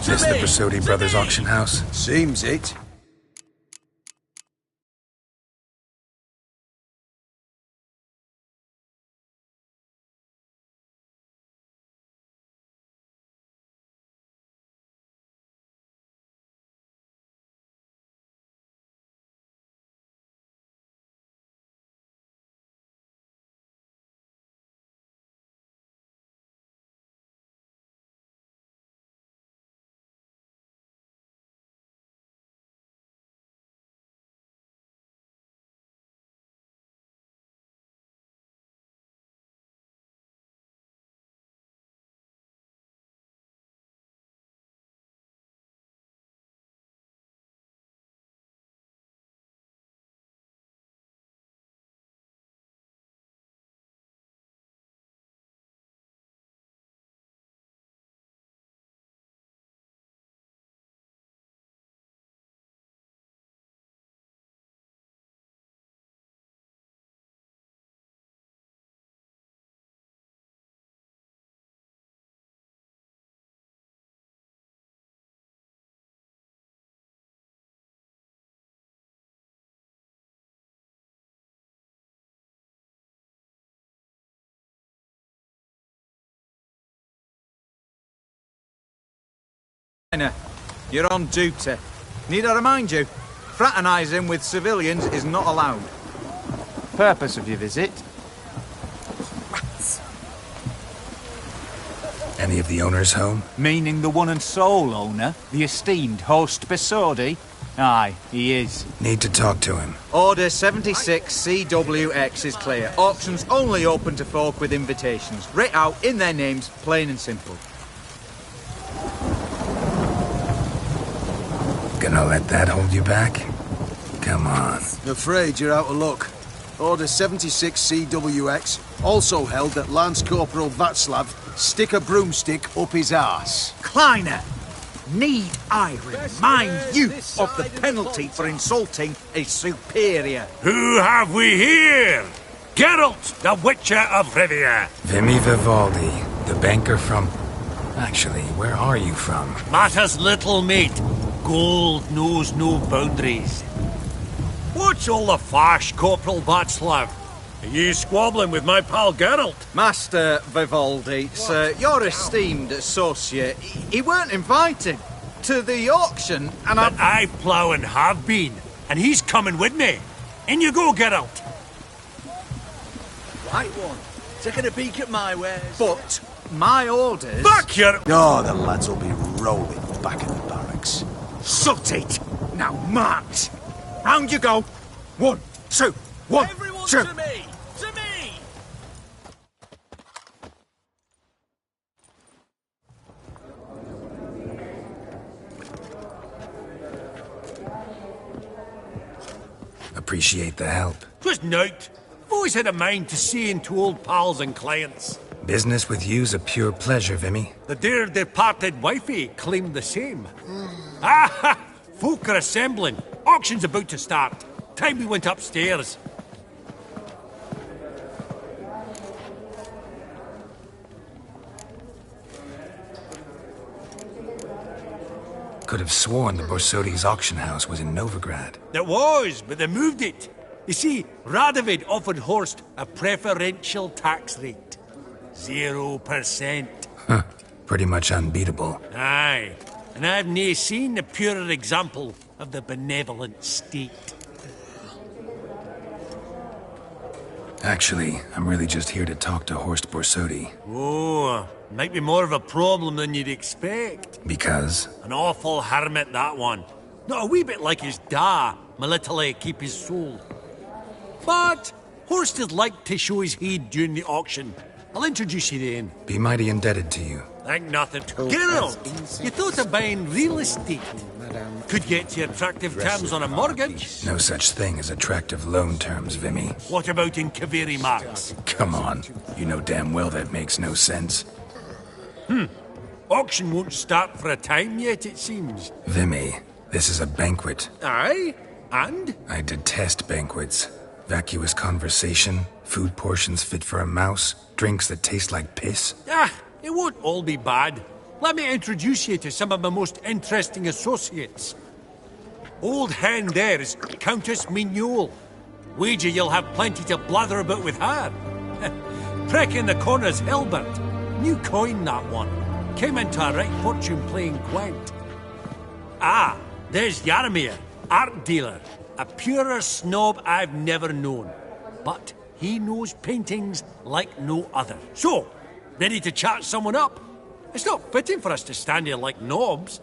This the Borsodi Brothers auction house? Seems it. You're on duty. Need I remind you? Fraternising with civilians is not allowed. Purpose of your visit? Any of the owners home? Meaning the one and sole owner, the esteemed host Borsodi? Aye, he is. Need to talk to him. Order 76 CWX is clear. Auctions only open to folk with invitations. Writ out in their names, plain and simple. Gonna let that hold you back? Come on. Afraid you're out of luck. Order 76 CWX also held that Lance Corporal Václav stick a broomstick up his arse. Kleiner! Need I remind you of the penalty for insulting a superior? Who have we here? Geralt, the Witcher of Rivia. Vimy Vivaldi, the banker from... Actually, where are you from? Matters little, mate. Gold knows no boundaries. What's all the fash, Corporal Václav? Are you squabbling with my pal Geralt? Master Vivaldi, sir, your esteemed associate, he weren't invited to the auction, and But I plough and have been, and he's coming with me. In you go, Geralt. Right one. Taking a peek at my wares. But my orders... Back here! Oh, the lads will be rolling back in the barracks. Sut it! Now march! Round you go! 1, 2, 1, Everyone 2... to me! To me! Appreciate the help. 'Twas nowt. I've always had a mind to see into old pals and clients. Business with you's a pure pleasure, Vimy. The dear departed wifey claimed the same. Ah! Folk are assembling. Auction's about to start. Time we went upstairs. Could have sworn the Borsodi's auction house was in Novigrad. It was, but they moved it. You see, Radovid offered Horst a preferential tax rate. 0%. Huh. Pretty much unbeatable. Aye. And I've nae seen a purer example of the benevolent state. Actually, I'm really just here to talk to Horst Borsodi. Oh, might be more of a problem than you'd expect. Because? An awful hermit, that one. Not a wee bit like his da, military keep his soul. But Horst is like to show his heed during the auction. I'll introduce you then. Be mighty indebted to you. Think nothing. Geralt, you thought of buying real estate. Could get you attractive terms on a mortgage. No such thing as attractive loan terms, Vimy. What about in Kaviri Marks? Come on. You know damn well that makes no sense. Auction won't start for a time yet, it seems. Vimy, this is a banquet. Aye? And? I detest banquets. Vacuous conversation, food portions fit for a mouse, drinks that taste like piss. Ah, it won't all be bad. let me introduce you to some of my most interesting associates. Old hen there is Countess Mignole. Wager you'll have plenty to blather about with her. Prick in the corner's Hilbert. New coin, that one. Came into a right fortune playing Gwent. Ah, there's Yaramir, art dealer. A purer snob I've never known. But he knows paintings like no other. So, ready to chat someone up? It's not fitting for us to stand here like knobs.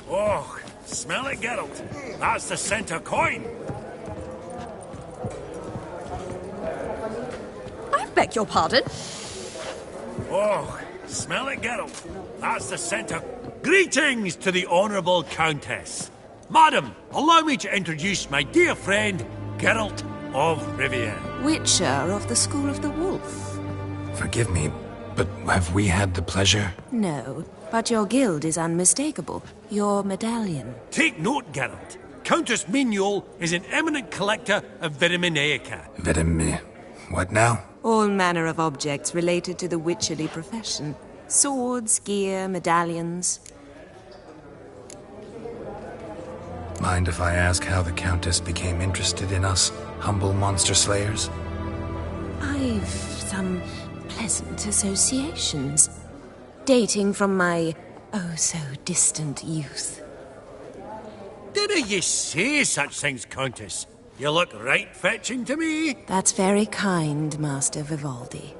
Oh, smell it, Geralt. That's the centre coin. I beg your pardon? Oh, smell it, Geralt. That's the centre. Greetings to the Honourable Countess. Madam, allow me to introduce my dear friend, Geralt of Rivia. Witcher of the School of the Wolf. Forgive me, but have we had the pleasure? No, but your guild is unmistakable. Your medallion. Take note, Geralt. Countess Mignole is an eminent collector of Vitaminaica. What now? All manner of objects related to the witcherly profession. Swords, gear, medallions. Mind if I ask how the Countess became interested in us, humble monster slayers? I've some pleasant associations, dating from my oh-so-distant youth. Didn't you say such things, Countess? You look right fetching to me. That's very kind, Master Vivaldi.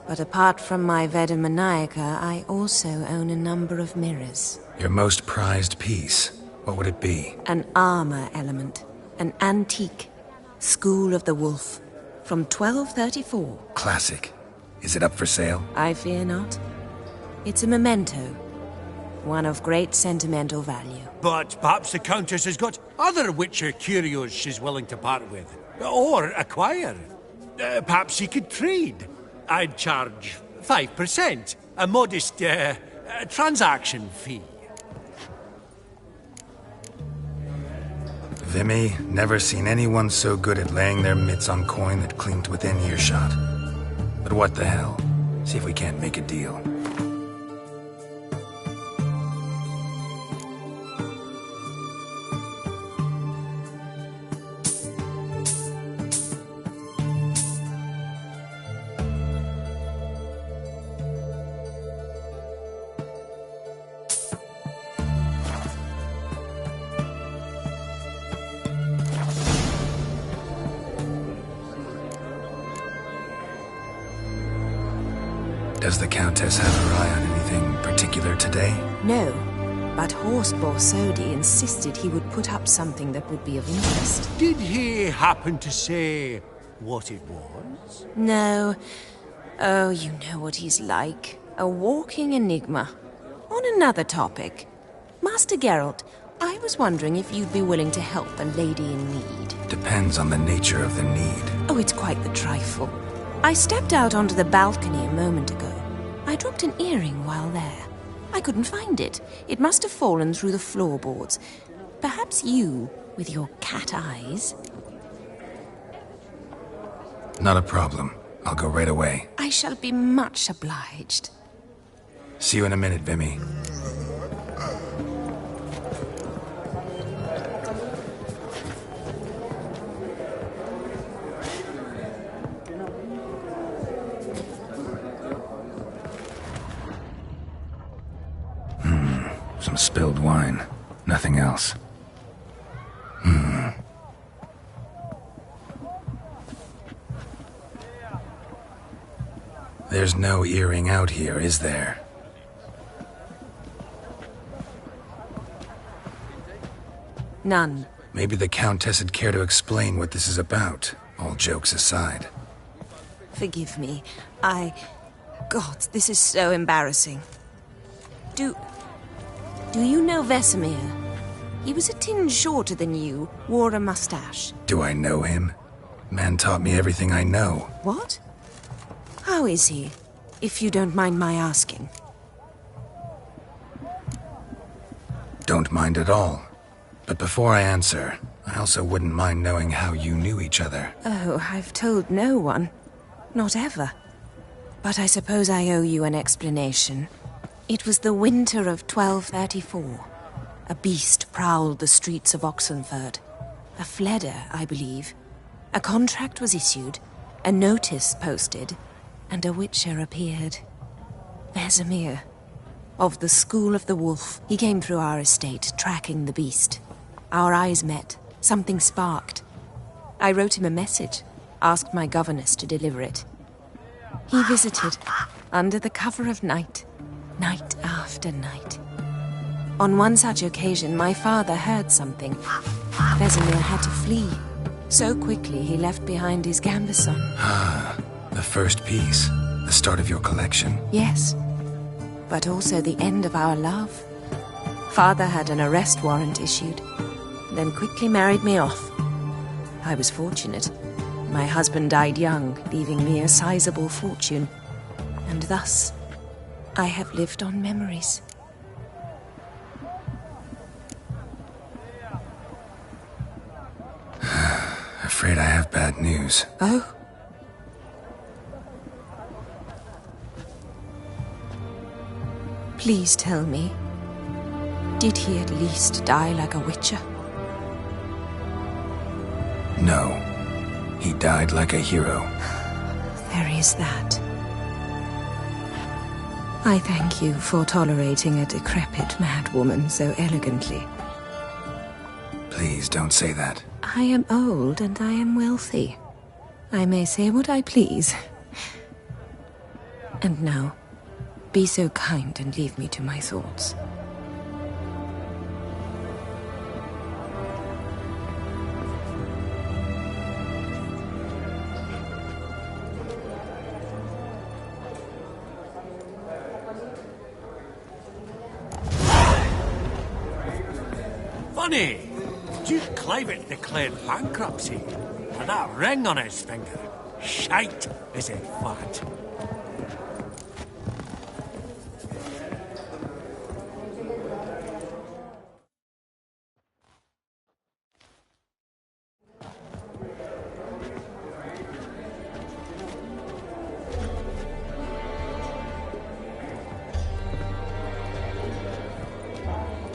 But apart from my Vedamaniaca, I also own a number of mirrors. Your most prized piece, what would it be? An armor element, an antique, School of the Wolf, from 1234. Classic. Is it up for sale? I fear not. It's a memento, one of great sentimental value. But perhaps the Countess has got other Witcher curios she's willing to part with. Or acquire. Perhaps she could trade. I'd charge 5%. A modest, transaction fee. Vimy, never seen anyone so good at laying their mitts on coin that clinked within earshot. But what the hell? See if we can't make a deal. Does the Countess have her eye on anything particular today? No, but Horst Borsodi insisted he would put up something that would be of interest. Did he happen to say what it was? No. Oh, you know what he's like. A walking enigma. On another topic. Master Geralt, I was wondering if you'd be willing to help a lady in need. Depends on the nature of the need. Oh, it's quite the trifle. I stepped out onto the balcony a moment ago. I dropped an earring while there. I couldn't find it. It must have fallen through the floorboards. Perhaps you, with your cat eyes... Not a problem. I'll go right away. I shall be much obliged. See you in a minute, Vimy. Some spilled wine. Nothing else. There's no earring out here, is there? None. Maybe the Countess would care to explain what this is about, all jokes aside. Forgive me. God, this is so embarrassing. Do you know Vesemir? He was a tinge shorter than you, wore a mustache. Do I know him? Man taught me everything I know. What? How is he, if you don't mind my asking? Don't mind at all. But before I answer, I also wouldn't mind knowing how you knew each other. Oh, I've told no one. Not ever. But I suppose I owe you an explanation. It was the winter of 1234. A beast prowled the streets of Oxenford. A Fleder, I believe. A contract was issued, a notice posted, and a witcher appeared. Vesemir. Of the School of the Wolf. He came through our estate, tracking the beast. Our eyes met. Something sparked. I wrote him a message, asked my governess to deliver it. He visited, under the cover of night, night after night. On one such occasion, my father heard something. Vesemir had to flee. So quickly, he left behind his gambeson. Ah, the first piece. The start of your collection. Yes, but also the end of our love. Father had an arrest warrant issued, then quickly married me off. I was fortunate. My husband died young, leaving me a sizable fortune. And thus, I have lived on memories. Afraid I have bad news. Oh? Please tell me, did he at least die like a witcher? No. He died like a hero. There is that. I thank you for tolerating a decrepit madwoman so elegantly. Please don't say that. I am old and I am wealthy. I may say what I please. And now, be so kind and leave me to my thoughts. Funny! Duke Clivet declared bankruptcy for that ring on his finger. Shite, is it fat?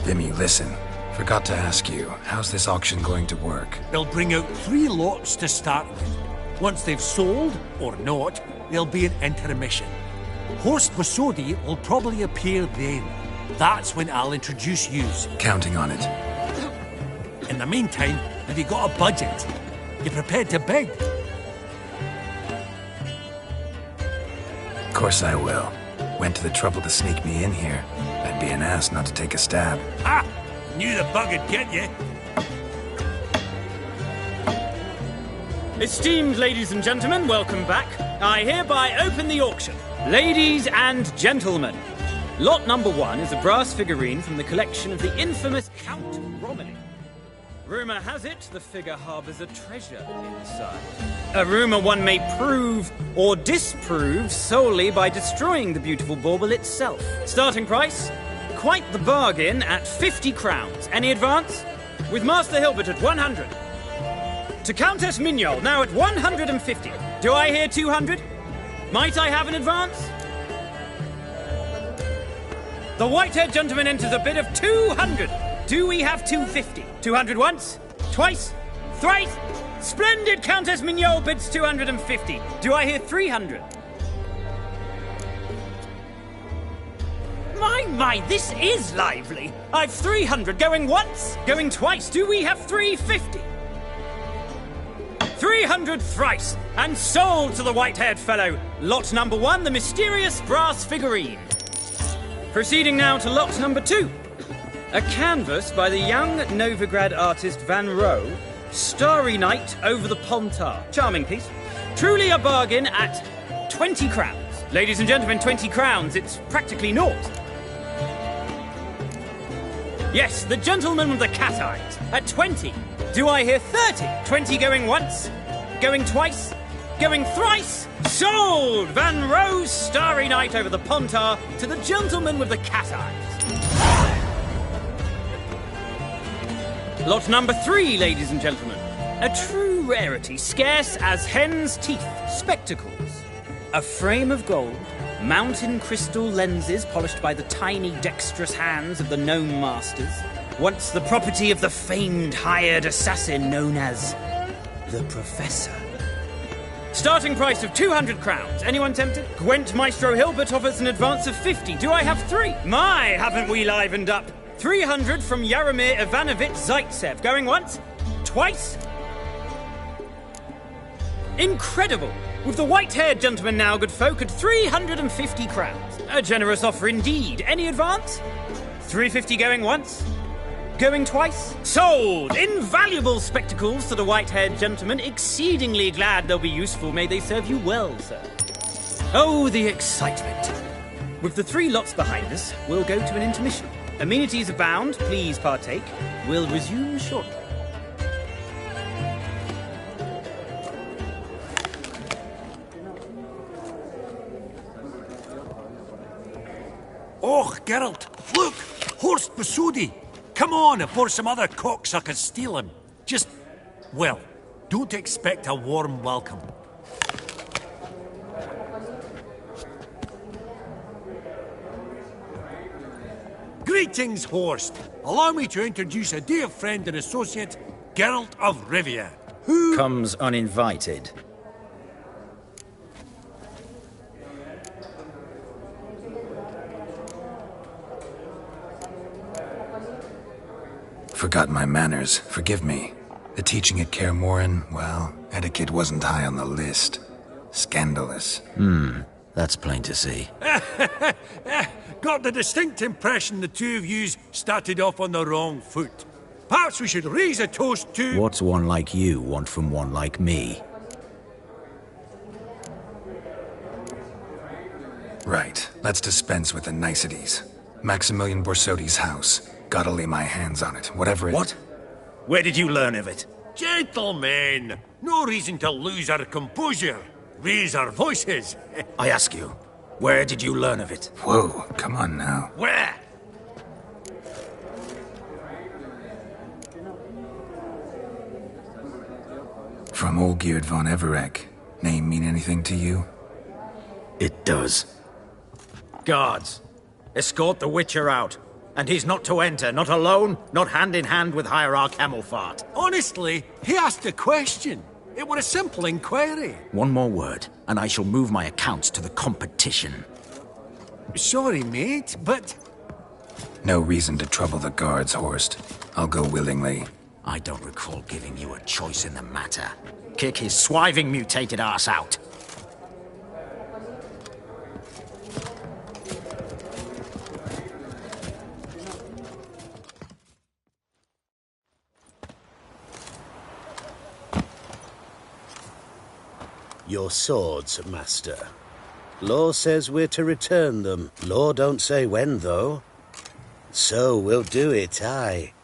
Vimy, listen. Forgot to ask you, how's this auction going to work? They'll bring out 3 lots to start with. Once they've sold, or not, there'll be an intermission. Horst Vasodi will probably appear then. That's when I'll introduce yous. Counting on it. In the meantime, have you got a budget? You prepared to bid? Of course I will. Went to the trouble to sneak me in here. I'd be an ass not to take a stab. Ha! Knew the bug would get you. Esteemed ladies and gentlemen, welcome back. I hereby open the auction. Ladies and gentlemen, lot number 1 is a brass figurine from the collection of the infamous Count Romilly. Rumour has it the figure harbours a treasure inside. A rumour one may prove or disprove solely by destroying the beautiful bauble itself. Starting price? Quite the bargain at 50 crowns. Any advance? With Master Hilbert at 100. To Countess Mignol, now at 150. Do I hear 200? Might I have an advance? The white-haired gentleman enters a bid of 200. Do we have 250? 200 once? Twice? Thrice? Splendid! Countess Mignol bids 250. Do I hear 300? My, this is lively. I've 300 going once, going twice. Do we have 350? 300 thrice, and sold to the white-haired fellow. Lot number 1, the mysterious brass figurine. Proceeding now to lot number 2. A canvas by the young Novigrad artist Van Rohe, Starry Night over the Pontar. Charming piece. Truly a bargain at 20 crowns. Ladies and gentlemen, 20 crowns. It's practically naught. Yes, the gentleman with the cat eyes. At 20. Do I hear 30? 20 going once? Going twice? Going thrice? Sold! Van Rohe's Starry Night over the Pontar to the gentleman with the cat eyes. Lot number 3, ladies and gentlemen. A true rarity, scarce as hen's teeth. Spectacles. A frame of gold, mountain crystal lenses polished by the tiny dexterous hands of the gnome masters, once the property of the famed hired assassin known as the Professor. Starting price of 200 crowns. Anyone tempted? Gwent Maestro Hilbert offers an advance of 50. Do I have 3? My, haven't we livened up? 300 from Yaromir Ivanovich Zaitsev. Going once? Twice? Incredible! With the white-haired gentleman now, good folk, at 350 crowns. A generous offer indeed. Any advance? 350 going once? Going twice? Sold! Invaluable spectacles to the white-haired gentleman. Exceedingly glad they'll be useful. May they serve you well, sir. Oh, the excitement. With the 3 lots behind us, we'll go to an intermission. Amenities abound. Please partake. We'll resume shortly. Oh, Geralt, look! Horst Basudi! Come on, before some other cocksuckers steal him. Just, well, don't expect a warm welcome. Greetings, Horst. Allow me to introduce a dear friend and associate, Geralt of Rivia, who comes uninvited. Forgot my manners. Forgive me. The teaching at Kaer Morhen, well, etiquette wasn't high on the list. Scandalous. That's plain to see. Got the distinct impression the two of yous started off on the wrong foot. Perhaps we should raise a toast to... What's one like you want from one like me? Right. Let's dispense with the niceties. Maximilian Borsodi's house. Gotta lay my hands on it, whatever it... What? Where did you learn of it? Gentlemen, no reason to lose our composure. Raise our voices. I ask you, where did you learn of it? Whoa, come on now. Where? From Olgierd von Everec. Name mean anything to you? It does. Guards, escort the Witcher out. And he's not to enter, not alone, not hand in hand with Hierarch Hamelfart. Honestly, he asked a question. It were a simple inquiry. One more word, and I shall move my accounts to the competition. Sorry, mate, but... No reason to trouble the guards, Horst. I'll go willingly. I don't recall giving you a choice in the matter. Kick his swiving mutated ass out. Your swords, Master. Law says we're to return them. Law don't say when, though. So we'll do it, aye.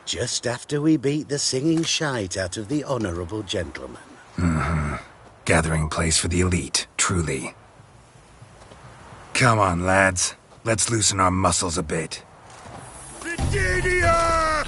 Just after we beat the singing shite out of the honourable gentleman. Gathering place for the elite, truly. Come on, lads. Let's loosen our muscles a bit. Britannia!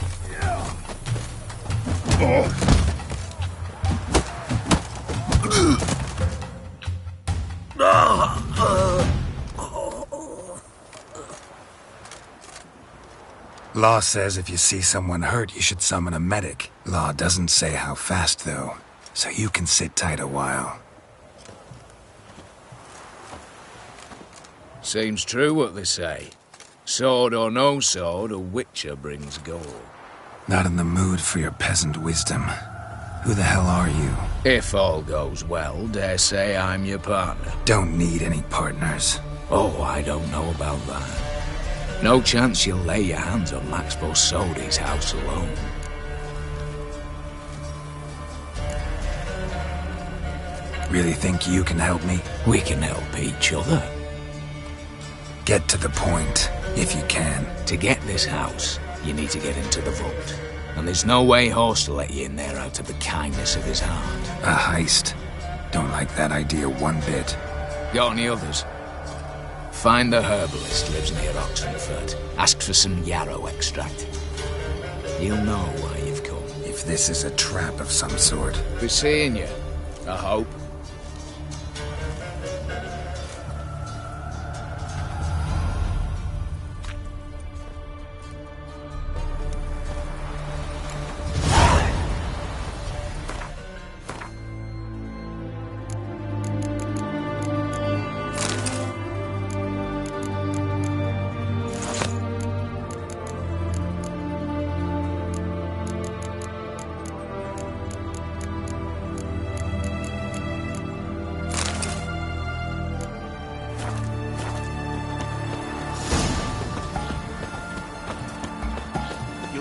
Law says if you see someone hurt, you should summon a medic. Law doesn't say how fast, though, so you can sit tight a while. Seems true what they say. Sword or no sword, a Witcher brings gold. Not in the mood for your peasant wisdom. Who the hell are you? If all goes well, dare say I'm your partner. Don't need any partners. Oh, I don't know about that. No chance you'll lay your hands on Max Borsodi's house alone. Really think you can help me? We can help each other. Get to the point, if you can. To get this house, you need to get into the vault. And there's no way Horst will let you in there out of the kindness of his heart. A heist? Don't like that idea one bit. Got any others? Find the herbalist lives near Oxenfurt. Ask for some yarrow extract. You'll know why you've come. If this is a trap of some sort. Be seeing you, I hope.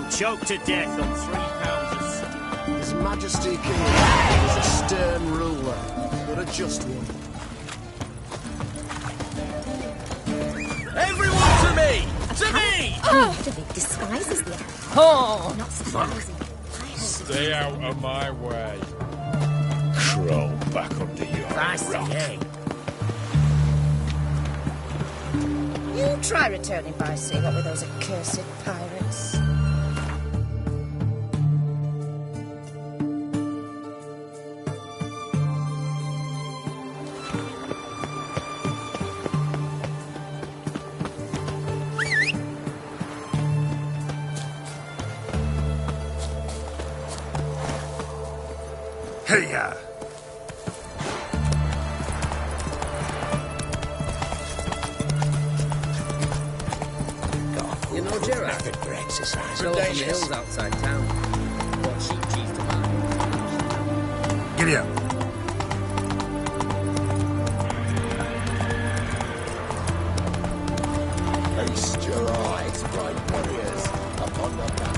choked to death on £3 a stew. His Majesty King is a stern ruler, but a just one. Everyone to me! To me! Oh, the big disguises there. Oh, not surprising. Stay out of my way. Crawl back under your rock. You try returning by sea, what with those accursed pirates. Hey-ya! You know, Gerard, Method for exercise. go up on the hills outside town. What sheep chief to buy. Giddy up. Feast your eyes, bright warriors, upon the battle.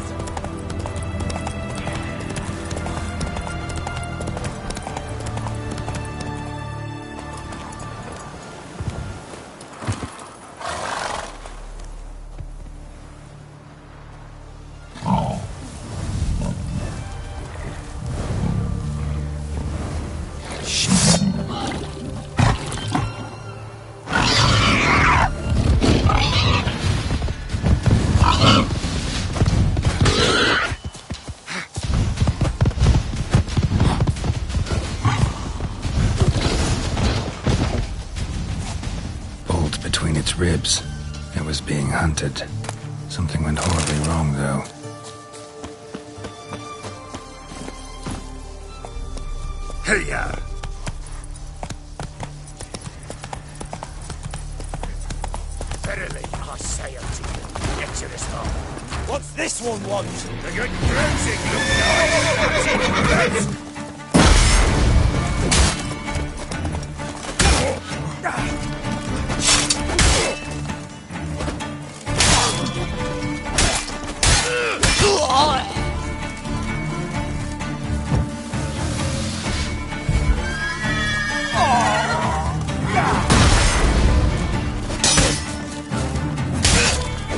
Between its ribs. It was being hunted. Something went horribly wrong, though. Hey-ya! Verily, I say unto you, Exodus home. What's this one want? The good bruising looks like.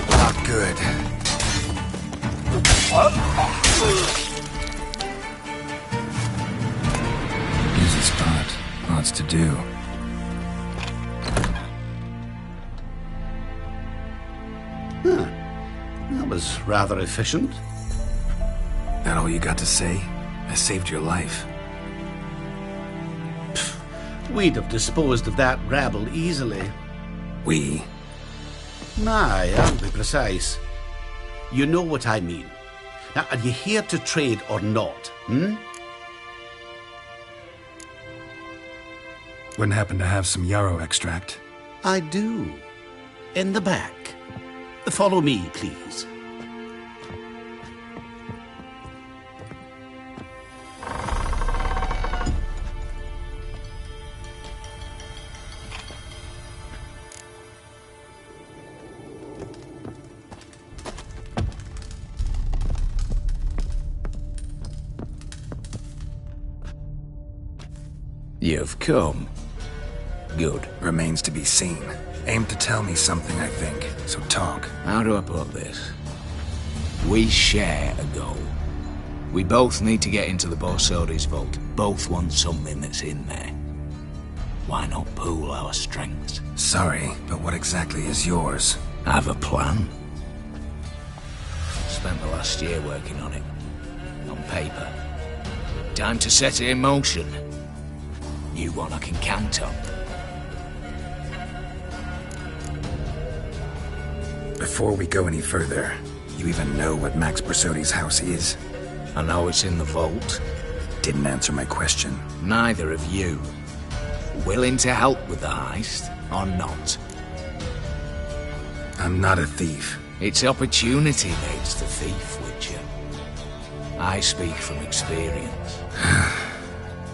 Not good. Easy spot. Lots to do. Huh. That was rather efficient. That all you got to say? I saved your life. We'd have disposed of that rabble easily. We? Aye, I'll be precise. You know what I mean. Now, are you here to trade or not, Wouldn't happen to have some yarrow extract. I do. In the back. Follow me, please. You've come. Good. Remains to be seen. Aim to tell me something, I think. So talk. How do I put this? We share a goal. We both need to get into the Borsodi's vault. Both want something that's in there. Why not pool our strengths? Sorry, but what exactly is yours? I have a plan. Spent the last year working on it. On paper. Time to set it in motion. New one I can count on. Before we go any further, you even know what Max Borsodi's house is? I know it's in the vault. Didn't answer my question. Neither of you. Willing to help with the heist, or not? I'm not a thief. It's opportunity makes the thief, Witcher. I speak from experience.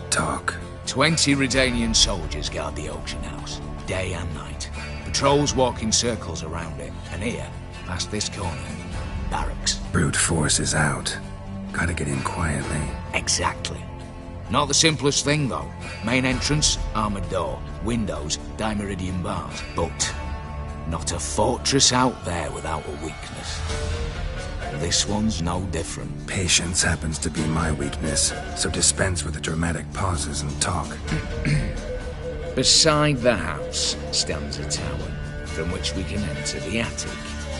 Talk. 20 Redanian soldiers guard the auction house, day and night. Patrols walk in circles around it, and here, past this corner, barracks. Brute force is out. Gotta get in quietly. Exactly. Not the simplest thing, though. Main entrance, armored door. Windows, dimeridian bars. But not a fortress out there without a weakness. This one's no different. Patience happens to be my weakness, so dispense with the dramatic pauses and talk. Beside the house stands a tower, from which we can enter the attic.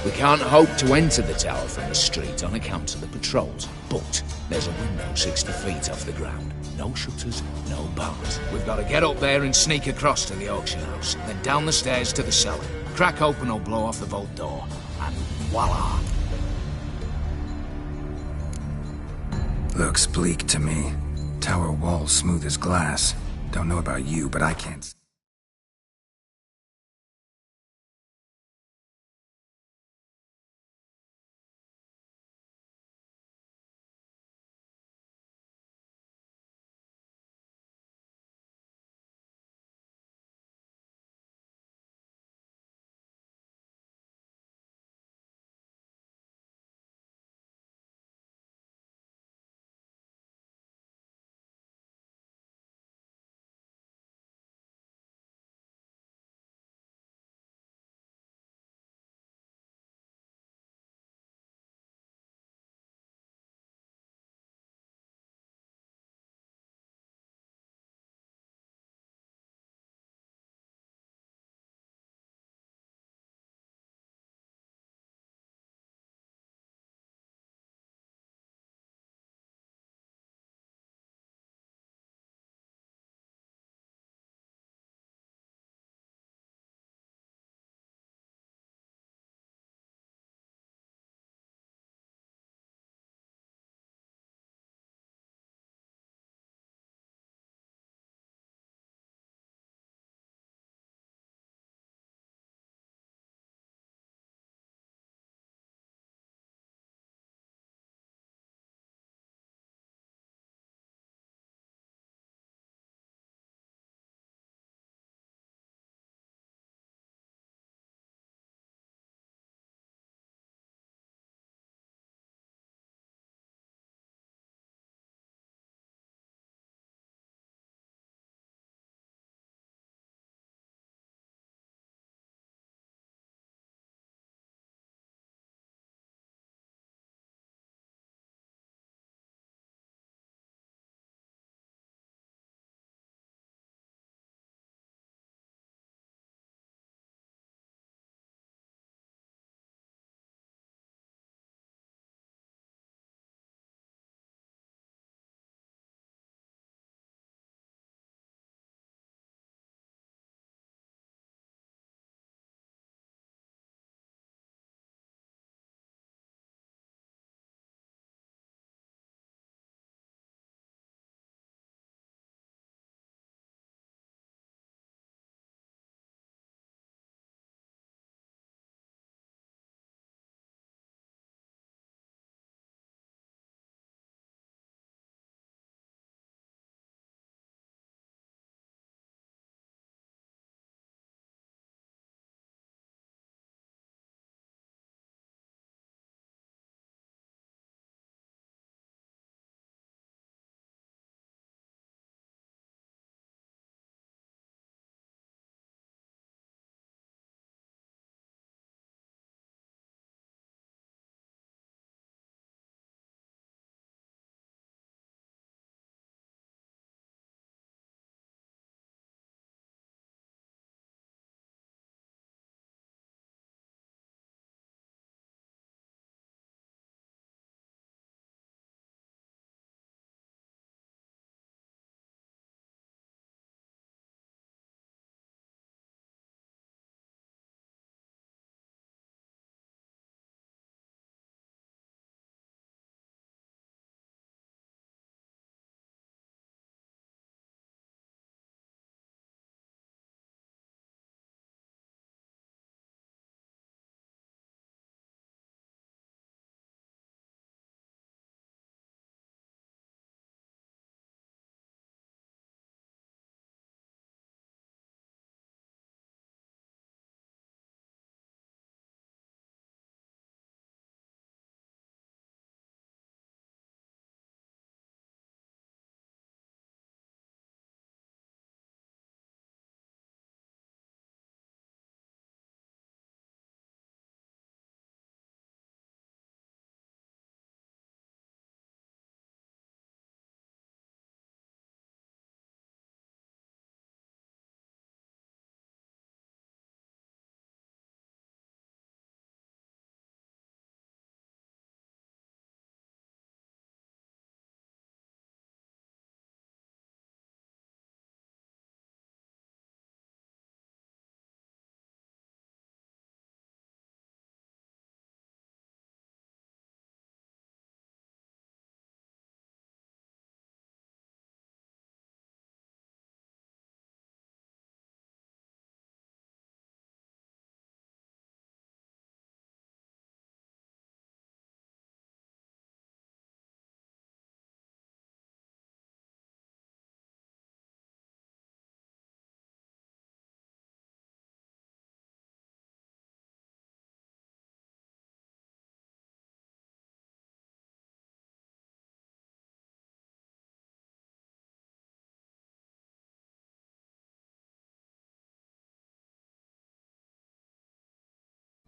We can't hope to enter the tower from the street on account of the patrols, but there's a window 60 feet off the ground. No shutters, no bars. We've got to get up there and sneak across to the auction house, then down the stairs to the cellar. Crack open or blow off the vault door, and voila! Looks bleak to me. Tower wall smooth as glass. Don't know about you, but I can't...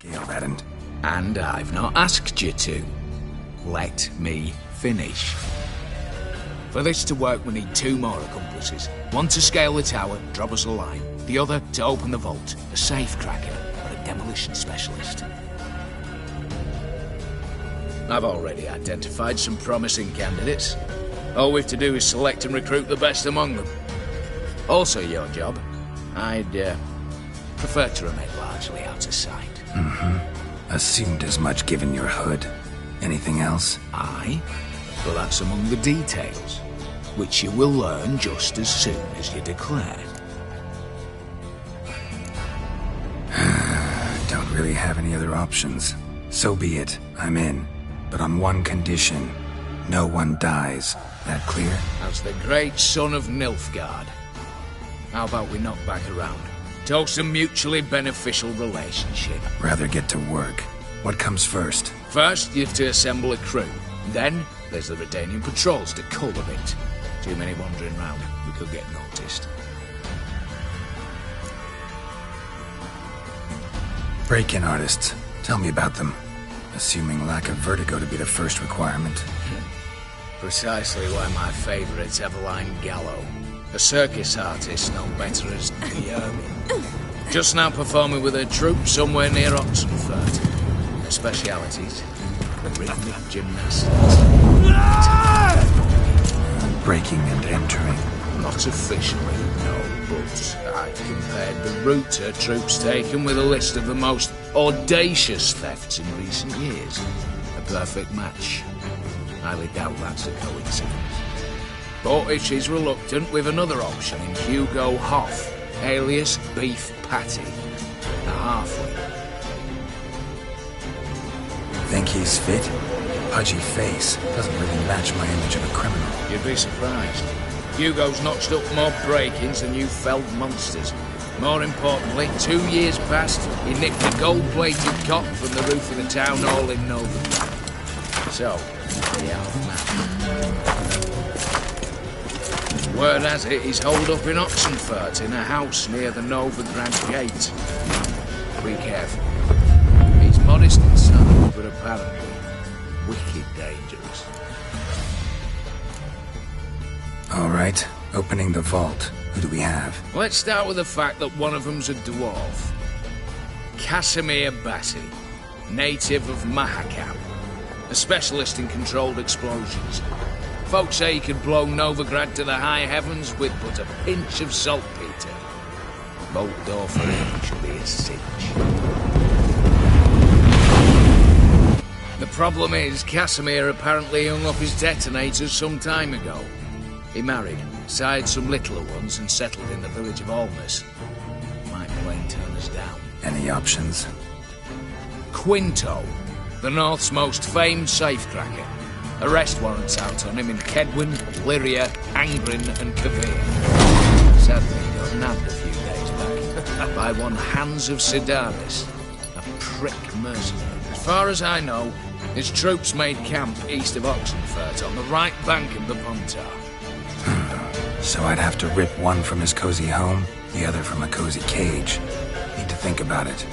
Gale hadn't. And I've not asked you to. Let me finish. For this to work, we need 2 more accomplices. One to scale the tower, drop us a line. The other to open the vault. A safe cracker, or a demolition specialist. I've already identified some promising candidates. All we've to do is select and recruit the best among them. Also your job. I'd prefer to remain largely out of sight. Assumed as much given your hood. Anything else? Aye, but that's among the details, which you will learn just as soon as you declare. Don't really have any other options. So be it. I'm in. But on one condition. No one dies. That clear? As the great son of Nilfgaard. How about we knock back around? Toast a mutually beneficial relationship. Rather get to work. What comes first? First, you have to assemble a crew. Then, there's the Redanian patrols to cultivate. Too many wandering round. We could get noticed. Break-in artists. Tell me about them. Assuming lack of vertigo to be the first requirement. Precisely why my favourite's Eveline Gallo. A circus artist known better as Guillermin. Just now performing with her troupe somewhere near Oxenfurt. Her specialities, the rhythmic gymnastics. Breaking and entering. Not officially, no, but I've compared the route her troops taken with a list of the most audacious thefts in recent years. A perfect match. Highly doubt that's a coincidence. But if she's reluctant, we've another option in Hugo Hoff, alias Beef Patty, a halfling. Think he's fit? Pudgy face doesn't really match my image of a criminal. You'd be surprised. Hugo's notched up more break-ins than you felled monsters. More importantly, 2 years past, he nicked a gold-plated cot from the roof of the town hall in Novigrad. So, the half-man. Word has it he's holed up in Oxenfurt in a house near the Novigrad gate. Be careful. He's modest inside, but apparently wicked dangerous. All right, opening the vault. Who do we have? Let's start with the fact that one of them's a dwarf. Casimir Bassi, native of Mahakam. A specialist in controlled explosions. Folks say he could blow Novigrad to the high heavens with but a pinch of saltpeter. Bolt door for him should be a cinch. The problem is, Casimir apparently hung up his detonators some time ago. He married, sired some littler ones, and settled in the village of Almas. Might plain turn us down. Any options? Quinto, the North's most famed safecracker. Arrest warrants out on him in Kedwin, Lyria, Angrin, and Kavir. Sadly, he got nabbed a few days back by one Hans of Sedaris, a prick mercenary. As far as I know, his troops made camp east of Oxenfurt on the right bank of the Pontar. So I'd have to rip one from his cozy home, the other from a cozy cage. Need to think about it.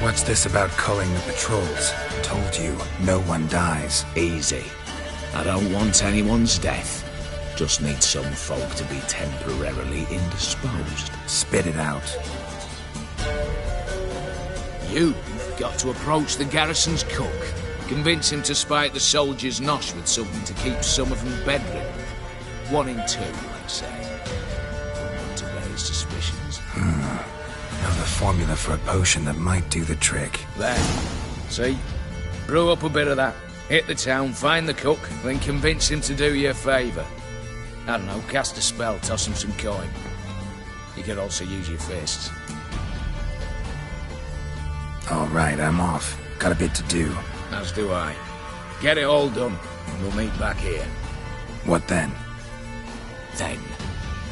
What's this about culling the patrols? Told you, no one dies. Easy. I don't want anyone's death. Just need some folk to be temporarily indisposed. Spit it out. You've got to approach the garrison's cook. Convince him to spike the soldiers' nosh with something to keep some of them bedridden. 1 in 2, let's say. To raise suspicions. Know the formula for a potion that might do the trick. There. See? Brew up a bit of that. Hit the town, find the cook, then convince him to do you a favour. I don't know, cast a spell, toss him some coin. You could also use your fists. All right, I'm off. Got a bit to do. As do I. Get it all done, and we'll meet back here. What then? Then,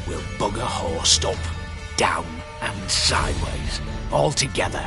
we'll bugger horsed up, down, and sideways, all together.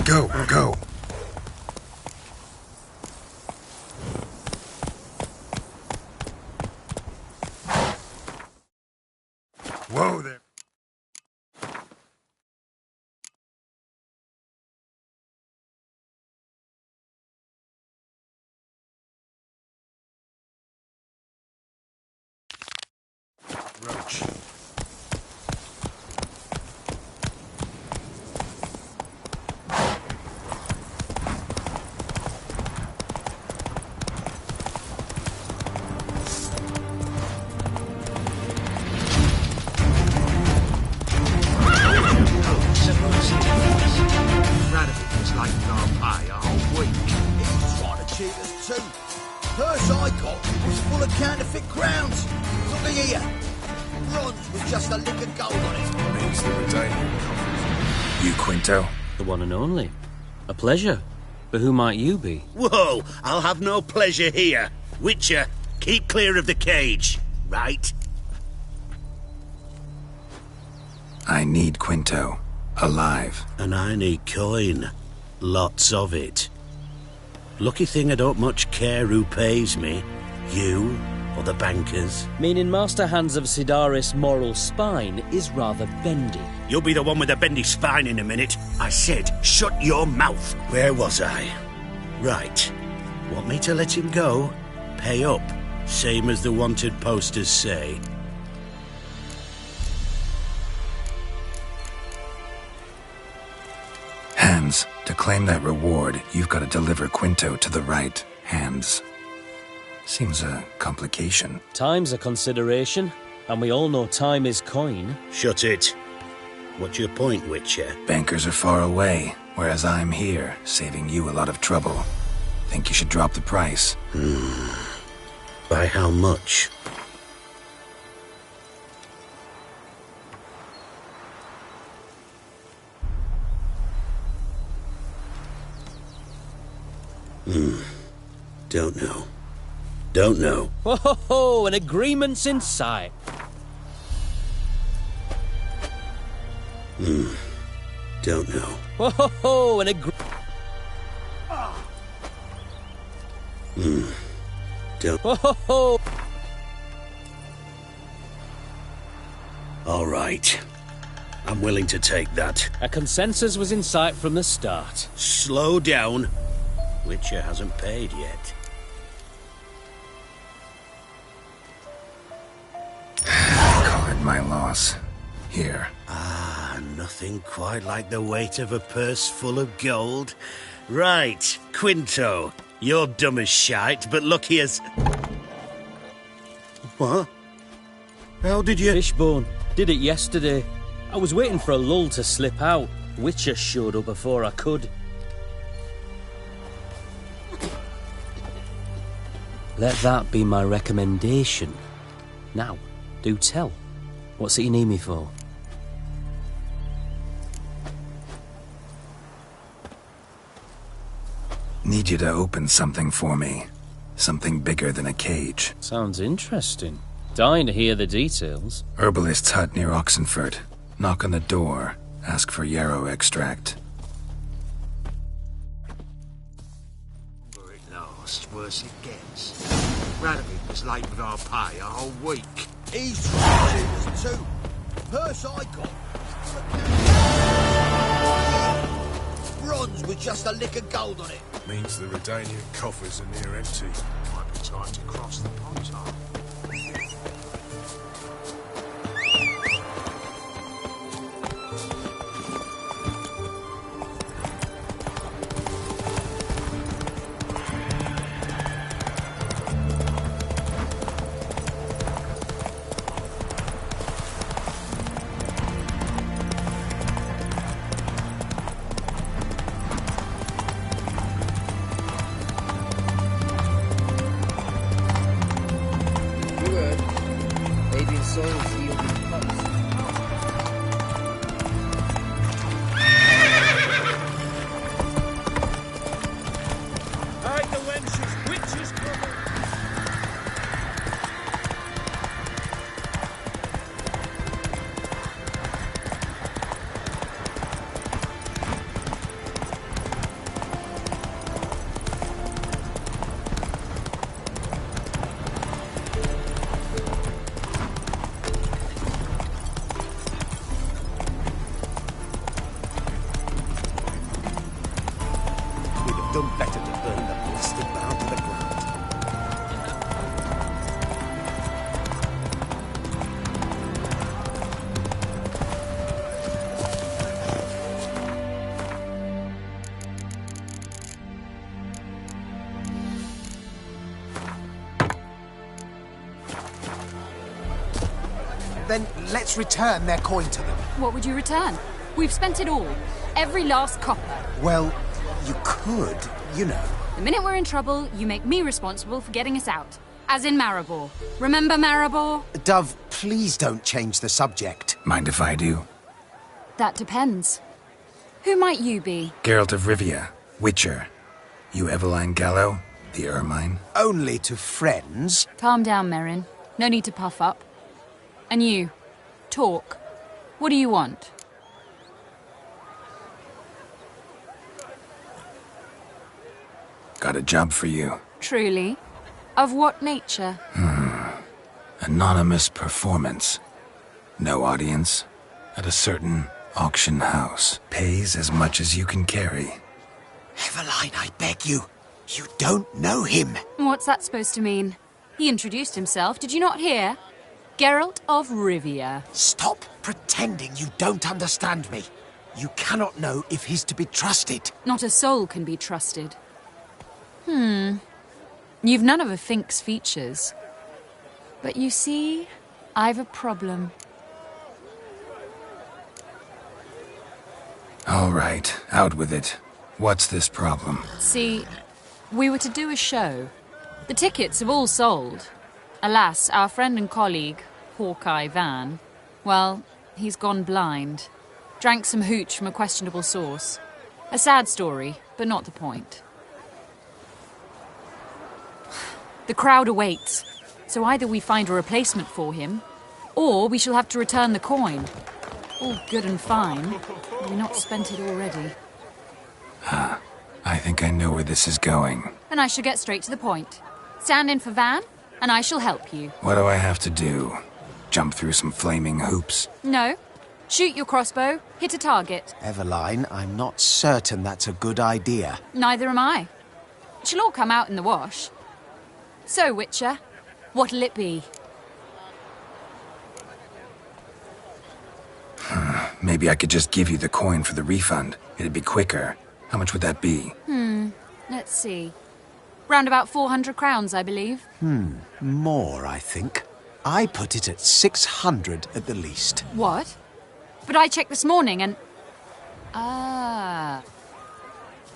Go, go. Whoa there. Roach. Radovich like our pay a whole week. He was trying to cheat us too. Purse I got was full of counterfeit crowns. Look here. Bronze with just a lick of gold on it. Means the Redanian. You Quinto? The one and only. A pleasure. But who might you be? Whoa, I'll have no pleasure here. Witcher, keep clear of the cage, right? I need Quinto. Alive. And I need coin. Lots of it. Lucky thing I don't much care who pays me. You or the bankers. Meaning Master Hans of Sidaris' moral spine is rather bendy. You'll be the one with the bendy spine in a minute. I said, shut your mouth. Where was I? Right. Want me to let him go? Pay up. Same as the wanted posters say. Hands, to claim that reward, you've got to deliver Quinto to the right hands. Seems a complication. Time's a consideration, and we all know time is coin. Shut it. What's your point, Witcher? Bankers are far away, whereas I'm here, saving you a lot of trouble. Think you should drop the price? By how much? Don't know. Don't know. Ho ho ho! An agreement's in sight. Don't know. Ho ho ho! An Don't. Ho ho ho! All right. I'm willing to take that. A consensus was in sight from the start. Slow down. Witcher hasn't paid yet. Call it my loss. Here. Nothing quite like the weight of a purse full of gold. Right, Quinto. You're dumb as shite, but look here's... What? How did you... Fishbone. Did it yesterday. I was waiting for a lull to slip out. Witcher showed up before I could. Let that be my recommendation. Now, do tell. What's it you need me for? Need you to open something for me. Something bigger than a cage. Sounds interesting. Dying to hear the details. Herbalist's hut near Oxenford. Knock on the door. Ask for yarrow extract. It lasts, worse it gets. Radovich was late with our pay a whole week. He's trying to cheat us too. Purse I got. Bronze with just a lick of gold on it. Means the Redanian coffers are near empty. Might be time to cross the potar. done better to burn the blasted barn to the ground. Then let's return their coin to them. What would you return? We've spent it all. Every last copper. Well, you could, you know. The minute we're in trouble, you make me responsible for getting us out. As in Maribor. Remember Maribor? Dove, please don't change the subject. Mind if I do? That depends. Who might you be? Geralt of Rivia, Witcher. You Eveline Gallo, the Ermine? Only to friends. Calm down, Merrin. No need to puff up. And you, talk. What do you want? Got a job for you. Truly? Of what nature? Anonymous performance. No audience. At a certain auction house. Pays as much as you can carry. Eveline, I beg you. You don't know him. What's that supposed to mean? He introduced himself, did you not hear? Geralt of Rivia. Stop pretending you don't understand me. You cannot know if he's to be trusted. Not a soul can be trusted. You've none of a Fink's features. But you see, I've a problem. All right, out with it. What's this problem? See, we were to do a show. The tickets have all sold. Alas, our friend and colleague, Hawkeye Van, well, he's gone blind. Drank some hooch from a questionable source. A sad story, but not the point. The crowd awaits, so either we find a replacement for him, or we shall have to return the coin. All good and fine. We've not spent it already. I think I know where this is going. And I shall get straight to the point. Stand in for Van, and I shall help you. What do I have to do? Jump through some flaming hoops? No. Shoot your crossbow, hit a target. Eveline, I'm not certain that's a good idea. Neither am I. It shall all come out in the wash. So, Witcher, what'll it be? Maybe I could just give you the coin for the refund. It'd be quicker. How much would that be? Let's see. Round about 400 crowns, I believe. More, I think. I put it at 600 at the least. What? But I checked this morning and...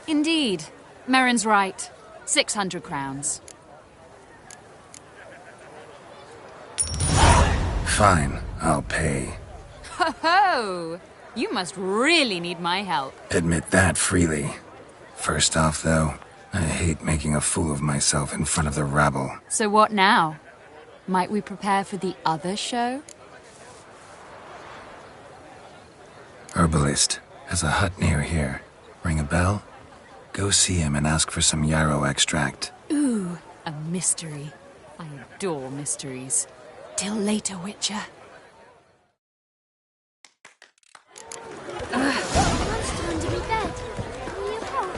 Indeed. Merrin's right. 600 crowns. Fine, I'll pay. Ho-ho! You must really need my help. Admit that freely. First off, though, I hate making a fool of myself in front of the rabble. So what now? Might we prepare for the other show? Herbalist has a hut near here. Ring a bell? Go see him and ask for some yarrow extract. Ooh, a mystery. I adore mysteries. Till later, Witcher. It's time to be bed. Will you help?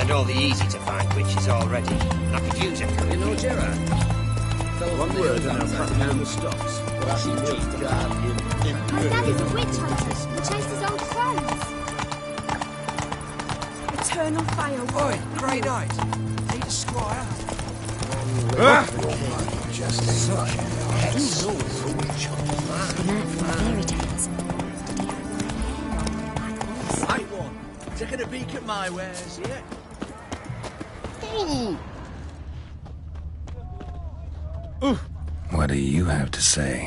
And all the easy-to-find witches already. I could use it. You know, Gerard. One word and I'll cut down the stocks. But I can just guard him. My dad is a witch hunter. He chases old crones. Eternal fire. Oi, Grey Knight. Need a squire? Just such hex. Fairy tales. Right one. Taking a peek at my wares, yeah? What do you have to say?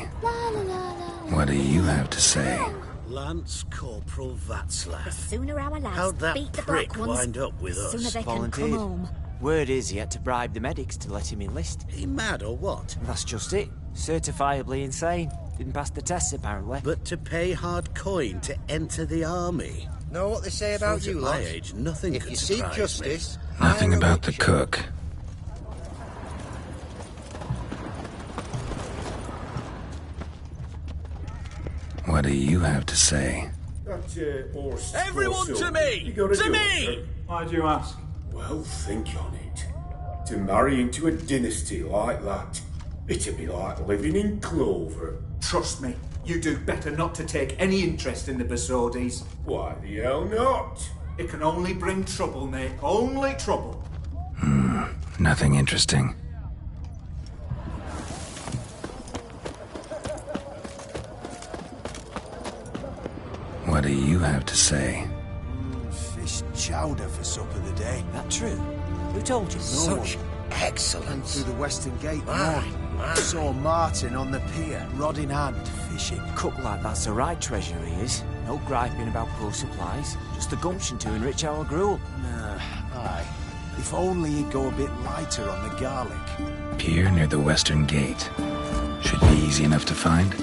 What do you have to say? Lance Corporal Václav. The sooner our lads How'd that beat the prick black ones, wind up with the us? sooner they can Volunteered. come home. Word is he had to bribe the medics to let him enlist. He mad or what? That's just it. Certifiably insane. Didn't pass the tests, apparently. But to pay hard coin to enter the army. Know what they say about Thought you, at my lot? age, nothing If could you seek surprise justice, Nothing hire a about the witch. cook. What do you have to say? Everyone to me! To me! Why do you ask? Well, think on it. To marry into a dynasty like that, it'd be like living in clover. Trust me, you do better not to take any interest in the Besodis. Why the hell not? It can only bring trouble, Nick. Only trouble. Nothing interesting. What do you have to say? Fish chowder for supper today. That true? Who told you? Such excellence. Through the western gate, Aye, aye. Saw Martin on the pier, rod in hand, fishing. Cook like that's the right treasure he is. No griping about poor supplies. Just the gumption to enrich our gruel. Nah, aye. If only he'd go a bit lighter on the garlic. Pier near the western gate. Should be easy enough to find.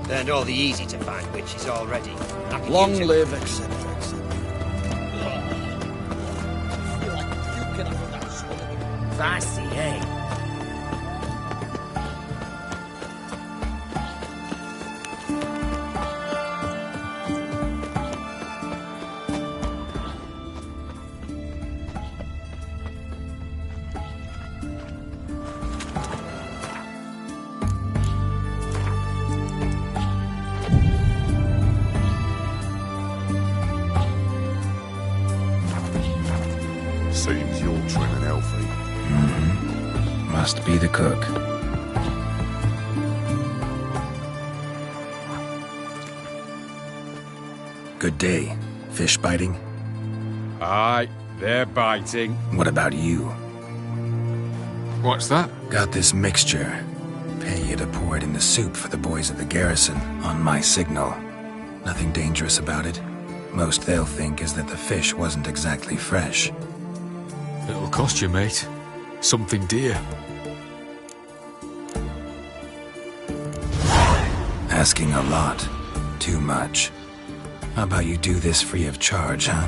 And all the easy-to-find witches already. I could Long use it. live, etc., etc. Fancy, eh? Seems you're trimming Elfie. Must be the cook. Good day. Fish biting? Aye, they're biting. What about you? What's that? Got this mixture. Pay you to pour it in the soup for the boys at the garrison, on my signal. Nothing dangerous about it. Most they'll think is that the fish wasn't exactly fresh. It'll cost you, mate. Something dear. Asking a lot. Too much. How about you do this free of charge, huh?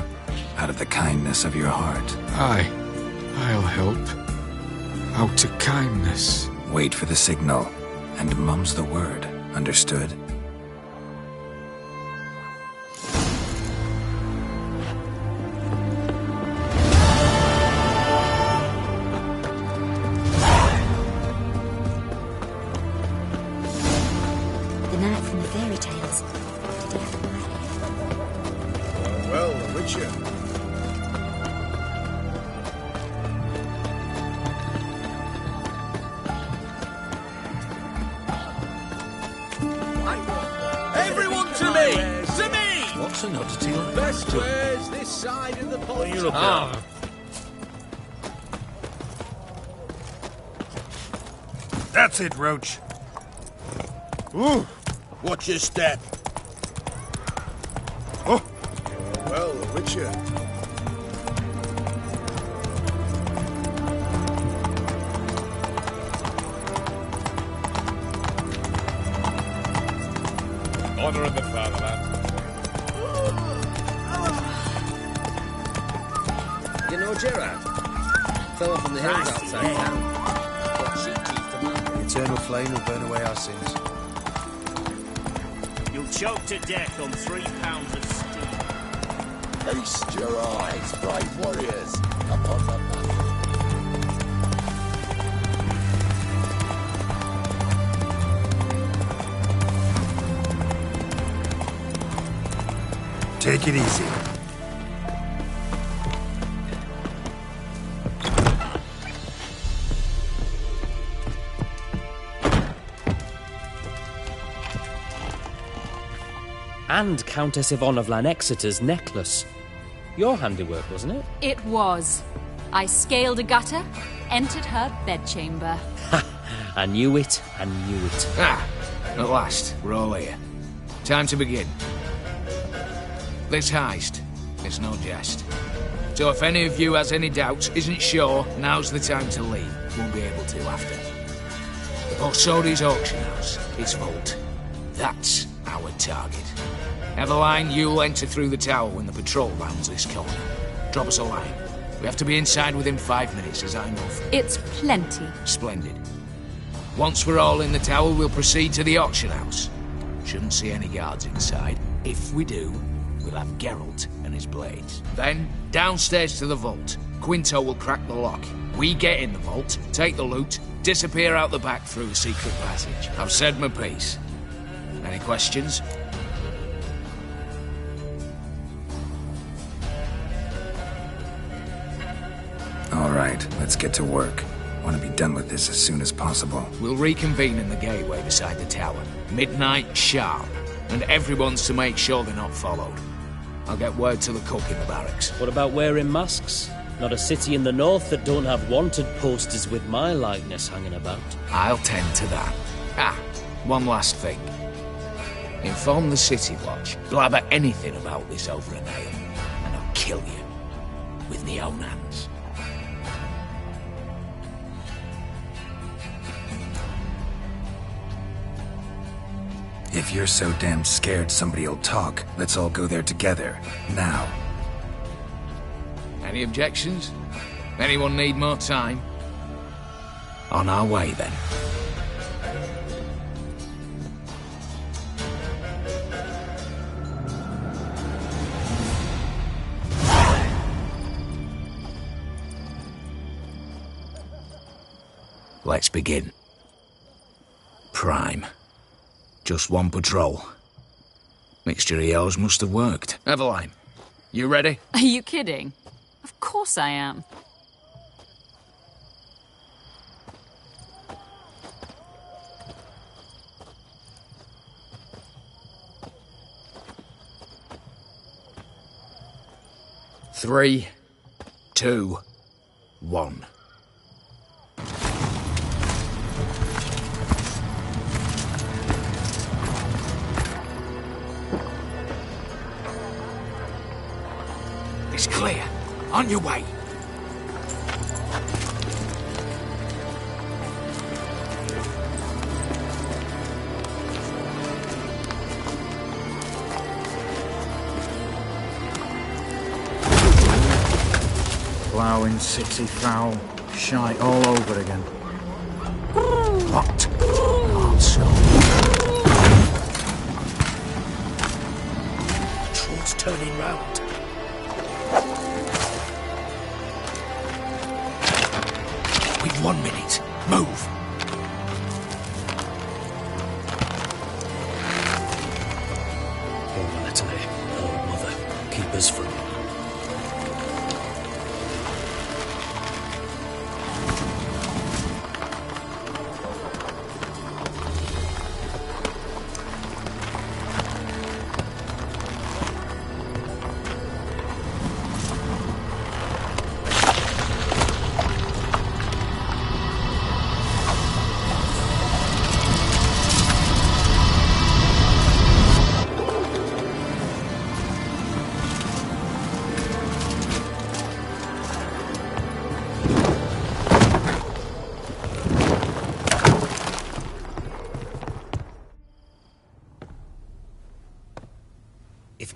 Out of the kindness of your heart. Aye, I'll help. Out of kindness. Wait for the signal, and mum's the word. Understood? The knight from the fairy tales. Did he have my hair? Well, the Witcher. Everyone to me! To me! What's an oddity like Best that? wares this side of the pond. You look at That's it, Roach. Ooh, watch your step. Oh, well, the Witcher. honour of the fatherland. You know Gerard? Fell off from the hills outside town. The eternal flame will burn away our sins. You'll choke to death on 3 pounds of steam. Feast your eyes, brave warriors, upon the battle. Take it easy. And Countess Yvonne of Lanexeter's necklace. Your handiwork, wasn't it? It was. I scaled a gutter, entered her bedchamber. I knew it, I knew it. Ah, at last, we're all here. Time to begin. This heist is no jest. So if any of you has any doubts, isn't sure, now's the time to leave. Won't be able to after. The Borsodi's auction house, its vault. That's our target. Eveline, you'll enter through the tower when the patrol rounds this corner. Drop us a line. We have to be inside within 5 minutes, as I know. It's plenty. Splendid. Once we're all in the tower, we'll proceed to the auction house. Shouldn't see any guards inside. If we do, we'll have Geralt and his blades. Then, downstairs to the vault. Quinto will crack the lock. We get in the vault, take the loot, disappear out the back through a secret passage. I've said my piece. Any questions? All right, let's get to work. Want to be done with this as soon as possible. We'll reconvene in the gateway beside the tower. Midnight sharp. And everyone's to make sure they're not followed. I'll get word to the cook in the barracks. What about wearing masks? Not a city in the north that don't have wanted posters with my likeness hanging about. I'll tend to that. Ah, one last thing. Inform the City Watch. Blabber anything about this over a nail, and I'll kill you. With my own hands. If you're so damn scared somebody'll talk, let's all go there together. Now. Any objections? Anyone need more time? On our way, then. Let's begin. Prime. Just one patrol. Mixture of yours must have worked. Eveline, you ready? Are you kidding? Of course I am. Three, 2, 1. It's clear. On your way. Ploughing city foul. Shite all over again. What? Also. Patrol's turning round. We've 1 minute. Move. Oh, Natalie. Oh, mother. Keep us from it.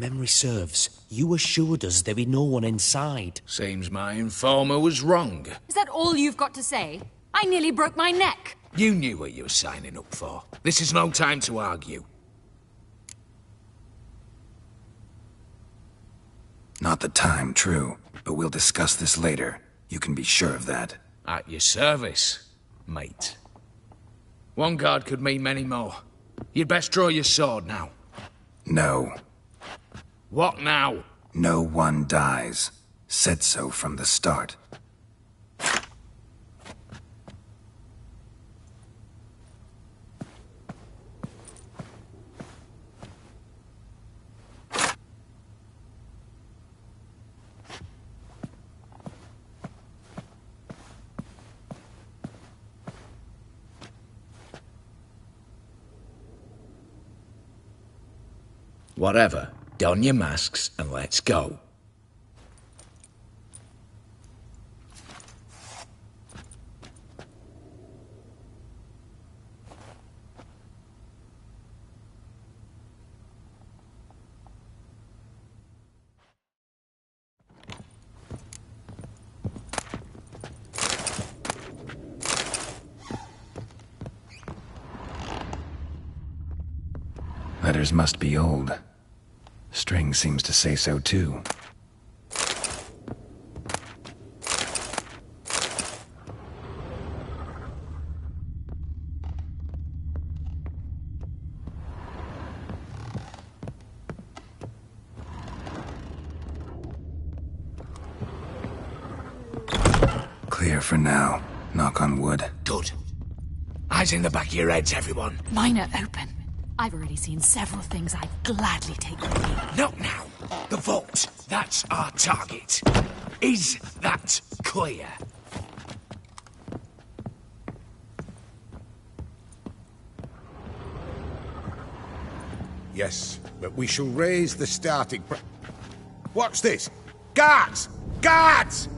If memory serves, you assured us there be no one inside. Seems my informer was wrong. Is that all you've got to say? I nearly broke my neck. You knew what you were signing up for. This is no time to argue. Not the time, true. But we'll discuss this later. You can be sure of that. At your service, mate. One guard could mean many more. You'd best draw your sword now. No. What now? No one dies. Said so from the start. Whatever. Don your masks and let's go. Letters must be old. String seems to say so too. Clear for now. Knock on wood. Good. Eyes in the back of your heads, everyone. Mine are open. I've already seen several things I'd gladly take with me. Not now. The vault. That's our target. Is that clear? Yes, but we shall raise the starting Watch this! Guards! Guards!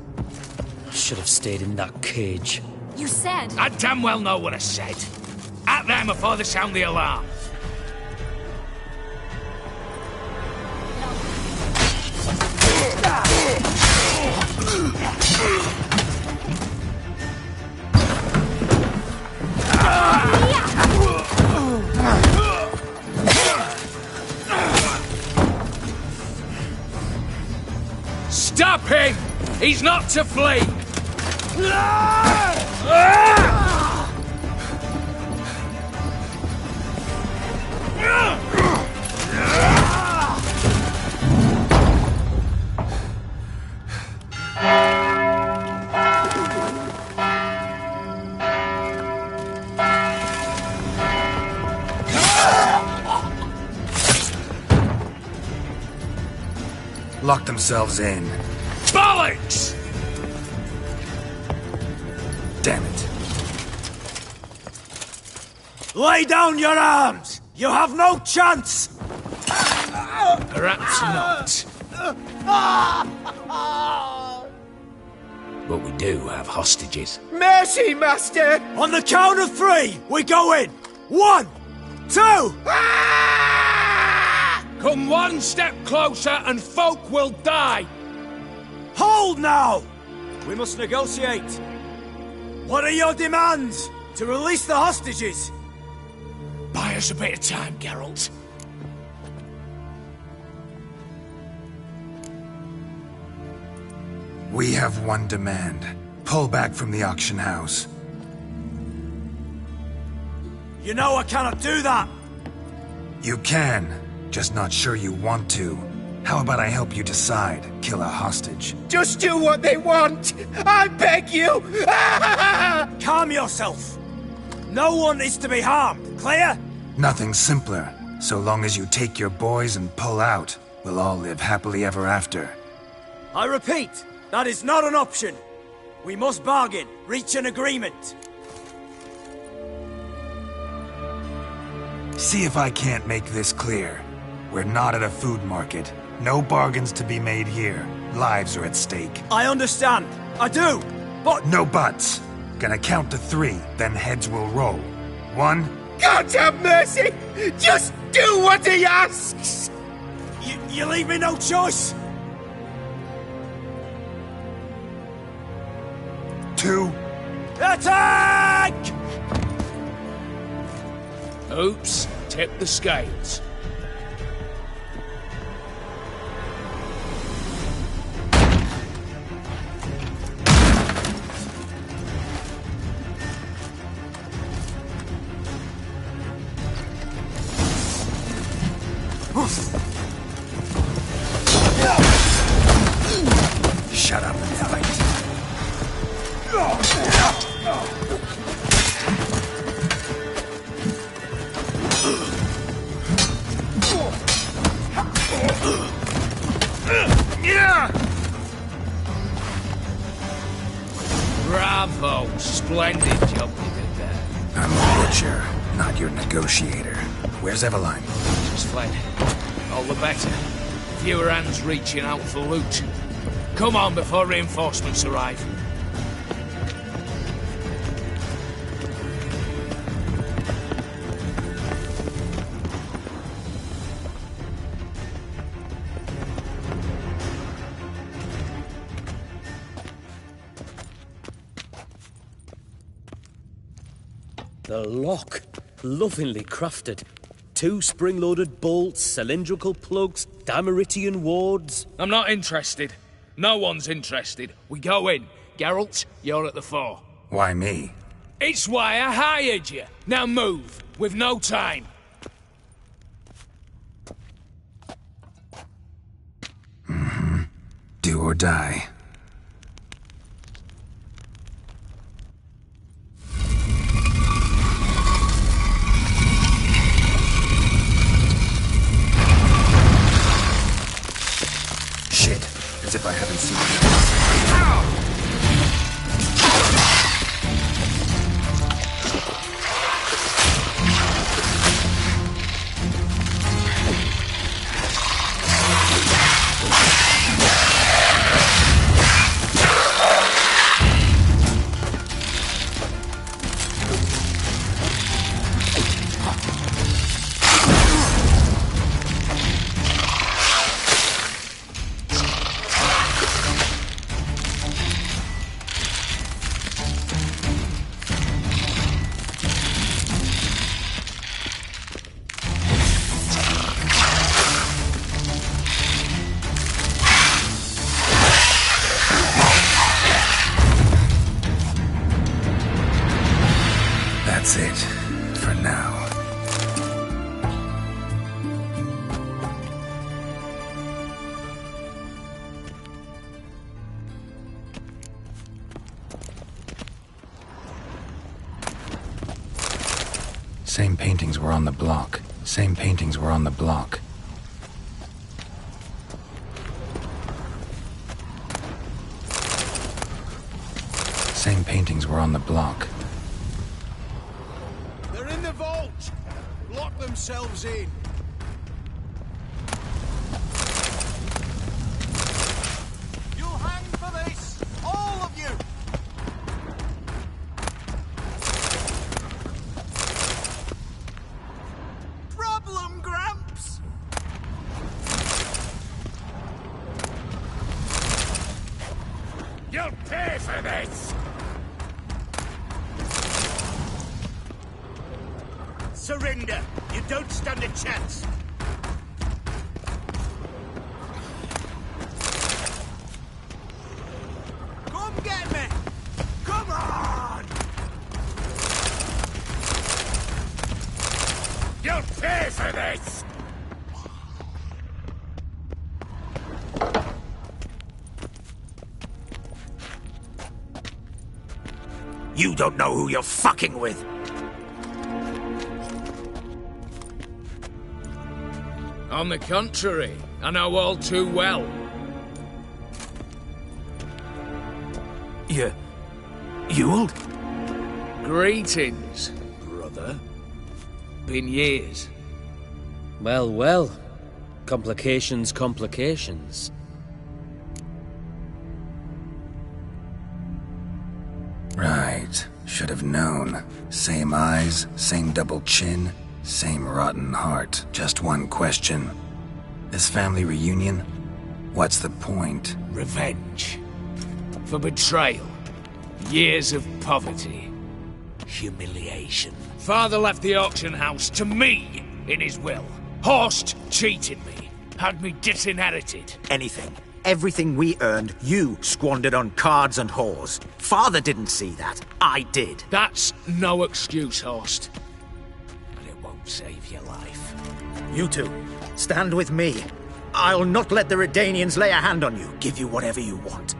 I should have stayed in that cage. You said... I damn well know what I said. At them before they sound the alarm. Stop him! He's not to flee! Lock themselves in. Bollocks! Damn it. Lay down your arms! You have no chance! Perhaps not. But we do have hostages. Mercy, Master! On the count of 3, we go in! 1, 2... Come one step closer and folk will die! Hold now! We must negotiate. What are your demands? To release the hostages? Buy us a bit of time, Geralt. We have one demand. Pull back from the auction house. You know I cannot do that! You can. Just not sure you want to. How about I help you decide? Kill a hostage. Just do what they want! I beg you! Calm yourself! No one is to be harmed, clear? Nothing simpler. So long as you take your boys and pull out, we'll all live happily ever after. I repeat, that is not an option. We must bargain, reach an agreement. See if I can't make this clear. We're not at a food market. No bargains to be made here. Lives are at stake. I understand. I do. But... No buts. Gonna count to 3, then heads will roll. 1... God have mercy! Just do what he asks! You leave me no choice! 2. Attack! Oops, tip the scales. Shut up and fight. Bravo! Splendid job you did there. I'm a butcher, not your negotiator. Where's Eveline? Just fled. All the better. Fewer hands reaching out for loot. Come on before reinforcements arrive. The lock. Lovingly crafted. 2 spring-loaded bolts, cylindrical plugs, Dimeritian wards. I'm not interested. No one's interested. We go in. Geralt, you're at the fore. Why me? It's why I hired you. Now move. We've no time. Do or die. Shit, as if I haven't seen That's it, for now. Same paintings were on the block. Same paintings were on the block. Same paintings were on the block. They're in the vault! Lock themselves in. You'll hang for this! All of you! Problem, Gramps! You'll pay for this! Surrender! You don't stand a chance! Come get me! Come on! You'll pay for this! You don't know who you're fucking with. On the contrary, I know all too well. Ewald? Greetings, brother. Been years. Well, well. Complications, complications. Right. Should have known. Same eyes, same double chin, same rotten heart. Just one question. This family reunion? What's the point? Revenge. For betrayal. Years of poverty. Humiliation. Father left the auction house to me in his will. Horst cheated me. Had me disinherited. Anything. Everything we earned, you squandered on cards and whores. Father didn't see that. I did. That's no excuse, Horst. And it won't save your life. You two, stand with me. I'll not let the Redanians lay a hand on you. Give you whatever you want.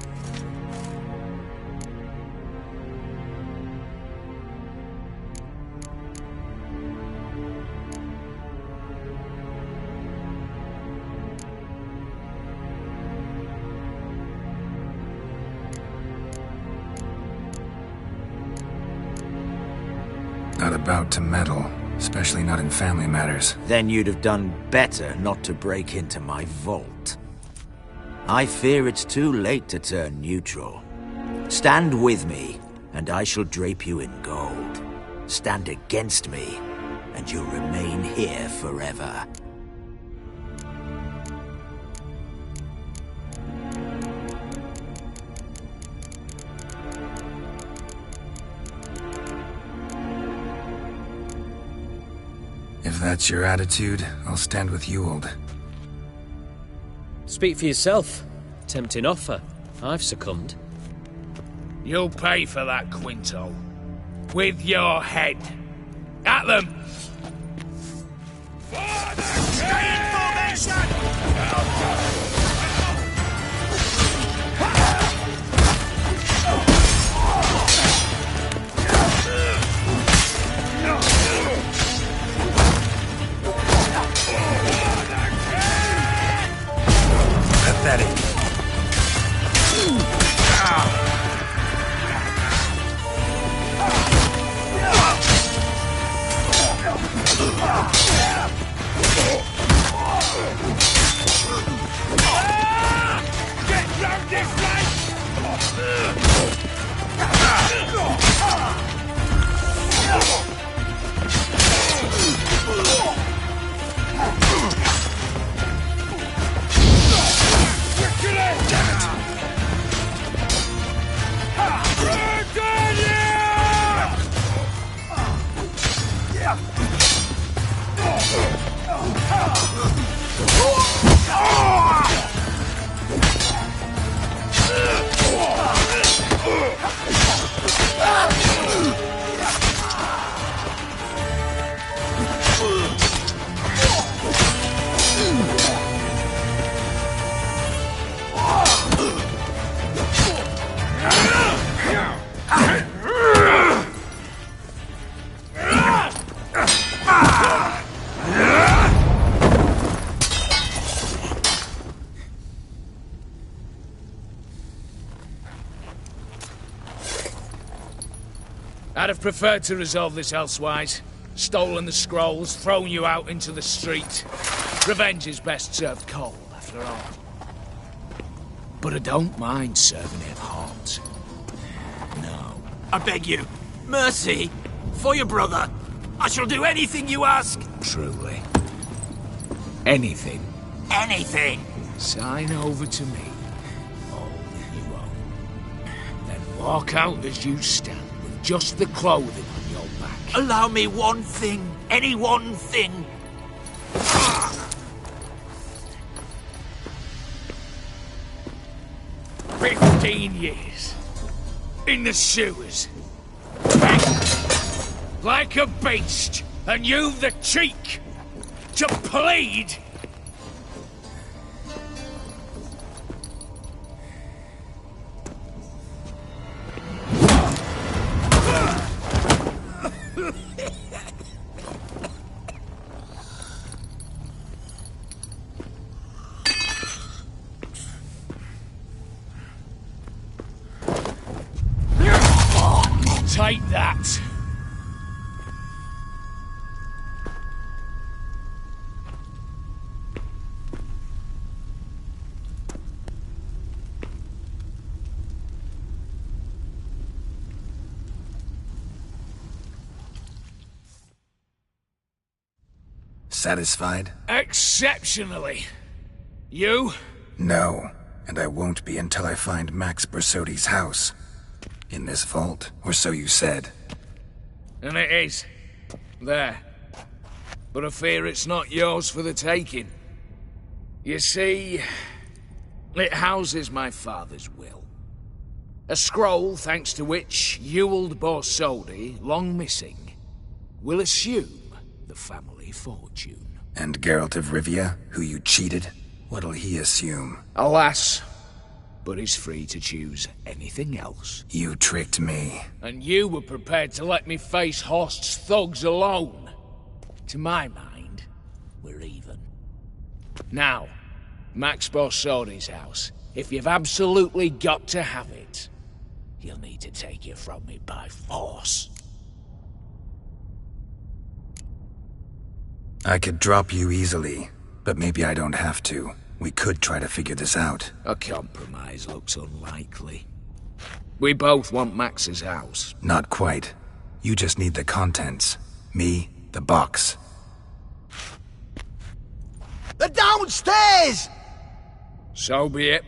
Not about to meddle, especially not in family matters. Then you'd have done better not to break into my vault. I fear it's too late to turn neutral. Stand with me, and I shall drape you in gold. Stand against me, and you'll remain here forever. If that's your attitude, I'll stand with Ewald. Speak for yourself. Tempting offer. I've succumbed. You'll pay for that, Quinto. With your head. At them! Stay in formation! Pathetic. Get round this way! I'd have preferred to resolve this elsewise. Stolen the scrolls, thrown you out into the street. Revenge is best served cold, after all. But I don't mind serving it hot. No. I beg you, mercy, for your brother. I shall do anything you ask. Truly. Anything. Anything. Sign over to me. All that you own. Then walk out as you stand, with just the clothing on your back. Allow me one thing. Any one thing. 15 years. In the sewers. Begging. Like a beast. And you've the cheek to plead. Take that. Satisfied? Exceptionally. You? No, and I won't be until I find Max Bersodi's house. In this vault, or so you said. And it is. There. But I fear it's not yours for the taking. You see, it houses my father's will. A scroll thanks to which Ewald Borsodi, long missing, will assume the family fortune. And Geralt of Rivia, who you cheated? What'll he assume? Alas, but he's free to choose anything else. You tricked me. And you were prepared to let me face Horst's thugs alone. To my mind, we're even. Now, Max Borsodi's house. If you've absolutely got to have it, you'll need to take it from me by force. I could drop you easily, but maybe I don't have to. We could try to figure this out. A compromise looks unlikely. We both want Max's house. Not quite. You just need the contents. Me, the box. They're downstairs! So be it.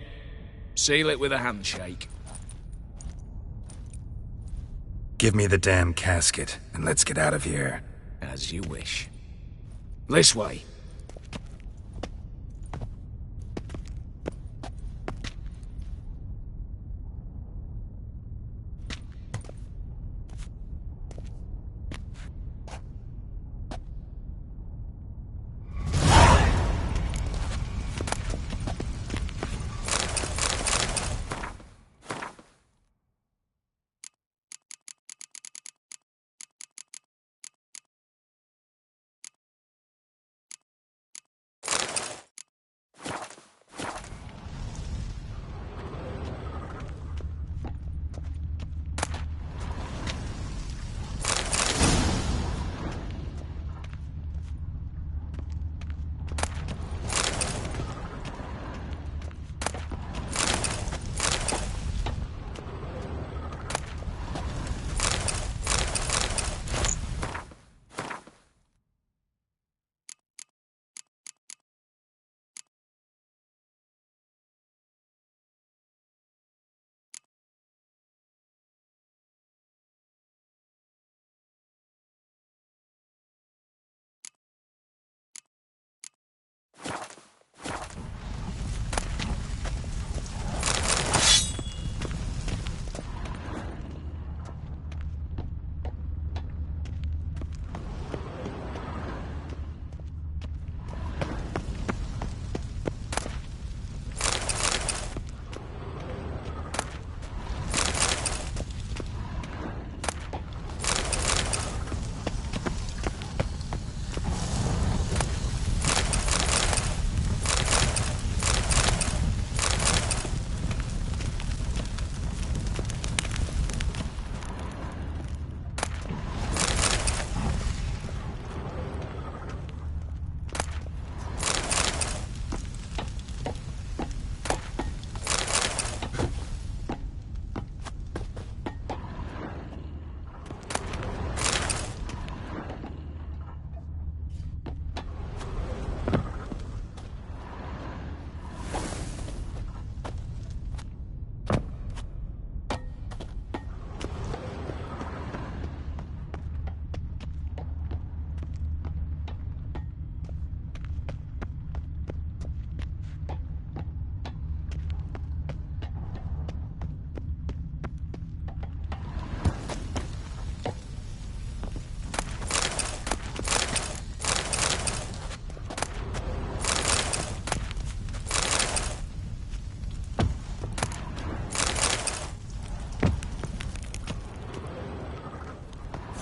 Seal it with a handshake. Give me the damn casket, and let's get out of here. As you wish. This way.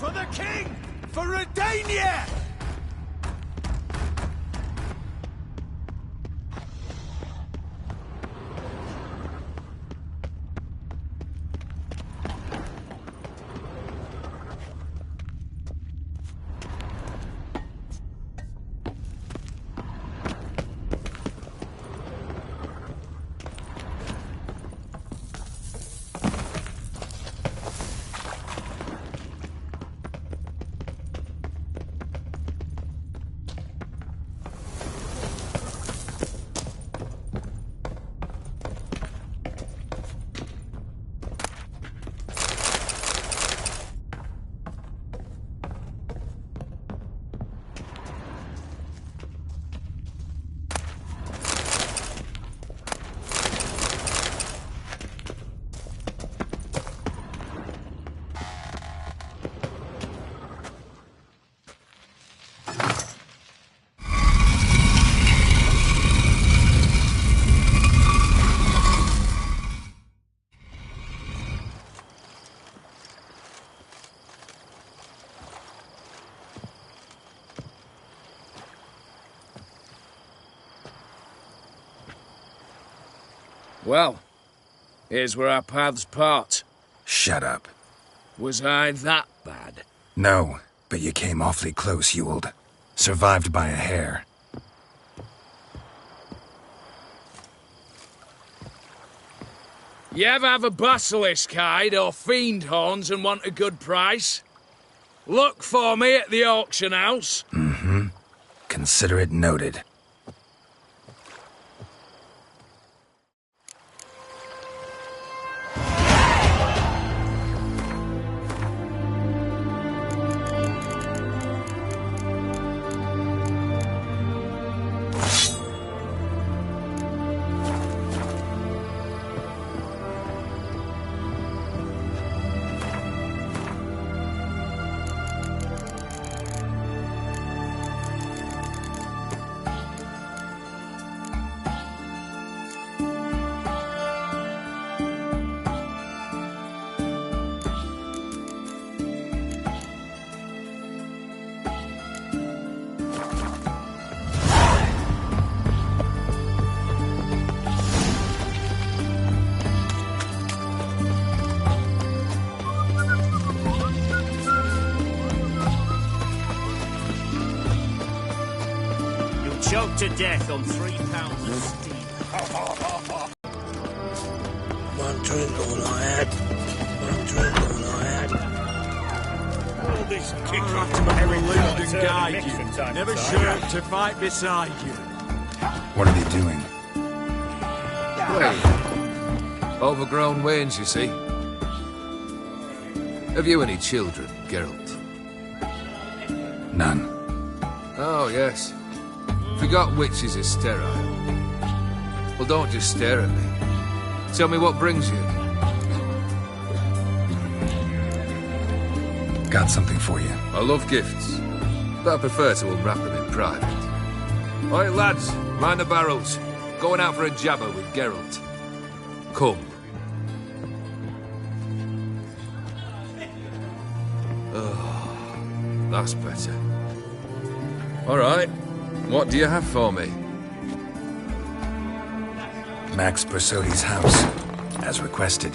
For the king! For Redania! Well, here's where our paths part. Shut up. Was I that bad? No, but you came awfully close, Ewald. Survived by a hair. You ever have a basilisk hide or fiend horns and want a good price? Look for me at the auction house. Mm-hmm. Consider it noted. Choked to death on 3 pounds of steam. One drink all I had. One drink all I had. All this kick I'll have to lead and guide you. Never shirk to fight beside you. What are they doing? Wait. Overgrown wains, you see. Have you any children, Geralt? None. Oh, yes. Forgot witches are sterile. Well, don't just stare at me. Tell me what brings you. Got something for you. I love gifts, but I prefer to unwrap them in private. Oi, lads, mind the barrels. Going out for a jabber with Geralt. Come. Oh, that's better. All right. What do you have for me? Max Bersodi's house, as requested.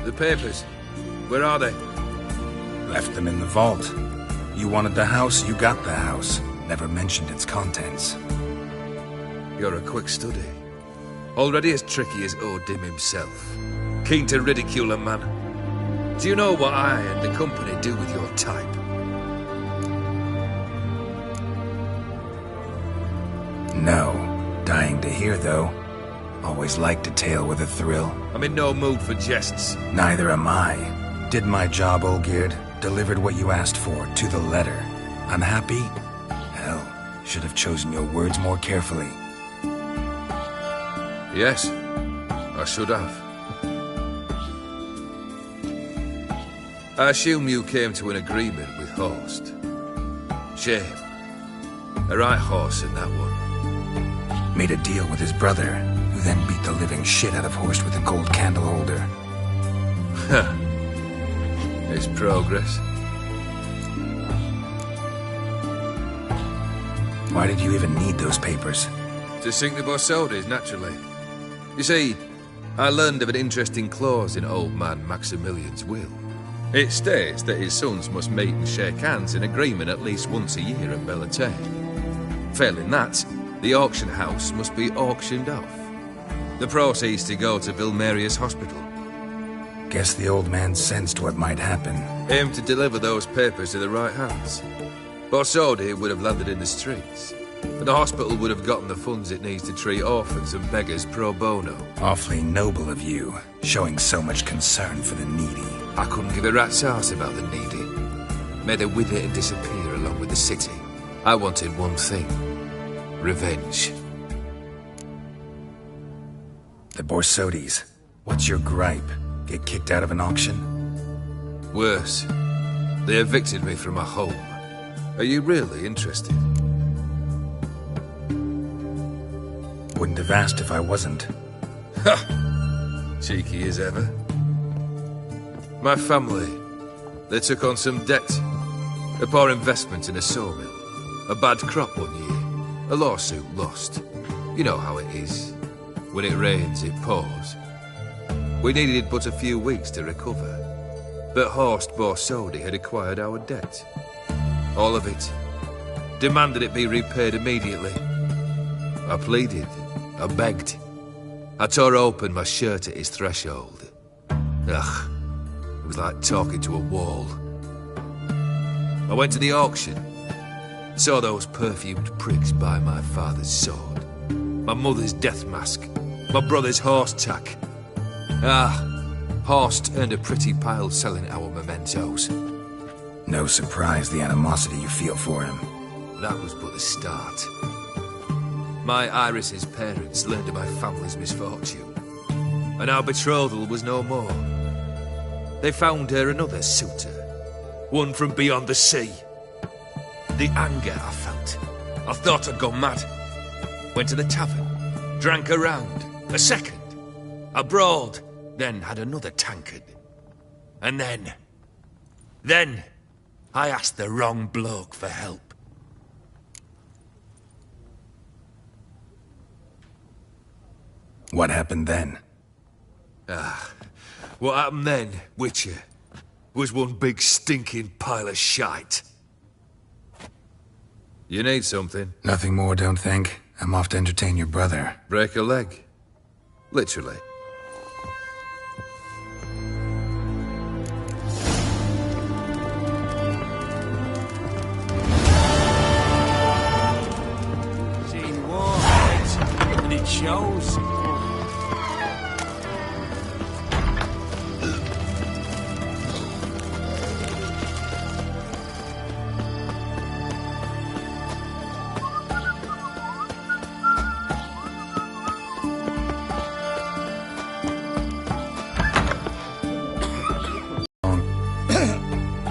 The papers. Where are they? Left them in the vault. You wanted the house, you got the house. Never mentioned its contents. You're a quick study. Already as tricky as Odin himself. Keen to ridicule a man. Do you know what I and the company do with your type? No. Dying to hear, though. Always liked a tale with a thrill. I'm in no mood for jests. Neither am I. Did my job, Olgierd. Delivered what you asked for, to the letter. Unhappy? Hell, should have chosen your words more carefully. Yes, I should have. I assume you came to an agreement with Horst. Shame. A right horse in that one. Made a deal with his brother, who then beat the living shit out of Horst with a gold candle holder. Huh. It's progress. Why did you even need those papers? To sink the Borsodis, naturally. You see, I learned of an interesting clause in old man Maximilian's will. It states that his sons must meet and shake hands in agreement at least once a year at Bellatane. Failing that, the auction house must be auctioned off. The proceeds to go to Vilmerius Hospital. Guess the old man sensed what might happen. Aimed to deliver those papers to the right hands. Borsodi would have landed in the streets, and the hospital would have gotten the funds it needs to treat orphans and beggars pro bono. Awfully noble of you, showing so much concern for the needy. I couldn't give a rat's ass about the needy. Made her wither and disappear along with the city. I wanted one thing. Revenge. The Borsodis. What's your gripe? Get kicked out of an auction? Worse. They evicted me from my home. Are you really interested? Wouldn't have asked if I wasn't. Ha! Cheeky as ever. My family, they took on some debt. A poor investment in a sawmill. A bad crop one year. A lawsuit lost. You know how it is. When it rains, it pours. We needed but a few weeks to recover. But Horst Borsodi had acquired our debt. All of it. Demanded it be repaid immediately. I pleaded. I begged. I tore open my shirt at his threshold. Ugh. It was like talking to a wall. I went to the auction. Saw those perfumed prigs buy my father's sword. My mother's death mask. My brother's horse tack. Horst earned a pretty pile selling our mementos. No surprise the animosity you feel for him. That was but the start. My Iris's parents learned of my family's misfortune, and our betrothal was no more. They found her another suitor, one from beyond the sea. The anger I felt, I thought I'd gone mad. Went to the tavern, drank a round, a second, abroad, then had another tankard. And then, I asked the wrong bloke for help. What happened then? What happened then, Witcher, was one big stinking pile of shite. You need something? Nothing more, don't think. I'm off to entertain your brother. Break a leg. Literally. Seen war, mate, and it shows.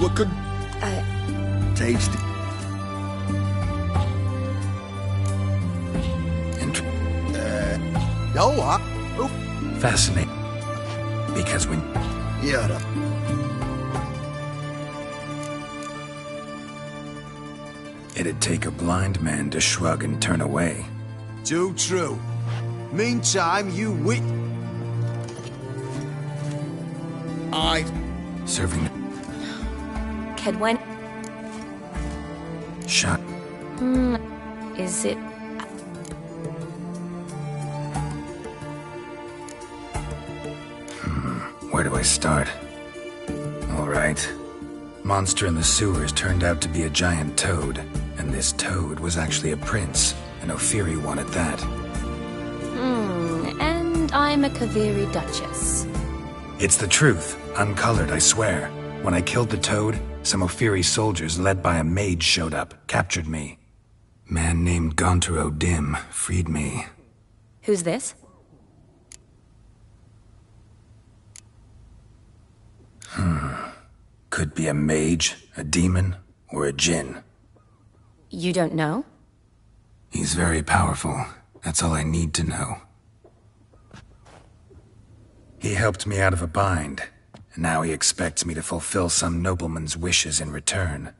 What could... taste... Fascinating. Because when... Yeah. It'd take a blind man to shrug and turn away. Too true. Meantime, you wit... Serving Kedwen. shot. Is it... Where do I start? All right. Monster in the sewers turned out to be a giant toad, and this toad was actually a prince, an Ophiri one at that. And I'm a Kaviri Duchess. It's the truth, uncolored, I swear. When I killed the toad, some Ophiri soldiers led by a mage showed up, captured me. Man named Gontaro Dim freed me. Who's this? Could be a mage, a demon, or a djinn. You don't know? He's very powerful. That's all I need to know. He helped me out of a bind, and now he expects me to fulfill some nobleman's wishes in return.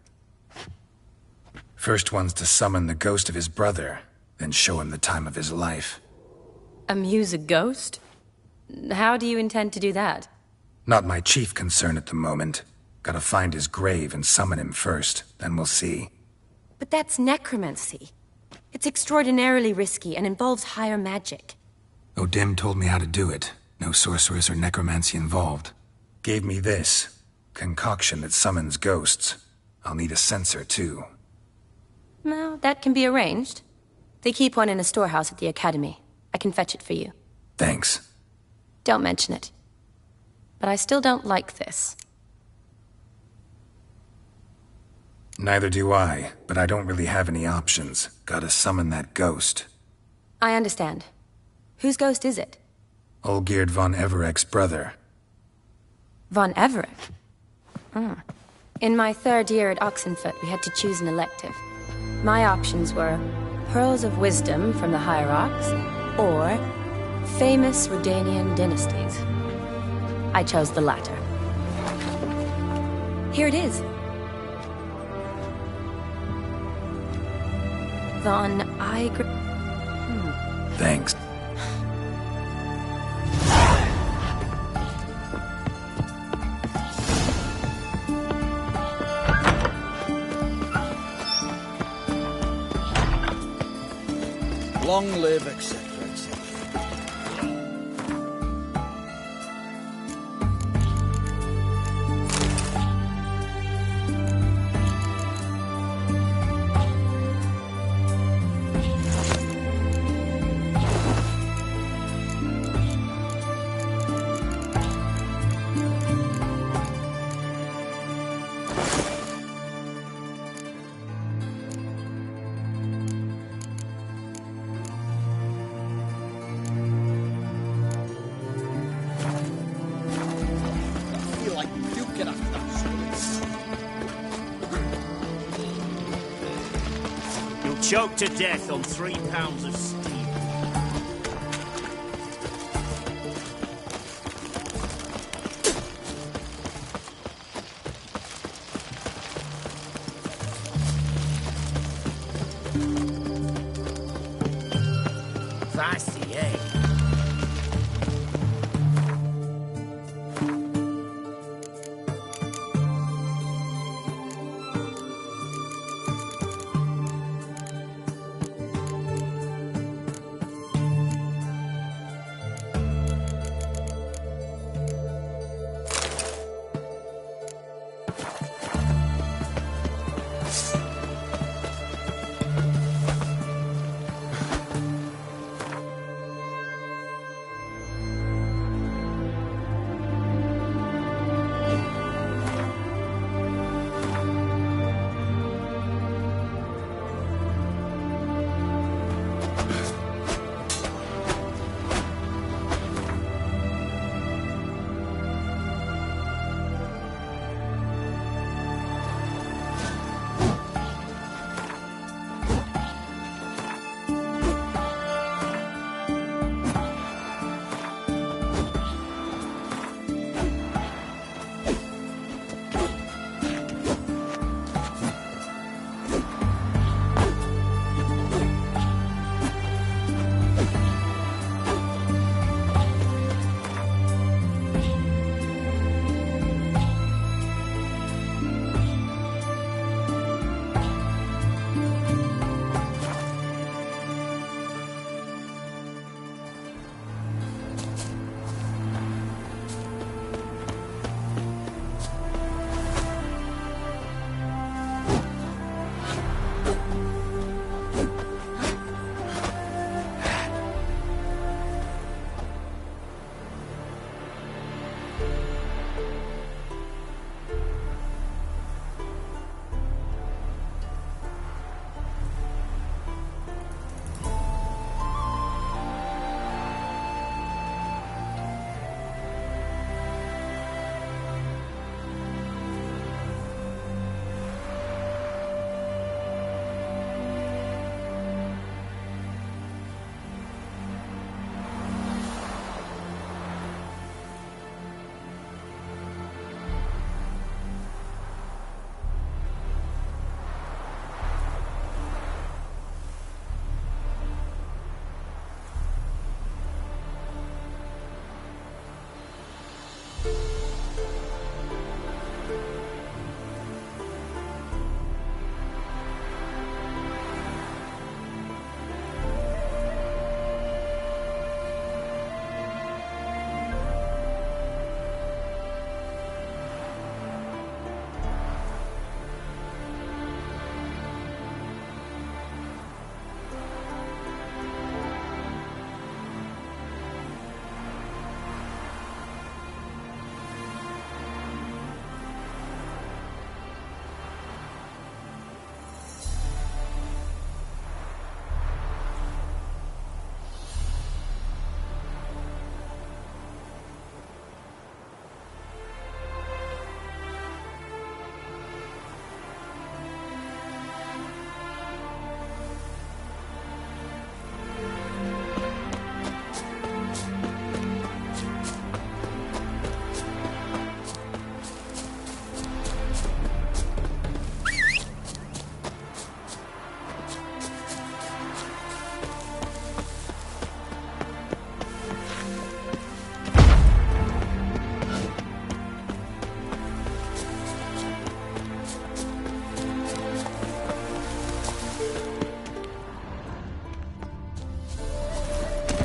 First one's to summon the ghost of his brother, then show him the time of his life. Amuse a ghost? How do you intend to do that? Not my chief concern at the moment. Gotta find his grave and summon him first, then we'll see. But that's necromancy. It's extraordinarily risky and involves higher magic. Odim told me how to do it. No sorceress or necromancy involved. Gave me this concoction that summons ghosts. I'll need a censer, too. Well, that can be arranged. They keep one in a storehouse at the academy. I can fetch it for you. Thanks. Don't mention it. But I still don't like this. Neither do I, but I don't really have any options. Gotta summon that ghost. I understand. Whose ghost is it? Olgierd von Everek's brother. Von Everek? In my third year at Oxenfoot, we had to choose an elective. My options were Pearls of Wisdom from the Hierarchs, or famous Redanian dynasties. I chose the latter. Here it is. Von Igr... Thanks. Long live, etc., etc. Choked to death on 3 pounds of steel. Fancy, eh?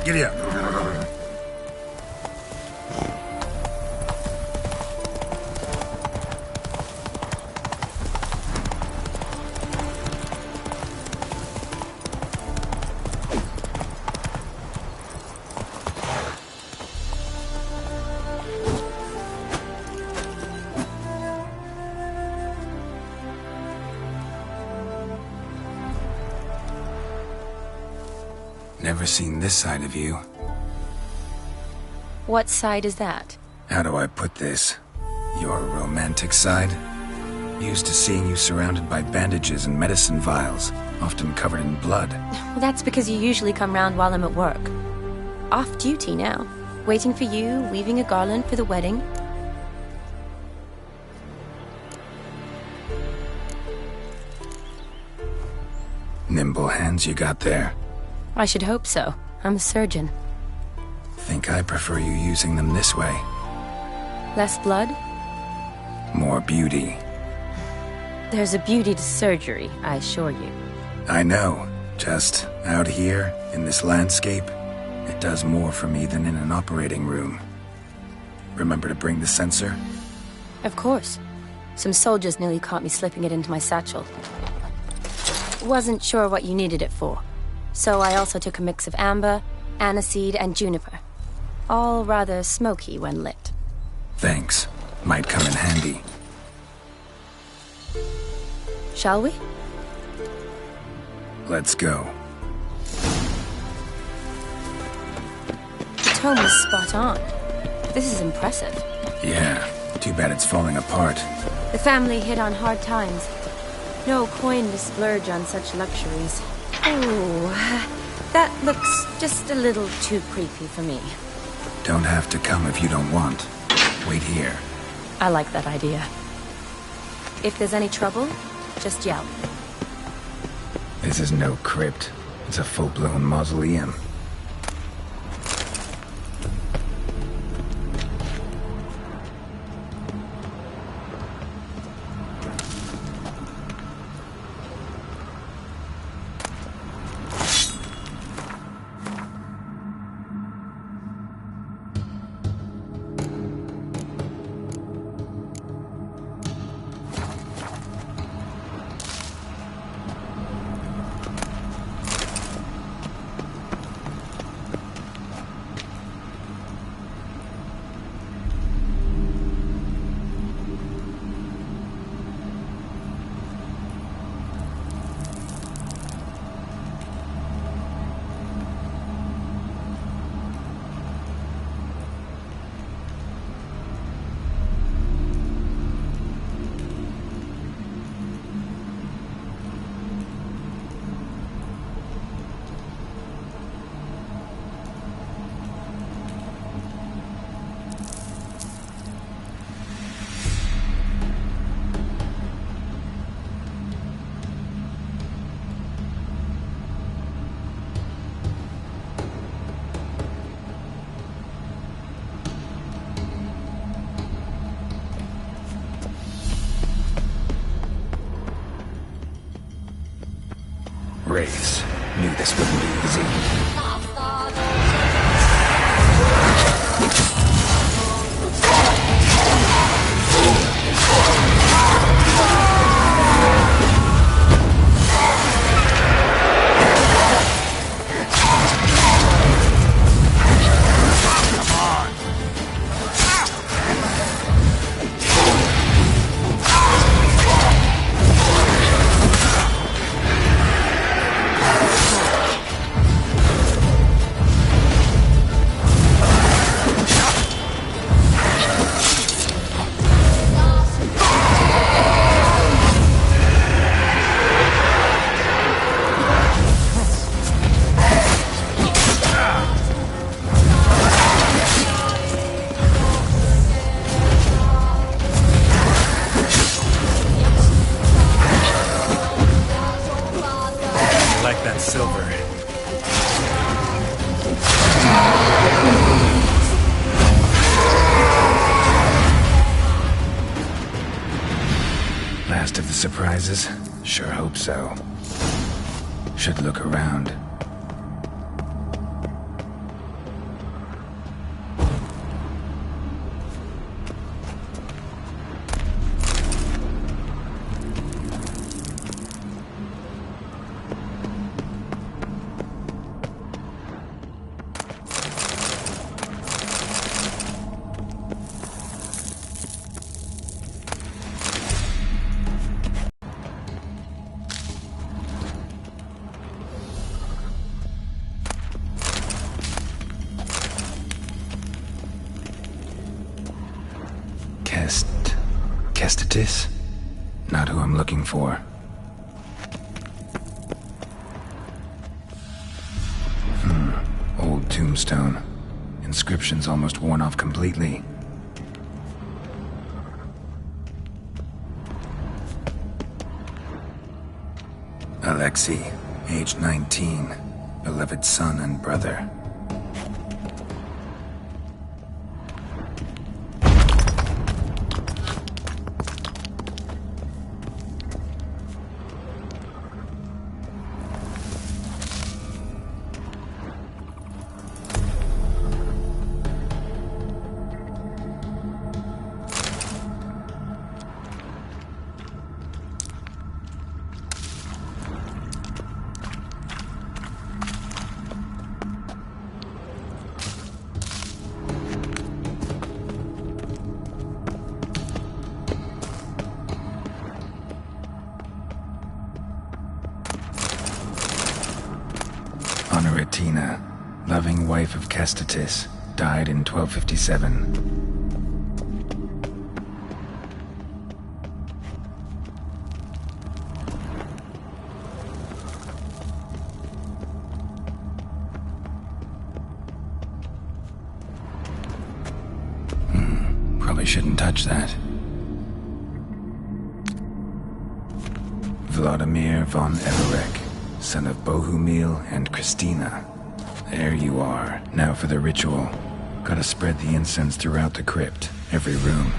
Giddy up. Never seen this side of you. What side is that? How do I put this? Your romantic side? Used to seeing you surrounded by bandages and medicine vials, often covered in blood. Well, that's because you usually come round while I'm at work. Off duty now. Waiting for you, weaving a garland for the wedding. Nimble hands you got there. I should hope so. I'm a surgeon. Think I prefer you using them this way. Less blood? More beauty. There's a beauty to surgery, I assure you. I know. Just out here, in this landscape, it does more for me than in an operating room. Remember to bring the sensor? Of course. Some soldiers nearly caught me slipping it into my satchel. Wasn't sure what you needed it for. So I also took a mix of amber, aniseed, and juniper. All rather smoky when lit. Thanks. Might come in handy. Shall we? Let's go. The tome is spot on. This is impressive. Yeah, too bad it's falling apart. The family hit on hard times. No coin to splurge on such luxuries. Oh, that looks just a little too creepy for me. Don't have to come if you don't want. Wait here. I like that idea. If there's any trouble, just yell. This is no crypt. It's a full-blown mausoleum. Wraiths. Knew this wouldn't be easy. Last of the surprises? Sure hope so. Should look around. Kestatis? Not who I'm looking for. Old tombstone. Inscription's almost worn off completely. Alexei, age 19, beloved son and brother. Honoratina, loving wife of Kestatis, died in 1257. Probably shouldn't touch that. Vladimir von Everek, son of Bohumil and Christina. There you are. Now for the ritual. Gotta spread the incense throughout the crypt, every room.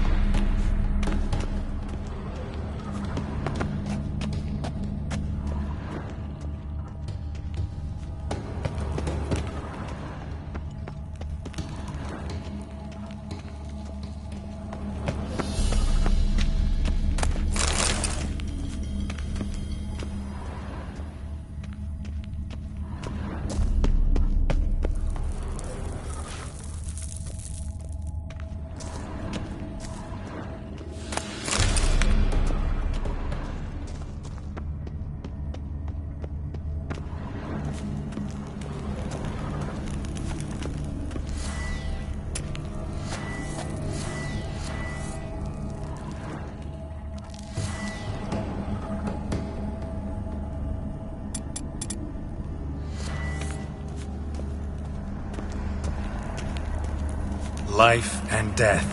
Life and death,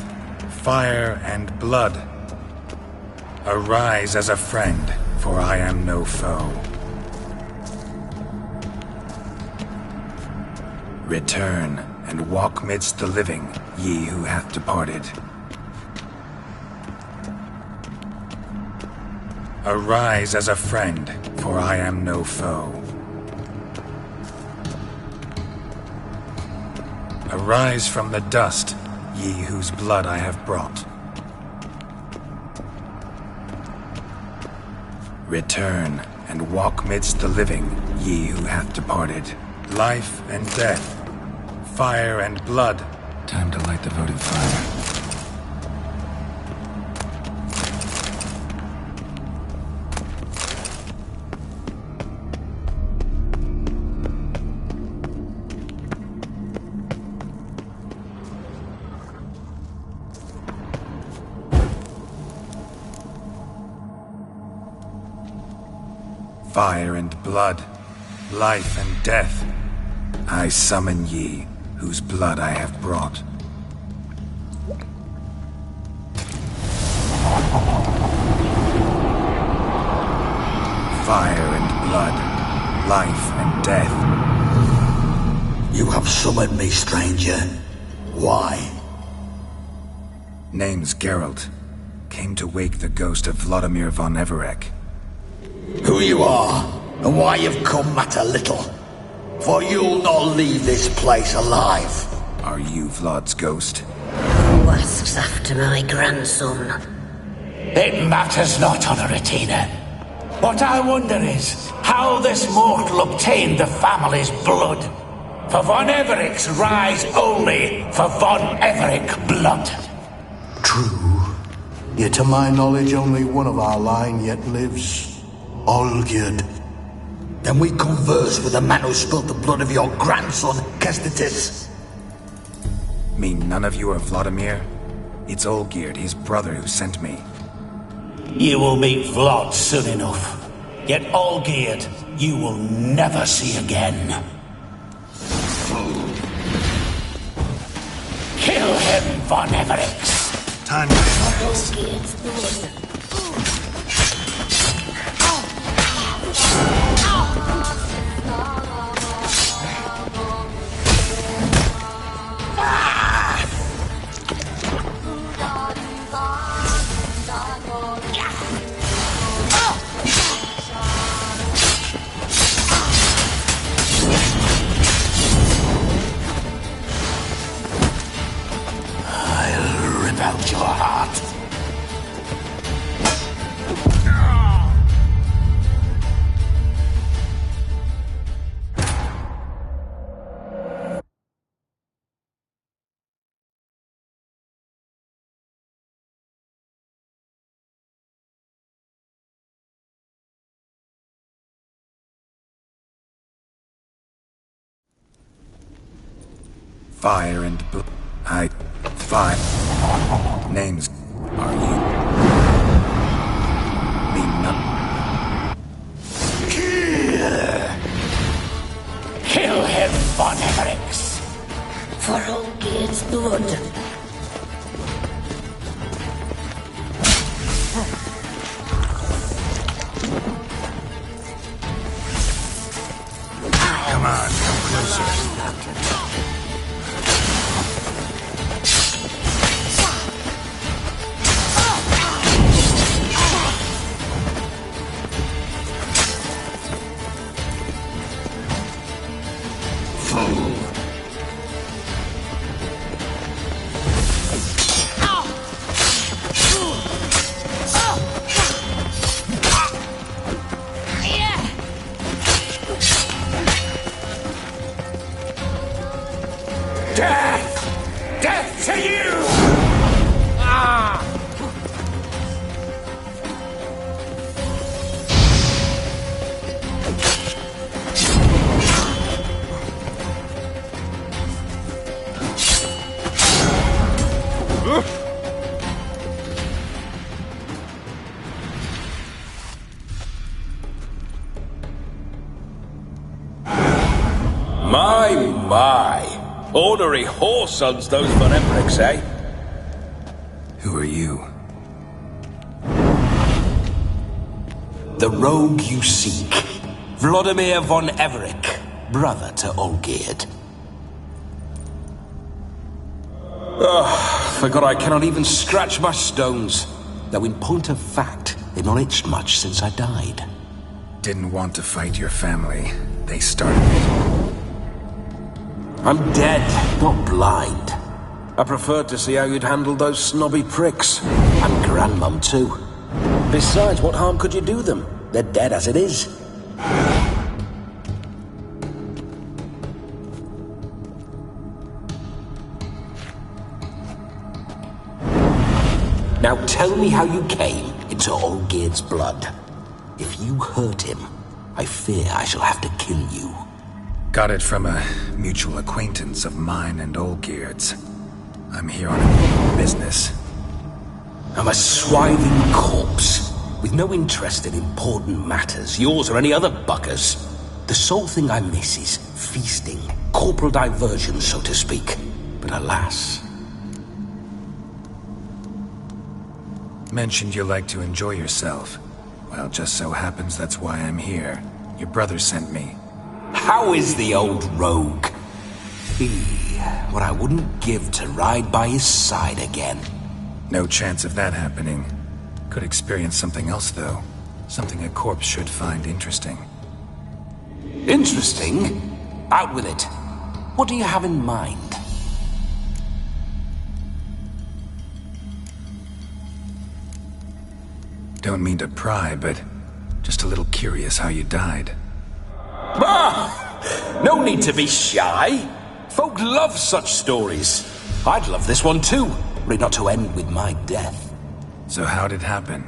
fire and blood. Arise as a friend, for I am no foe. Return and walk midst the living, ye who hath departed. Arise as a friend, for I am no foe. Arise from the dust, ye whose blood I have brought. Return and walk midst the living, ye who hath departed. Life and death, fire and blood. Time to light the votive fire. Fire and blood, life and death. I summon ye, whose blood I have brought. Fire and blood, life and death. You have summoned me, stranger. Why? Name's Geralt. Came to wake the ghost of Vladimir von Everek. Who you are, and why you've come matter little. For you'll not leave this place alive. Are you Vlad's ghost? Who asks after my grandson? It matters not, Honoratina. What I wonder is how this mortal obtained the family's blood. For von Everek's rise only for von Everek blood. True. Yet to my knowledge, only one of our line yet lives. Olgierd. Then we converse with the man who spilled the blood of your grandson, Kestatis. Mean none of you are Vladimir? It's Olgierd, his brother, who sent me. You will meet Vlad soon enough. Yet Olgierd, you will never see again. Kill him, Von Everix! Time to out your heart. Fire and blood. Fire. Names are you? Mean nothing. Kill him, Von Everix! For Olgierd's blood. Come on, come closer. Death! Death to you! My! Ornery whoresons, those Von Everix, eh? Who are you? The rogue you seek. Vladimir von Everik, brother to Olgierd. Forgot I cannot even scratch my stones. Though in point of fact, they've not itched much since I died. Didn't want to fight your family. They started it. I'm dead, not blind. I preferred to see how you'd handle those snobby pricks. And Grandmum, too. Besides, what harm could you do them? They're dead as it is. Now tell me how you came into Olgierd's blood. If you hurt him, I fear I shall have to kill you. Got it from a mutual acquaintance of mine and Olgierd's. I'm here on business. I'm a swiving corpse, with no interest in important matters, yours or any other buckers. The sole thing I miss is feasting, corporal diversion, so to speak. But alas... Mentioned you like to enjoy yourself. Well, just so happens that's why I'm here. Your brother sent me. How is the old rogue? What I wouldn't give to ride by his side again. No chance of that happening. Could experience something else, though. Something a corpse should find interesting. Interesting? Out with it. What do you have in mind? Don't mean to pry, but just a little curious how you died. No need to be shy. Folk love such stories. I'd love this one too, were it not to end with my death. So how'd it happen?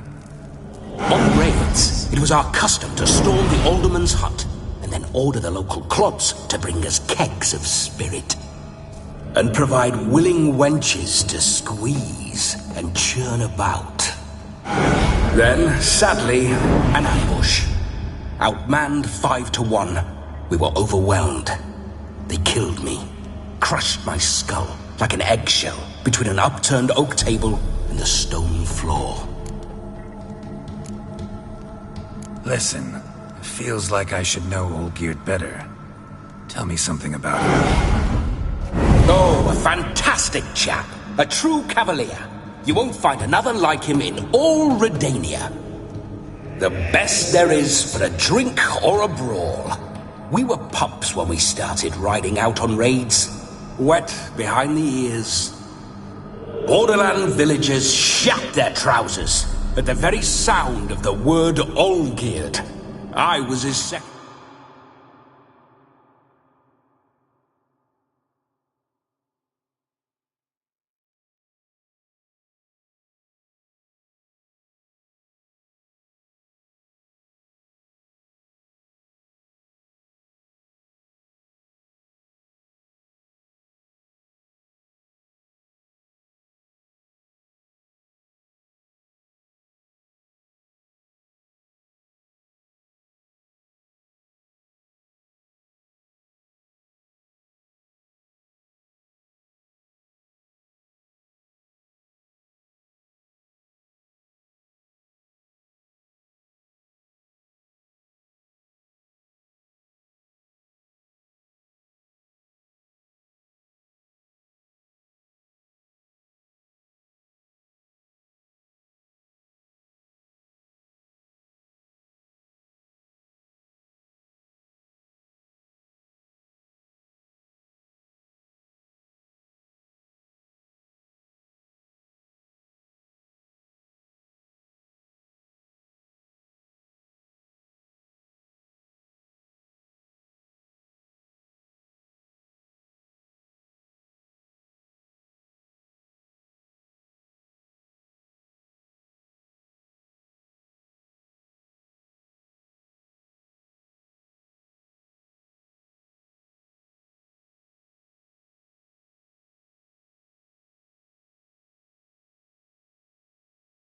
On raids, it was our custom to storm the alderman's hut and then order the local clods to bring us kegs of spirit. and provide willing wenches to squeeze and churn about. Then, sadly, an ambush. Outmanned 5 to 1, we were overwhelmed. They killed me, crushed my skull like an eggshell between an upturned oak table and the stone floor. Listen, it feels like I should know Olgierd better. Tell me something about him. Oh, a fantastic chap. A true cavalier. You won't find another like him in all Redania. The best there is for a drink or a brawl. We were pups when we started riding out on raids. Wet behind the ears. Borderland villagers shat their trousers at the very sound of the word Olgierd. I was his second.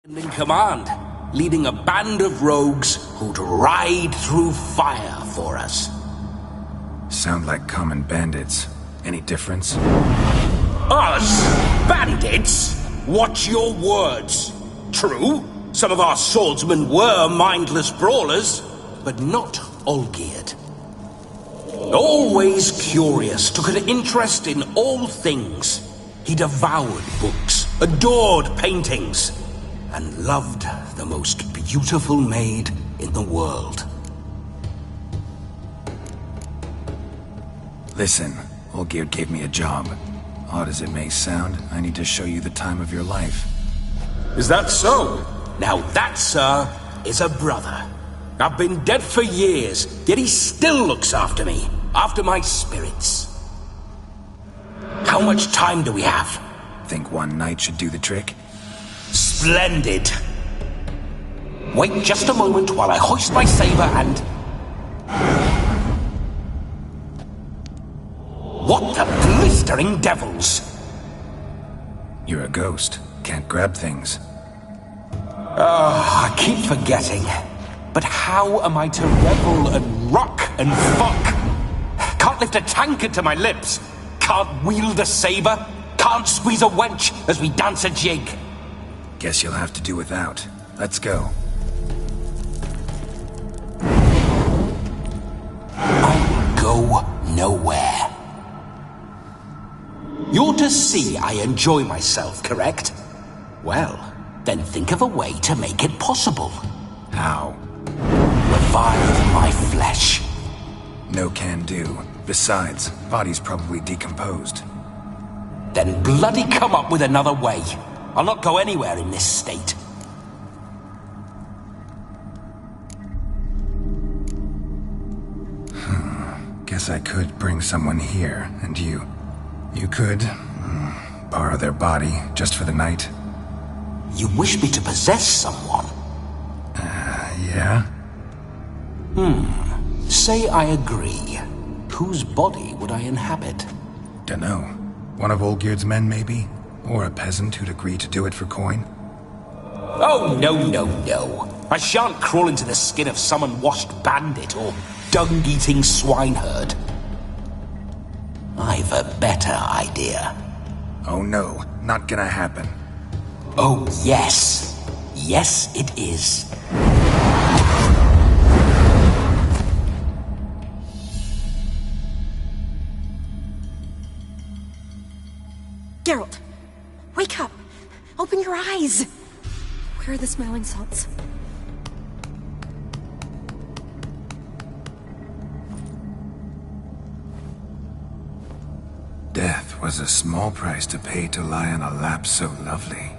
In command, leading a band of rogues who'd ride through fire for us. Sound like common bandits. Any difference? Us? Bandits? Watch your words. True, some of our swordsmen were mindless brawlers, but not Olgierd. Always curious, took an interest in all things. He devoured books, adored paintings, and loved the most beautiful maid in the world. Listen, Olgierd gave me a job. Odd as it may sound, I need to show you the time of your life. Is that so? Now that, sir, is a brother. I've been dead for years, yet he still looks after me, after my spirits. How much time do we have? Think one night should do the trick? Splendid! Wait just a moment while I hoist my saber and... What the blistering devils? You're a ghost. Can't grab things. I keep forgetting. But how am I to revel and rock and fuck? Can't lift a tankard to my lips. Can't wield a saber. Can't squeeze a wench as we dance a jig. Guess you'll have to do without. Let's go. I will go nowhere. You're to see I enjoy myself, correct? Well, then think of a way to make it possible. How? Revive my flesh. No can do. Besides, body's probably decomposed. Then bloody come up with another way. I'll not go anywhere in this state. Guess I could bring someone here, and you could borrow their body just for the night. You wish me to possess someone? Yeah? Say I agree. Whose body would I inhabit? Dunno. One of Olgierd's men, maybe? Or a peasant who'd agree to do it for coin? Oh, no. I shan't crawl into the skin of some unwashed bandit or dung-eating swineherd. I've a better idea. Oh no, not gonna happen. Oh, yes. Yes, it is. Geralt, wake up! Open your eyes! Where are the smelling salts? Death was a small price to pay to lie on a lap so lovely,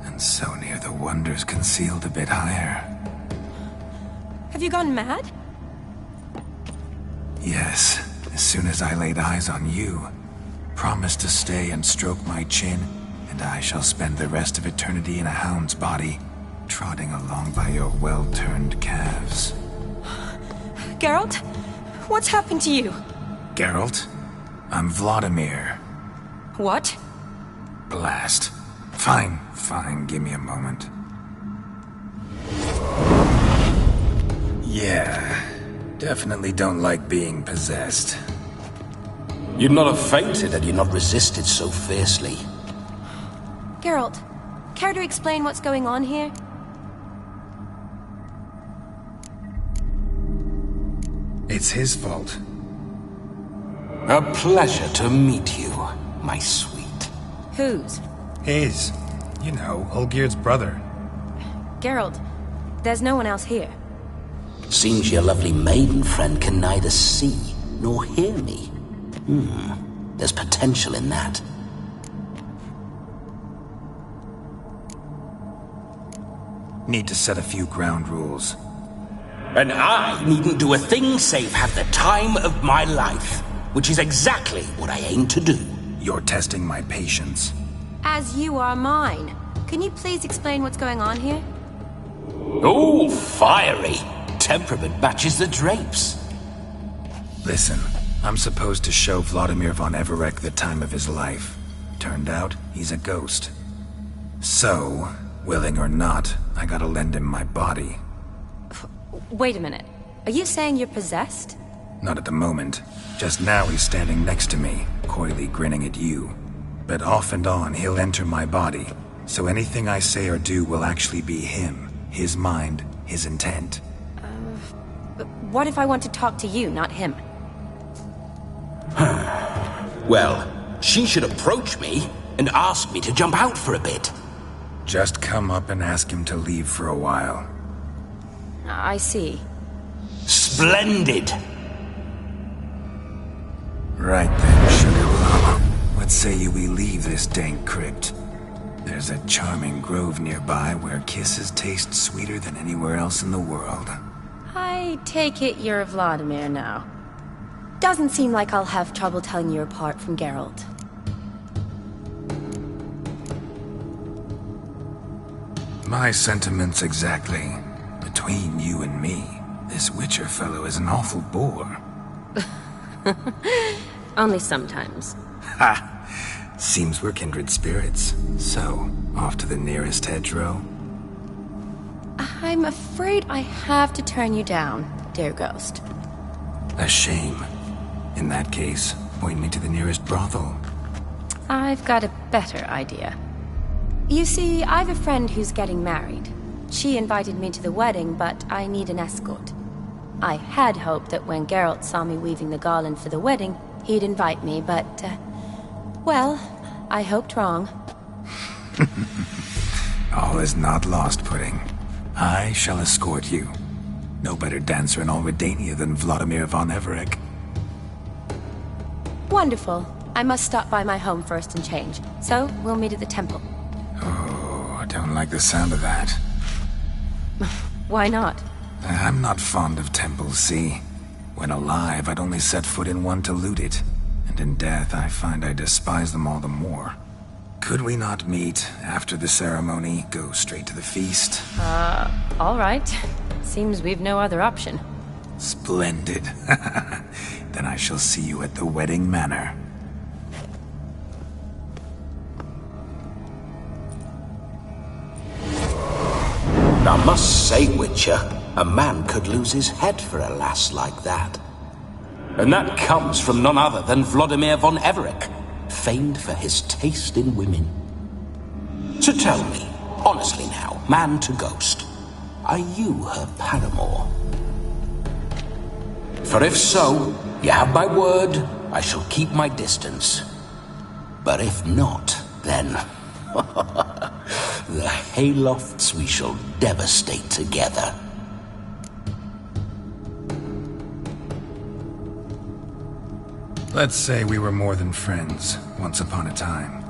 and so near the wonders concealed a bit higher. Have you gone mad? Yes, as soon as I laid eyes on you, promised to stay and stroke my chin, and I shall spend the rest of eternity in a hound's body, trotting along by your well-turned calves. Geralt? What's happened to you? Geralt? I'm Vladimir. What? Blast. Fine, give me a moment. Yeah, definitely don't like being possessed. You'd not have fainted had you not resisted so fiercely. Geralt, care to explain what's going on here? It's his fault. A pleasure to meet you, my sweet. Whose? His. You know, Olgierd's brother. Geralt, there's no one else here. Seems your lovely maiden friend can neither see nor hear me. There's potential in that. Need to set a few ground rules. And I needn't do a thing save have the time of my life, which is exactly what I aim to do. You're testing my patience. As you are mine. Can you please explain what's going on here? Oh, fiery. Temperament matches the drapes. Listen, I'm supposed to show Vladimir von Everec the time of his life. Turned out, he's a ghost. So, willing or not, I gotta lend him my body. Wait a minute. Are you saying you're possessed? Not at the moment. Just now he's standing next to me, coyly grinning at you. But off and on, he'll enter my body. So anything I say or do will actually be him. His mind, his intent. But what if I want to talk to you, not him? Well, she should approach me and ask me to jump out for a bit. Just come up and ask him to leave for a while. I see. Splendid! Right then, Sugar Plum. What say you we leave this dank crypt? There's a charming grove nearby where kisses taste sweeter than anywhere else in the world. I take it you're Vladimir now. Doesn't seem like I'll have trouble telling you apart from Geralt. My sentiments exactly. Between you and me, this Witcher fellow is an awful bore. Only sometimes. Ha! Seems we're kindred spirits. So, off to the nearest hedgerow? I'm afraid I have to turn you down, dear ghost. A shame. In that case, point me to the nearest brothel. I've got a better idea. You see, I've a friend who's getting married. She invited me to the wedding, but I need an escort. I had hoped that when Geralt saw me weaving the garland for the wedding, he'd invite me, but, well, I hoped wrong. All is not lost, Pudding. I shall escort you. No better dancer in all Redania than Vladimir von Everec. Wonderful. I must stop by my home first and change, so we'll meet at the temple. Oh, I don't like the sound of that. Why not? I'm not fond of temples, see? When alive, I'd only set foot in one to loot it. And in death, I find I despise them all the more. Could we not meet after the ceremony, go straight to the feast? All right. Seems we've no other option. Splendid. Then I shall see you at the wedding manor. I must say, Witcher, a man could lose his head for a lass like that. And that comes from none other than Vladimir von Everec, famed for his taste in women. So tell me, honestly now, man to ghost, are you her paramour? For if so, you have my word, I shall keep my distance. But if not, then the Haylofts we shall devastate together. Let's say we were more than friends, once upon a time.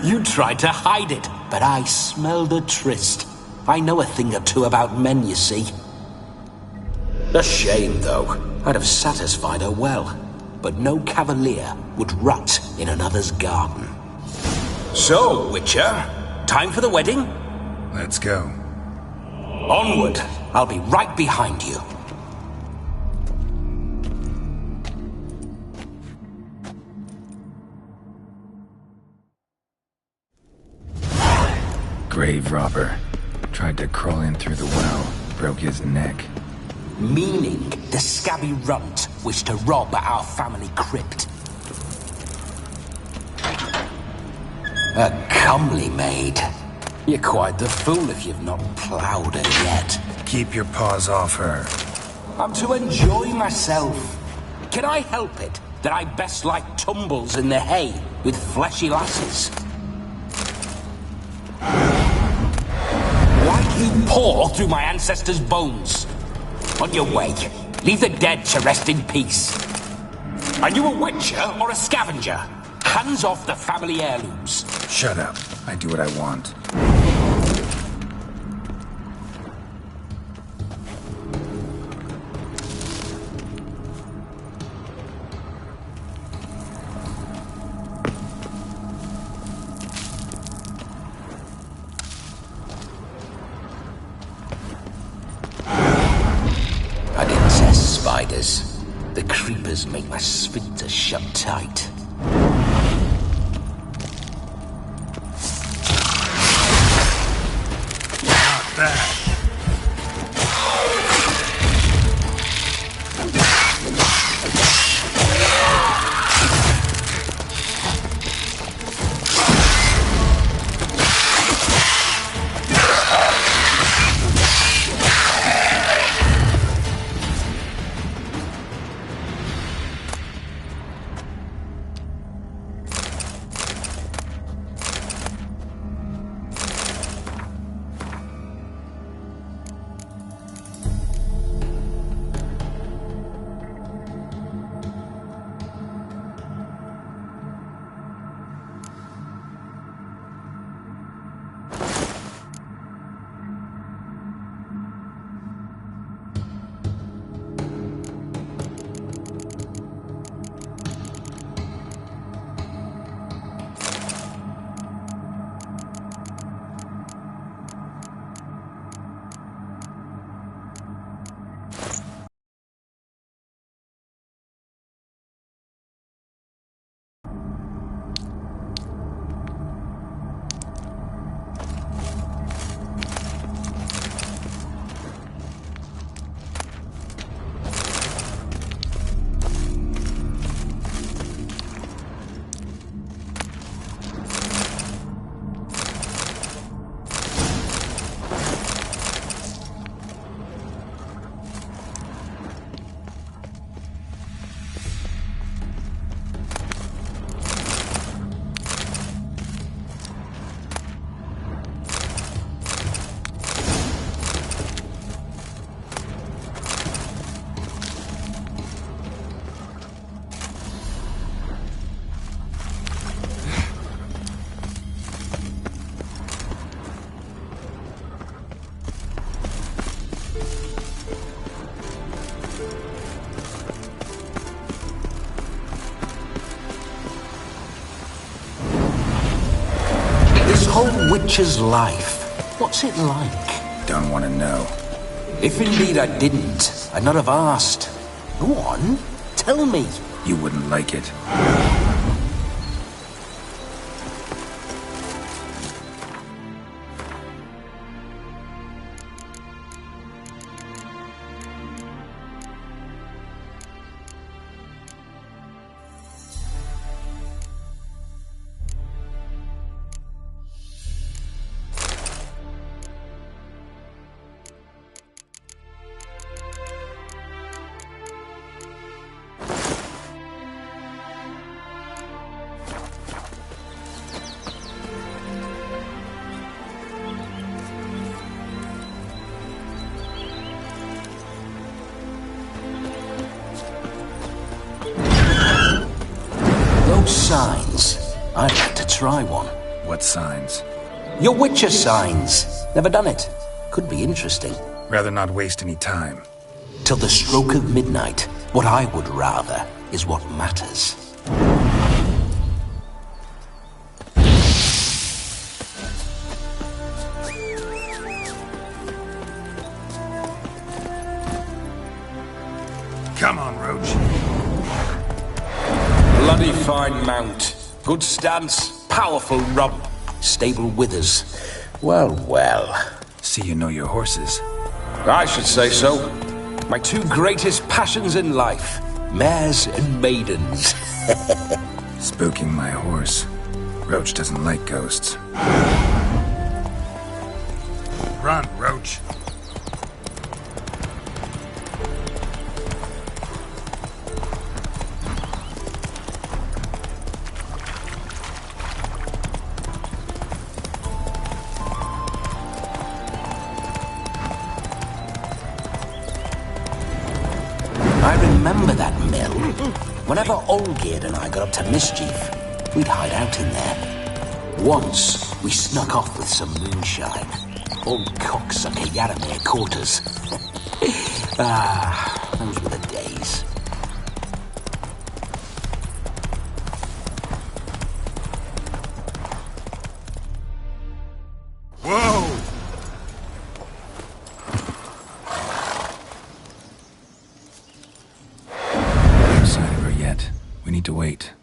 You tried to hide it, but I smelled a tryst. I know a thing or two about men, you see. A shame, though. I'd have satisfied her well. But no cavalier would rot in another's garden. So, Witcher, time for the wedding? Let's go. Onward. I'll be right behind you. Grave robber. Tried to crawl in through the well. Broke his neck. Meaning the scabby runt wished to rob our family crypt. A comely maid. You're quite the fool if you've not ploughed her yet. Keep your paws off her. I'm to enjoy myself. Can I help it that I best like tumbles in the hay with fleshy lasses? Why do you paw through my ancestors' bones? On your way, leave the dead to rest in peace. Are you a witcher or a scavenger? Hands off the family heirlooms. Shut up. I do what I want. I detest spiders. The creepers make my sphincter shut tight. Not bad. Whole witcher's life. What's it like? Don't want to know. If indeed I didn't, I'd not have asked. Go on, tell me. You wouldn't like it. signs. I'd like to try one. What signs? Your Witcher signs. Never done it. Could be interesting. Rather not waste any time. Till the stroke of midnight, what I would rather is what matters. Come on, Roach. Bloody fine mount. Good stance, powerful rump. Stable withers. Well, well. See you know your horses. I should say so. My two greatest passions in life. Mares and maidens. Spooking my horse. Roach doesn't like ghosts. Run, Roach. Remember that mill? Whenever Olgierd and I got up to mischief, we'd hide out in there. Once, we snuck off with some moonshine. Old cocksucker Yaramir caught us. Those were the days. Whoa! We need to wait.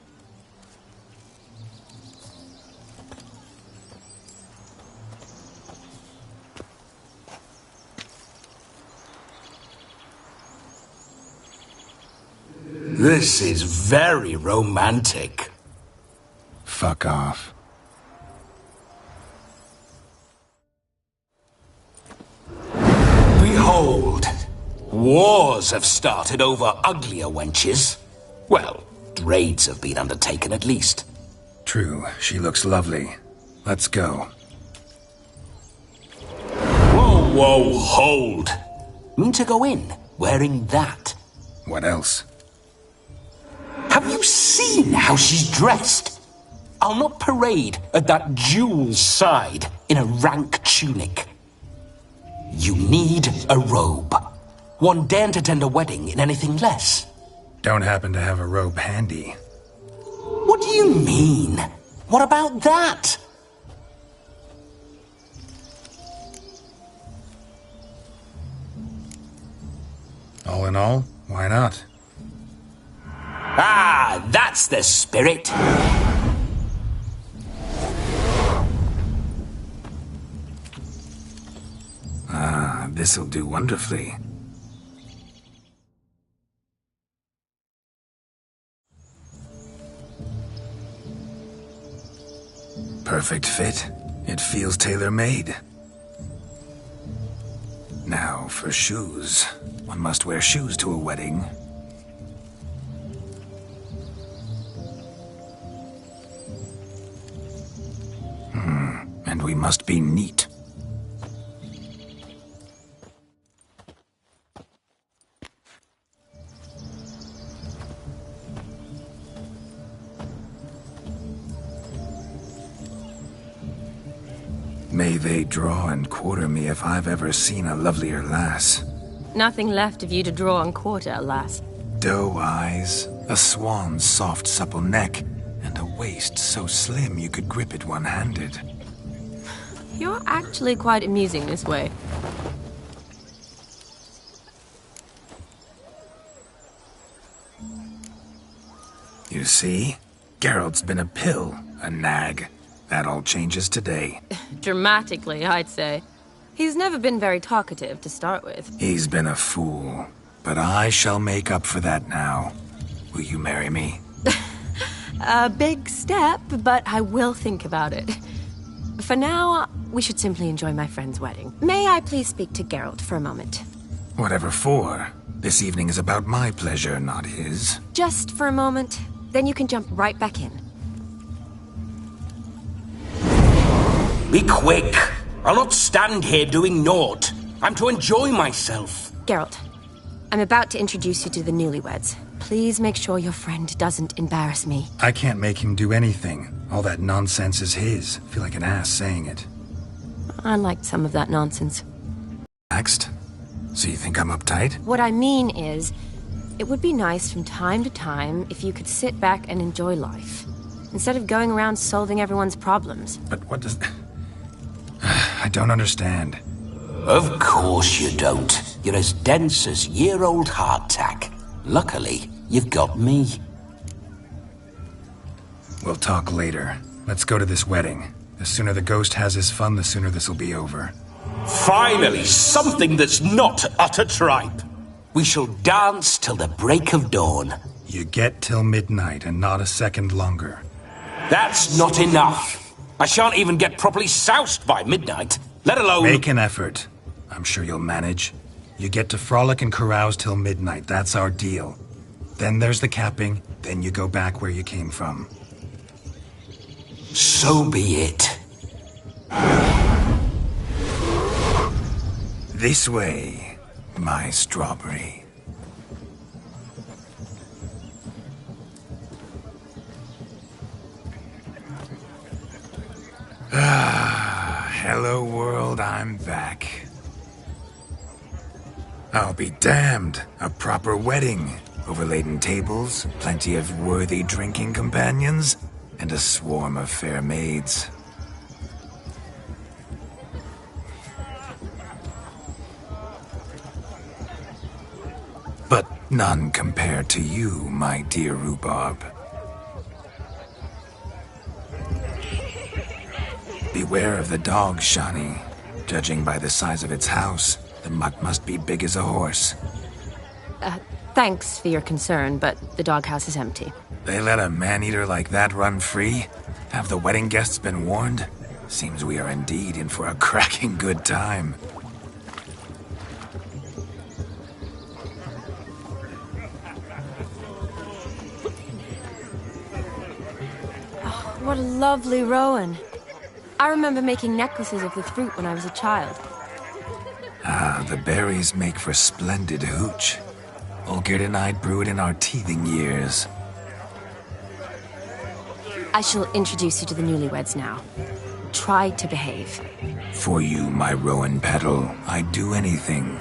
This is very romantic. Fuck off. Behold! Wars have started over uglier wenches. Well, raids have been undertaken at least. True, she looks lovely. Let's go. Whoa, whoa, hold! Mean to go in, wearing that? What else? Have you seen how she's dressed? I'll not parade at that jewel's side in a rank tunic. You need a robe. One daren't attend a wedding in anything less. Don't happen to have a robe handy. What do you mean? What about that? All in all, why not? Ah, that's the spirit. Ah, this'll do wonderfully. Perfect fit. It feels tailor-made. Now, for shoes. One must wear shoes to a wedding. And we must be neat. May they draw and quarter me if I've ever seen a lovelier lass. Nothing left of you to draw and quarter, alas. Doe eyes, a swan's soft supple neck, and a waist so slim you could grip it one-handed. You're actually quite amusing this way. You see? Geralt's been a pill, a nag. That all changes today. Dramatically, I'd say. He's never been very talkative to start with. He's been a fool, but I shall make up for that now. Will you marry me? A big step, but I will think about it. For now, we should simply enjoy my friend's wedding. May I please speak to Geralt for a moment? Whatever for. This evening is about my pleasure, not his. Just for a moment, then you can jump right back in. Be quick! I'll not stand here doing naught. I'm to enjoy myself. Geralt, I'm about to introduce you to the newlyweds. Please make sure your friend doesn't embarrass me. I can't make him do anything. All that nonsense is his. Feel like an ass saying it. I liked some of that nonsense. Next? So you think I'm uptight? What I mean is, it would be nice from time to time if you could sit back and enjoy life, instead of going around solving everyone's problems. But what does... I don't understand. Of course you don't. You're as dense as year-old hardtack. Luckily, you've got me. We'll talk later. Let's go to this wedding. The sooner the ghost has his fun, the sooner this'll be over. Finally, something that's not utter tripe. We shall dance till the break of dawn. You get till midnight and not a second longer. That's not enough. I shan't even get properly soused by midnight, let alone... Make an effort. I'm sure you'll manage. You get to frolic and carouse till midnight. That's our deal. Then there's the capping. Then you go back where you came from. So be it. This way, my strawberry. Hello world, I'm back. I'll be damned. A proper wedding. Overladen tables, plenty of worthy drinking companions, and a swarm of fair maids. But none compared to you, my dear rhubarb. Beware of the dog, Shani. Judging by the size of its house, the mutt must be big as a horse. Thanks for your concern, but the doghouse is empty. They let a man-eater like that run free? Have the wedding guests been warned? Seems we are indeed in for a cracking good time. Oh, what a lovely rowan. I remember making necklaces of the fruit when I was a child. Ah, the berries make for splendid hooch. Olgerd and I brewed in our teething years. I shall introduce you to the newlyweds now. Try to behave. For you, my rowan petal, I'd do anything.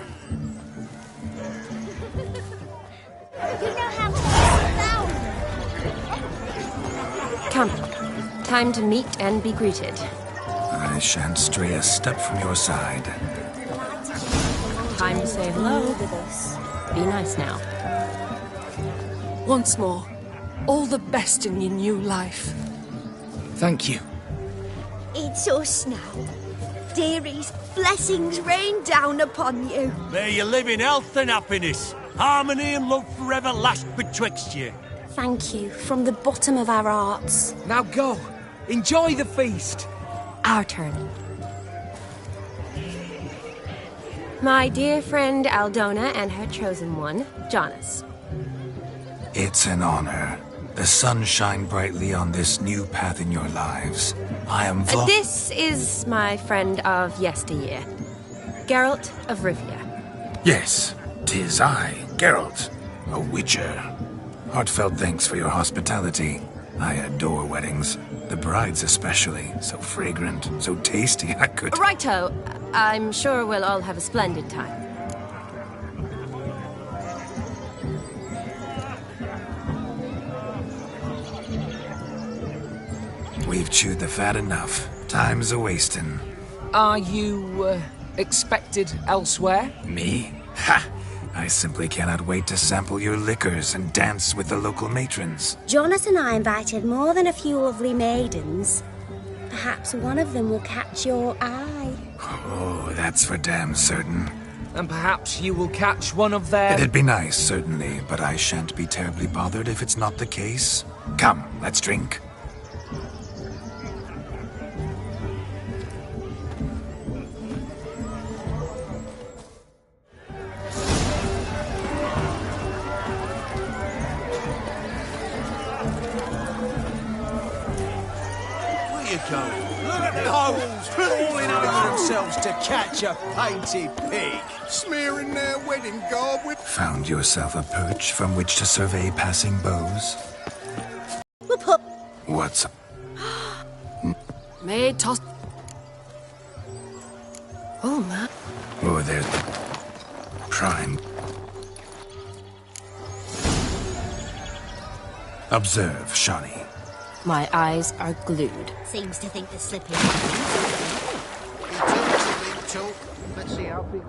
Come. Time to meet and be greeted. I shan't stray a step from your side. Time to say hello. Be nice now. Once more, all the best in your new life. Thank you. It's us now. Dearies, blessings rain down upon you. May you live in health and happiness. Harmony and love forever last betwixt you. Thank you, from the bottom of our hearts. Now go. Enjoy the feast. Our turn. My dear friend Aldona and her chosen one, Jonas. It's an honor. The sun shine brightly on this new path in your lives. I am This is my friend of yesteryear, Geralt of Rivia. Yes, 'tis I, Geralt, a witcher. Heartfelt thanks for your hospitality. I adore weddings. The brides especially. So fragrant, so tasty, I could... Righto. I'm sure we'll all have a splendid time. We've chewed the fat enough. Time's a-wasting. Are you, expected elsewhere? Me? Ha! I simply cannot wait to sample your liquors and dance with the local matrons. Jonas and I invited more than a few lovely maidens. Perhaps one of them will catch your eye. Oh, that's for damn certain. And perhaps you will catch one of their... It'd be nice, certainly, but I shan't be terribly bothered if it's not the case. Come, let's drink. Look at those! All in our trust themselves to catch a painted pig. Smearing their wedding garb with... Found yourself a perch from which to survey passing beaux? Whoop up. What's... May toss... Oh, man. Oh, there's... Prime. Observe, Shawnee. My eyes are glued. Seems to think the slipping. Let's see how big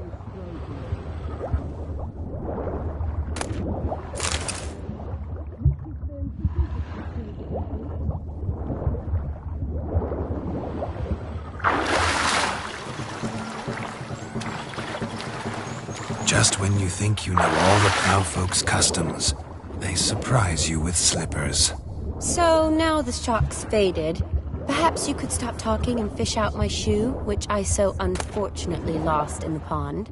Just when you think you know all the plowfolk's customs, they surprise you with slippers. So now the shock's faded. Perhaps you could stop talking and fish out my shoe, which I so unfortunately lost in the pond.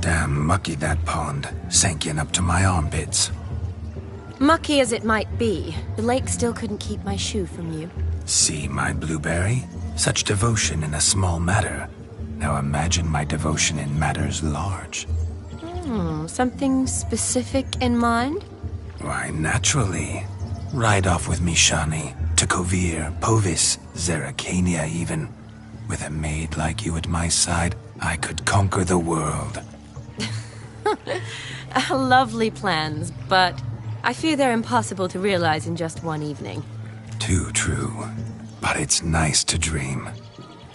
Damn mucky that pond, sank in up to my armpits. Mucky as it might be, the lake still couldn't keep my shoe from you. See my blueberry? Such devotion in a small matter. Now imagine my devotion in matters large. Something specific in mind? Why, naturally. Ride off with me, Shani. To Kovir, Povis, Zeracania even. With a maid like you at my side, I could conquer the world. Lovely plans, but I fear they're impossible to realize in just one evening. Too true. But it's nice to dream.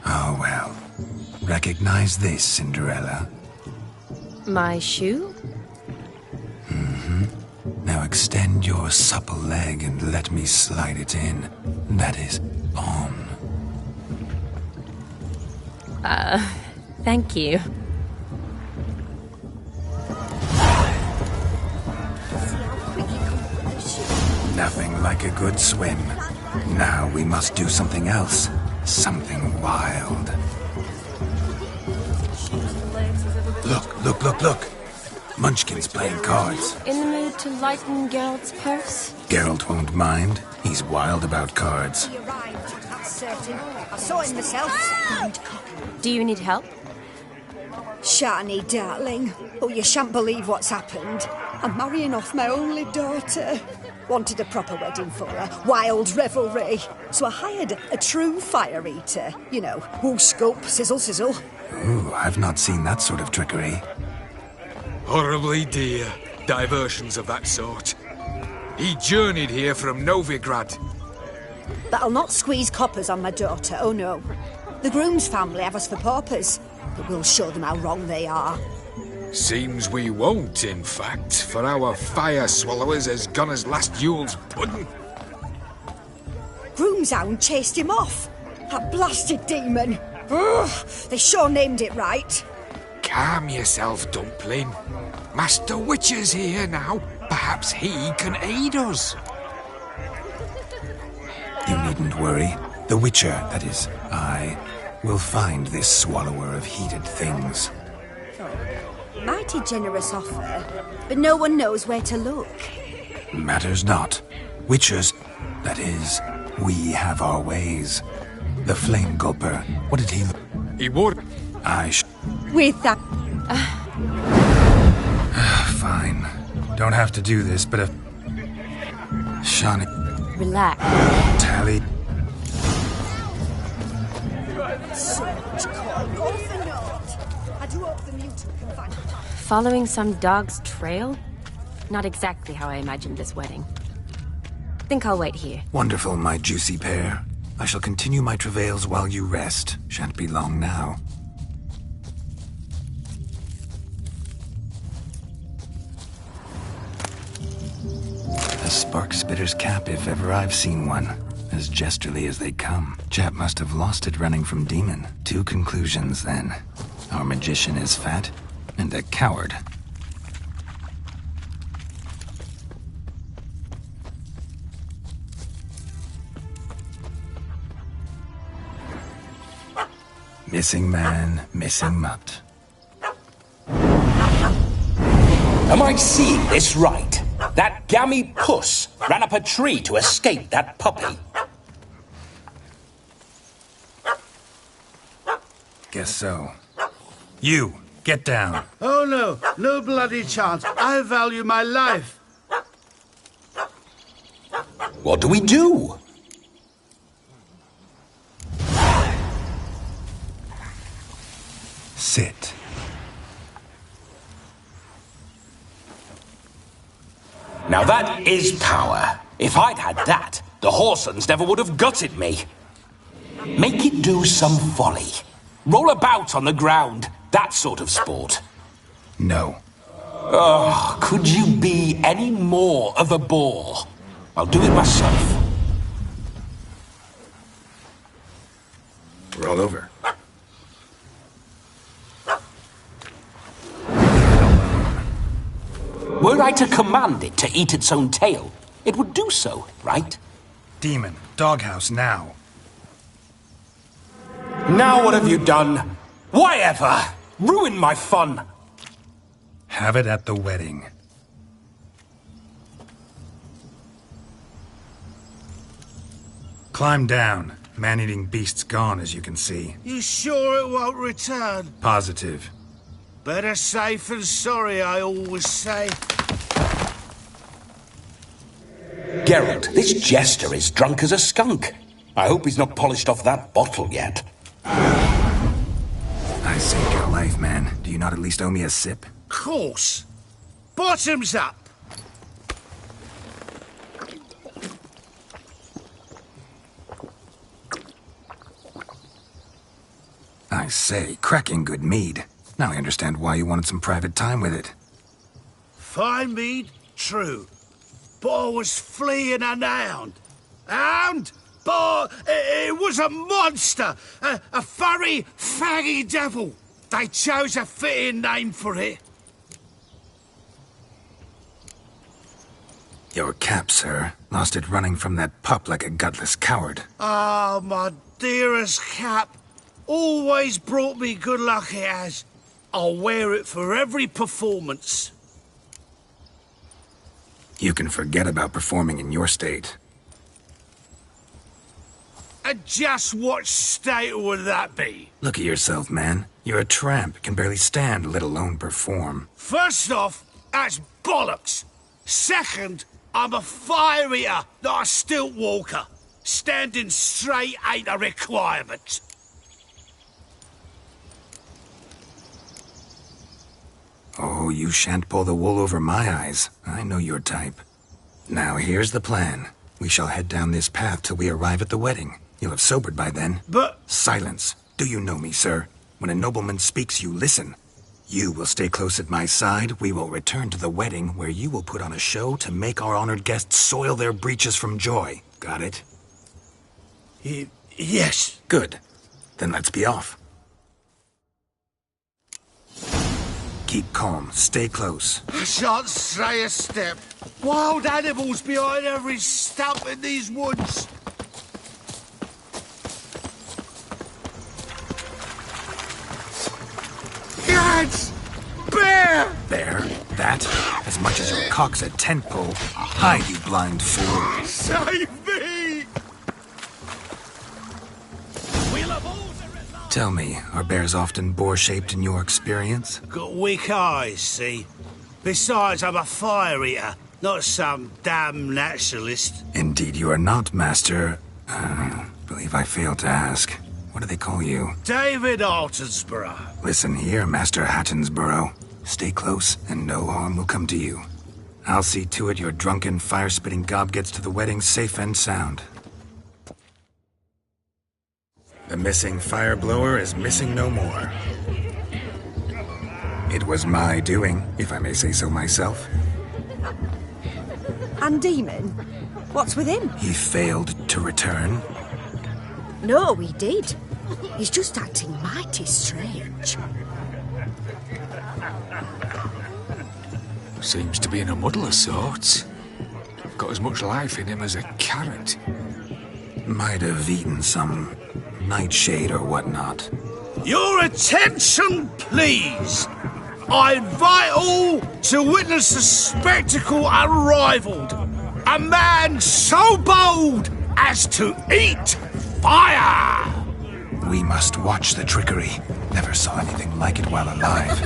Oh well. Recognize this, Cinderella. My shoe? Now extend your supple leg and let me slide it in. That is, on. Thank you. Nothing like a good swim. Now we must do something else. Something wild. Look. Munchkin's playing cards. In the mood to lighten Geralt's purse? Geralt won't mind. He's wild about cards. He arrived, that's certain. I saw him myself. Do you need help? Shani, darling. Oh, you shan't believe what's happened. I'm marrying off my only daughter. Wanted a proper wedding for her. Wild revelry. So I hired a true fire eater. You know, whoo scope, sizzle, sizzle. Ooh, I've not seen that sort of trickery. Horribly dear diversions of that sort. He journeyed here from Novigrad. But I'll not squeeze coppers on my daughter, oh no. The groom's family have us for paupers, but we'll show them how wrong they are. Seems we won't, in fact, for our fire swallowers has gone as last Yule's pudding. Groom's hound chased him off. That blasted demon. Ugh, they sure named it right. Calm yourself, Dumpling. Master Witcher's here now. Perhaps he can aid us. You needn't worry. The Witcher, that is, I, will find this swallower of heated things. Mighty generous offer, but no one knows where to look. Matters not. Witchers, that is, we have our ways. The Flame Gulper, what did he look? He would. With that... Fine. Don't have to do this, but if... Shani... Relax. Tally... So much call, all for naught. I do hope the mutant can find... Following some dog's trail? Not exactly how I imagined this wedding. Think I'll wait here. Wonderful, my juicy pear. I shall continue my travails while you rest. Shan't be long now. A spark spitter's cap, if ever I've seen one. As jesterly as they come. Chap must have lost it running from Demon. 2 conclusions, then. Our magician is fat, and a coward. Missing man, missing mutt. Am I seeing this right? That gammy puss ran up a tree to escape that puppy. Guess so. You, get down. Oh no, no bloody chance. I value my life. What do we do? Sit. Now that is power. If I'd had that, the Horsons never would have gutted me. Make it do some folly. Roll about on the ground. That sort of sport. No. Oh, could you be any more of a bore? I'll do it myself. Roll over. Were I to command it to eat its own tail, it would do so, right? Demon, doghouse now. Now what have you done? Why ever? Ruin my fun. Have it at the wedding. Climb down. Man-eating beast's gone, as you can see. You sure it won't return? Positive. Better safe than sorry, I always say. Geralt, this jester is drunk as a skunk. I hope he's not polished off that bottle yet. I saved your life, man. Do you not at least owe me a sip? Course. Bottoms up. I say, cracking good mead. Now I understand why you wanted some private time with it. Fine mead, true. But I was fleeing an hound. Hound? But it was a monster. A furry, faggy devil. They chose a fitting name for it. Your cap, sir. Lost it running from that pup like a gutless coward. Ah, my dearest cap. Always brought me good luck it has. I'll wear it for every performance. You can forget about performing in your state. And just what state would that be? Look at yourself, man. You're a tramp, can barely stand, let alone perform. First off, that's bollocks. Second, I'm a fire eater, not a stilt walker. Standing straight ain't a requirement. Oh, you shan't pull the wool over my eyes. I know your type. Now, here's the plan. We shall head down this path till we arrive at the wedding. You'll have sobered by then. But... Silence. Do you know me, sir? When a nobleman speaks, you listen. You will stay close at my side. We will return to the wedding, where you will put on a show to make our honored guests soil their breeches from joy. Got it? Yes. Good. Then let's be off. Keep calm. Stay close. I shan't stray a step. Wild animals behind every stump in these woods. Gads! Bear! Bear? That? As much as your cock's a tent pole. Hide, you blind fool. Save me! Tell me, are bears often boar-shaped in your experience? Got weak eyes, see? Besides, I'm a fire eater, not some damn naturalist. Indeed you are not, Master... believe I failed to ask. What do they call you? David Altonsborough. Listen here, Master Hattonsborough. Stay close, and no harm will come to you. I'll see to it your drunken, fire-spitting gob gets to the wedding safe and sound. The missing fire blower is missing no more. It was my doing, if I may say so myself. And Demon? What's with him? He failed to return. No, he did. He's just acting mighty strange. Seems to be in a muddle of sorts. Got as much life in him as a carrot. Might have eaten some nightshade or whatnot. Your attention, please. I invite all to witness a spectacle unrivaled. A man so bold as to eat fire! We must watch the trickery. Never saw anything like it while alive.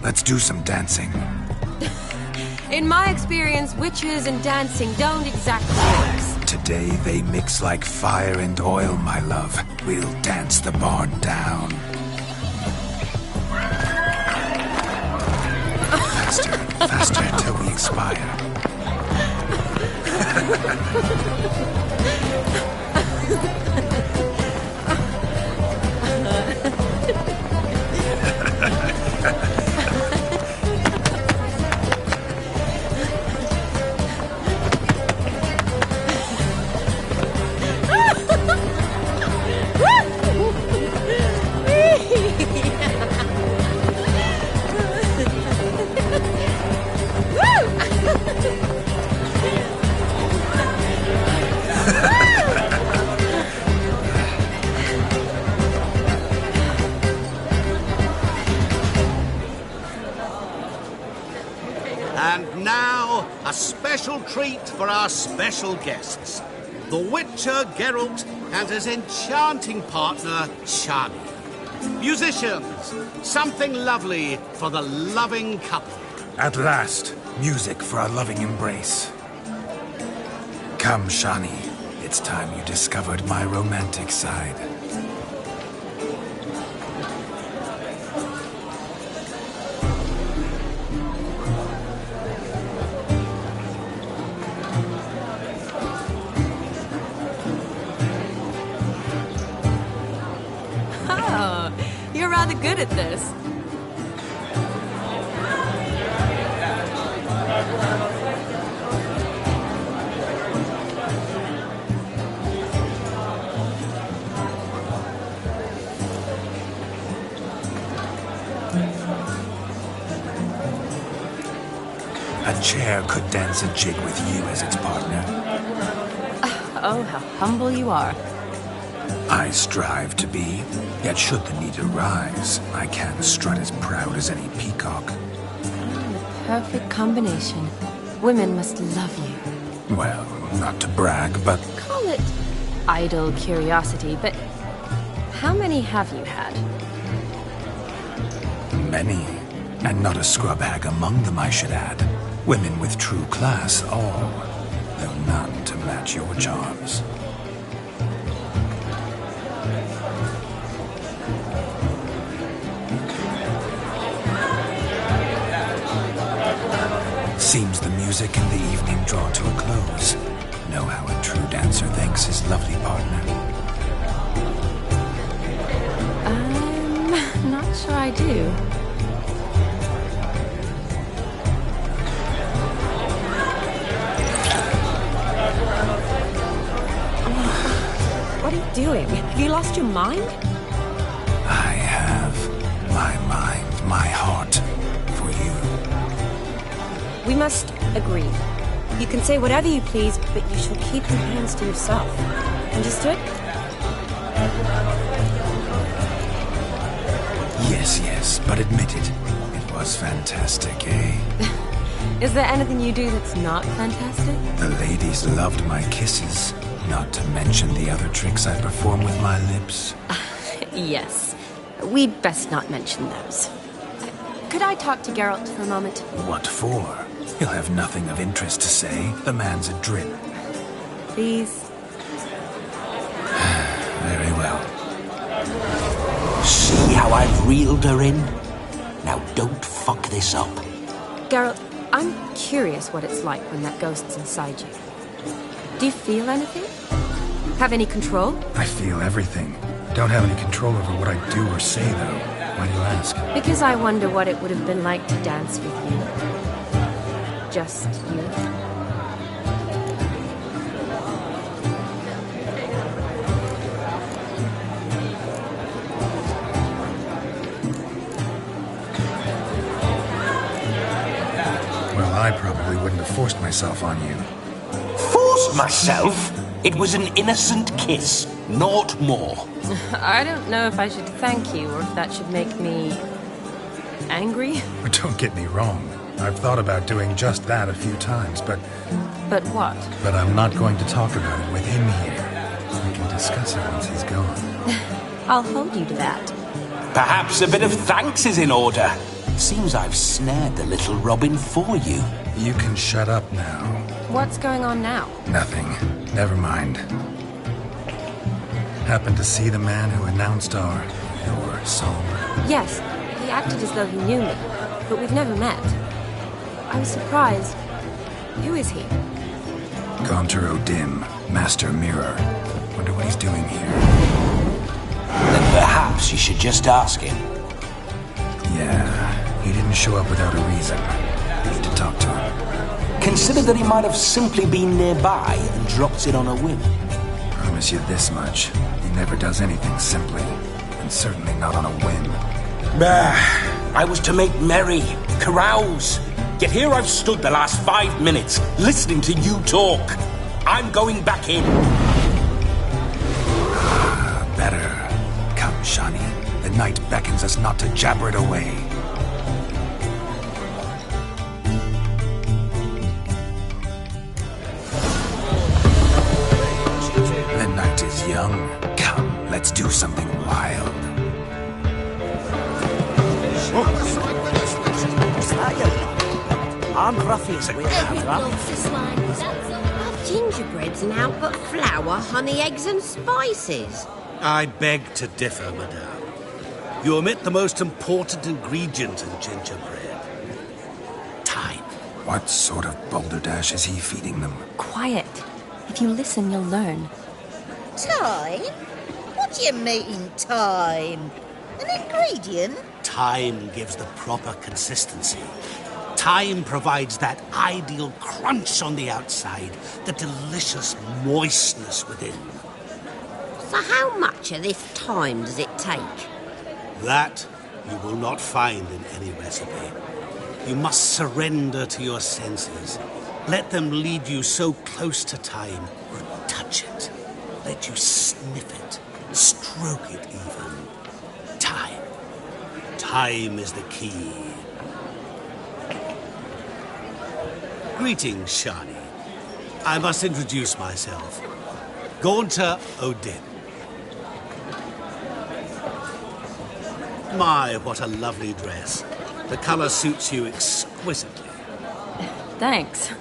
Let's do some dancing. In my experience, witches and dancing don't exactly mix. Today they mix like fire and oil, my love. We'll dance the barn down. Faster, faster till we expire. And now, a special treat for our special guests. The Witcher Geralt and his enchanting partner, Shani. Musicians, something lovely for the loving couple. At last, music for a loving embrace. Come, Shani. It's time you discovered my romantic side. You're rather good at this. A chair could dance a jig with you as its partner. Oh, how humble you are. I strive to be, yet should the need arise, I can strut as proud as any peacock. The perfect combination. Women must love you. Well, not to brag, but... Call it idle curiosity, but how many have you had? Many. And not a scrub hag among them, I should add. Women with true class, all. Though none to match your charms. Seems the music and the evening draw to a close. Know how a true dancer thanks his lovely partner. I'm not sure I do. What are you doing? Have you lost your mind? I have my mind, my heart for you. We must agree. You can say whatever you please, but you shall keep your hands to yourself. Understood? Yes, yes, but admit it. It was fantastic, eh? Is there anything you do that's not fantastic? The ladies loved my kisses, not to mention the other tricks I perform with my lips. Yes. We'd best not mention those. Could I talk to Geralt for a moment? What for? He'll have nothing of interest to say. The man's a drip. please? Very well. See how I've reeled her in? Now don't fuck this up. Geralt, I'm curious what it's like when that ghost's inside you. Do you feel anything? Have any control? I feel everything. Don't have any control over what I do or say, though. Why do you ask? Because I wonder what it would have been like to dance with you. Just you. Well, I probably wouldn't have forced myself on you. Forced myself? It was an innocent kiss, naught more. I don't know if I should thank you or if that should make me angry. Don't get me wrong. I've thought about doing just that a few times, but... But what? But I'm not going to talk about it with him here. We can discuss it once he's gone. I'll hold you to that. Perhaps a bit of thanks is in order. Seems I've snared the little Robin for you. You can shut up now. What's going on now? Nothing. Never mind. Happened to see the man who announced your song? Yes, he acted as though he knew me, but we've never met. I was surprised. Who is he? Gaunter O'Dim, Master Mirror. Wonder what he's doing here. Then perhaps you should just ask him. Yeah, he didn't show up without a reason. Need to talk to him. Consider that he might have simply been nearby and dropped it on a whim. Promise you this much. He never does anything simply, and certainly not on a whim. I was to make merry, carouse. Yet here I've stood the last 5 minutes, listening to you talk. I'm going back in. Better. Come, Shani. The night beckons us not to jabber it away. The night is young. Come, let's do something wild. I'm Ruffy as well, Gingerbread's naught but flour, honey, eggs and spices. I beg to differ, madame. You omit the most important ingredient in gingerbread. Time. What sort of balderdash is he feeding them? Quiet. If you listen, you'll learn. Time? What do you mean, time? An ingredient? Time gives the proper consistency. Time provides that ideal crunch on the outside, the delicious moistness within. So how much of this time does it take? That you will not find in any recipe. You must surrender to your senses. Let them lead you so close to time, or touch it. Let you sniff it, stroke it even. Time. Time is the key. Greetings, Shani. I must introduce myself. Gaunter O'Dim. My, what a lovely dress. The color suits you exquisitely. Thanks.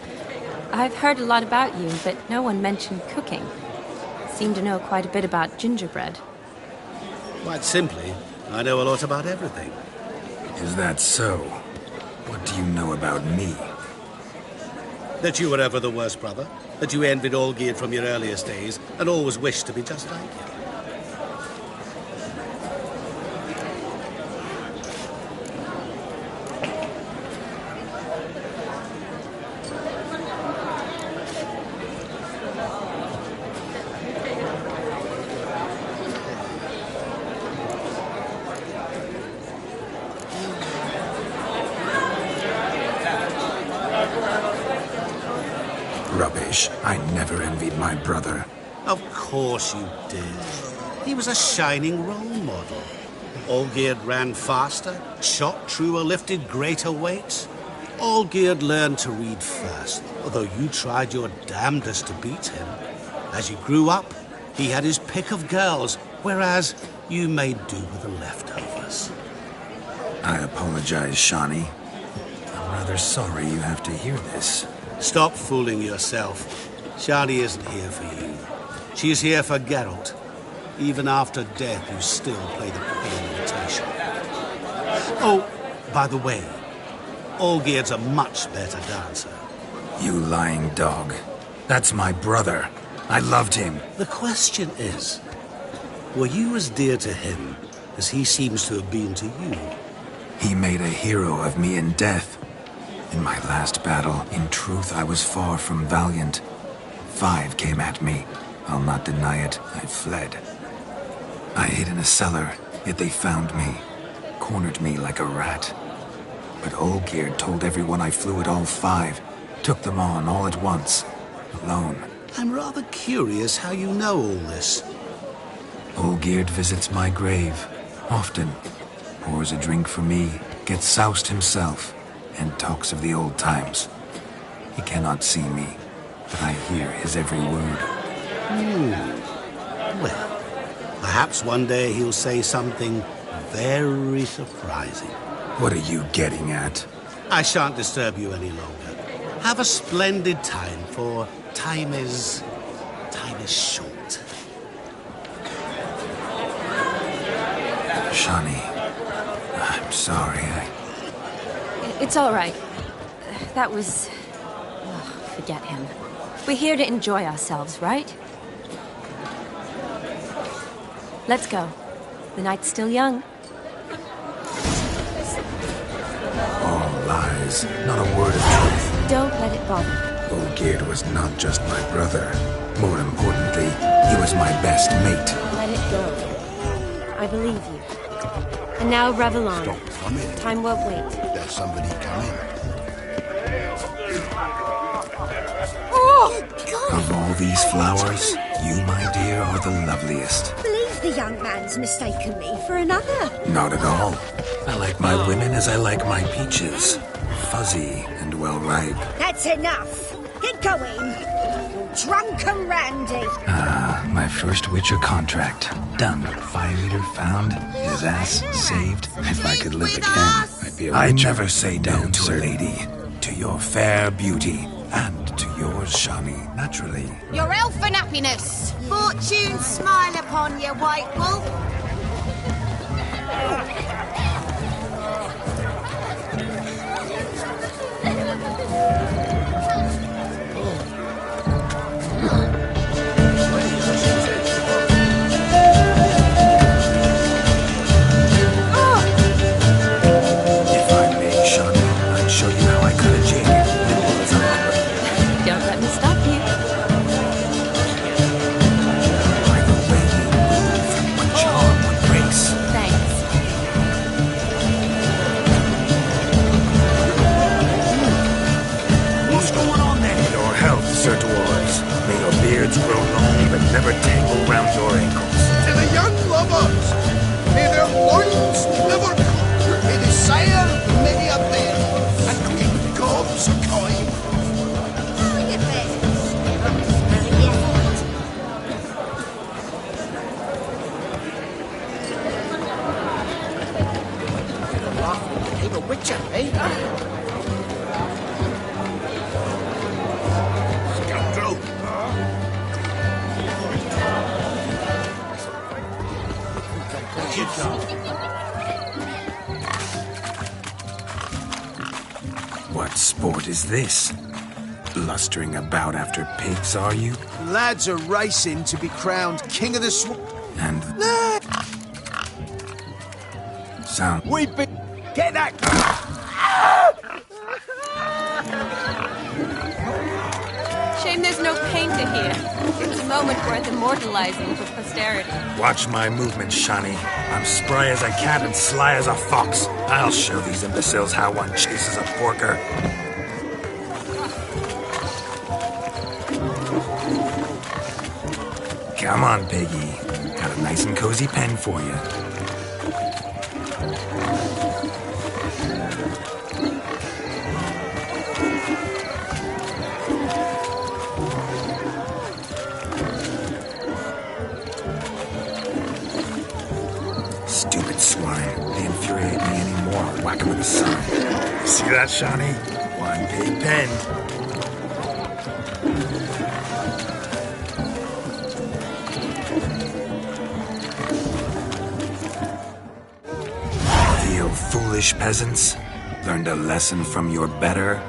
I've heard a lot about you, but no one mentioned cooking. Seem to know quite a bit about gingerbread. Quite simply, I know a lot about everything. Is that so? What do you know about me? That you were ever the worst brother, that you envied Olgierd from your earliest days, and always wished to be just like him. Rubbish. I never envied my brother. Of course you did. He was a shining role model. Olgierd ran faster, shot truer, lifted greater weights. Olgierd learned to read first, although you tried your damnedest to beat him. As you grew up, he had his pick of girls, whereas you made do with the leftovers. I apologize, Shani. I'm rather sorry you have to hear this. Stop fooling yourself. Shani isn't here for you. She's here for Geralt. Even after death, you still play the pain imitation. Oh, by the way, Olgierd's a much better dancer. You lying dog. That's my brother. I loved him. The question is, were you as dear to him as he seems to have been to you? He made a hero of me in death. In my last battle, in truth, I was far from valiant. 5 came at me. I'll not deny it, I fled. I hid in a cellar, yet they found me. Cornered me like a rat. But Olgierd told everyone I flew at all 5. Took them on all at once. Alone. I'm rather curious how you know all this. Olgierd visits my grave. Often. Pours a drink for me. Gets soused himself. And talks of the old times. He cannot see me. But I hear his every word. Well, perhaps one day he'll say something very surprising. What are you getting at? I shan't disturb you any longer. Have a splendid time, for time is short. Shani, I'm sorry. It's all right. That was... forget him. We're here to enjoy ourselves, right? Let's go. The night's still young. All lies, not a word of truth. Don't let it bother. Olgierd was not just my brother. More importantly, he was my best mate. Let it go. I believe you. And now revel on. Stop coming. Time won't wait. There's somebody coming. Oh, God! Of all these flowers, you, my dear, are the loveliest. I believe the young man's mistaken me for another. Not at all. I like my women as I like my peaches. Fuzzy and well ripe. That's enough. Get going. Drunken Randy. Ah, my first Witcher contract. Done. 5 liter found. His ass saved. If I could live again, I'd be a Witcher. I never say no to a lady. To your fair beauty. And to yours, Shani, naturally. Your elfin happiness. Fortune smile upon you, White Wolf. If I may, Shani, I'd show you how I cut a jig. Don't let me stop you. By the way you move, one charm, one grace. Thanks. What's going on there? Your health, Sir Dwarves. May your beards grow long, but never tangle round your ankles. To the young lovers, may their loins never cut. May they sire many a bed, and great gods are kind. Became a witcher, eh? Scoundrel! What sport is this? Blustering about after pigs, are you? Lads are racing to be crowned King of the And sound. We've been... Get that... Shame there's no painter here. It's a moment worth immortalizing for posterity. Watch my movements, Shani. I'm spry as a cat and sly as a fox. I'll show these imbeciles how one chases a porker. Come on, Piggy. Got a nice and cozy pen for you. Stupid swine. They infuriate me anymore. I'll whack 'em with a sign. See that, Shani? One big pen. foolish peasants? Learned a lesson from your better?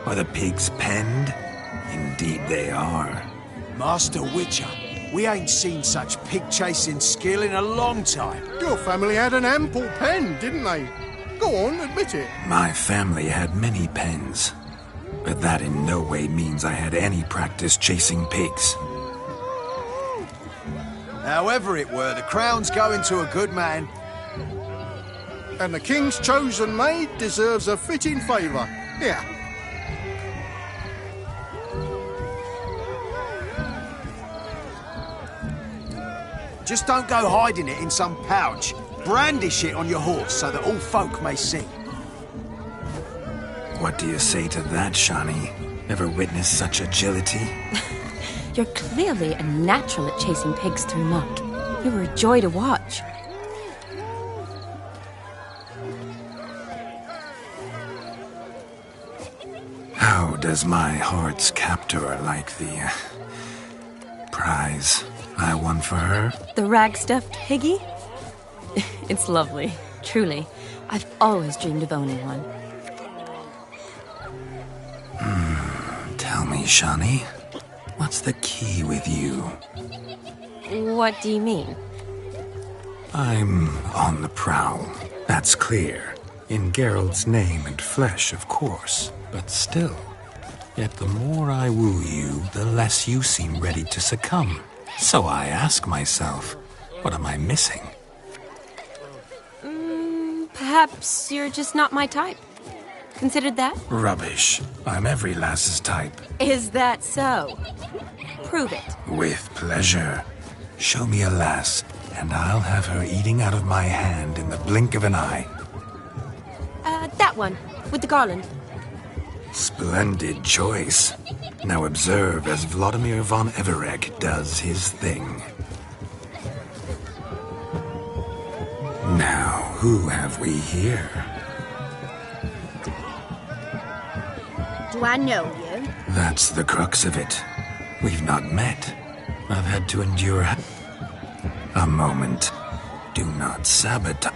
Are the pigs penned? Indeed they are. Master Witcher, we ain't seen such pig-chasing skill in a long time. Your family had an ample pen, didn't they? Go on, admit it. My family had many pens, but that in no way means I had any practice chasing pigs. However it were, the crown's going to a good man. And the king's chosen maid deserves a fitting favour. Here. Just don't go hiding it in some pouch. Brandish it on your horse so that all folk may see. What do you say to that, Shani? Ever witnessed such agility? You're clearly a natural at chasing pigs through muck. You were a joy to watch. How does my heart's captor like the prize I won for her? The rag-stuffed piggy? It's lovely, truly. I've always dreamed of owning one. Tell me, Shani, what's the key with you? What do you mean? I'm on the prowl, that's clear. In Geralt's name and flesh, of course, but still. Yet the more I woo you, the less you seem ready to succumb. So I ask myself, what am I missing? Perhaps you're just not my type. Considered that? Rubbish. I'm every lass's type. Is that so? Prove it. With pleasure. Show me a lass, and I'll have her eating out of my hand in the blink of an eye. That one, with the garland. Splendid choice. Now observe as Vladimir von Everec does his thing. Now, who have we here? Do I know you? That's the crux of it. We've not met. I've had to endure... A moment. Do not sabotage...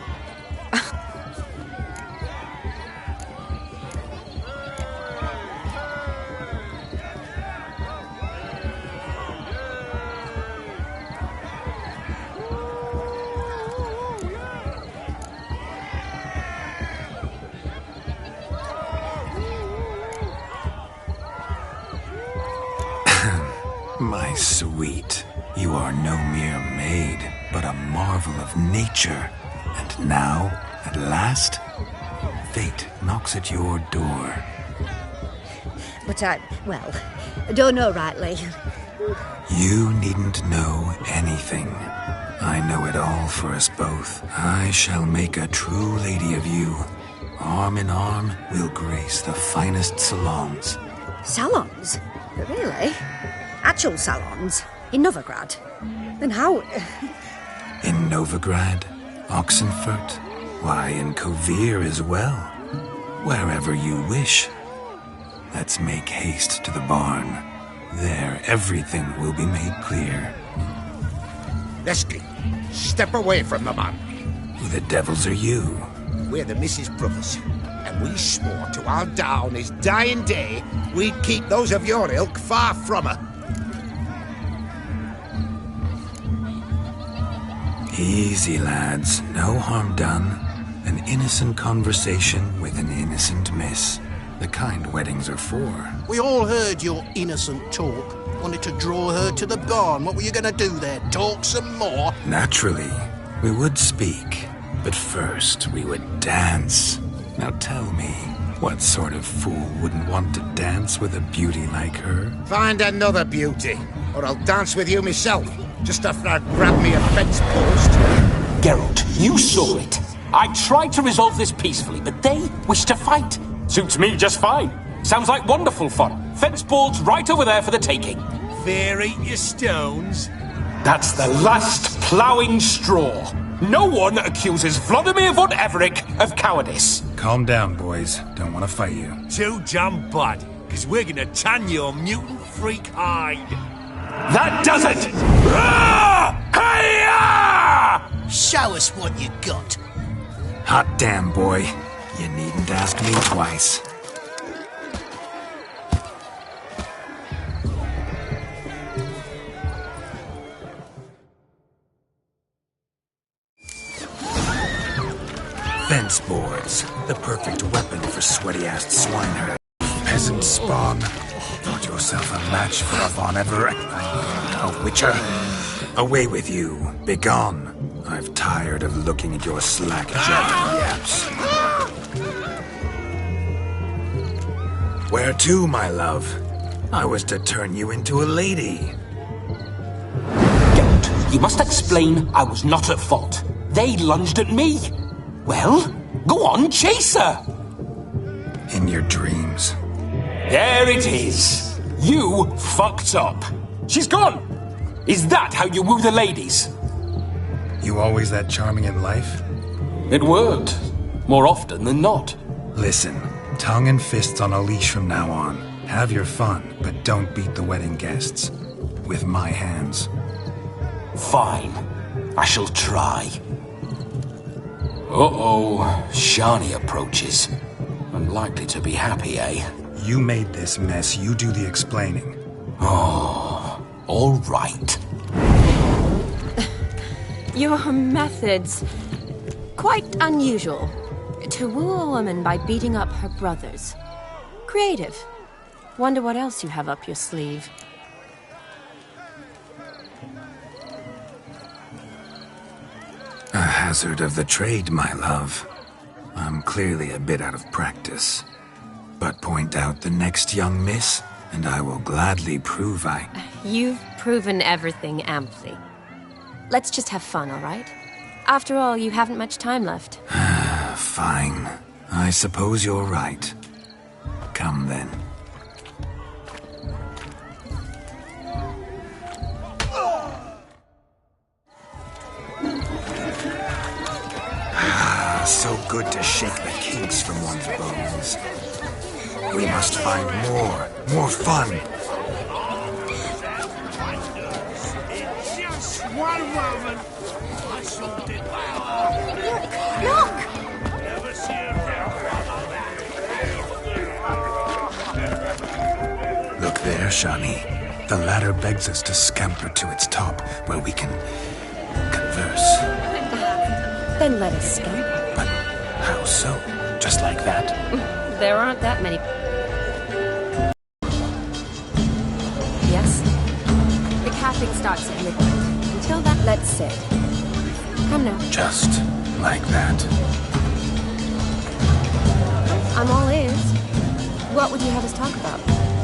My sweet, you are no mere maid, but a marvel of nature. And now, at last, fate knocks at your door. But I don't know rightly. You needn't know anything. I know it all for us both. I shall make a true lady of you. Arm in arm, we'll grace the finest salons. Salons? Really? Actual salons? In Novigrad? Then how... In Novigrad, Oxenfurt, why, in Kovir as well. Wherever you wish. Let's make haste to the barn. There, everything will be made clear. Lesky, step away from the man. Who the devils are you? We're the Mrs. Brothers, and we swore to our down his dying day we'd keep those of your ilk far from her. Easy, lads. No harm done. An innocent conversation with an innocent miss. The kind weddings are for. We all heard your innocent talk. Wanted to draw her to the barn. What were you going to do there? Talk some more? Naturally. We would speak. But first, we would dance. Now tell me, what sort of fool wouldn't want to dance with a beauty like her? Find another beauty, or I'll dance with you myself. Just after I grab me a fence post. Geralt, you saw it. I tried to resolve this peacefully, but they wish to fight. Suits me just fine. Sounds like wonderful fun. Fence boards right over there for the taking. Fair eat your stones. That's the last ploughing straw. No one accuses Vladimir von Everec of cowardice. Calm down, boys. Don't want to fight you. Too damn bad, because we're gonna tan your mutant freak hide. That does it! Hi-ya! Show us what you got. Hot damn, boy. You needn't ask me twice. Fence boards. The perfect weapon for sweaty-assed swineherd. Peasant spawn. Thought yourself a match for a Von Everett. A witcher. Away with you. Begone. I've tired of looking at your slack-jawed yaps. Where to, my love? I was to turn you into a lady. Don't. You must explain I was not at fault. They lunged at me. Well, go on, chase her. In your dreams. There it is. You fucked up. She's gone. Is that how you woo the ladies? You always that charming in life? It worked. More often than not. Listen, tongue and fists on a leash from now on. Have your fun, but don't beat the wedding guests. With my hands. Fine. I shall try. Uh-oh. Shani approaches. Unlikely to be happy, eh? You made this mess. You do the explaining. Oh, all right. Your methods... quite unusual. To woo a woman by beating up her brothers. Creative. Wonder what else you have up your sleeve. A hazard of the trade, my love. I'm clearly a bit out of practice. But point out the next young miss, and I will gladly prove I... You've proven everything amply. Let's just have fun, all right? After all, you haven't much time left. Fine. I suppose you're right. Come then. So good to shake the kinks from one's bones. We must find more fun. Just one moment. I saw it. Look! Look there, Shani. The ladder begs us to scamper to its top, where we can converse. Then let us scamper. But how so? Just like that? There aren't that many. Yes? The capping starts at midnight. Until then, let's sit. Come now. Just like that. I'm all ears. What would you have us talk about?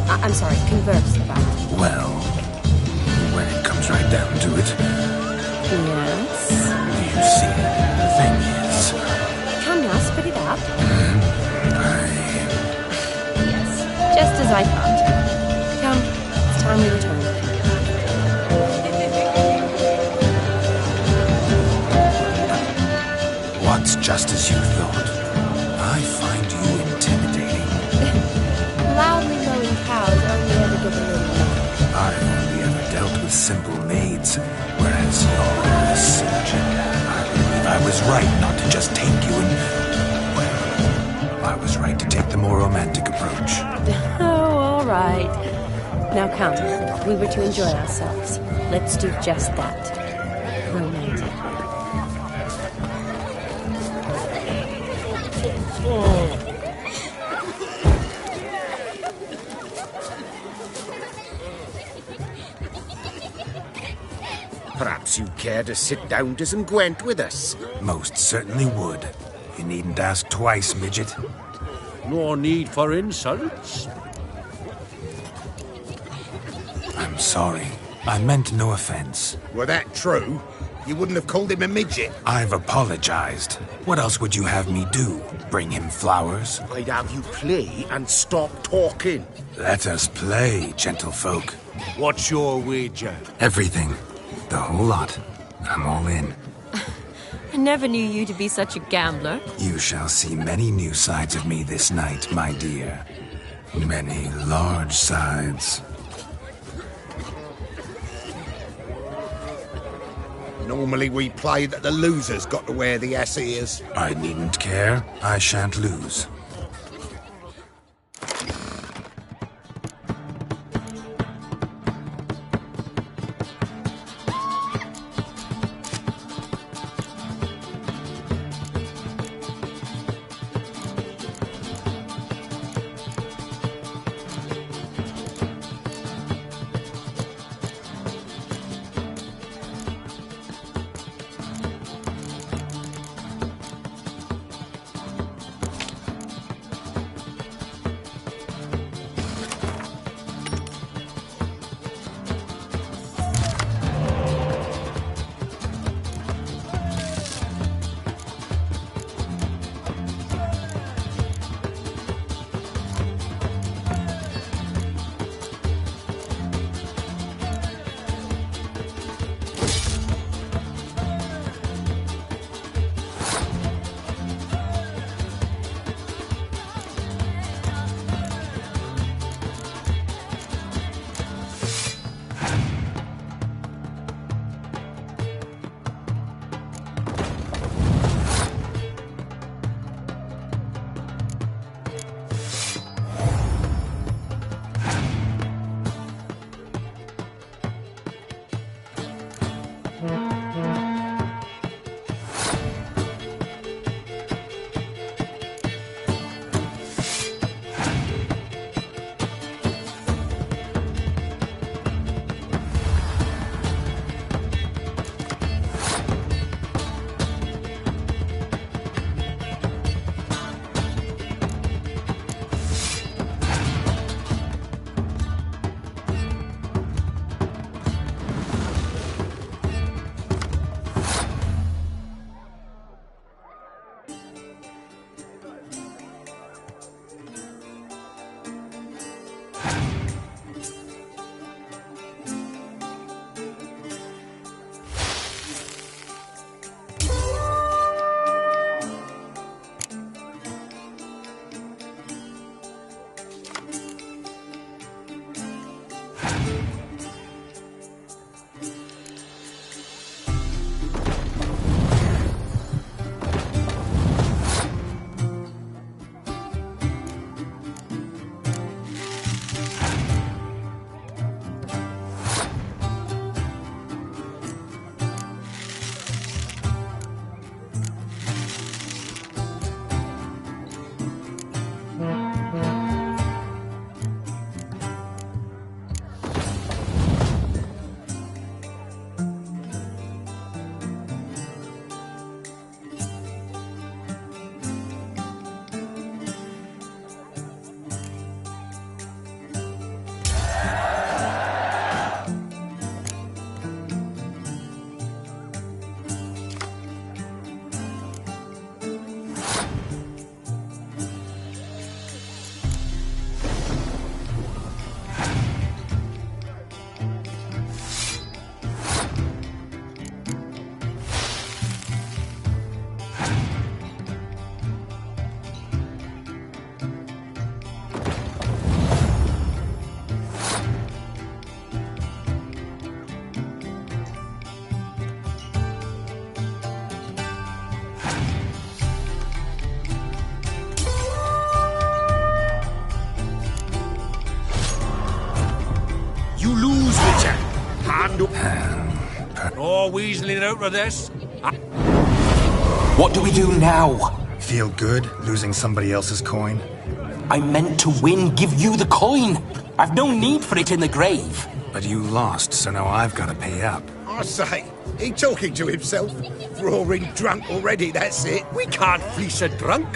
I'm sorry, converse about. Well, when it comes right down to it... Yes? You see, the thing is... Come now, spit it out. Yes, just as I thought. Come, it's time we return. What's just as you thought? I find you intimidating. Loudly lowing cows only ever give a little milk. I've only ever dealt with simple maids, whereas you're a surgeon. I believe I was right not to just take you and... Well, I was right to take the more romantic approach. Oh, all right. Now come, we were to enjoy ourselves. Let's do just that. Romantic. Perhaps you'd care to sit down to some Gwent with us? Most certainly would. You needn't ask twice, midget. No need for insults. I'm sorry. I meant no offense. Were that true, you wouldn't have called him a midget. I've apologized. What else would you have me do? Bring him flowers? I'd have you play and stop talking. Let us play, gentlefolk. What's your wager? Everything. The whole lot. I'm all in. I never knew you to be such a gambler. You shall see many new sides of me this night, my dear. Many large sides. Normally we play that the loser's got to wear the ass ears. I needn't care. I shan't lose. No weaseling out of this. What do we do now? Feel good losing somebody else's coin? I meant to win, give you the coin. I've no need for it in the grave. But you lost, so now I've got to pay up. I say, he talking to himself. Roaring drunk already, that's it. We can't fleece a drunk.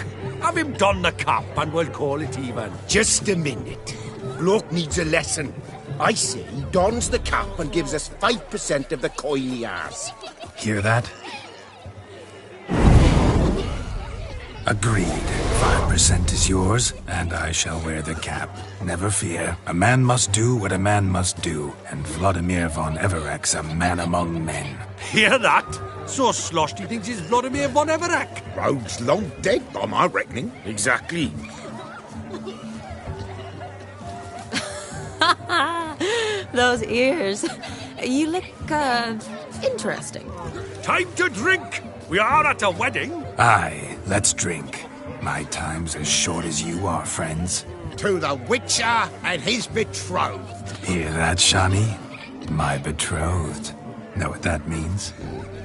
Have him don the cap and we'll call it even. Just a minute. Bloke needs a lesson. I say he dons the cap and gives us 5% of the coin he has. Hear that? Agreed. 5% is yours, and I shall wear the cap. Never fear. A man must do what a man must do, and Vladimir von Everek's a man among men. Hear that? So sloshed he thinks he's Vladimir von Everek. Rhodes long dead, by my reckoning. Exactly. Those ears. You look, Interesting. Time to drink! We are at a wedding. Aye, let's drink. My time's as short as you are, friends. To the Witcher and his betrothed. Hear that, Shani? My betrothed. Know what that means?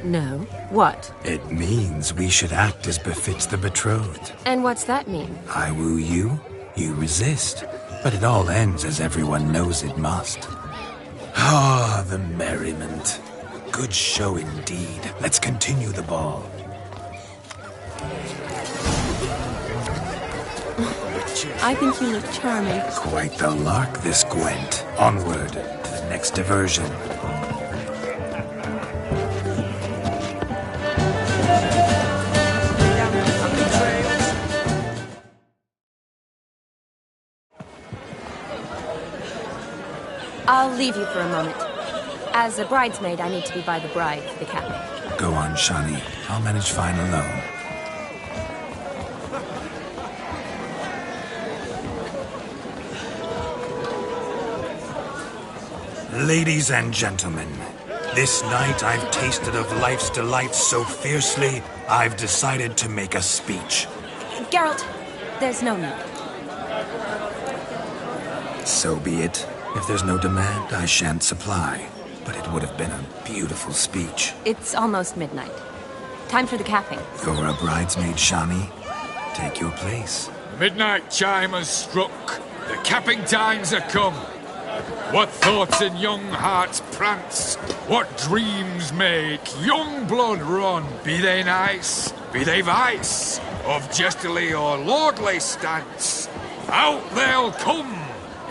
No. What? It means we should act as befits the betrothed. And what's that mean? I woo you, you resist. But it all ends as everyone knows it must. Ah, the merriment. Good show indeed. Let's continue the ball. I think you look charming. Quite the lark, this Gwent. Onward to the next diversion. I'll leave you for a moment. As a bridesmaid, I need to be by the bride for the capping. Go on, Shani. I'll manage fine alone. Ladies and gentlemen, this night I've tasted of life's delights so fiercely, I've decided to make a speech. Geralt, there's no need. So be it. If there's no demand, I shan't supply. But it would have been a beautiful speech. It's almost midnight. Time for the capping. You're a bridesmaid, Shani. Take your place. Midnight chime has struck. The capping times are come. What thoughts in young hearts prance? What dreams make young blood run? Be they nice, be they vice, of jestily or lordly stance, out they'll come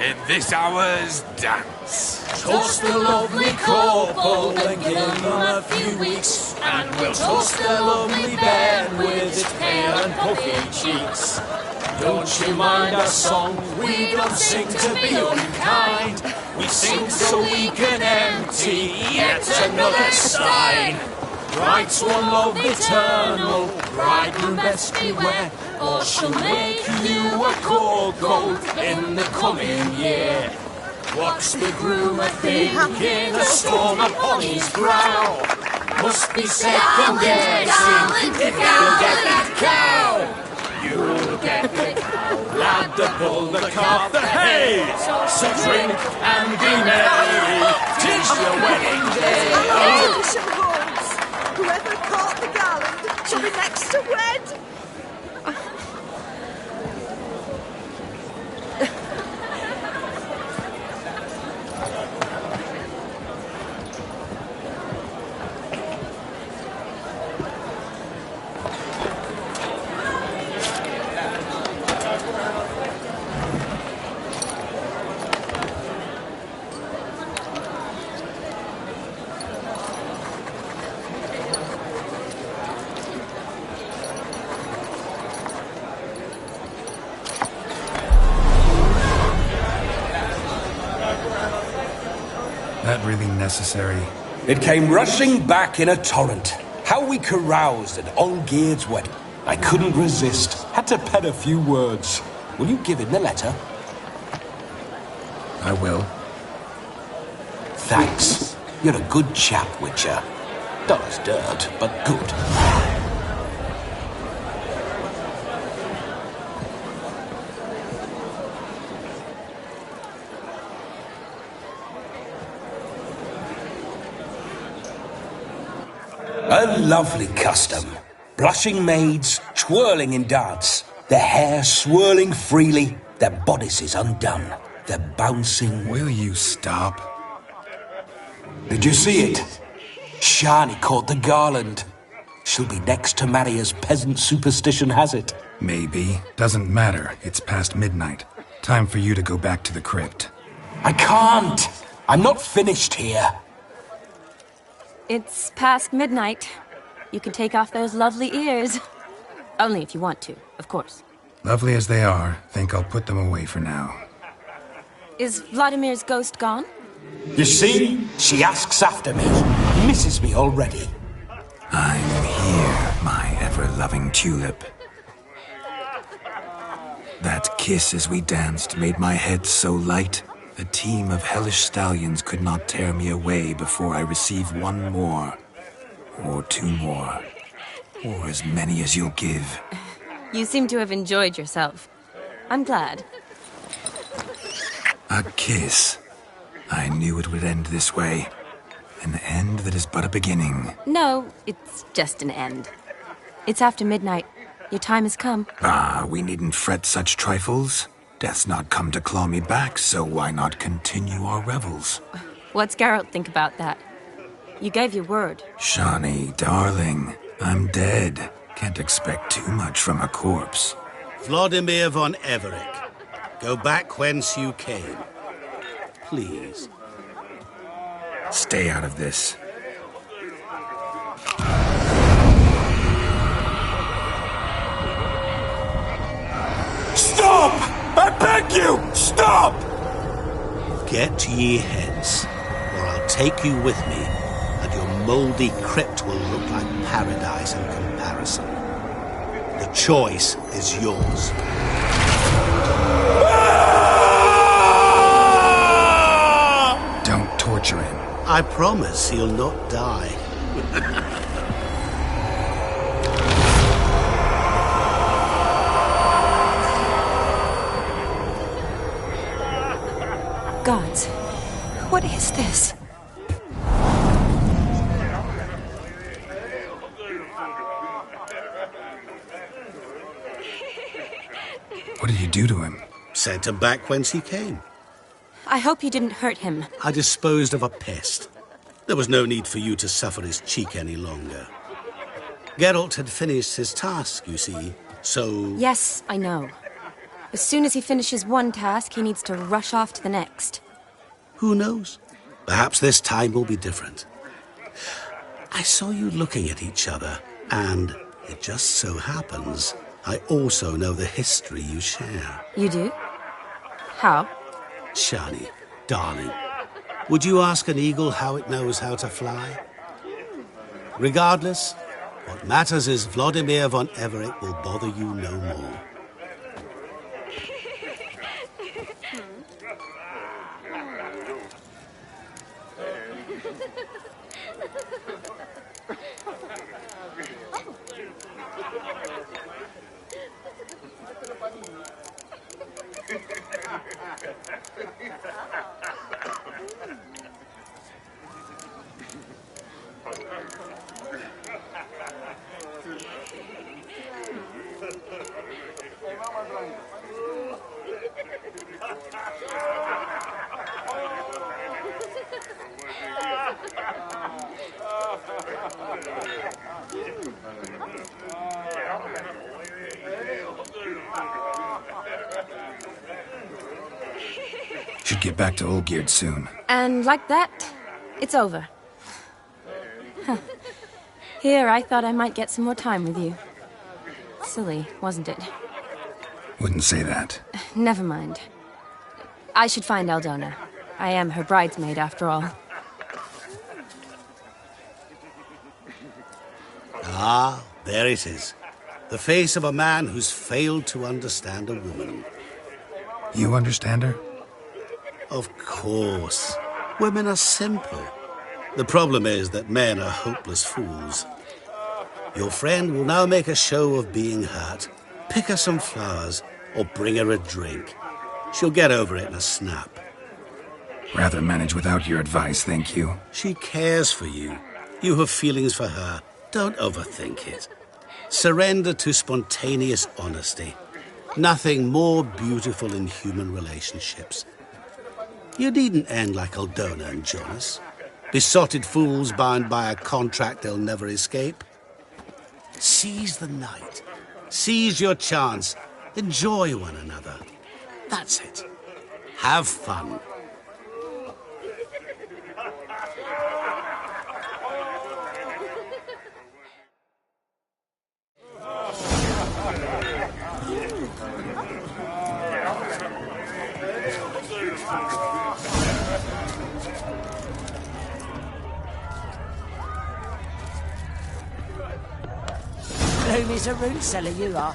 in this hour's dance. Toast the lovely couple and give them a few weeks, and we'll toast the lovely bed with its pale and puffy cheeks. Don't you mind our song? We don't sing to be unkind. We sing so we can empty yet another stein. Bride's one love eternal, bridegroom best beware, or she'll make you a cold goat in the coming year. What's the groom a thinking? A storm upon his brow must be second guessing if you'll get that cow. You'll get the cow, lad, the bull, the calf, the hay. So drink and be merry, 'tis your wedding day. Whoever caught the garland shall be next to wed. That really necessary? It came rushing back in a torrent. How we caroused at Olgierd's wedding. I couldn't resist. Had to pen a few words. Will you give him the letter? I will. Thanks. You're a good chap, Witcher. Dull as dirt, but good. A lovely custom. Blushing maids twirling in dance, their hair swirling freely, their bodices undone, their bouncing... Will you stop? Did you see it? Shani caught the garland. She'll be next to marry as peasant superstition has it. Maybe. Doesn't matter. It's past midnight. Time for you to go back to the crypt. I can't. I'm not finished here. It's past midnight. You can take off those lovely ears. Only if you want to, of course. Lovely as they are, think I'll put them away for now. Is Vladimir's ghost gone? You see? She asks after me. Misses me already. I'm here, my ever-loving tulip. That kiss as we danced made my head so light. A team of hellish stallions could not tear me away before I receive one more. Or two more. Or as many as you'll give. You seem to have enjoyed yourself. I'm glad. A kiss. I knew it would end this way. An end that is but a beginning. No, it's just an end. It's after midnight. Your time has come. Ah, we needn't fret such trifles. Death's not come to claw me back, so why not continue our revels? What's Geralt think about that? You gave your word. Shani, darling, I'm dead. Can't expect too much from a corpse. Vladimir von Everec, go back whence you came. Please. Stay out of this. Stop! I beg you! Stop! Get ye hence, or I'll take you with me, and your mouldy crypt will look like paradise in comparison. The choice is yours. Don't torture him. I promise he'll not die. Gods, what is this? What did you do to him? Sent him back whence he came. I hope you didn't hurt him. I disposed of a pest. There was no need for you to suffer his cheek any longer. Geralt had finished his task, you see, so... Yes, I know. As soon as he finishes one task, he needs to rush off to the next. Who knows? Perhaps this time will be different. I saw you looking at each other, and it just so happens I also know the history you share. You do? How? Shani, darling, would you ask an eagle how it knows how to fly? Regardless, what matters is Vladimir von Everec will bother you no more. Should get back to Olgierd soon. And like that, it's over. Huh. Here, I thought I might get some more time with you. Silly, wasn't it? Wouldn't say that. Never mind. I should find Aldona. I am her bridesmaid, after all. Ah, there it is. The face of a man who's failed to understand a woman. You understand her? Of course. Women are simple. The problem is that men are hopeless fools. Your friend will now make a show of being hurt, pick her some flowers, or bring her a drink. She'll get over it in a snap. Rather manage without your advice, thank you. She cares for you. You have feelings for her. Don't overthink it. Surrender to spontaneous honesty. Nothing more beautiful in human relationships. You needn't end like Aldona and Jonas. Besotted fools bound by a contract they'll never escape. Seize the night. Seize your chance. Enjoy one another. That's it. Have fun. Bloom is a root seller, you are.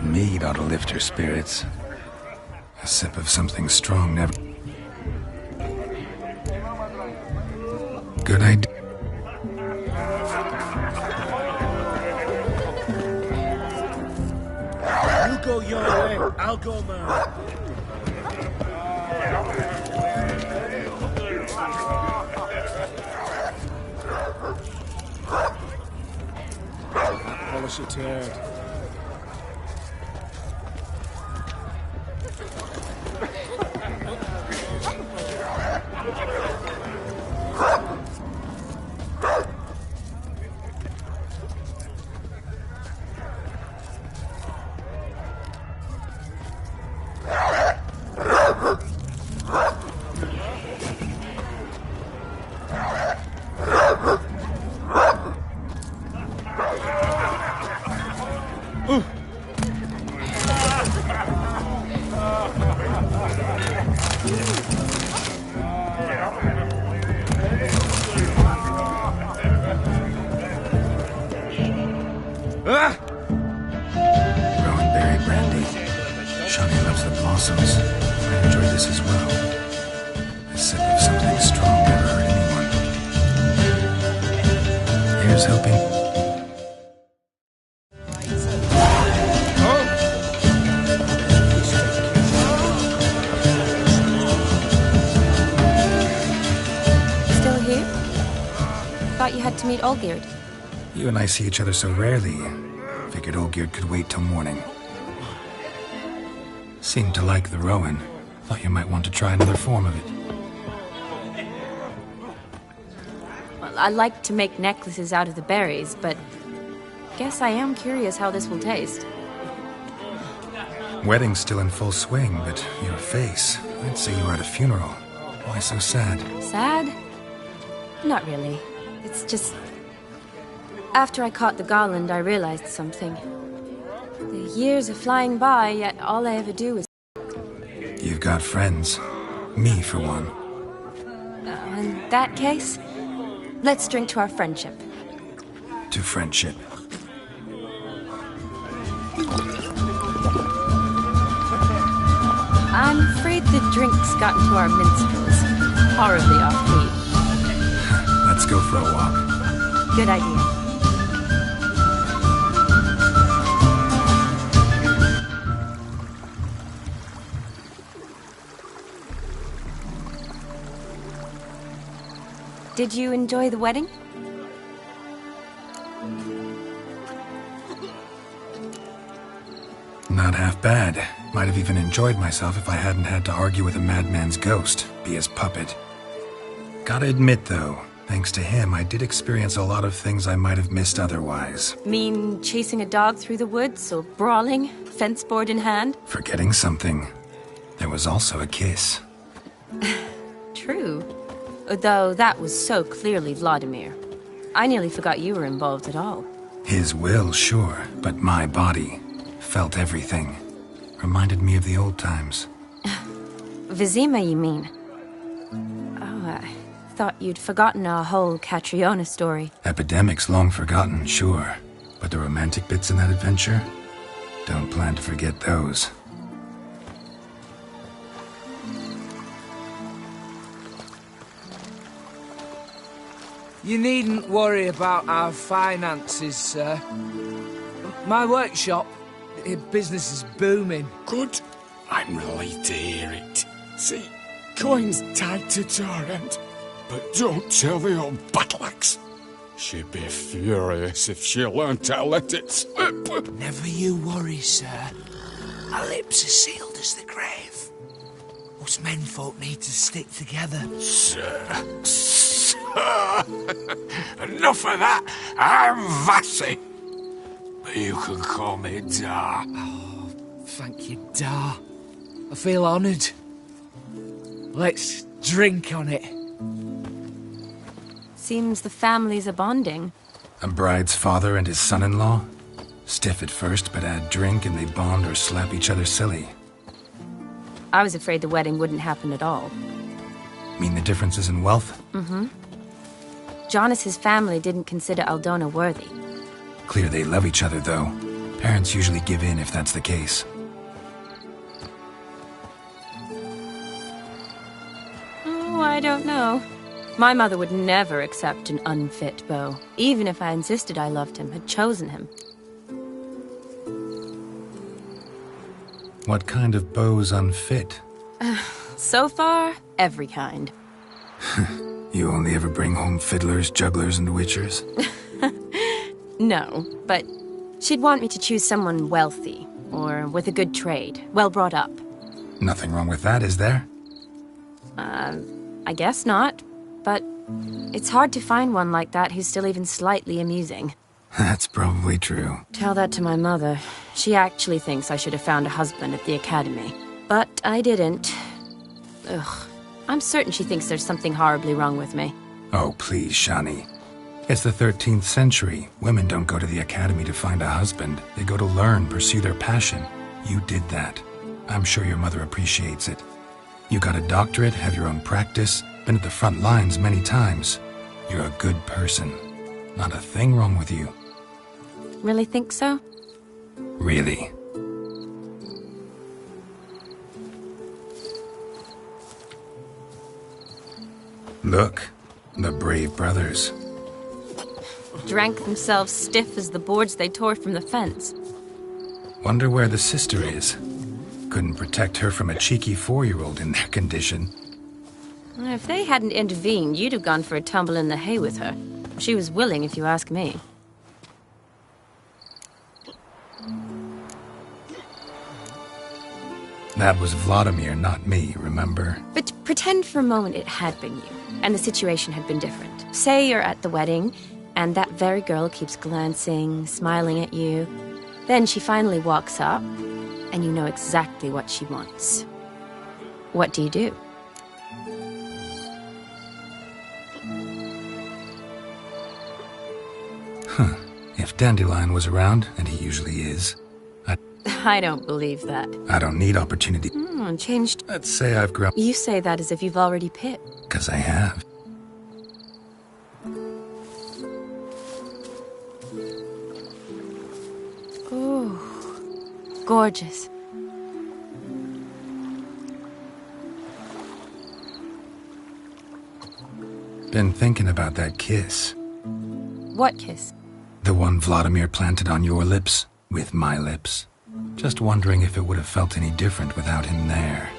Mead ought to lift her spirits. A sip of something strong never... Good idea. You go your way, I'll go mine. Polish your turd. Rowan-berry brandy. Shani loves the blossoms. I enjoy this as well. A sip of something strong never hurt anyone. Here's hoping. Still here? Thought you had to meet Olgierd. You and I see each other so rarely. Figured Olgierd could wait till morning. Seemed to like the Rowan. Thought you might want to try another form of it. Well, I like to make necklaces out of the berries, but guess I am curious how this will taste. Wedding's still in full swing, but your face, I'd say you were at a funeral. Why so sad? Sad? Not really. It's just... After I caught the garland, I realized something. The years are flying by, yet all I ever do is... You've got friends. Me, for one. In that case, let's drink to our friendship. To friendship. I'm afraid the drink's got into our minstrels. Horribly off-key. Let's go for a walk. Good idea. Did you enjoy the wedding? Not half bad. Might have even enjoyed myself if I hadn't had to argue with a madman's ghost, be his puppet. Gotta admit, though, thanks to him, I did experience a lot of things I might have missed otherwise. Mean chasing a dog through the woods, or brawling, fence board in hand? Forgetting something. There was also a kiss. True. Though that was so clearly Vladimir. I nearly forgot you were involved at all. His will, sure, but my body felt everything. Reminded me of the old times. Vizima, you mean? Oh, I thought you'd forgotten our whole Catriona story. Epidemics long forgotten, sure. But the romantic bits in that adventure? Don't plan to forget those. You needn't worry about our finances, sir. My workshop, business is booming. Good. I'm relieved to hear it. See, coin's tied to Torrent. But don't tell the old battleaxe. She'd be furious if she learned to let it slip. Never you worry, sir. Our lips are sealed as the grave. Us menfolk need to stick together. Sir. Enough of that. I'm Vassy. But you can call me Dar. Oh, thank you, Dar. I feel honoured. Let's drink on it. Seems the families are bonding. A bride's father and his son-in-law? Stiff at first, but add drink and they bond or slap each other silly. I was afraid the wedding wouldn't happen at all. Mean the differences in wealth? Mm-hmm. Jonas's family didn't consider Aldona worthy. Clear they love each other, though. Parents usually give in if that's the case. Oh, I don't know. My mother would never accept an unfit beau, even if I insisted I loved him, had chosen him. What kind of beau's unfit? So far, every kind. You only ever bring home fiddlers, jugglers, and witchers? No, but she'd want me to choose someone wealthy, or with a good trade, well brought up. Nothing wrong with that, is there? I guess not, but it's hard to find one like that who's still even slightly amusing. That's probably true. Tell that to my mother. She actually thinks I should have found a husband at the academy. But I didn't. Ugh. I'm certain she thinks there's something horribly wrong with me. Oh, please, Shani. It's the 13th century. Women don't go to the academy to find a husband. They go to learn, pursue their passion. You did that. I'm sure your mother appreciates it. You got a doctorate, have your own practice, been at the front lines many times. You're a good person. Not a thing wrong with you. Really think so? Really. Look, the brave brothers. Drank themselves stiff as the boards they tore from the fence. Wonder where the sister is. Couldn't protect her from a cheeky 4-year-old in their condition. If they hadn't intervened, you'd have gone for a tumble in the hay with her. She was willing, if you ask me. That was Vladimir, not me, remember? But pretend for a moment it had been you, and the situation had been different. Say you're at the wedding, and that very girl keeps glancing, smiling at you. Then she finally walks up, and you know exactly what she wants. What do you do? Huh. If Dandelion was around, and he usually is, I don't believe that. I don't need opportunity. Changed. Let's say I've grown. You say that as if you've already picked. 'Cause I have. Ooh, gorgeous. Been thinking about that kiss. What kiss? The one Vladimir planted on your lips, with my lips. Just wondering if it would have felt any different without him there.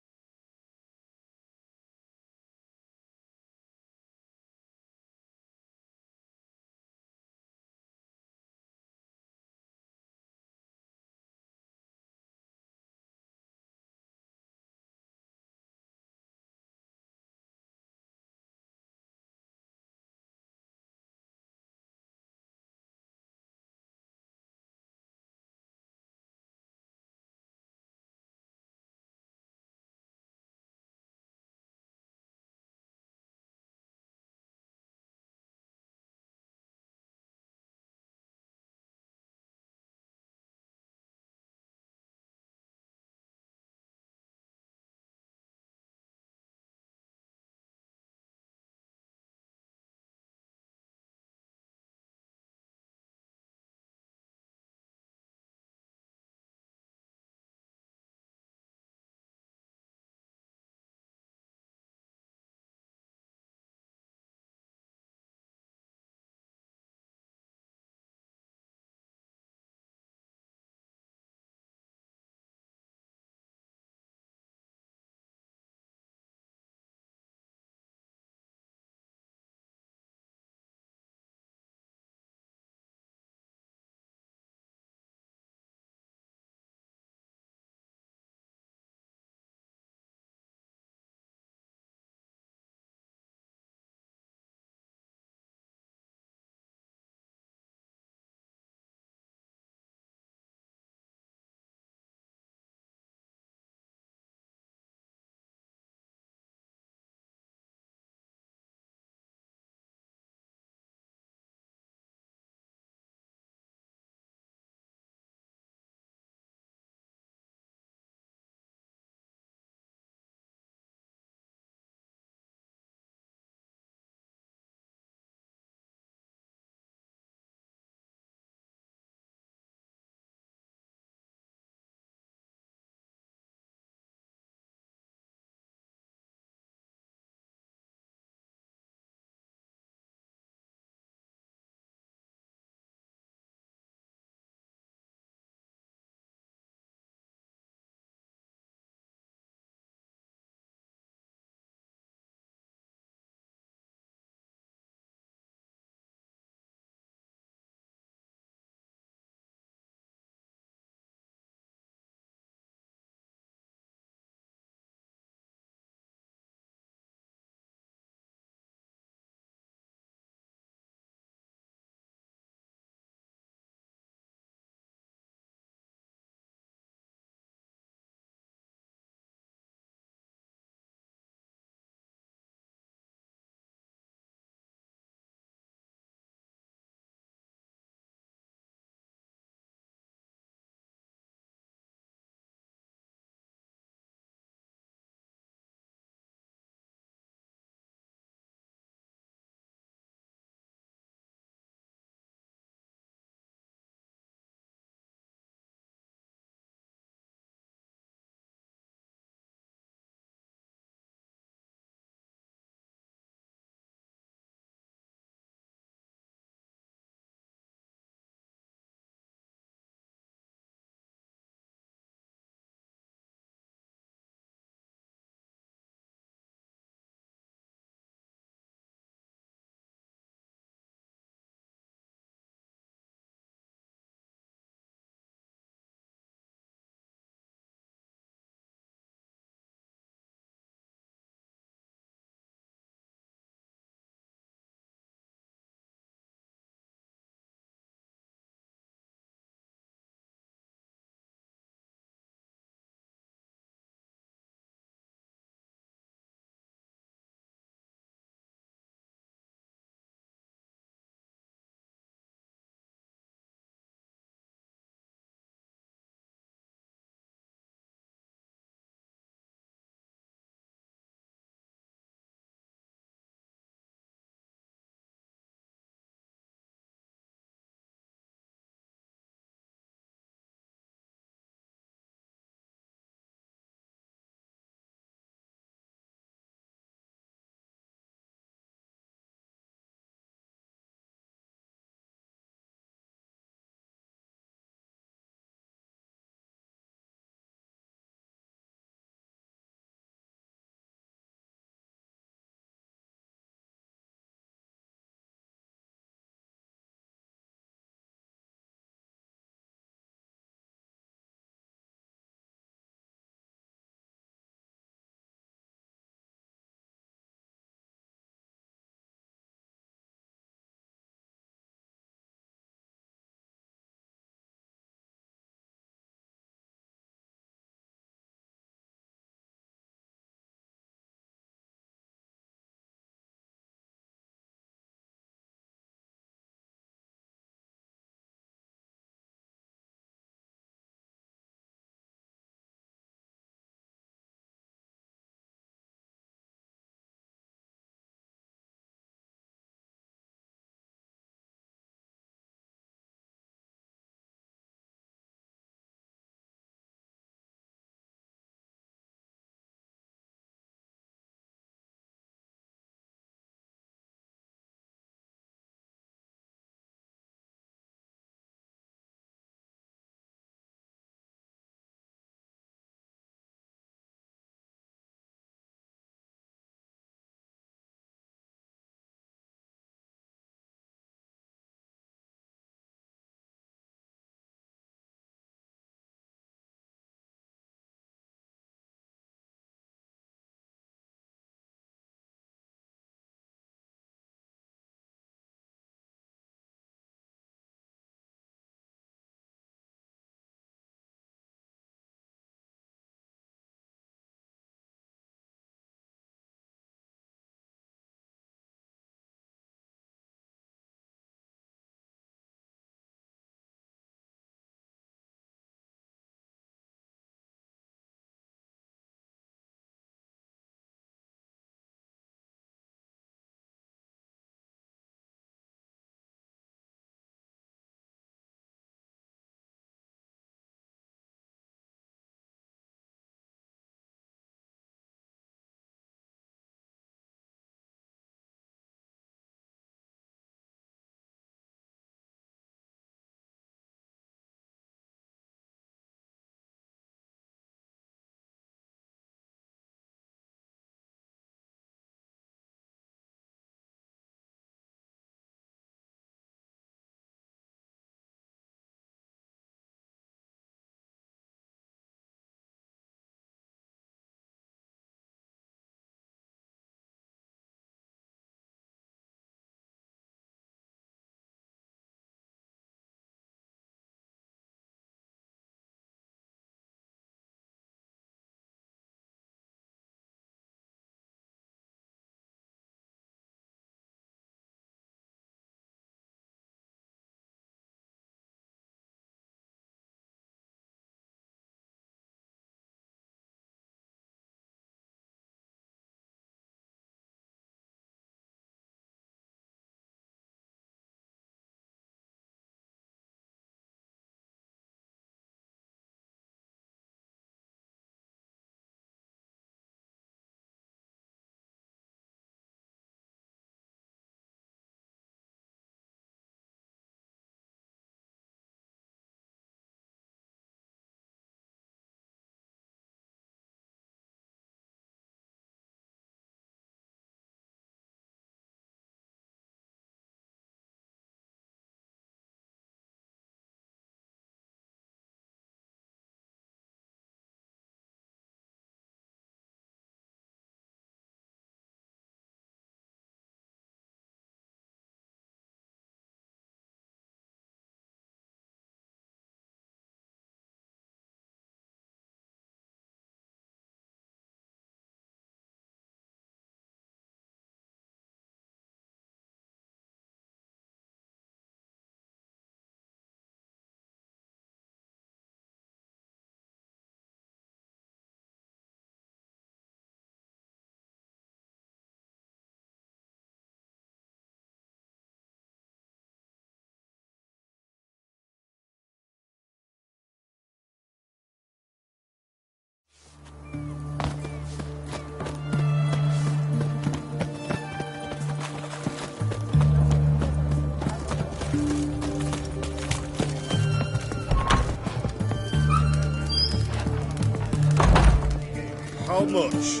How much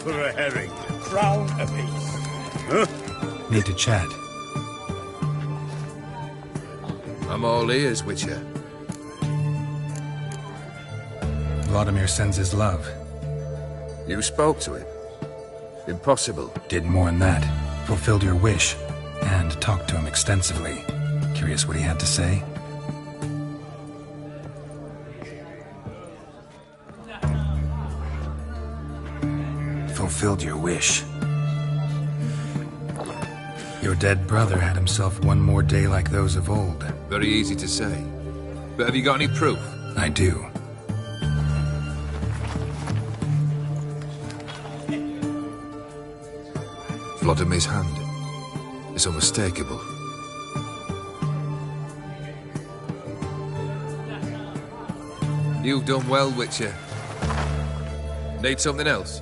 for a herring? Crown apiece. Huh? Need to chat. I'm all ears, Witcher. Vladimir sends his love. You spoke to him? Impossible. Did more than that. Fulfilled your wish. And talked to him extensively. Curious what he had to say? Fulfilled your wish. Your dead brother had himself one more day like those of old. Very easy to say. But have you got any proof? I do. Vladimir's hand. It's unmistakable. You've done well, Witcher. Need something else?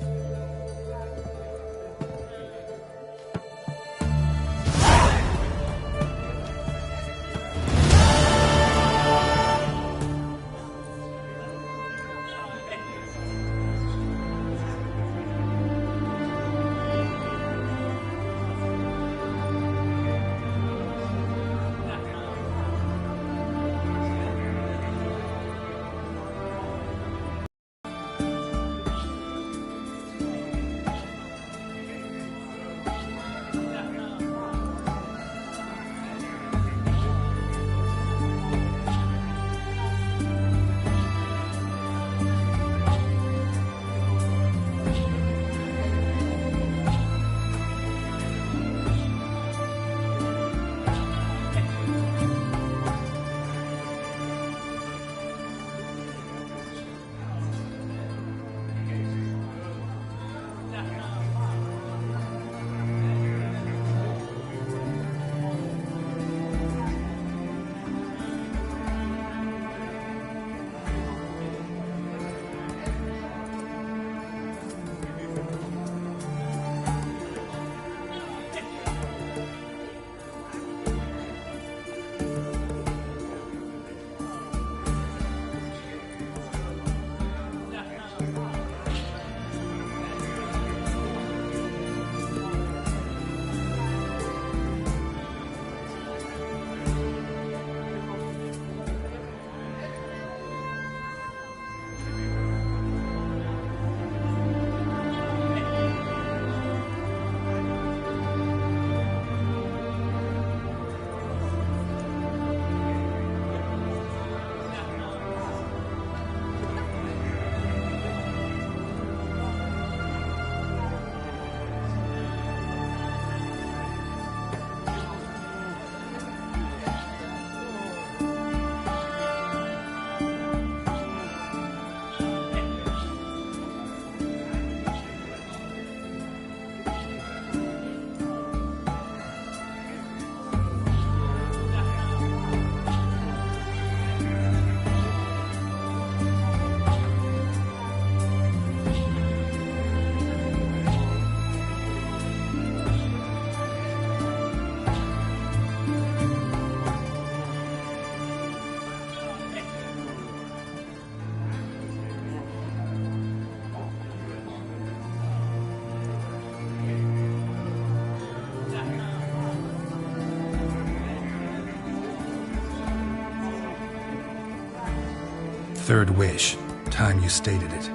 Third wish. Time you stated it.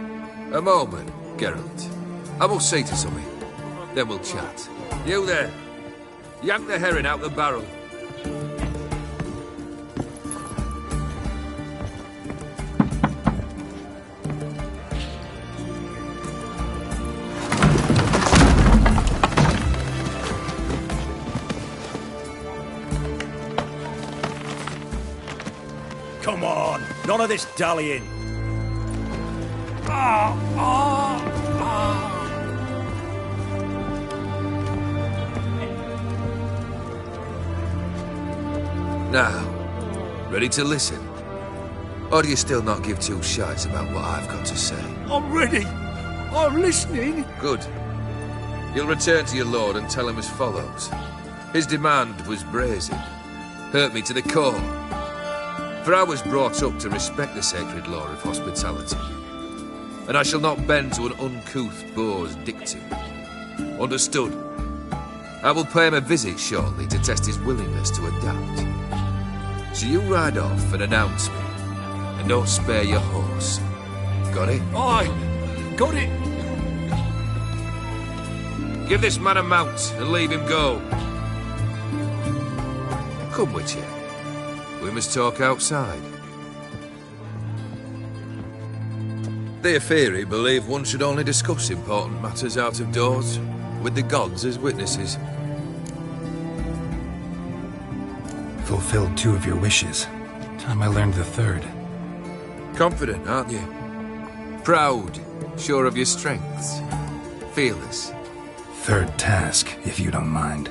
A moment, Geralt. I will see to something. Then we'll chat. You there. Yank the herring out the barrel. Come on, none of this dallying. Now, ready to listen? Or do you still not give two shites about what I've got to say? I'm ready. I'm listening. Good. You'll return to your lord and tell him as follows. His demand was brazen. Hurt me to the core. For I was brought up to respect the sacred law of hospitality. and I shall not bend to an uncouth boar's dictum. Understood? I will pay him a visit shortly to test his willingness to adapt. So you ride off and announce me, and don't spare your horse. Got it? Aye, got it. Give this man a mount and leave him go. Come with you. We must talk outside. The Aetheri believe one should only discuss important matters out of doors, with the gods as witnesses. Fulfilled 2 of your wishes. Time I learned the 3rd. Confident, aren't you? Proud, sure of your strengths. Fearless. 3rd task, if you don't mind.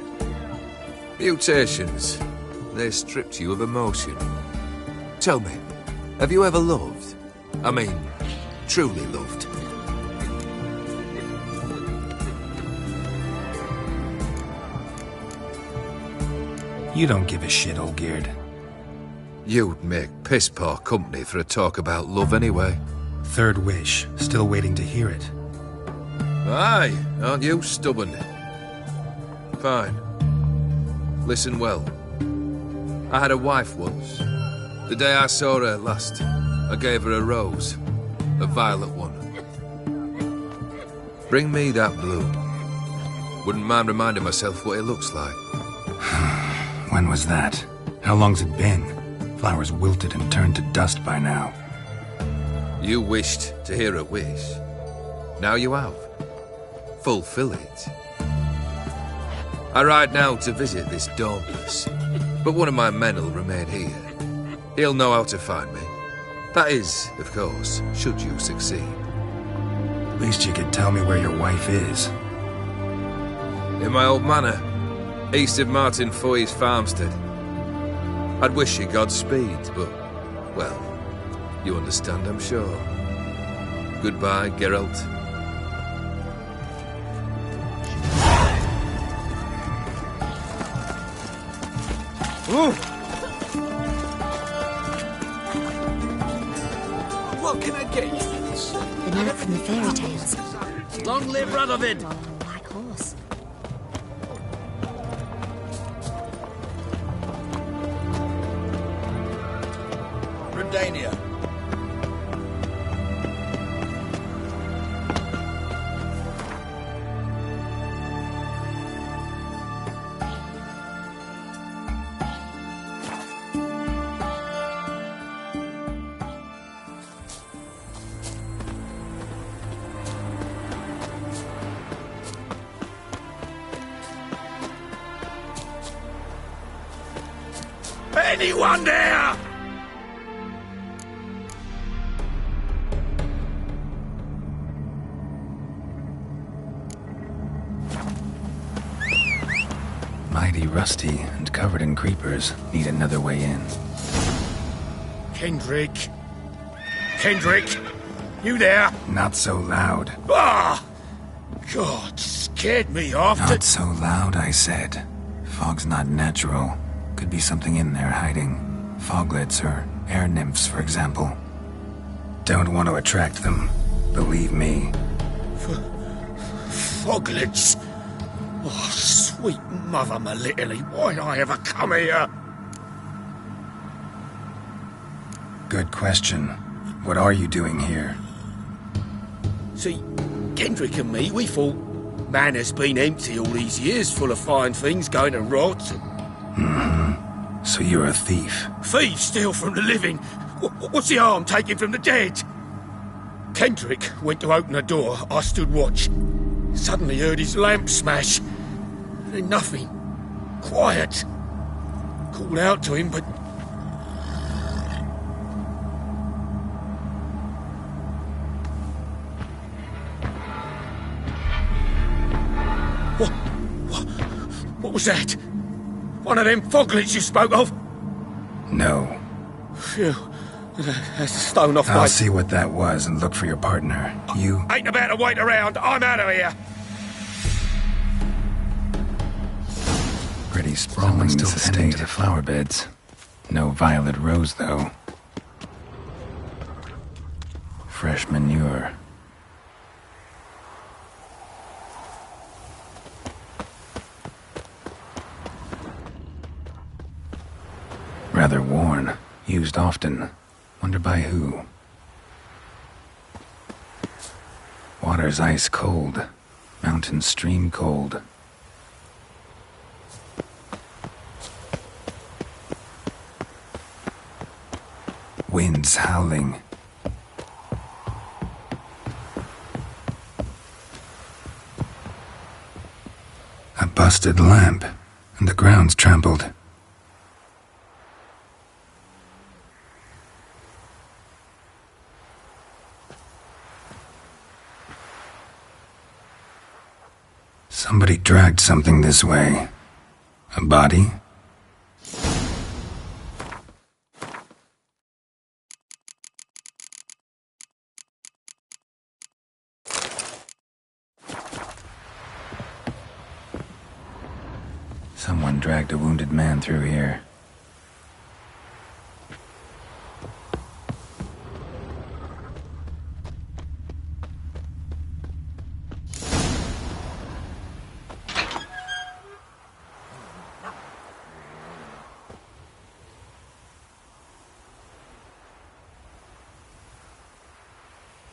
Mutations. They stripped you of emotion. Tell me, have you ever loved? I mean, truly loved? You don't give a shit, Olgierd. You'd make piss-poor company for a talk about love anyway. 3rd wish. Still waiting to hear it. Aye, aren't you stubborn? Fine. Listen well. I had a wife once. The day I saw her last, I gave her a rose. A violet one. Bring me that bloom. Wouldn't mind reminding myself what it looks like. When was that? How long's it been? Flowers wilted and turned to dust by now. You wished to hear a wish. Now you have. Fulfill it. I ride now to visit this Dauntless, but one of my men will remain here. He'll know how to find me. That is, of course, should you succeed. At least you could tell me where your wife is. In my old manor, east of Martin Foy's farmstead. I'd wish you Godspeed, but, well, you understand, I'm sure. Goodbye, Geralt. What can I get you for this? The note from the fairy tales. Long live Radovid! Black horse. Redania. Anyone there? Mighty rusty and covered in creepers. Need another way in. Kendrick. Kendrick! You there? Not so loud. Ah! God, scared me off. Not so loud, I said. Fog's not natural. Could be something in there hiding. Foglets or air nymphs, for example. Don't want to attract them. Believe me. Foglets? Oh, sweet mother Melitele, why'd I ever come here? Good question. What are you doing here? See, Kendrick and me, we thought Manor's been empty all these years, full of fine things going to rot. Mm-hmm. So you're a thief. Thieves steal from the living. What's the harm taking from the dead? Kendrick went to open the door. I stood watch. Suddenly heard his lamp smash. Then nothing. Quiet. Called out to him, but... What was that? One of them foglets you spoke of? No. Phew. That's a stone off my... I'll see what that was and look for your partner. You... Ain't about to wait around. I'm out of here. Pretty sprawling still estate to the flower beds. No violet rose, though. Fresh manure. Rather worn. Used often. Wonder by who. Water's ice cold. Mountain stream cold. Winds howling. A busted lamp, and the ground's trampled. Somebody dragged something this way. A body? Someone dragged a wounded man through here.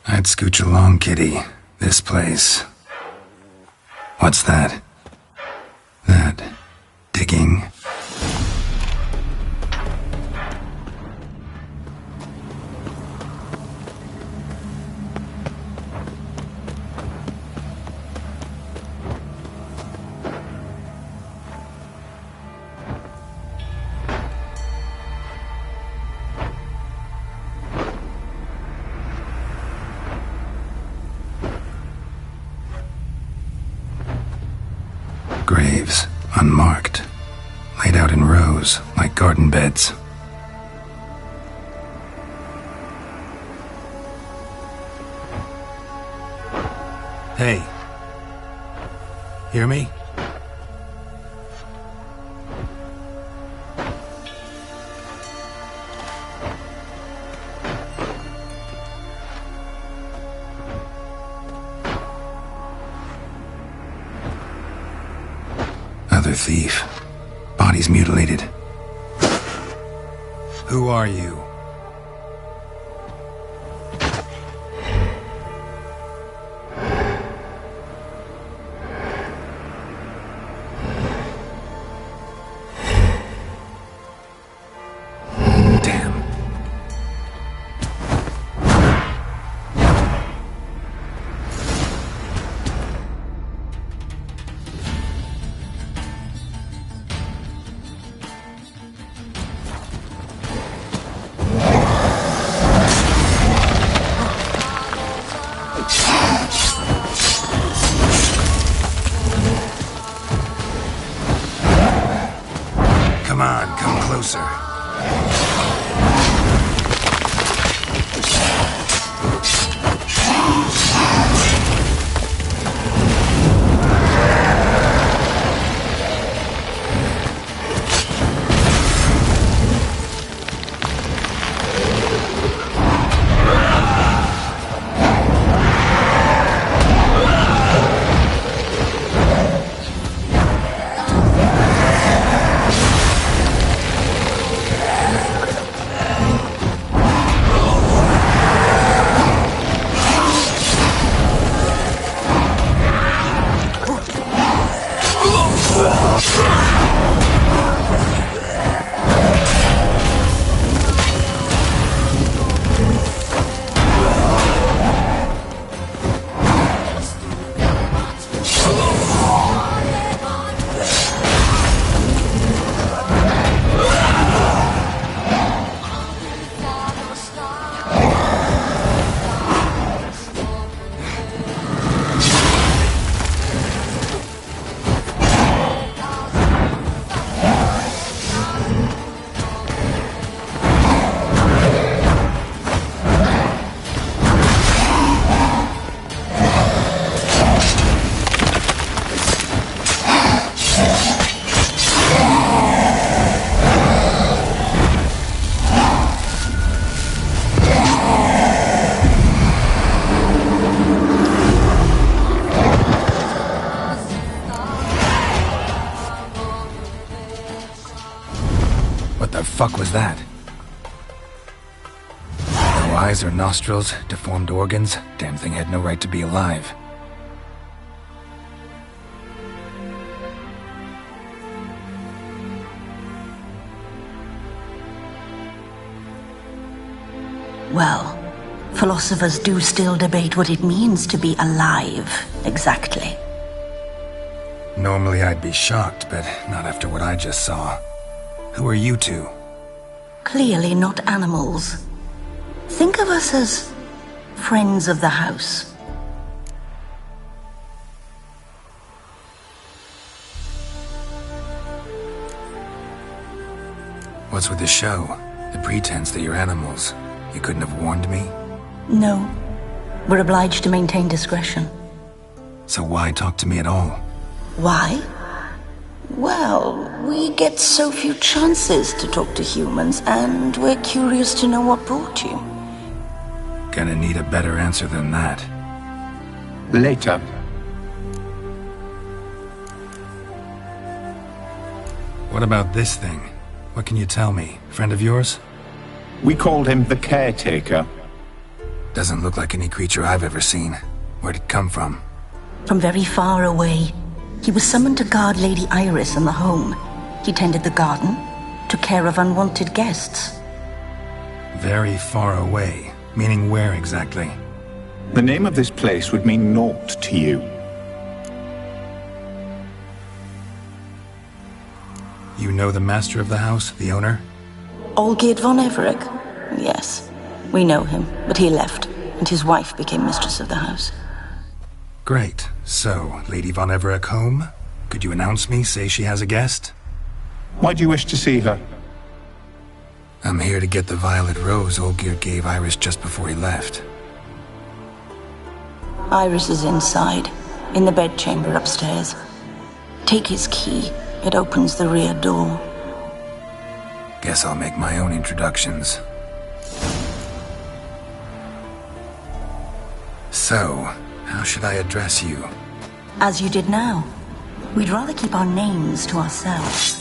I'd scooch along, kitty. This place. What's that? That... digging? Graves, unmarked, laid out in rows like garden beds. Hey. Hear me? Other thief. Body's mutilated. Who are you? Come on, come closer. the fuck was that? No eyes or nostrils, deformed organs. Damn thing had no right to be alive. Well, philosophers do still debate what it means to be alive, exactly. Normally I'd be shocked, but not after what I just saw. Who are you two? Clearly not animals. Think of us as friends of the house. What's with the show? The pretense that you're animals. You couldn't have warned me? No. We're obliged to maintain discretion. So why talk to me at all? Why? Well, we get so few chances to talk to humans, and we're curious to know what brought you. Gonna need a better answer than that. Later. What about this thing? What can you tell me? Friend of yours? We called him the Caretaker. Doesn't look like any creature I've ever seen. Where'd it come from? From very far away. He was summoned to guard Lady Iris in the home. He tended the garden, took care of unwanted guests. Very far away. Meaning where exactly? The name of this place would mean naught to you. You know the master of the house, the owner? Olgierd von Everec? Yes. We know him, but he left, and his wife became mistress of the house. Great. So, Lady von Everec home? Could you announce me, say she has a guest? Why do you wish to see her? I'm here to get the violet rose Olgierd gave Iris just before he left. Iris is inside, in the bedchamber upstairs. Take his key. It opens the rear door. Guess I'll make my own introductions. So, how should I address you? As you did now. We'd rather keep our names to ourselves.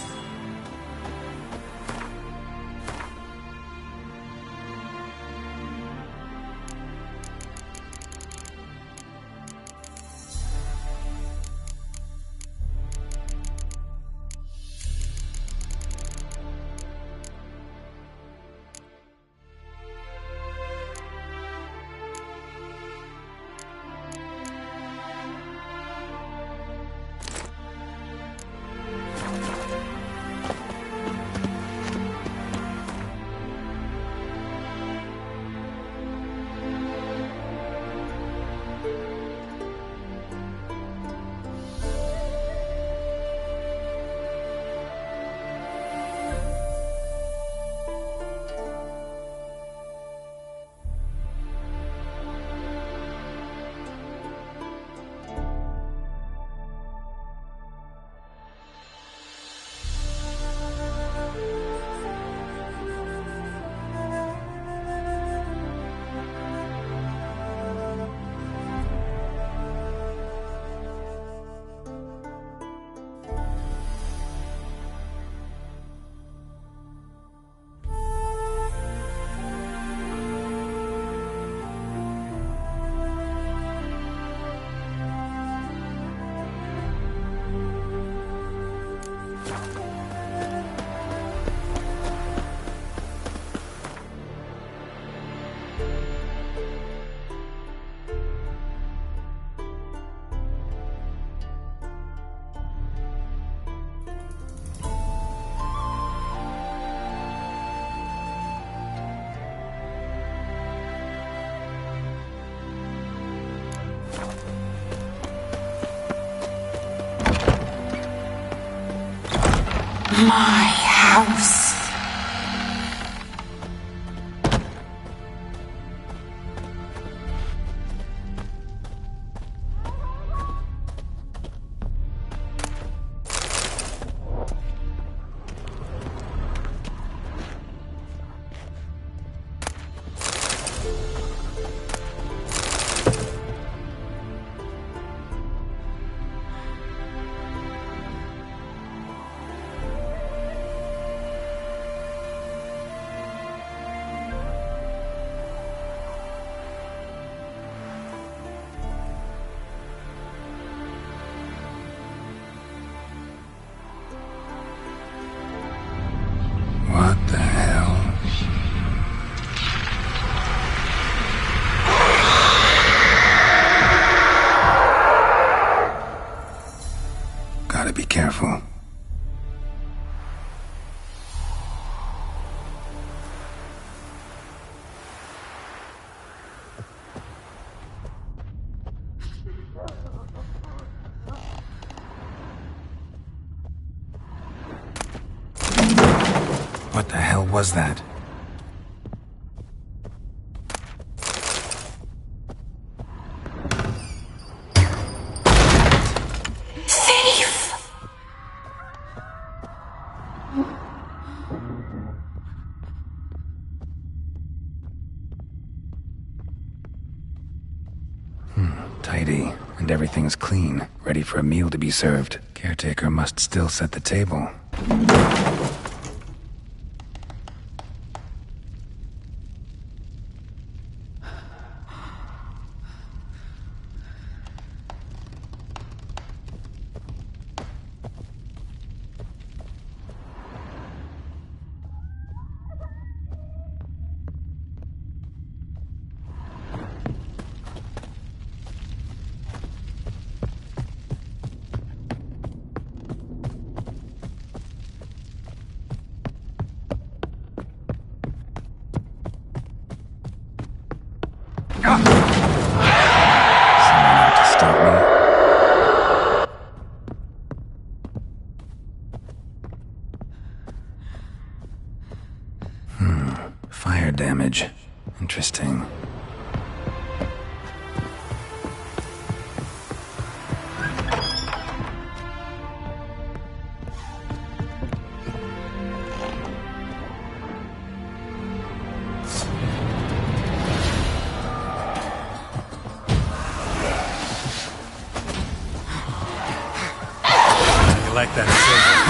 My house. What the hell was that? Thief! Tidy, and everything's clean, ready for a meal to be served. Caretaker must still set the table. Fire damage. Interesting. You like that silver?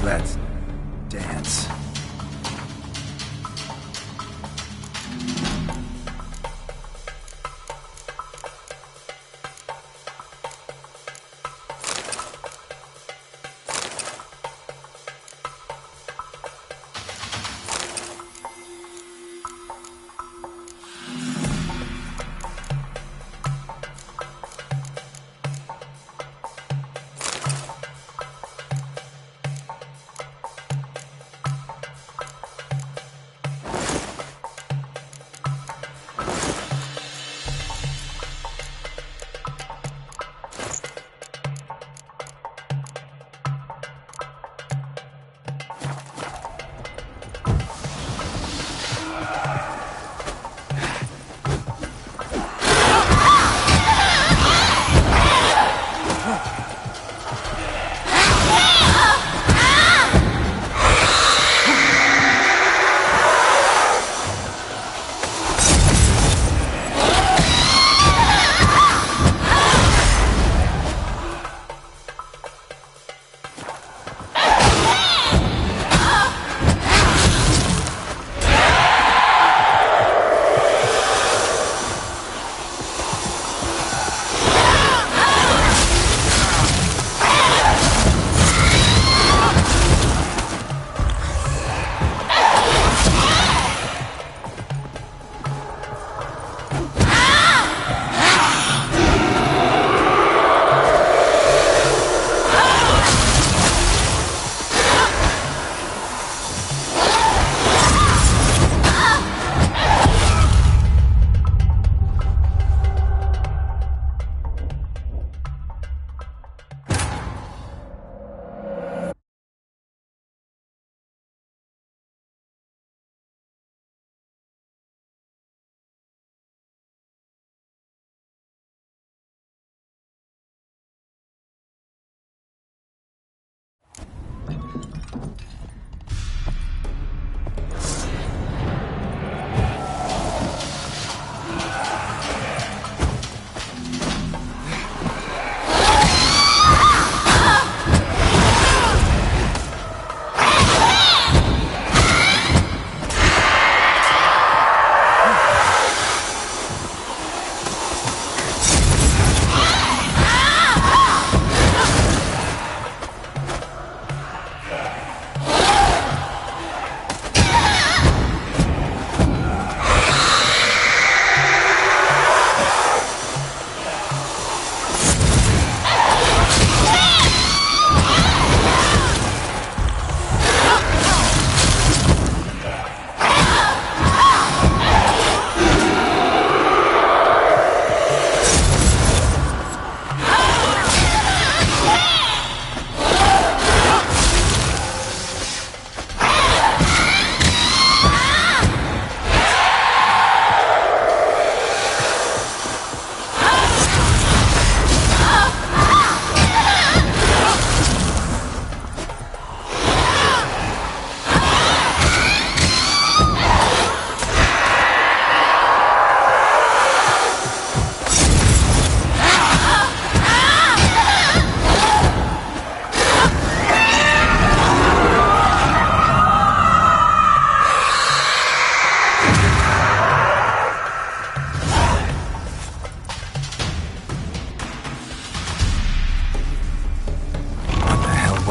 Let's dance.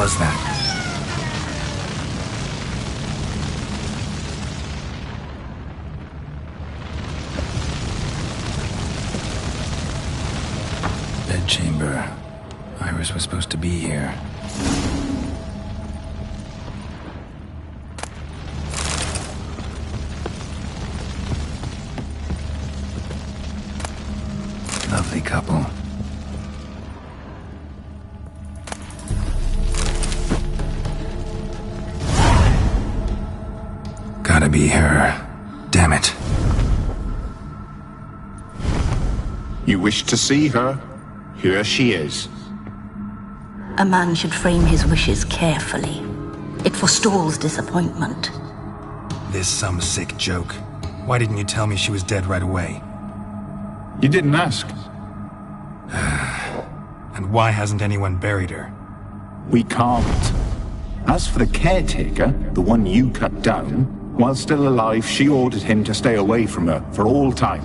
was that? Bedchamber. Iris was supposed to be here. Lovely couple. Gotta be her. Damn it. You wish to see her? Here she is. A man should frame his wishes carefully. It forestalls disappointment. This some sick joke. Why didn't you tell me she was dead right away? You didn't ask. And why hasn't anyone buried her? We can't. As for the caretaker, the one you cut down, while still alive, she ordered him to stay away from her for all time.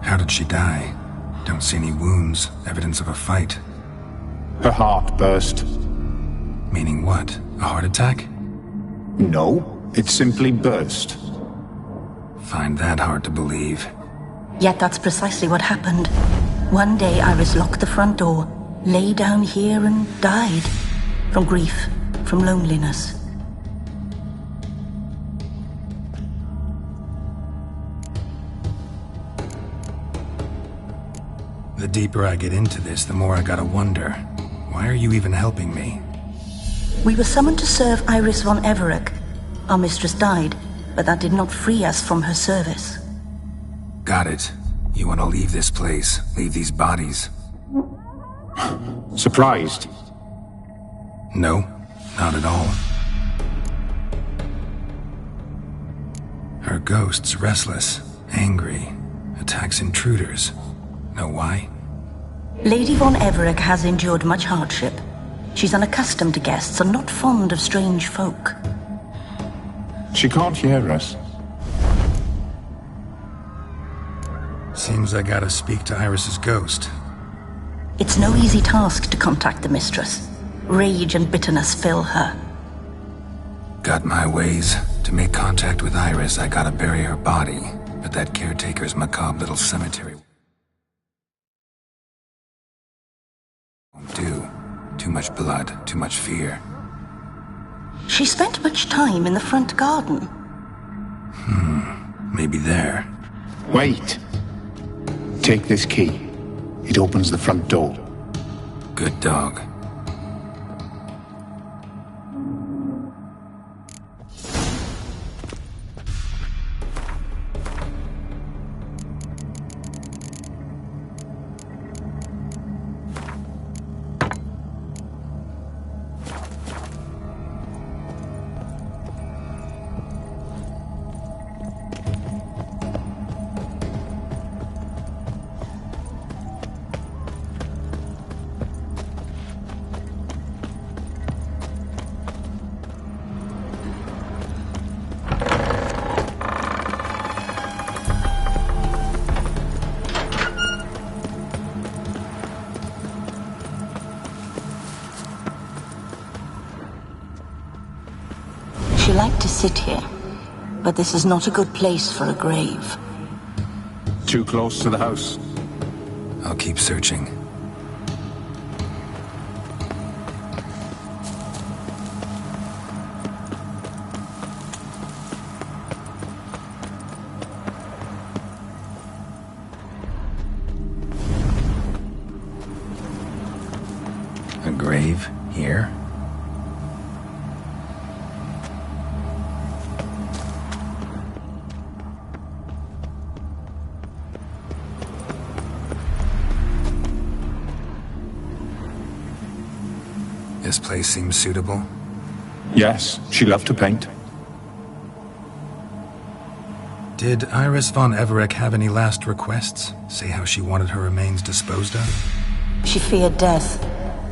How did she die? Don't see any wounds, evidence of a fight. Her heart burst. Meaning what? A heart attack? No, it simply burst. Find that hard to believe. Yet that's precisely what happened. One day Iris locked the front door, lay down here and died. From grief, from loneliness. The deeper I get into this, the more I gotta wonder. Why are you even helping me? We were summoned to serve Iris von Everec. Our mistress died, but that did not free us from her service. Got it. You want to leave this place, leave these bodies. Surprised? No, not at all. Her ghost's restless, angry, attacks intruders. Know why? Lady von Everec has endured much hardship. She's unaccustomed to guests and not fond of strange folk. She can't hear us. Seems I gotta speak to Iris's ghost. It's no easy task to contact the mistress. Rage and bitterness fill her. Got my ways. To make contact with Iris, I gotta bury her body. But that caretaker's macabre little cemetery won't do. Too much blood, too much fear. She spent much time in the front garden. Maybe there. Wait. Take this key. It opens the front door. Good dog. She liked to sit here, but this is not a good place for a grave. Too close to the house. I'll keep searching. A grave here? This place seems suitable. Yes, she loved to paint. Did Iris von Everec have any last requests? Say how she wanted her remains disposed of? She feared death,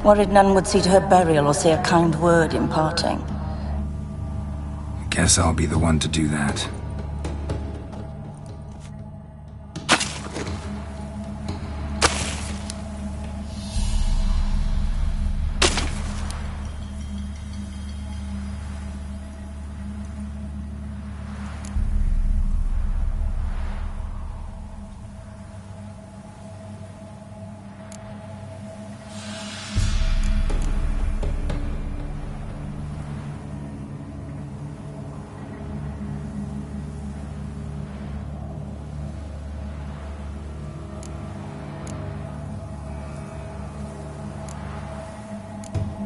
worried none would see to her burial or say a kind word in parting. Guess I'll be the one to do that.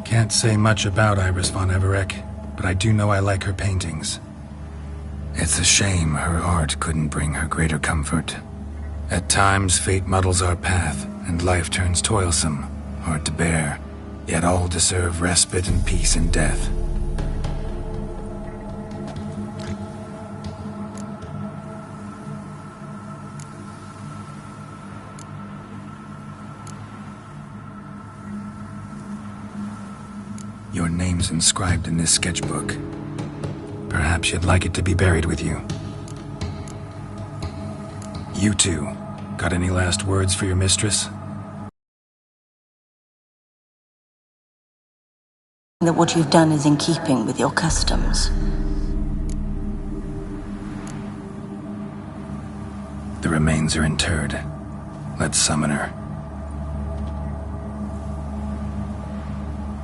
Can't say much about Iris von Everec, but I do know I like her paintings. It's a shame her art couldn't bring her greater comfort. At times, fate muddles our path, and life turns toilsome, hard to bear. Yet all deserve respite and peace in death. names inscribed in this sketchbook. Perhaps you'd like it to be buried with you. You two, got any last words for your mistress? That what you've done is in keeping with your customs. The remains are interred. Let's summon her.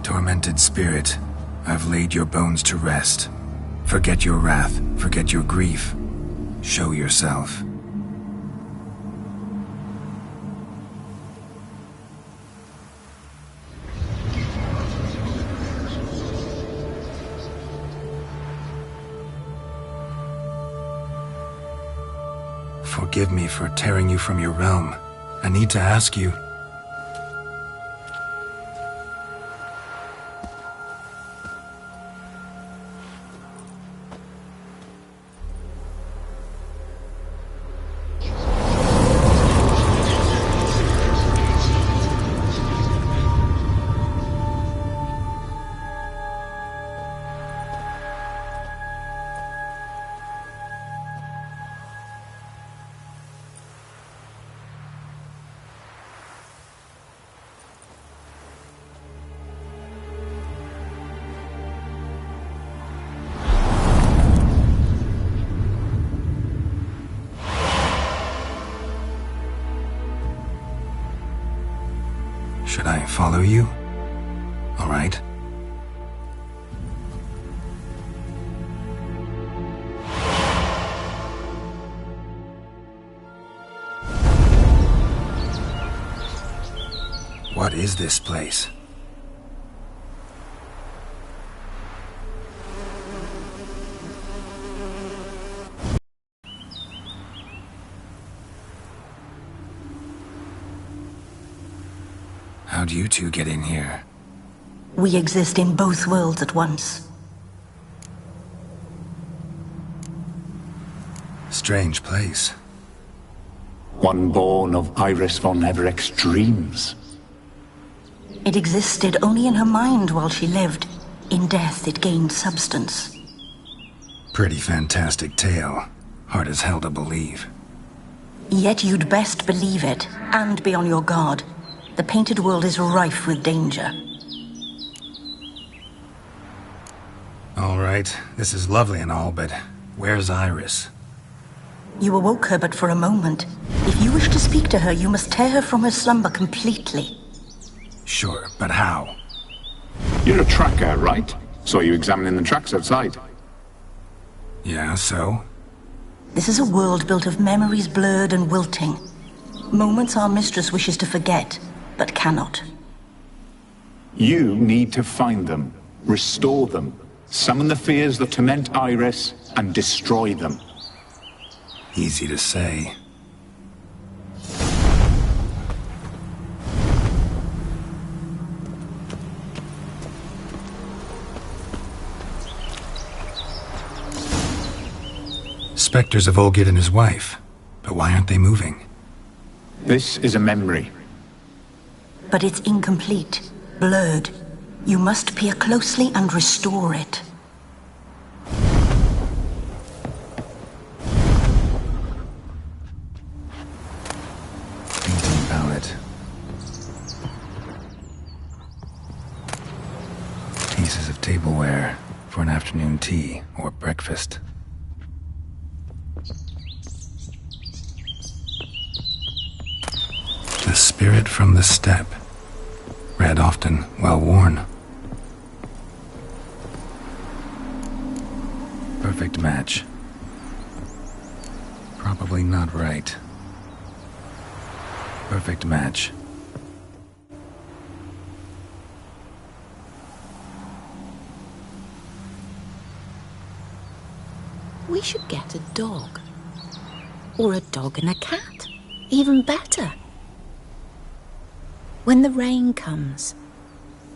Tormented spirit, I've laid your bones to rest. Forget your wrath, forget your grief. Show yourself. Forgive me for tearing you from your realm. I need to ask you. Should I follow you? All right. What is this place? How'd you two get in here? We exist in both worlds at once. Strange place. One born of Iris von Everett's dreams. It existed only in her mind while she lived. In death, it gained substance. Pretty fantastic tale. Hard as hell to believe. Yet you'd best believe it, and be on your guard. The painted world is rife with danger. All right, this is lovely and all, but where's Iris? You awoke her but for a moment. If you wish to speak to her, you must tear her from her slumber completely. Sure, but how? You're a tracker, right? Saw you examining the tracks outside. Yeah, so? This is a world built of memories blurred and wilting. Moments our mistress wishes to forget, but cannot. You need to find them, restore them, summon the fears that torment Iris, and destroy them. Easy to say. Spectres of Olgierd and his wife. But why aren't they moving? This is a memory. But it's incomplete, blurred. You must peer closely and restore it. Painting palette. Pieces of tableware for an afternoon tea or breakfast. The spirit from the steppe. Read often, well worn. Perfect match. Probably not right. Perfect match. We should get a dog. Or a dog and a cat. Even better. When the rain comes,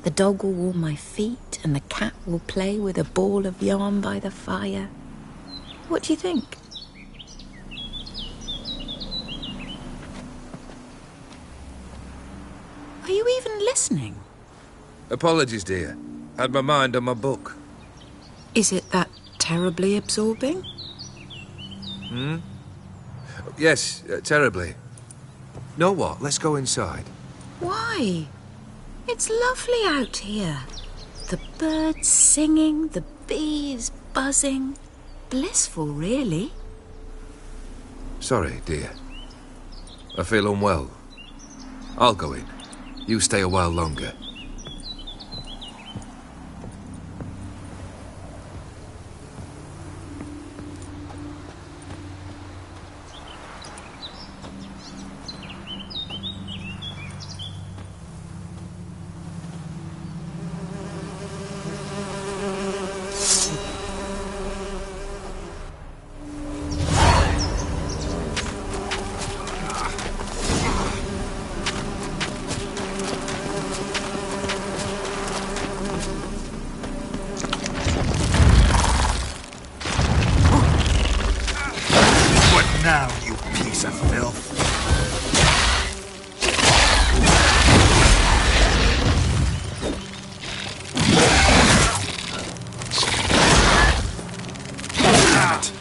the dog will warm my feet and the cat will play with a ball of yarn by the fire. What do you think? Are you even listening? Apologies, dear. Had my mind on my book. Is it that terribly absorbing? Yes, terribly. Know what? Let's go inside. Why? It's lovely out here. The birds singing, the bees buzzing. Blissful, really. Sorry, dear. I feel unwell. I'll go in. You stay a while longer. Now, you piece of filth. Damn it.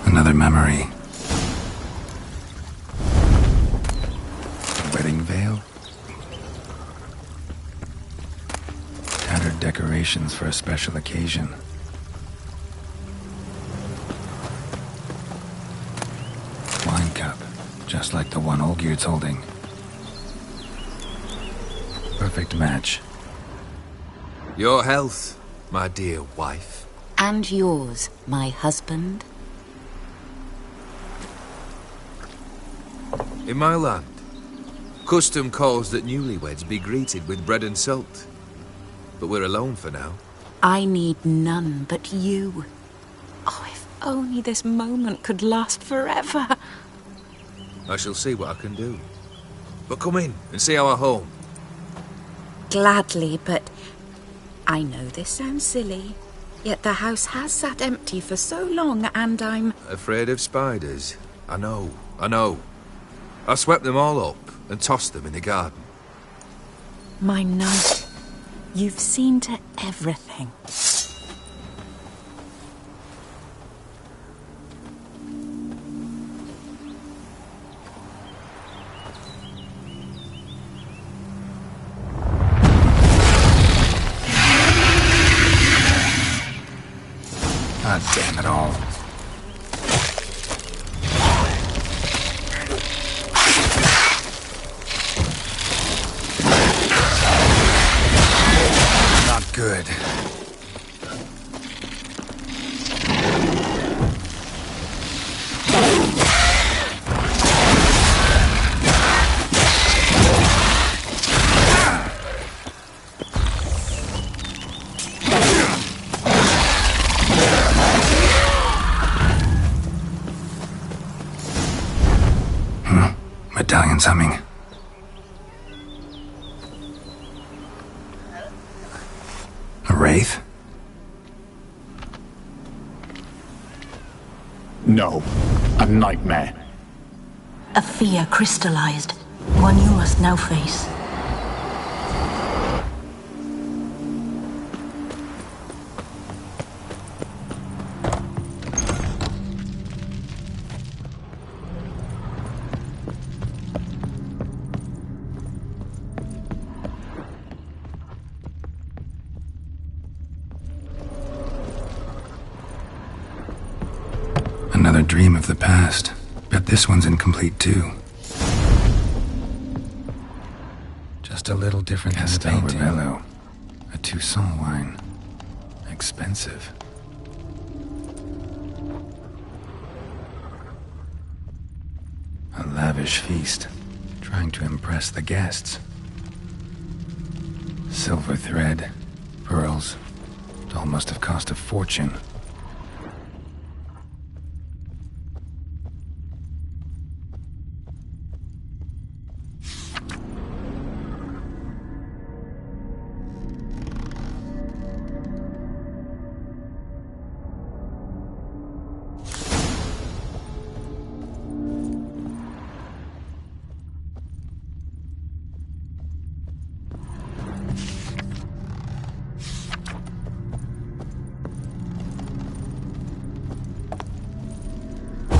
Another memory. A wedding veil? Tattered decorations for a special occasion. Wine cup, just like the one Olgierd's holding. Perfect match. Your health, my dear wife. And yours, my husband. In my land, custom calls that newlyweds be greeted with bread and salt. But we're alone for now. I need none but you. Oh, if only this moment could last forever. I shall see what I can do. But come in and see our home. Gladly, but I know this sounds silly, yet the house has sat empty for so long and I'm... Afraid of spiders? I know. I swept them all up and tossed them in the garden. My knight, you've seen to everything. God damn it all. Not good. Medallion's humming. A wraith? No, a nightmare. A fear crystallized, one you must now face. Another dream of the past. Bet this one's incomplete too. Just just a little different than the painting. Rebello. A Toussaint wine. Expensive. A lavish feast, trying to impress the guests. Silver thread, pearls. It all must have cost a fortune.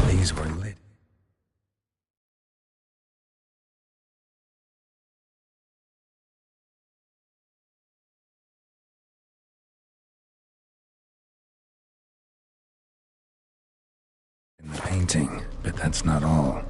These were lit. In the painting, but that's not all.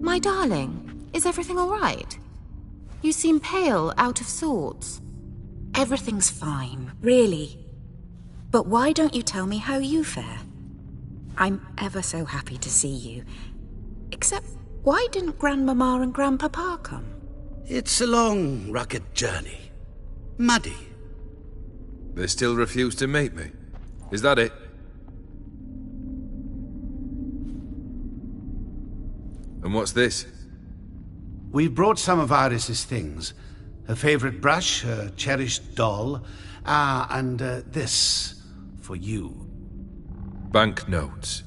My darling, is everything all right? You seem pale, out of sorts. Everything's fine, really. But why don't you tell me how you fare? I'm ever so happy to see you. Except, why didn't Grandmama and Grandpapa come? It's a long, rugged journey. Muddy. They still refuse to meet me. Is that it? And what's this? We've brought some of Iris's things. Her favorite brush, her cherished doll, and this for you. Banknotes.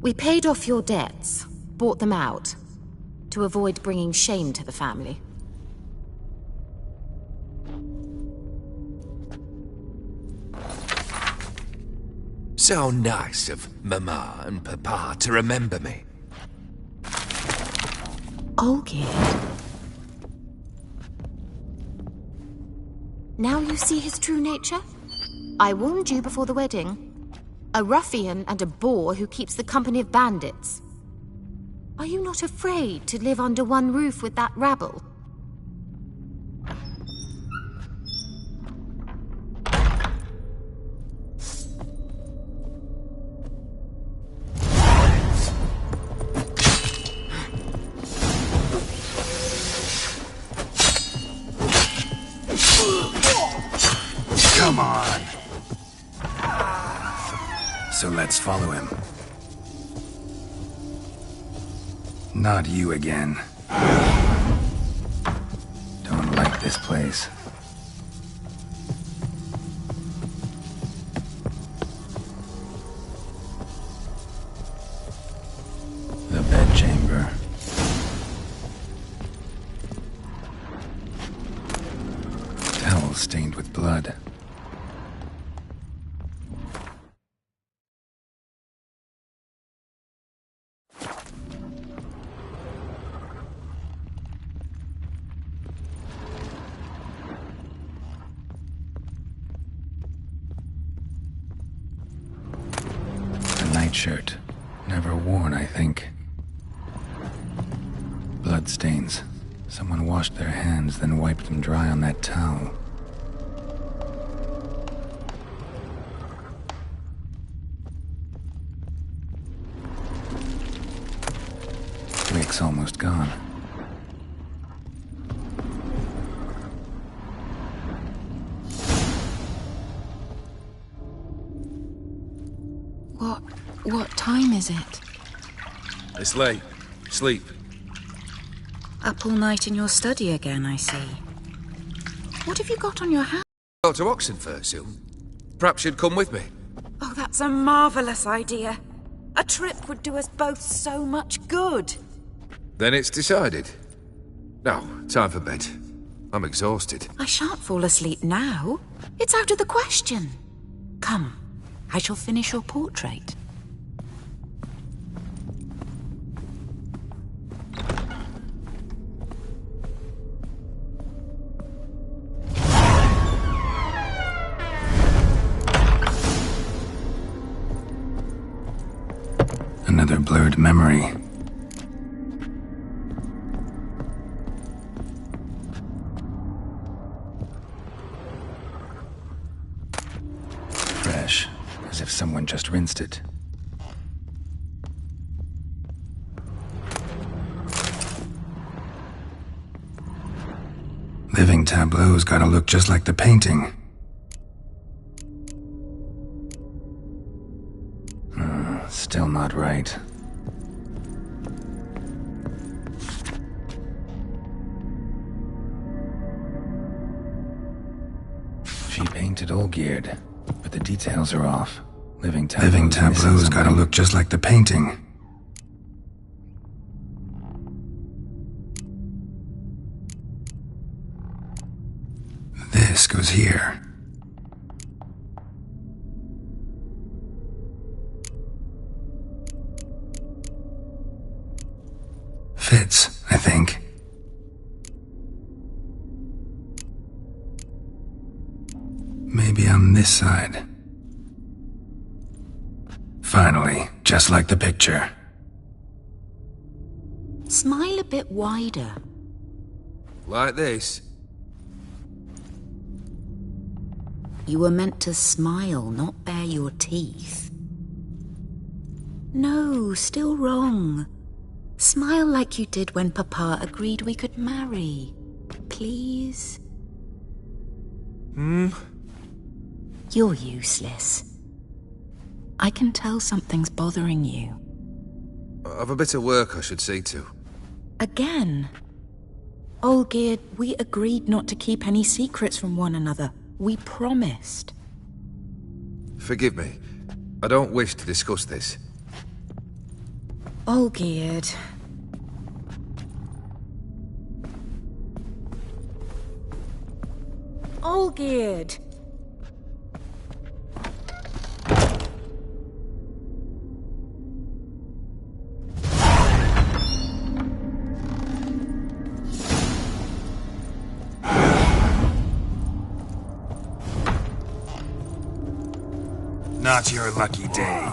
We paid off your debts, bought them out, to avoid bringing shame to the family. So nice of Mama and Papa to remember me. Olgierd. Now you see his true nature? I warned you before the wedding. A ruffian and a boor who keeps the company of bandits. Are you not afraid to live under one roof with that rabble? Come on. So let's follow him. Not you again. Don't like this place. The bedchamber. Towel stained with blood. Nightshirt. Never worn, I think. Bloodstains. Someone washed their hands, then wiped them dry on that towel. Wick's almost gone. What time is it? It's late. Sleep. Up all night in your study again, I see. What have you got on your hands? Go to Oxenfurt soon. Perhaps you'd come with me. Oh, that's a marvellous idea. A trip would do us both so much good. Then it's decided. Now, time for bed. I'm exhausted. I shan't fall asleep now. It's out of the question. Come, I shall finish your portrait. Another blurred memory. Fresh, as if someone just rinsed it. Living tableau's gotta look just like the painting. Still not right. She painted Olgierd, but the details are off. Living tableau's gotta look just like the painting. This goes here. Fits, I think. Maybe on this side. Finally, just like the picture. Smile a bit wider. Like this? You were meant to smile, not bare your teeth. No, still wrong. Smile like you did when Papa agreed we could marry. Please? You're useless. I can tell something's bothering you. I've a bit of work I should see to. Again? Olgierd, we agreed not to keep any secrets from one another. We promised. Forgive me. I don't wish to discuss this. Olgierd. Olgierd. Not your lucky day.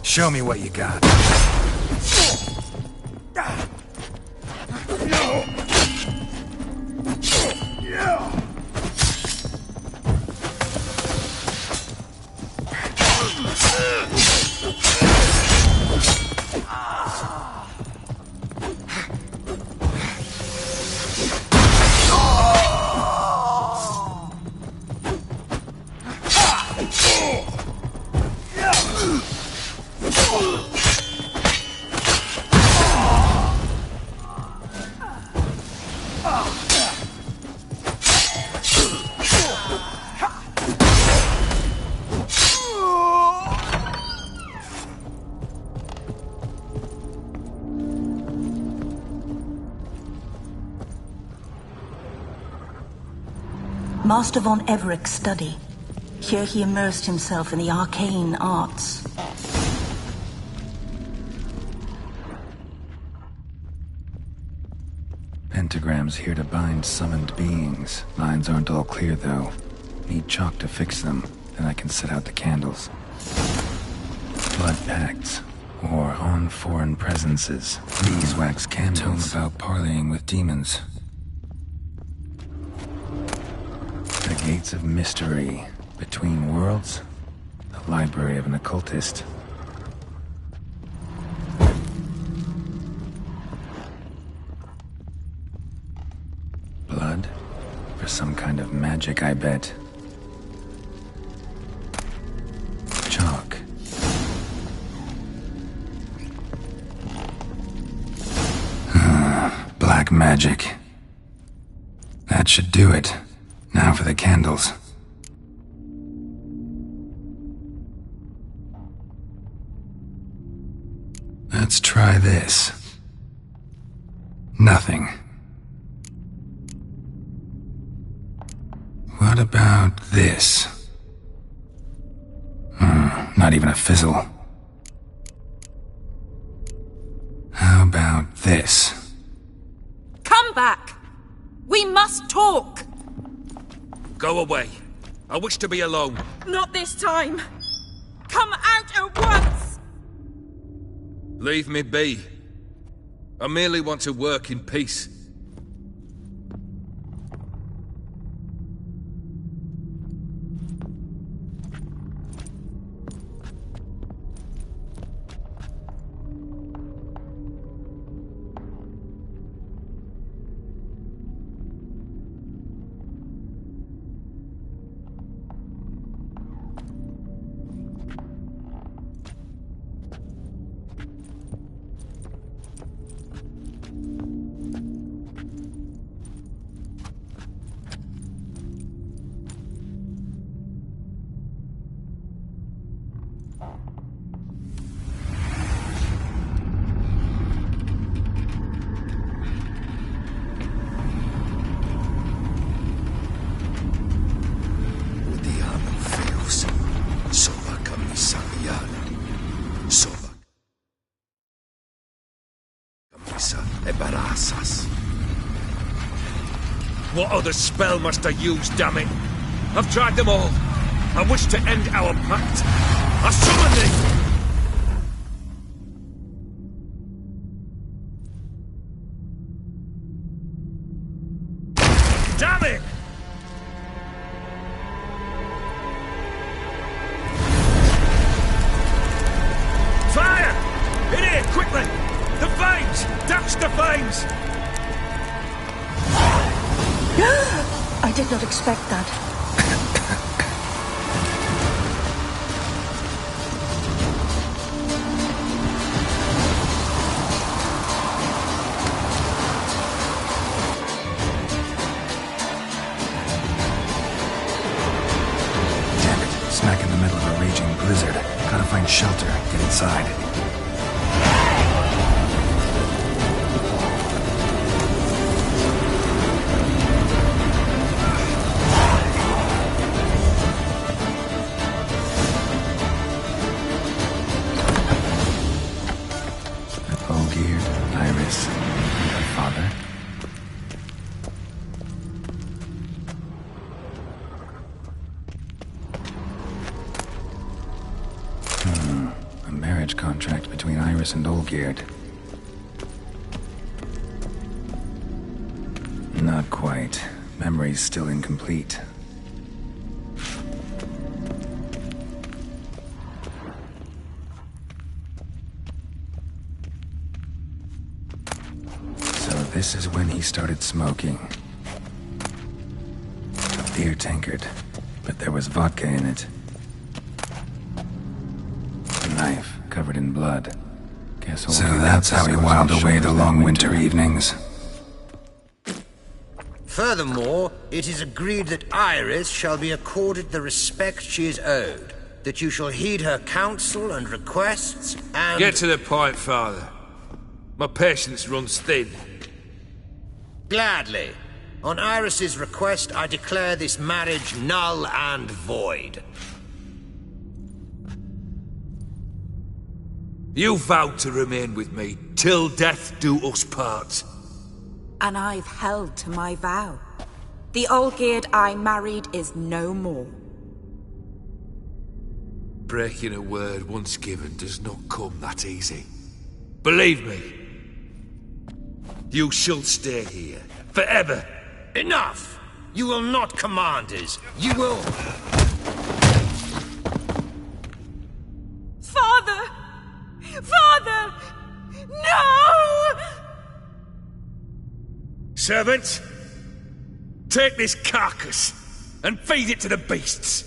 Show me what you got. Master von Evereck's study. Here he immersed himself in the arcane arts. Pentagrams here to bind summoned beings. Lines aren't all clear, though. Need chalk to fix them, then I can set out the candles. Blood pacts, or on foreign presences. Beeswax candles about parleying with demons. The gates of mystery. Between worlds. The library of an occultist. Blood? For some kind of magic, I bet. Chalk. Black magic. That should do it. Now for the candles. Let's try this. Nothing. What about this? Not even a fizzle. How about this? Come back! We must talk! Go away. I wish to be alone. Not this time! Come out at once! Leave me be. I merely want to work in peace. What other spell must I use, damn it? I've tried them all. I wish to end our pact. I summon thee! Damn it! Fire! In here, quickly! The flames! Douse the flames! I did not expect that. blizzard. Gotta find shelter, get inside. Olgierd, Iris, and her father. A marriage contract between Iris and Olgierd. Not quite. Memory's still incomplete. So this is when he started smoking. A beer tankard, but there was vodka in it. A knife covered in blood. Guess so that's how he whiled away the long winter evenings. Furthermore, it is agreed that Iris shall be accorded the respect she is owed, that you shall heed her counsel and requests, and... Get to the point, Father. My patience runs thin. Gladly. On Iris's request, I declare this marriage null and void. You vowed to remain with me till death do us part. And I've held to my vow. The Olgierd I married is no more. Breaking a word once given does not come that easy. Believe me. You shall stay here, forever. Enough! You will not command us. You will... Father! Father! No! Servants, take this carcass and feed it to the beasts.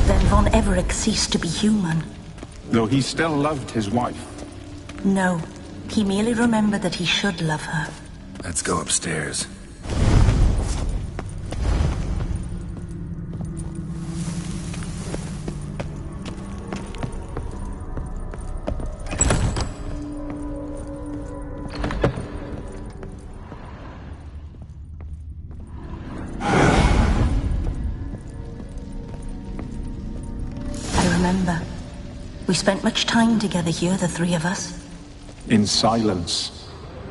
Then Von Everec ceased to be human. Though he still loved his wife. No, he merely remembered that he should love her. Let's go upstairs. I remember. We spent much time together here, the three of us. In silence.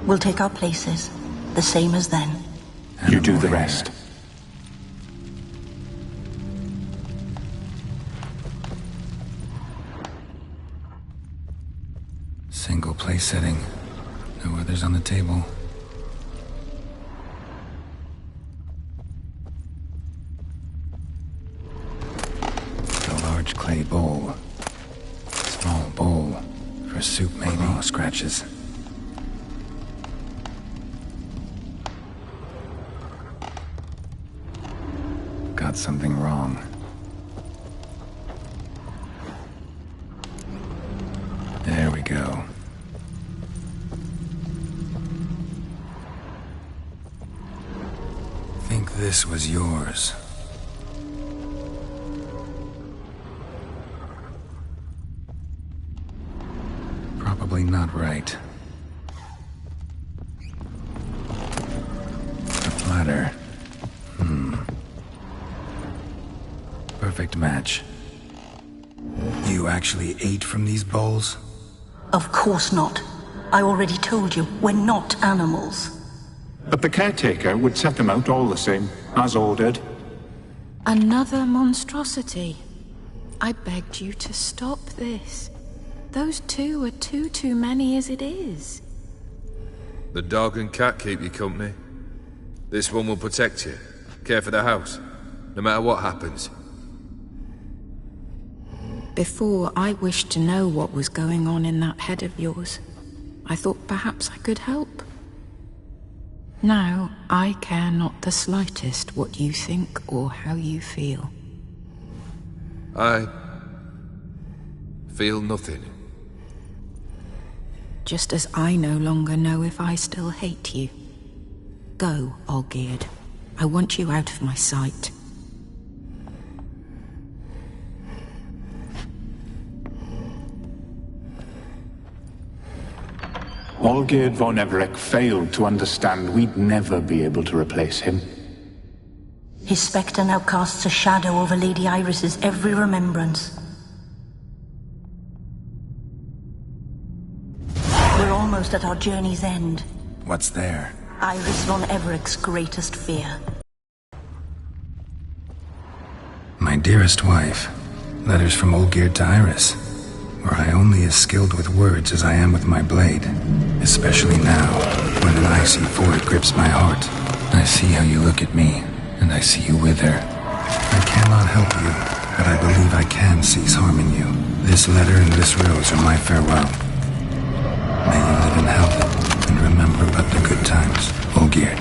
We'll take our places, the same as then. You do the rest. Single place setting. No others on the table. A large clay bowl. Small bowl. For soup, maybe. Oh, scratches. Got something wrong. There we go. Think this was yours. Probably not right. A platter. Perfect match. You actually ate from these bowls? Of course not. I already told you, we're not animals. But the caretaker would set them out all the same, as ordered. Another monstrosity. I begged you to stop this. Those two are too many as it is. The dog and cat keep you company. This one will protect you, care for the house, no matter what happens. Before, I wished to know what was going on in that head of yours. I thought perhaps I could help. Now, I care not the slightest what you think or how you feel. Feel nothing. Just as I no longer know if I still hate you. Go, Olgierd. I want you out of my sight. Olgierd von Everec failed to understand we'd never be able to replace him. His spectre now casts a shadow over Lady Iris's every remembrance. We're almost at our journey's end. What's there? Iris von Everec's greatest fear. My dearest wife. Letters from Olgierd to Iris. Were I only as skilled with words as I am with my blade. Especially now, when an icy void grips my heart. I see how you look at me, and I see you wither. I cannot help you, but I believe I can cease harming you. This letter and this rose are my farewell. May you live in health, and remember but the good times, Olgierd.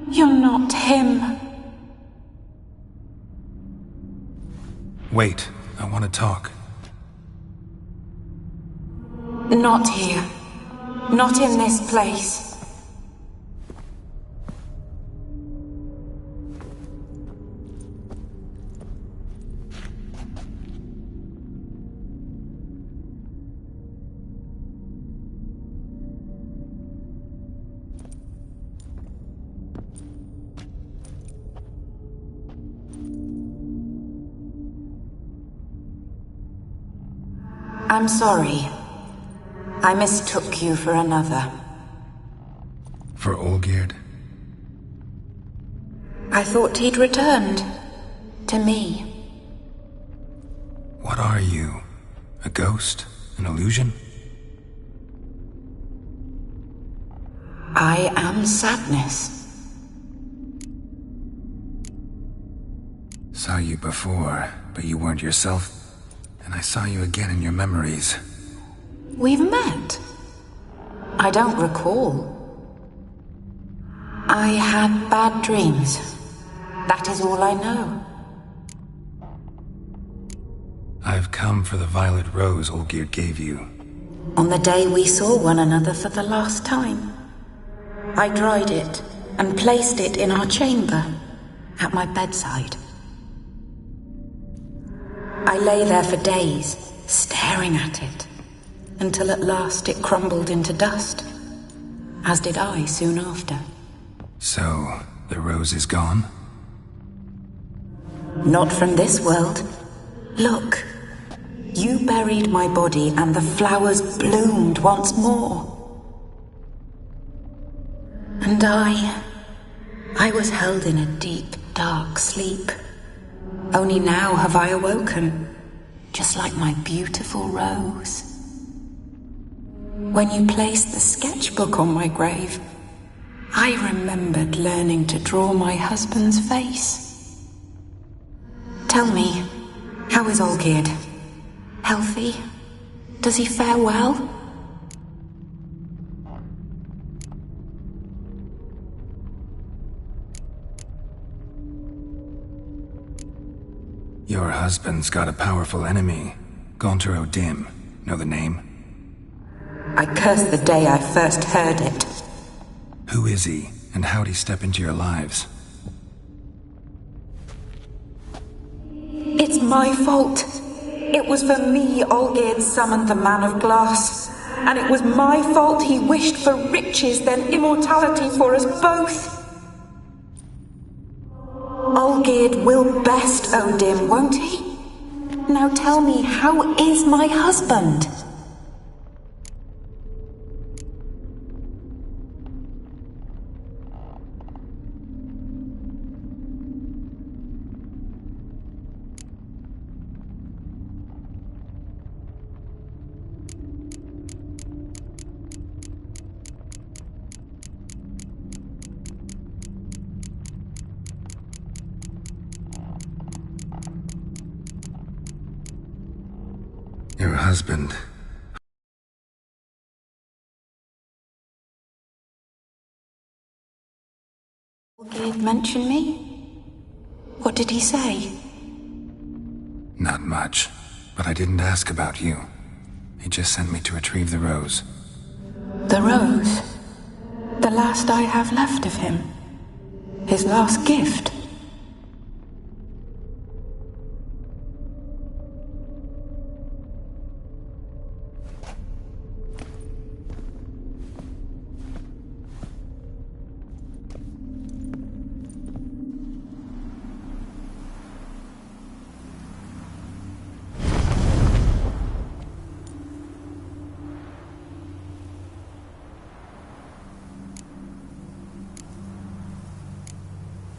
You're not him. Wait, I want to talk. Not here. Not in this place. I'm sorry. I mistook you for another. For Olgierd? I thought he'd returned. To me. What are you? A ghost? An illusion? I am sadness. Saw you before, but you weren't yourself. And I saw you again in your memories. We've met? I don't recall. I had bad dreams. That is all I know. I've come for the violet rose Olgierd gave you. On the day we saw one another for the last time, I dried it and placed it in our chamber, at my bedside. I lay there for days, staring at it, until at last it crumbled into dust, as did I soon after. So, the rose is gone? Not from this world. Look, you buried my body and the flowers bloomed once more. And I was held in a deep, dark sleep. Only now have I awoken, just like my beautiful rose. When you placed the sketchbook on my grave, I remembered learning to draw my husband's face. Tell me, how is Olgierd? Healthy? Does he fare well? Your husband's got a powerful enemy. Gaunter O'Dim. Know the name? I cursed the day I first heard it. Who is he, and how'd he step into your lives? It's my fault. It was for me Olgierd summoned the Man of Glass. And it was my fault he wished for riches, then immortality for us both. Olgierd will best O'Dim, won't he? Now tell me, how is my husband? Your husband. Olgierd mention me? What did he say? Not much, but I didn't ask about you. He just sent me to retrieve the rose. The rose? The last I have left of him? His last gift?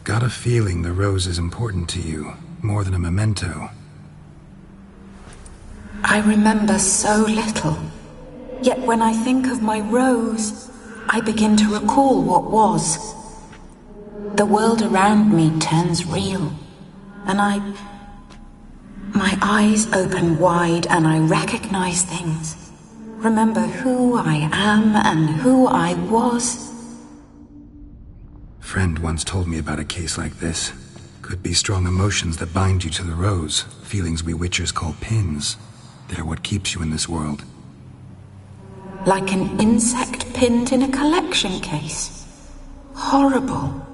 Got a feeling the rose is important to you, more than a memento. I remember so little. Yet when I think of my rose, I begin to recall what was. The world around me turns real, and my eyes open wide and I recognize things. Remember who I am and who I was. Friend once told me about a case like this. Could be strong emotions that bind you to the rose, feelings we witchers call pins. They're what keeps you in this world. Like an insect pinned in a collection case. Horrible.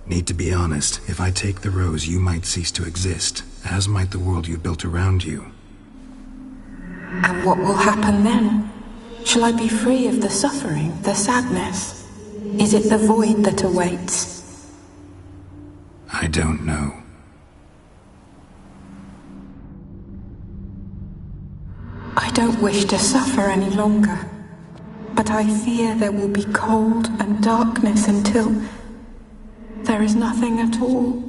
Need to be honest, if I take the rose, you might cease to exist, as might the world you built around you. And what will happen then? Shall I be free of the suffering, the sadness? Is it the void that awaits? I don't know. I don't wish to suffer any longer, but I fear there will be cold and darkness until there is nothing at all.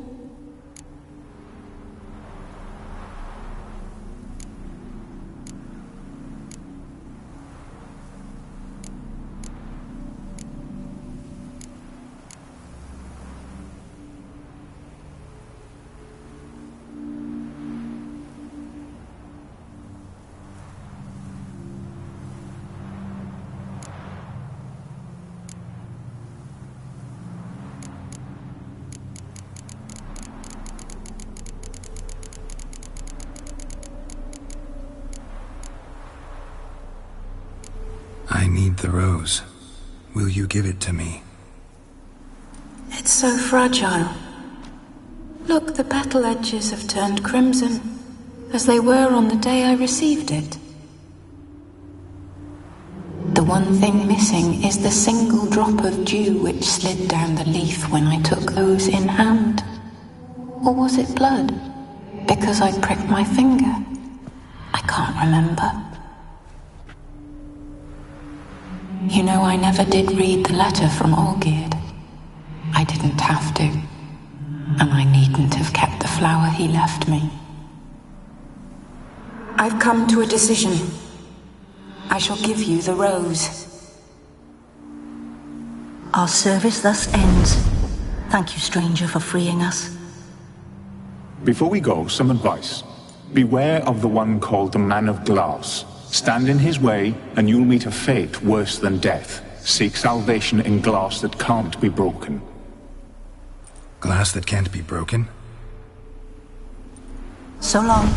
I need the rose. Will you give it to me? It's so fragile. Look, the petal edges have turned crimson, as they were on the day I received it. The one thing missing is the single drop of dew which slid down the leaf when I took those in hand. Or was it blood? Because I pricked my finger. I can't remember. You know, I never did read the letter from Olgierd. I didn't have to. And I needn't have kept the flower he left me. I've come to a decision. I shall give you the rose. Our service thus ends. Thank you, stranger, for freeing us. Before we go, some advice. Beware of the one called the Man of Glass. Stand in his way, and you'll meet a fate worse than death. Seek salvation in glass that can't be broken. Glass that can't be broken? So long.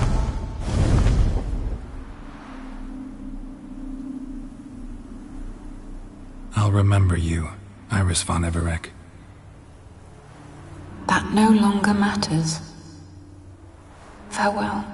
I'll remember you, Iris von Everec. That no longer matters. Farewell.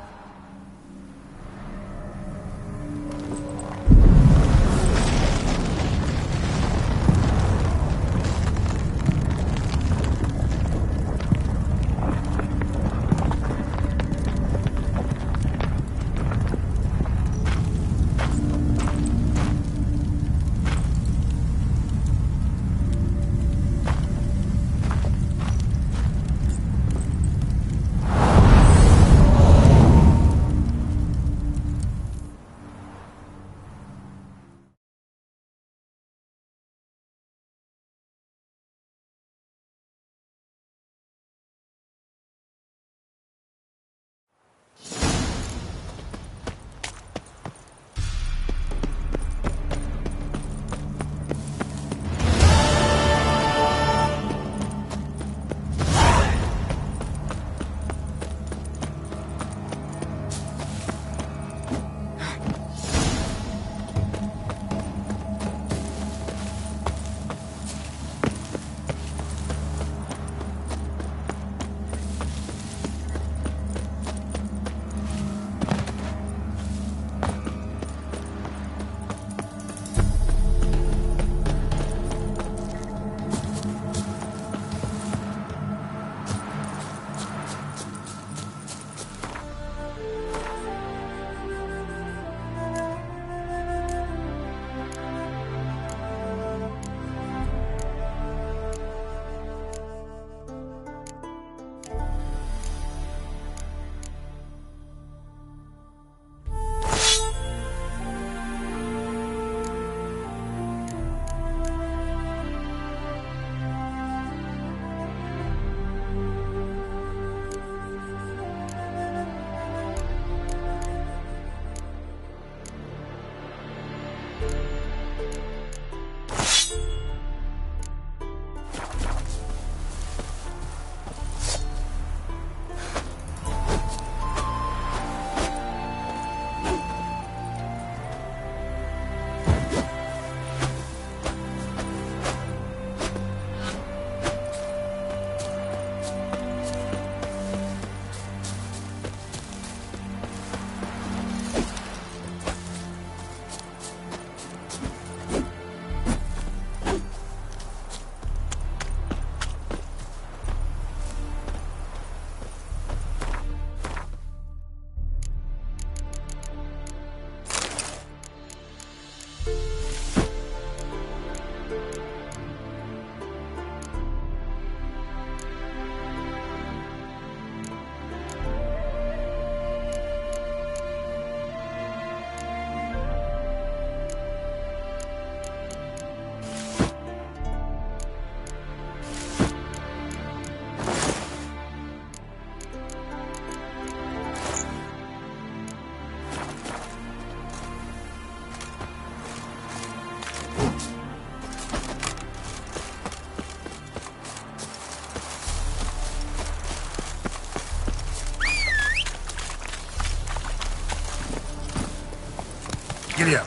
Giddy up.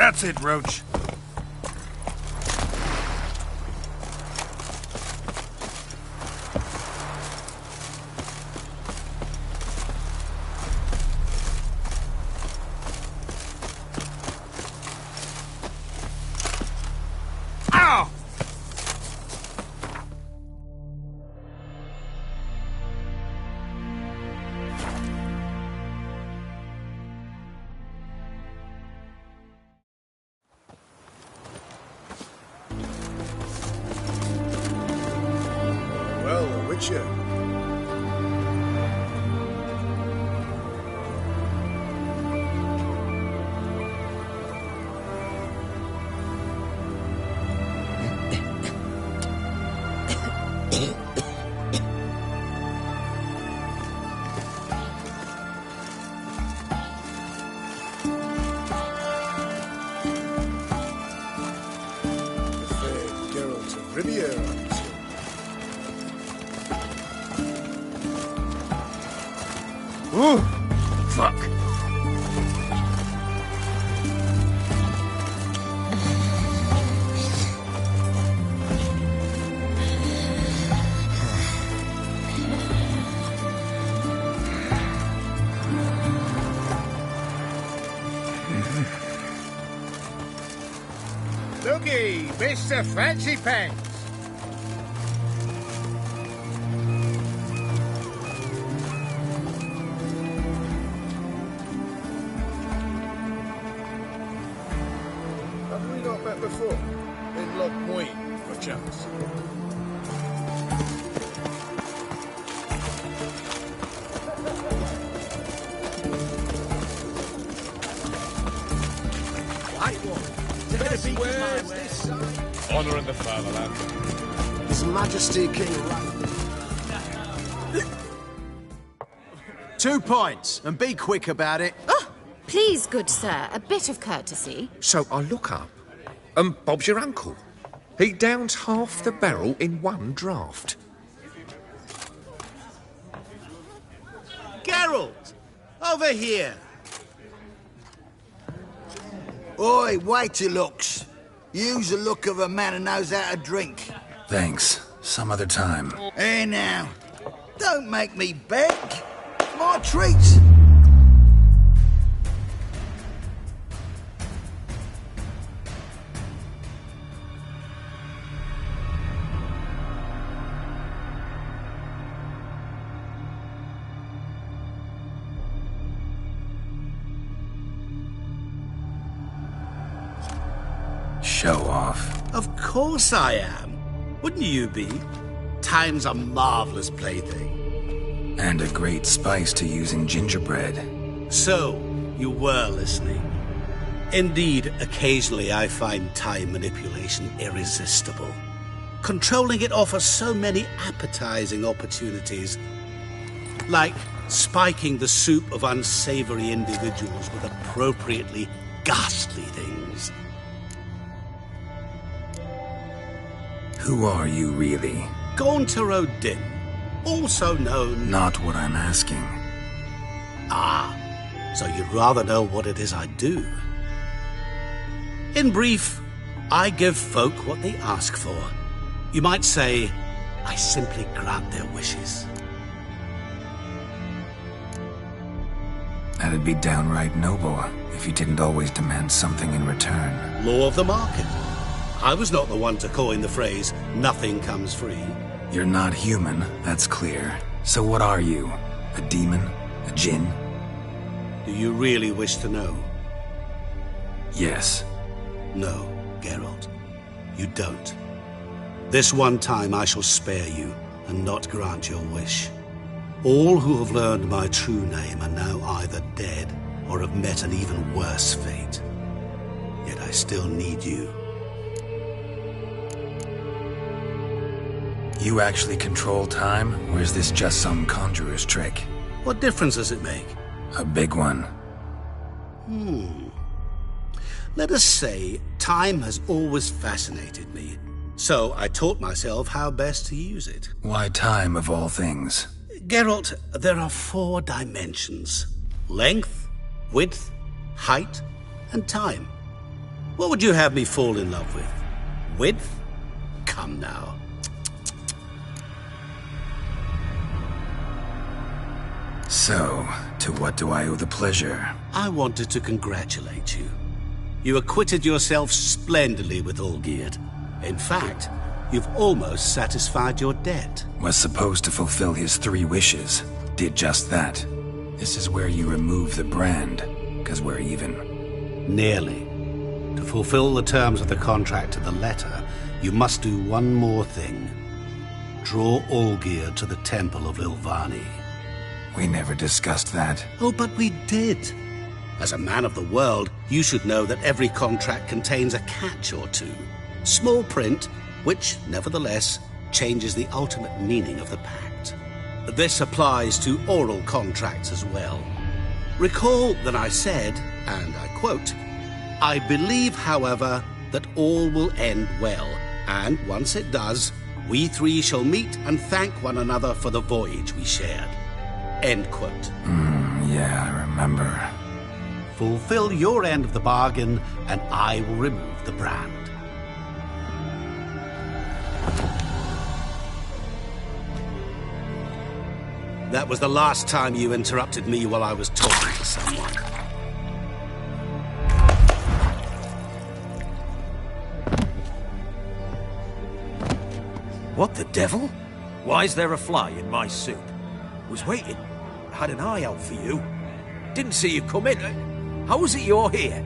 That's it, Roach. Ow! Well, the Witcher. Geralt of Rivia, I'm sure. Ooh! Fuck! Looky, Mr. Fancy Pants. Have we not met before? In Loch Moine, perchance? White one. Better be this side. Honour in the fatherland. His Majesty King Ralph. 2 points, and be quick about it. Oh, please, good sir, a bit of courtesy. So I look up, and Bob's your uncle. He downs half the barrel in one draught. Geralt! Over here! Oi, waiter looks. Use the look of a man who knows how to drink. Thanks. Some other time. Hey now, don't make me beg. My treats. Show off. Of course I am. Wouldn't you be? Time's a marvelous plaything. And a great spice to use in gingerbread. So, you were listening. Indeed, occasionally I find time manipulation irresistible. Controlling it offers so many appetizing opportunities. Like spiking the soup of unsavory individuals with appropriately ghastly things. Who are you, really? Gaunter O'Dinn, also known... Not what I'm asking. Ah, so you'd rather know what it is I do. In brief, I give folk what they ask for. You might say, I simply grant their wishes. That'd be downright noble if you didn't always demand something in return. Law of the market. I was not the one to coin the phrase, nothing comes free. You're not human, that's clear. So what are you? A demon? A djinn? Do you really wish to know? Yes. No, Geralt. You don't. This one time I shall spare you and not grant your wish. All who have learned my true name are now either dead or have met an even worse fate. Yet I still need you. You actually control time, or is this just some conjurer's trick? What difference does it make? A big one. Let us say time has always fascinated me, so I taught myself how best to use it. Why time, of all things? Geralt, there are 4 dimensions. Length, width, height, and time. What would you have me fall in love with? Width? Come now. So, to what do I owe the pleasure? I wanted to congratulate you. You acquitted yourself splendidly with Olgierd. In fact, you've almost satisfied your debt. Was supposed to fulfill his 3 wishes. Did just that. This is where you remove the brand, because we're even. Nearly. To fulfill the terms of the contract to the letter, you must do one more thing. Draw Olgierd to the Temple of Lilvani. We never discussed that. Oh, but we did. As a man of the world, you should know that every contract contains a catch or two. Small print, which, nevertheless, changes the ultimate meaning of the pact. This applies to oral contracts as well. Recall that I said, and I quote, "I believe, however, that all will end well, and once it does, we 3 shall meet and thank one another for the voyage we shared." End quote. Yeah, I remember. Fulfill your end of the bargain, and I will remove the brand. That was the last time you interrupted me while I was talking to someone. What the devil? Why is there a fly in my soup? Was waiting. Had an eye out for you. Didn't see you come in. How is it you're here?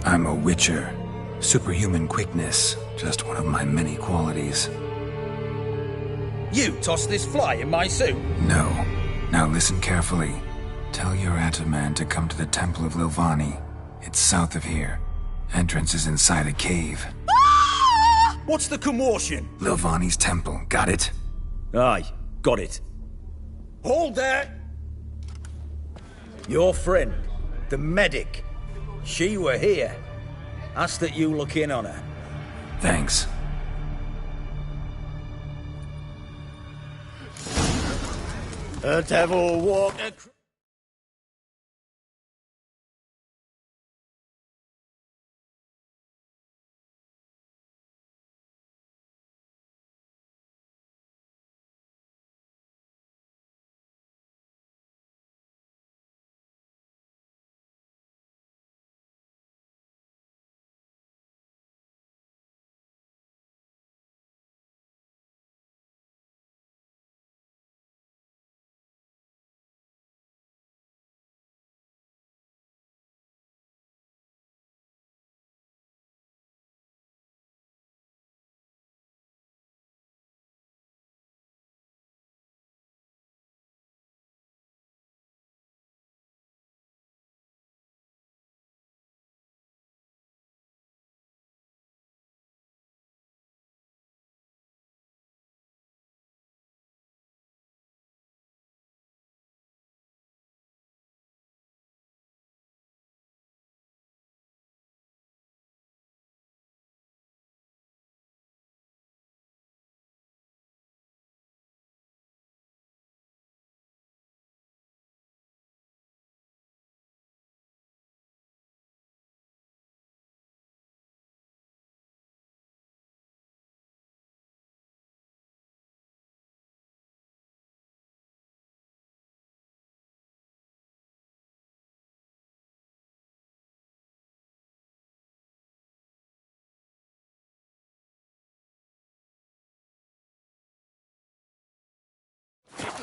I'm a witcher. Superhuman quickness. Just one of my many qualities. You tossed this fly in my soup? No. Now listen carefully. Tell your Ataman to come to the Temple of Lilvani. It's south of here. Entrance is inside a cave. What's the commotion? Lilvani's temple. Got it? Aye, got it. Hold there! Your friend, the medic. She were here. Asked that you look in on her. Thanks. The devil walked across.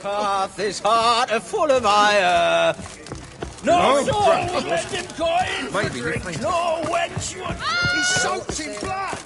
Path is hard and full of ire. No, let him go. Maybe we find No wench would. He's soaked in blood!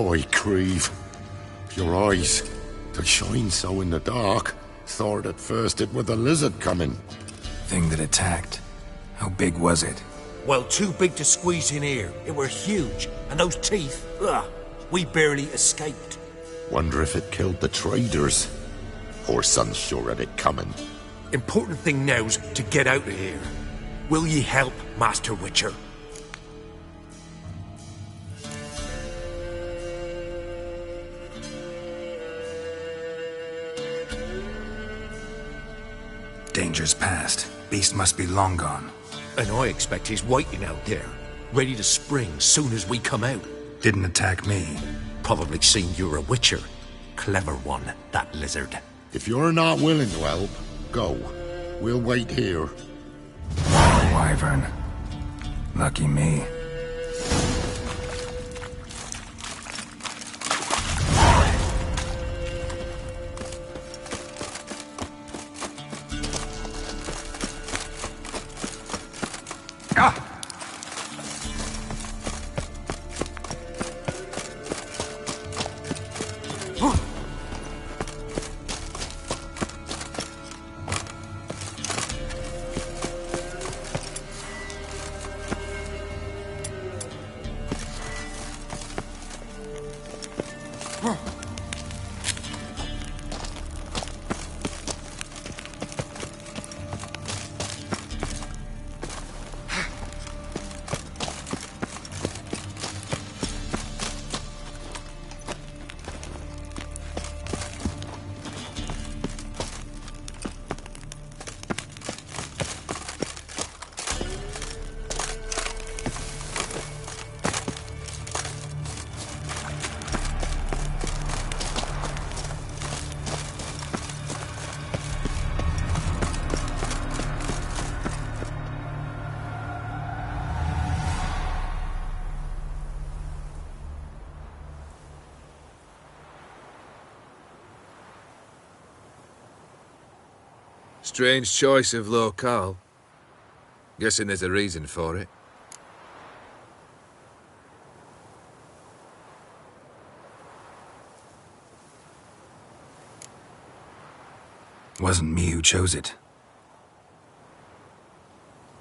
Oi, Creve. Your eyes, they shine so in the dark. Thought at first it were the lizard coming. Thing that attacked. How big was it? Well, too big to squeeze in here. It were huge. And those teeth, ugh, we barely escaped. Wonder if it killed the traders. Whoreson's sure had it coming. Important thing now's to get out of here. Will ye help, Master Witcher? Danger's past. Beast must be long gone. And I expect he's waiting out there, ready to spring soon as we come out. Didn't attack me. Probably seen you're a witcher. Clever one, that lizard. If you're not willing to help, go. We'll wait here. Wyvern. Lucky me. Strange choice of locale. Guessing there's a reason for it. Wasn't me who chose it.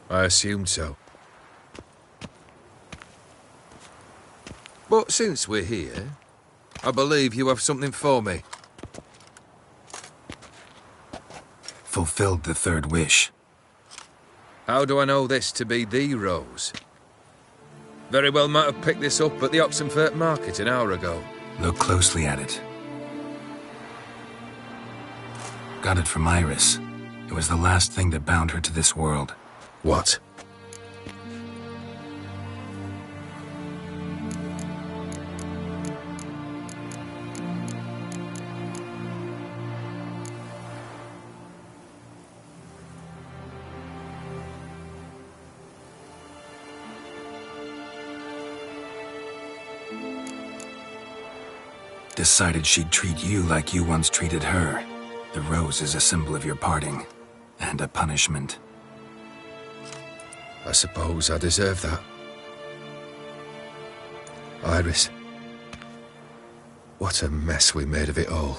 I assumed so. But since we're here, I believe you have something for me. Fulfilled the third wish. How do I know this to be the rose? Very well might have picked this up at the Oxenfurt market an hour ago. Look closely at it. Got it from Iris. It was the last thing that bound her to this world. What? Decided she'd treat you like you once treated her. The rose is a symbol of your parting, and a punishment. I suppose I deserve that. Iris. What a mess we made of it all.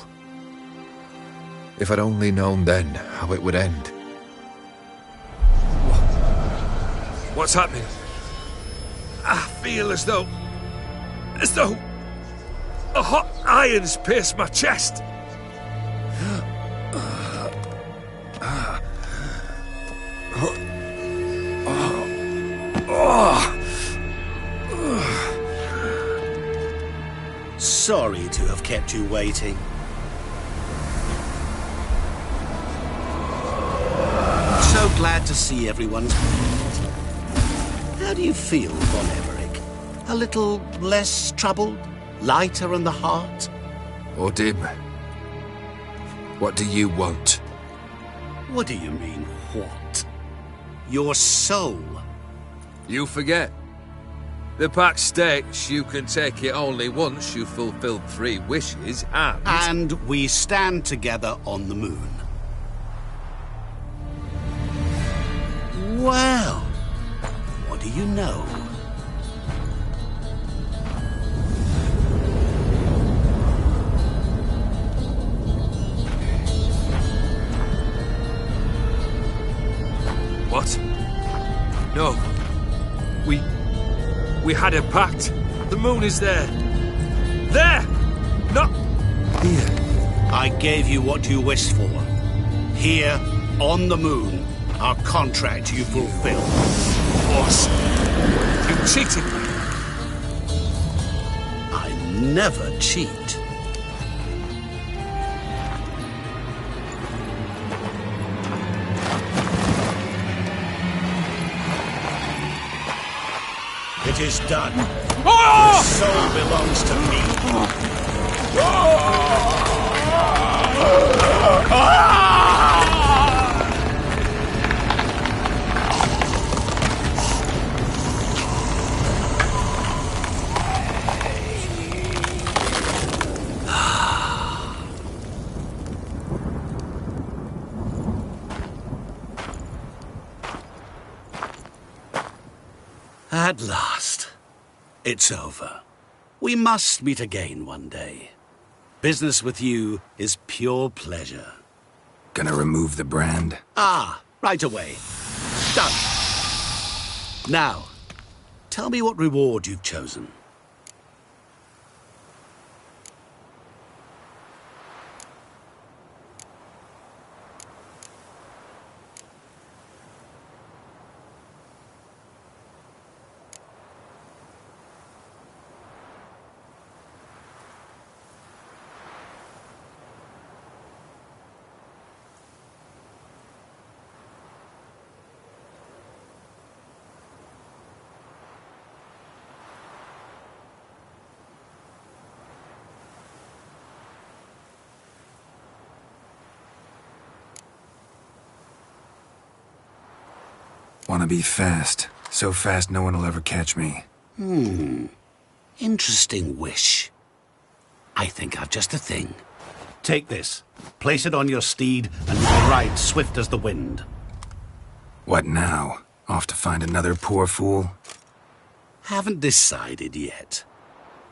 If I'd only known then how it would end. What's happening? I feel as though a hot iron's pierced my chest. Sorry to have kept you waiting. So glad to see everyone's moved. How do you feel, Von Everett? A little less troubled? Lighter in the heart? Odim, what do you want? What do you mean, what? Your soul. You forget. The pact states you can take it only once you've fulfilled 3 wishes, and... And we stand together on the moon. Well, what do you know? No. We had a pact. The moon is there. There! Not here. I gave you what you wished for. Here, on the moon, our contract you fulfilled. Boss, you cheated me. I never cheat. It is done. The soul belongs to me. At last, it's over. We must meet again one day. Business with you is pure pleasure. Gonna remove the brand? Ah, right away. Done. Now, tell me what reward you've chosen. Wanna be fast. So fast no one will ever catch me. Interesting wish. I think I've just the thing. Take this. Place it on your steed, and you will ride swift as the wind. What now? Off to find another poor fool? Haven't decided yet.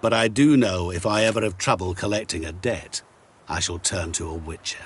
But I do know if I ever have trouble collecting a debt, I shall turn to a witcher.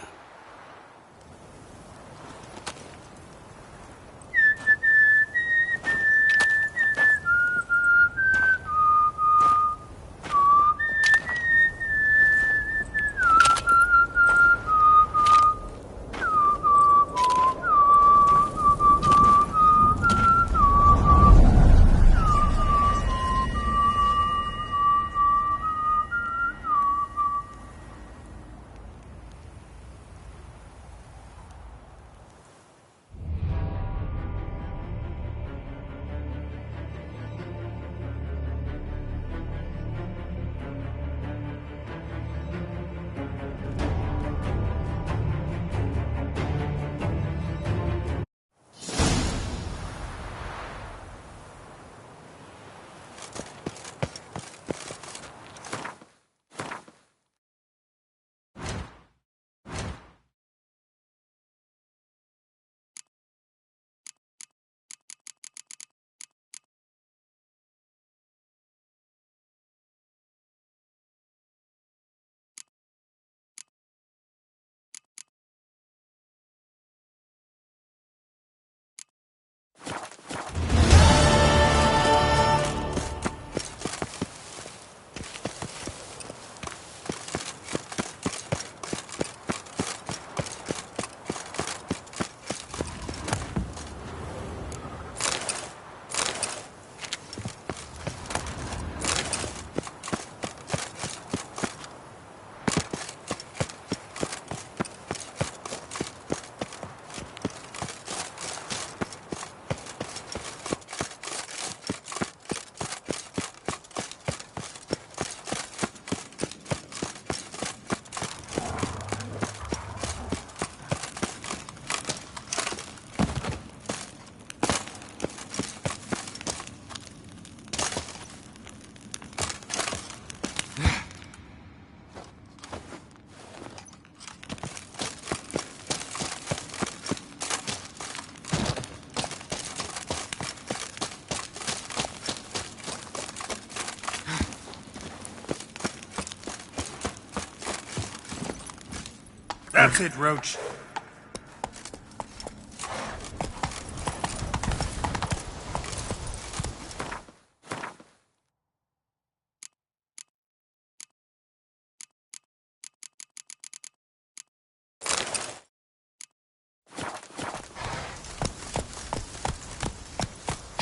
That's it, Roach.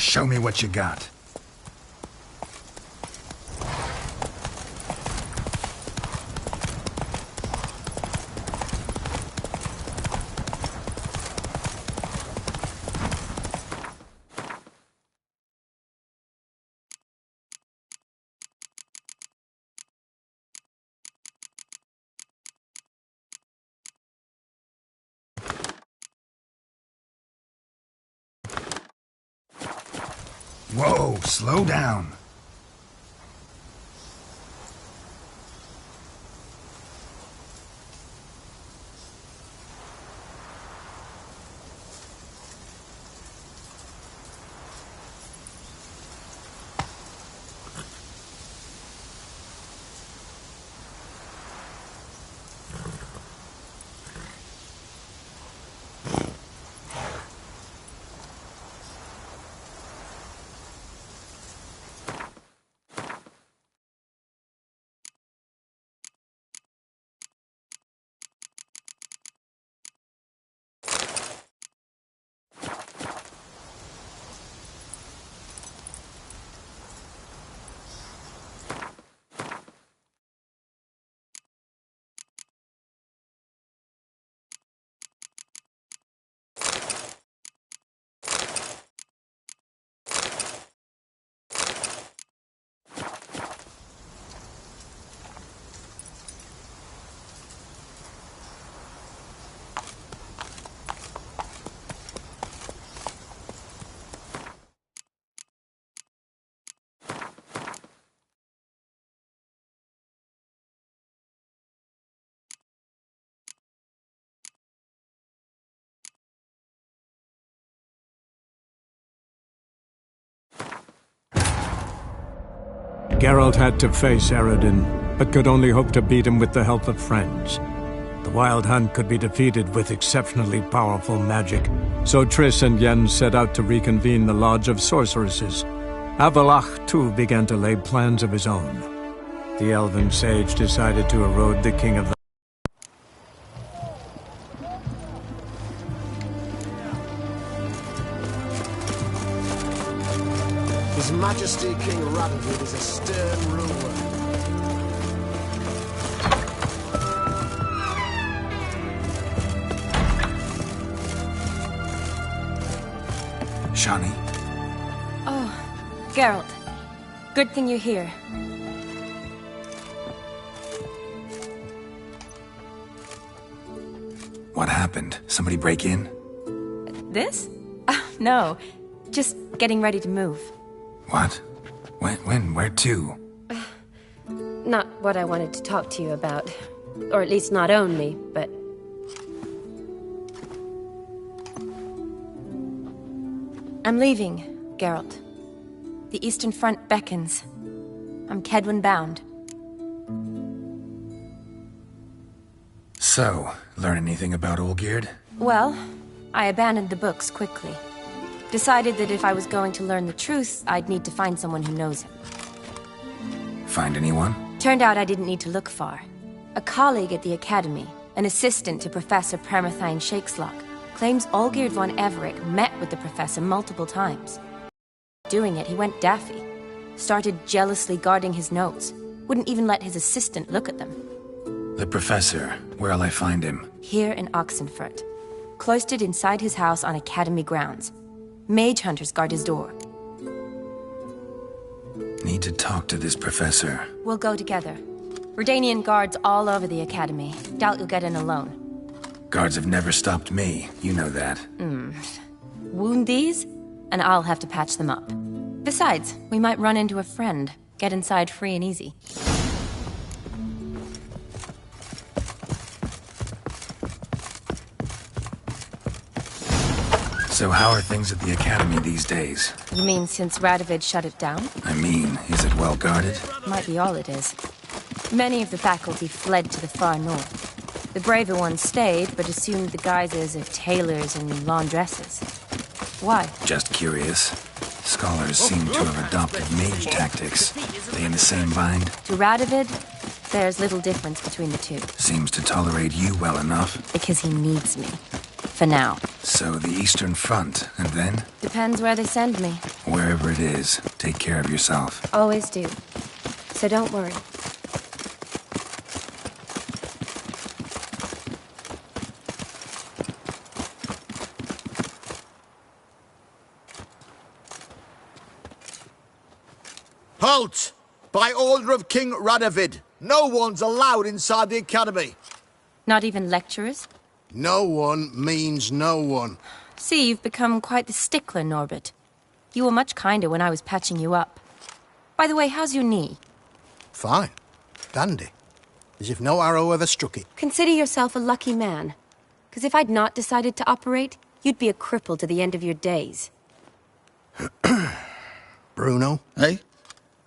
Show me what you got. Whoa, slow down. Geralt had to face Eredin, but could only hope to beat him with the help of friends. The Wild Hunt could be defeated with exceptionally powerful magic, so Triss and Yen set out to reconvene the Lodge of Sorceresses. Avallac'h, too, began to lay plans of his own. The elven sage decided to erode the king of the... His Majesty King Radovid is a stern ruler. Shani. Oh, Geralt. Good thing you're here. What happened? Somebody break in? This? No. Just getting ready to move. What? When? Where to? Not what I wanted to talk to you about. Or at least not only, but... I'm leaving, Geralt. The Eastern Front beckons. I'm Kedwen bound. So, learn anything about Olgierd? Well, I abandoned the books quickly. Decided that if I was going to learn the truth, I'd need to find someone who knows him. Find anyone? Turned out I didn't need to look far. A colleague at the Academy, an assistant to Professor Permathine Shakeslock, claims Olgierd von Everec met with the professor multiple times. Doing it, he went daffy. Started jealously guarding his notes. Wouldn't even let his assistant look at them. The professor. Where'll I find him? Here in Oxenfurt. Cloistered inside his house on Academy grounds. Mage hunters guard his door. Need to talk to this professor. We'll go together. Redanian guards all over the Academy. Doubt you'll get in alone. Guards have never stopped me. You know that. Wound these, and I'll have to patch them up. Besides, we might run into a friend. Get inside free and easy. So how are things at the Academy these days? You mean since Radovid shut it down? I mean, is it well guarded? Might be all it is. Many of the faculty fled to the far north. The braver ones stayed, but assumed the guises of tailors and laundresses. Why? Just curious. Scholars seem to have adopted mage tactics. They in the same bind? To Radovid, there's little difference between the two. Seems to tolerate you well enough. Because he needs me. For now. So the Eastern Front, and then? Depends where they send me. Wherever it is, take care of yourself. Always do. So don't worry. Halt! By order of King Radovid, no one's allowed inside the academy. Not even lecturers? No one means no one. See, you've become quite the stickler, Norbert. You were much kinder when I was patching you up. By the way, how's your knee? Fine. Dandy. As if no arrow ever struck it. Consider yourself a lucky man. Because if I'd not decided to operate, you'd be a cripple to the end of your days. Bruno, eh?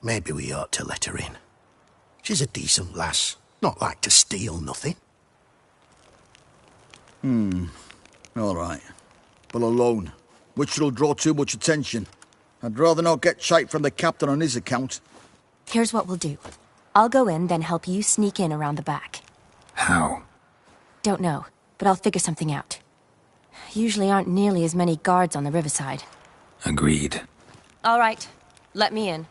Maybe we ought to let her in. She's a decent lass. Not like to steal nothing. All right. But alone, which will draw too much attention. I'd rather not get shite from the captain on his account. Here's what we'll do. I'll go in, then help you sneak in around the back. How? Don't know, but I'll figure something out. Usually aren't nearly as many guards on the riverside. Agreed. All right. Let me in.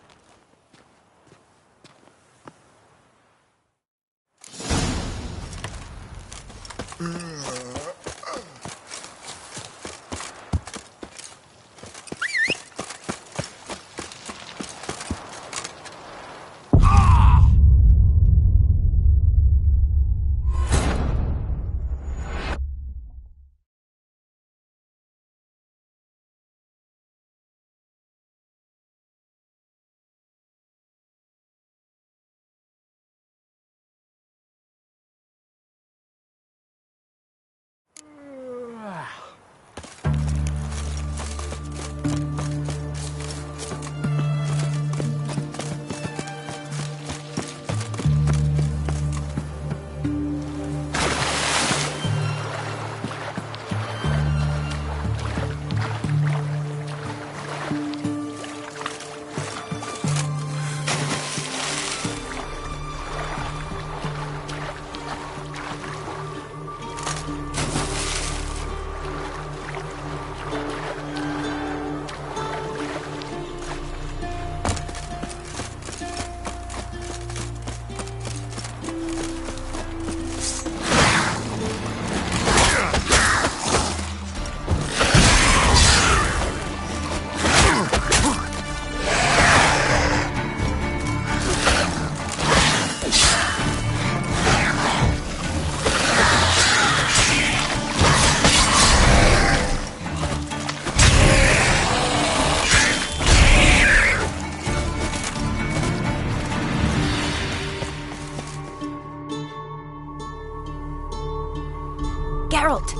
Geralt!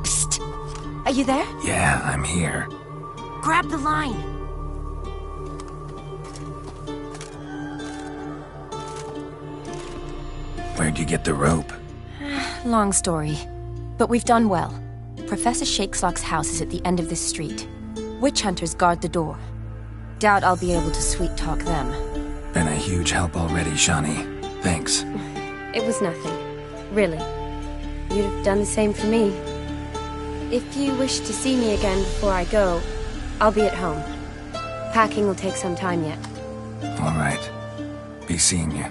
Psst! Are you there? Yeah, I'm here. Grab the line! Where'd you get the rope? Long story. But we've done well. Professor Shakeslock's house is at the end of this street. Witch hunters guard the door. Doubt I'll be able to sweet-talk them. Been a huge help already, Shani. Thanks. It was nothing. Really. You'd have done the same for me. If you wish to see me again before I go, I'll be at home. Packing will take some time yet. All right. Be seeing you.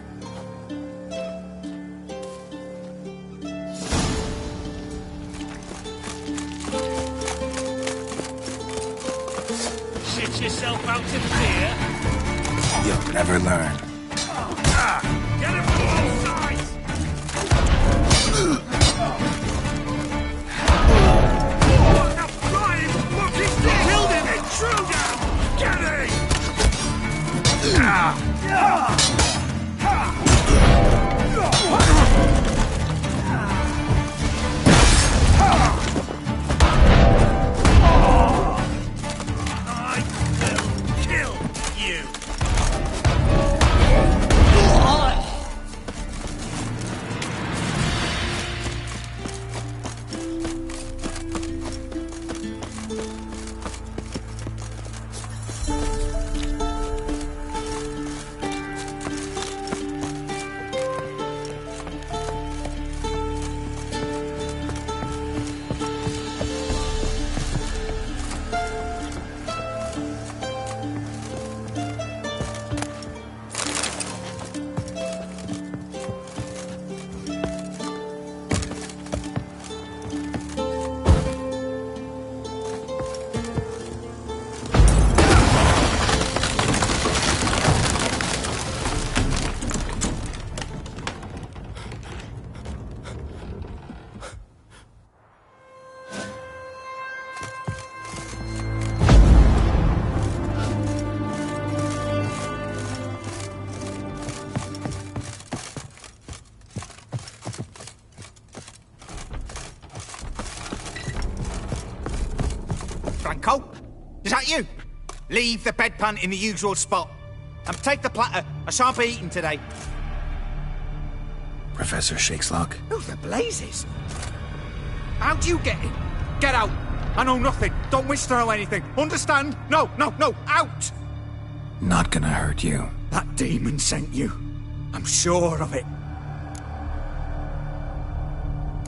Shit yourself out in fear? You'll never learn. Get him from all sides! What a flying fucking thing! Killed him! Intruder! Get I will kill you! Franco? Is that you? Leave the bedpan in the usual spot. And take the platter. I shan't be eating today. Professor Shakeslock? Who the blazes? How do you get in? Get out! I know nothing. Don't wish to know anything. Understand? No, out! Not gonna hurt you. That demon sent you. I'm sure of it.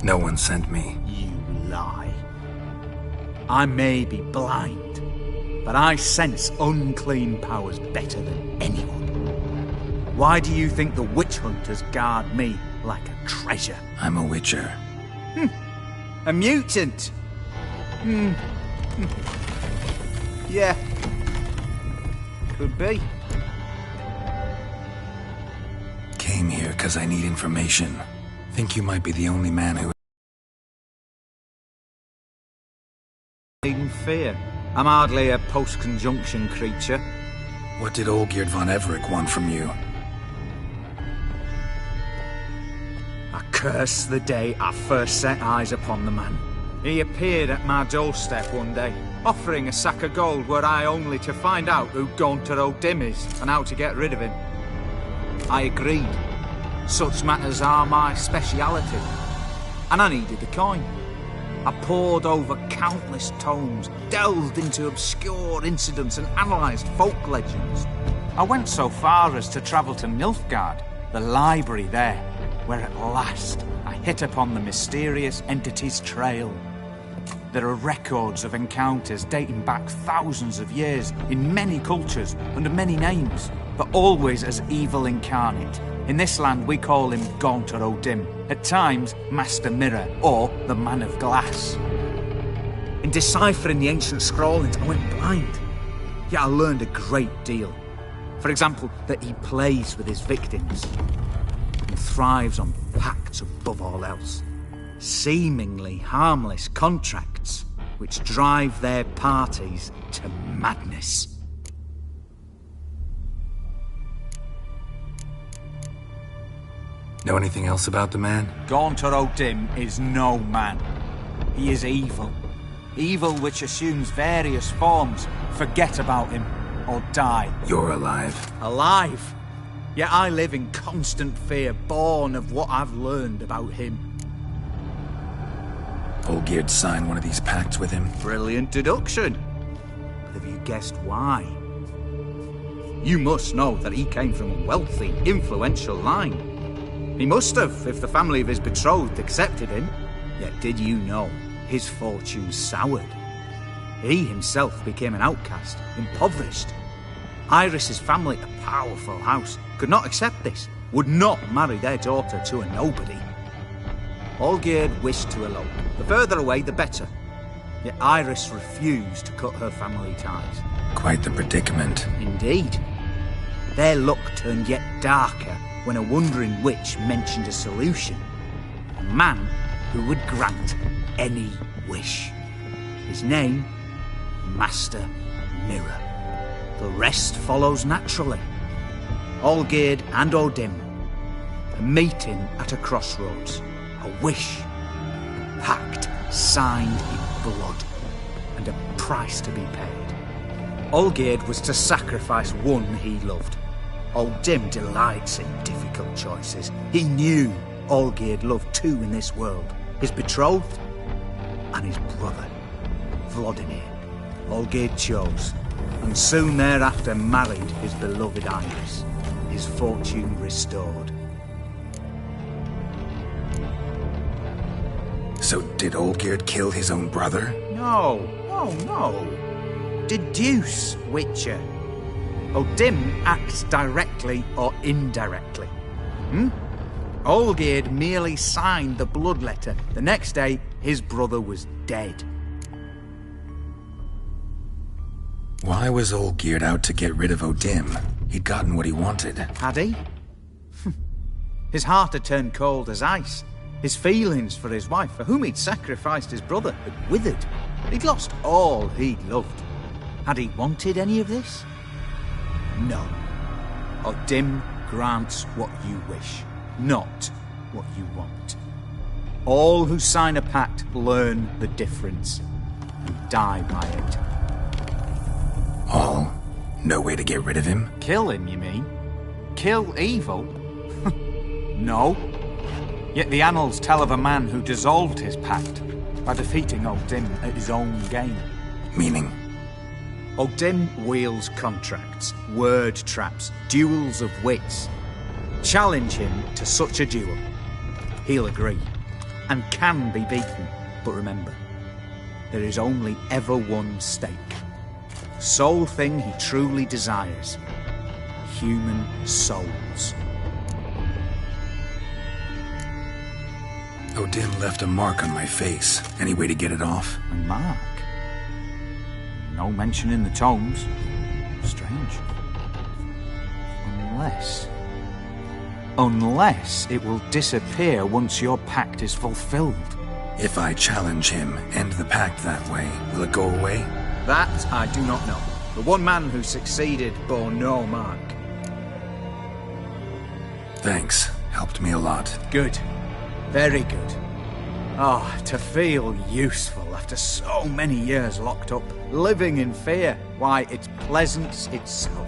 No one sent me. You lie. I may be blind, but I sense unclean powers better than anyone. Why do you think the witch hunters guard me like a treasure? I'm a witcher. A mutant? Yeah. Could be. Came here because I need information. Think you might be the only man who... Even fear. I'm hardly a post-conjunction creature. What did Olgierd von Everec want from you? I curse the day I first set eyes upon the man. He appeared at my doorstep one day, offering a sack of gold were I only to find out who Gaunter O'Dim is and how to get rid of him. I agreed. Such matters are my speciality. And I needed the coin. I pored over countless tomes, delved into obscure incidents and analysed folk legends. I went so far as to travel to Nilfgaard, the library there, where at last I hit upon the mysterious entity's trail. There are records of encounters dating back thousands of years in many cultures under many names, but always as evil incarnate. In this land we call him Gaunter O'Dim, at times Master Mirror or the Man of Glass. In deciphering the ancient scrawlings I went blind, yet I learned a great deal. For example, that he plays with his victims and thrives on pacts above all else. Seemingly harmless contracts which drive their parties to madness. Know anything else about the man? Gaunter O'Dim is no man. He is evil. Evil which assumes various forms. Forget about him, or die. You're alive. Alive? Yet I live in constant fear, born of what I've learned about him. Olgierd signed one of these pacts with him? Brilliant deduction. But have you guessed why? You must know that he came from a wealthy, influential line. He must have, if the family of his betrothed accepted him. Yet did you know his fortune soured? He himself became an outcast, impoverished. Iris's family, a powerful house, could not accept this, would not marry their daughter to a nobody. Olgierd wished to elope. The further away, the better. Yet Iris refused to cut her family ties. Quite the predicament. Indeed. Their luck turned yet darker when a wandering witch mentioned a solution. A man who would grant any wish. His name, Master Mirror. The rest follows naturally. Olgierd and O'Dim. A meeting at a crossroads. A wish. A pact signed in blood. And a price to be paid. Olgierd was to sacrifice one he loved. O'Dim delights in difficult choices. He knew Olgierd loved two in this world. His betrothed and his brother, Vladimir. Olgierd chose, and soon thereafter married his beloved Iris, his fortune restored. So did Olgierd kill his own brother? No. Deduce, Witcher. O'Dim acts directly or indirectly. Olgierd merely signed the blood letter. The next day, his brother was dead. Why was Olgierd out to get rid of O'Dim? He'd gotten what he wanted. Had he? His heart had turned cold as ice. His feelings for his wife, for whom he'd sacrificed his brother, had withered. He'd lost all he'd loved. Had he wanted any of this? No. O'Dim grants what you wish, not what you want. All who sign a pact learn the difference. and die by it. All? No way to get rid of him? Kill him, you mean? Kill evil? No. Yet the annals tell of a man who dissolved his pact by defeating Ogdim at his own game. Meaning? Ogdim wields contracts, word traps, duels of wits. Challenge him to such a duel. He'll agree, and can be beaten. But remember, there is only ever one stake. Sole thing he truly desires. Human souls. Ogdim left a mark on my face. Any way to get it off? A mark? No mention in the tomes. Strange. Unless it will disappear once your pact is fulfilled. If I challenge him, end the pact that way, will it go away? That I do not know. The one man who succeeded bore no mark. Thanks. Helped me a lot. Good. Very good. Oh, to feel useful after so many years locked up, living in fear. Why, it's pleasance itself.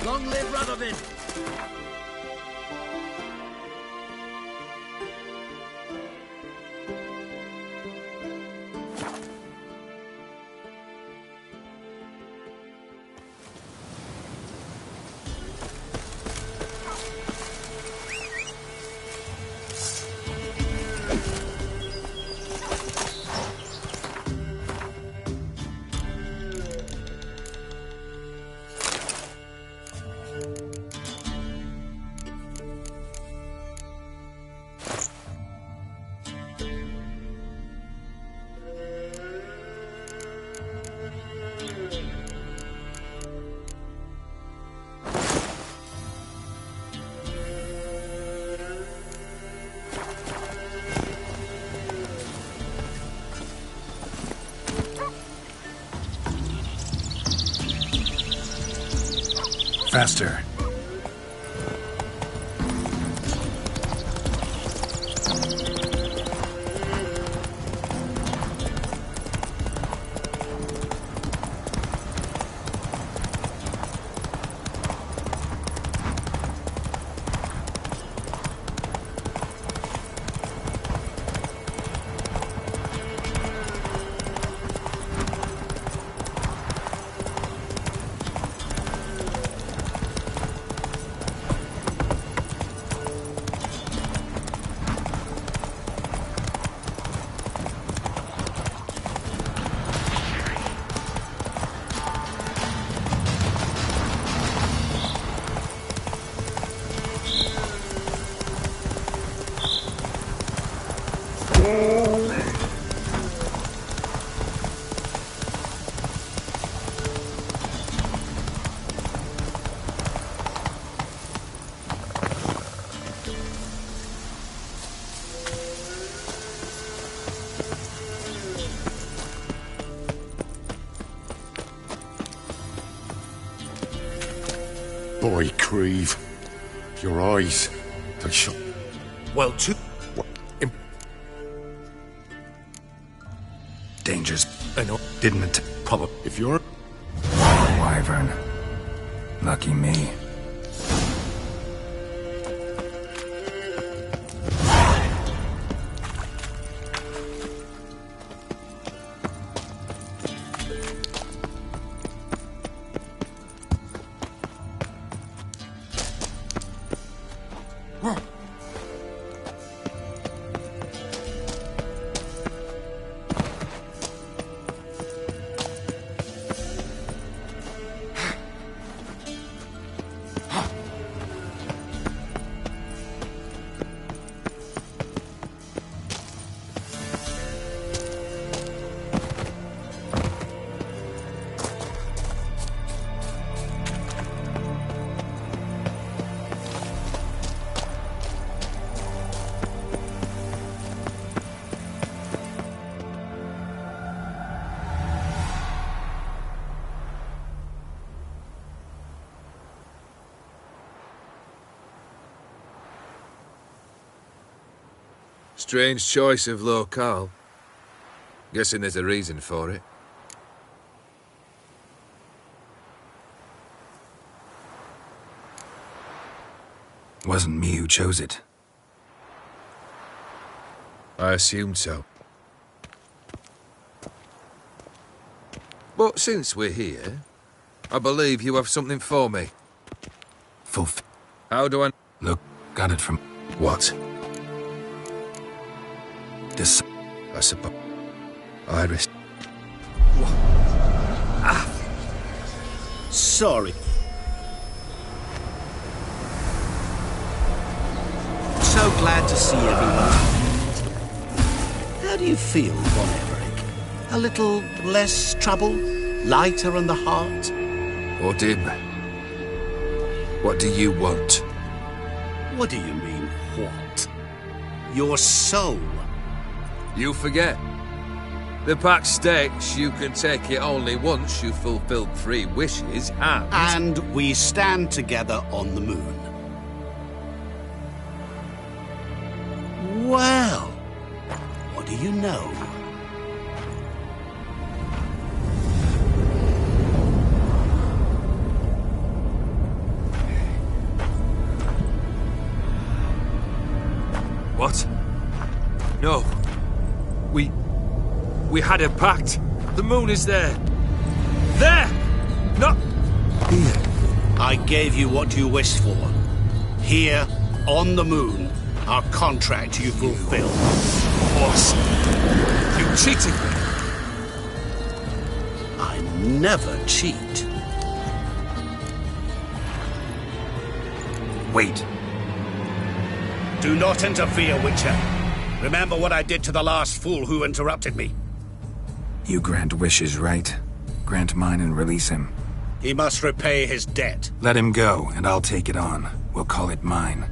Long live Radovid! Faster. Boy, Creve. Your eyes. They shot. Well, too. Dangers. I know. Didn't Probably. If you're... Wyvern. Lucky me. Strange choice of locale. Guessing there's a reason for it. Wasn't me who chose it. I assumed so. But since we're here, I believe you have something for me. How do I... Look, got it from... What? This... I suppose... Iris... Sorry. So glad to see everyone. How do you feel, Von Everett? A little less trouble? Lighter on the heart? Odim, what do you want? What do you mean, what? Your soul. You forget. The pact states you can take it only once you've fulfilled 3 wishes and... And we stand together on the moon. Well, what do you know? What? No. We had a pact. The moon is there. There! Not... Here. I gave you what you wished for. Here, on the moon, our contract you fulfilled. Boss, you cheated me. I never cheat. Wait. Do not interfere, Witcher. Remember what I did to the last fool who interrupted me. You grant wishes, right? Grant mine and release him. He must repay his debt. Let him go, and I'll take it on. We'll call it mine.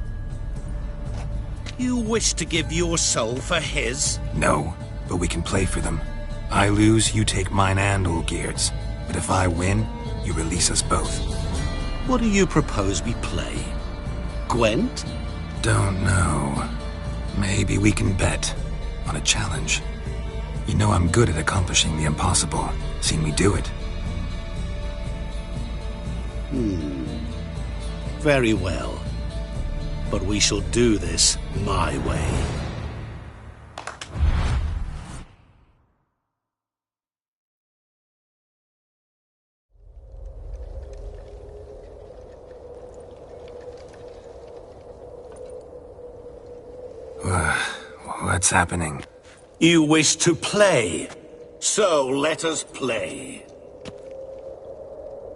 You wish to give your soul for his? No, but we can play for them. I lose, you take mine and Olgierd's. But if I win, you release us both. What do you propose we play? Gwent? Don't know. Maybe we can bet on a challenge. You know I'm good at accomplishing the impossible. Seen me do it. Very well. But we shall do this my way. What's happening? You wish to play, so let us play.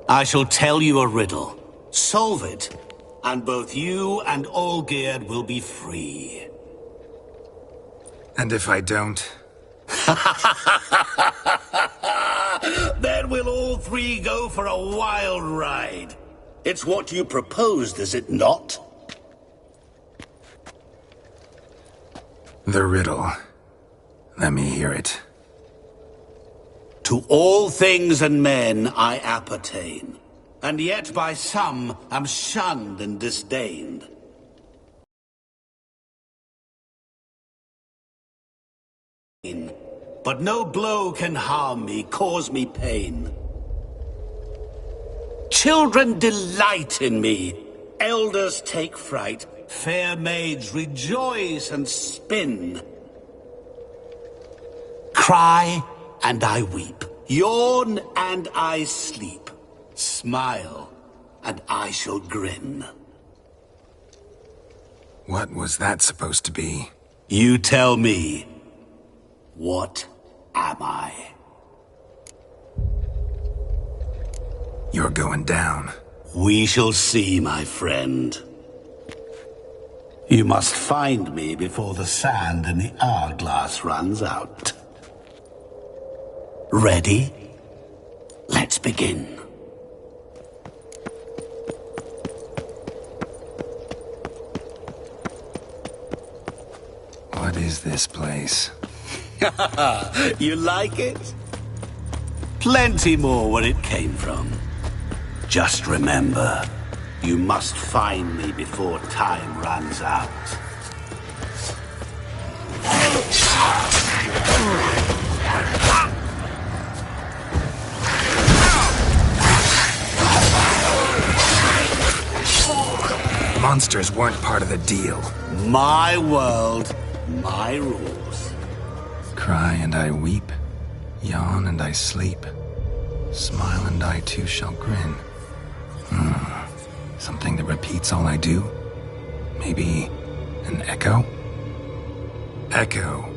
I shall tell you a riddle. Solve it, and both you and Olgierd will be free. And if I don't? Then we'll all three go for a wild ride. It's what you proposed, is it not? The riddle. Let me hear it. To all things and men I appertain, and yet by some am shunned and disdained. But no blow can harm me, cause me pain. Children delight in me, elders take fright, fair maids rejoice and spin. Cry and I weep, yawn and I sleep, smile and I shall grin. What was that supposed to be? You tell me. What am I? You're going down. We shall see, my friend. You must find me before the sand in the hourglass runs out. Ready? Let's begin. What is this place? You like it? Plenty more where it came from. Just remember, you must find me before time runs out. Monsters weren't part of the deal. My world, my rules. Cry and I weep, yawn and I sleep, smile and I too shall grin. Something that repeats all I do? Maybe an echo? Echo.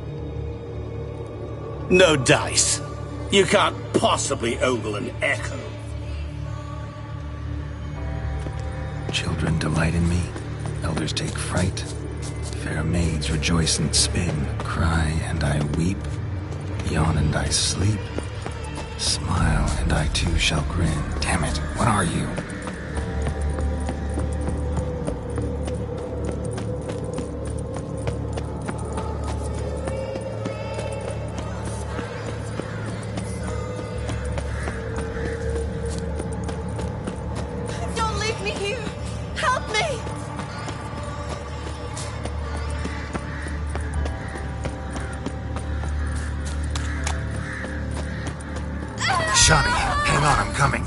No dice. You can't possibly ogle an echo. Children delight in me, elders take fright. Fair maids rejoice and spin, cry and I weep, yawn and I sleep, smile and I too shall grin. Damn it, what are you? Don't leave me here! Help me! Shani, hang on, I'm coming.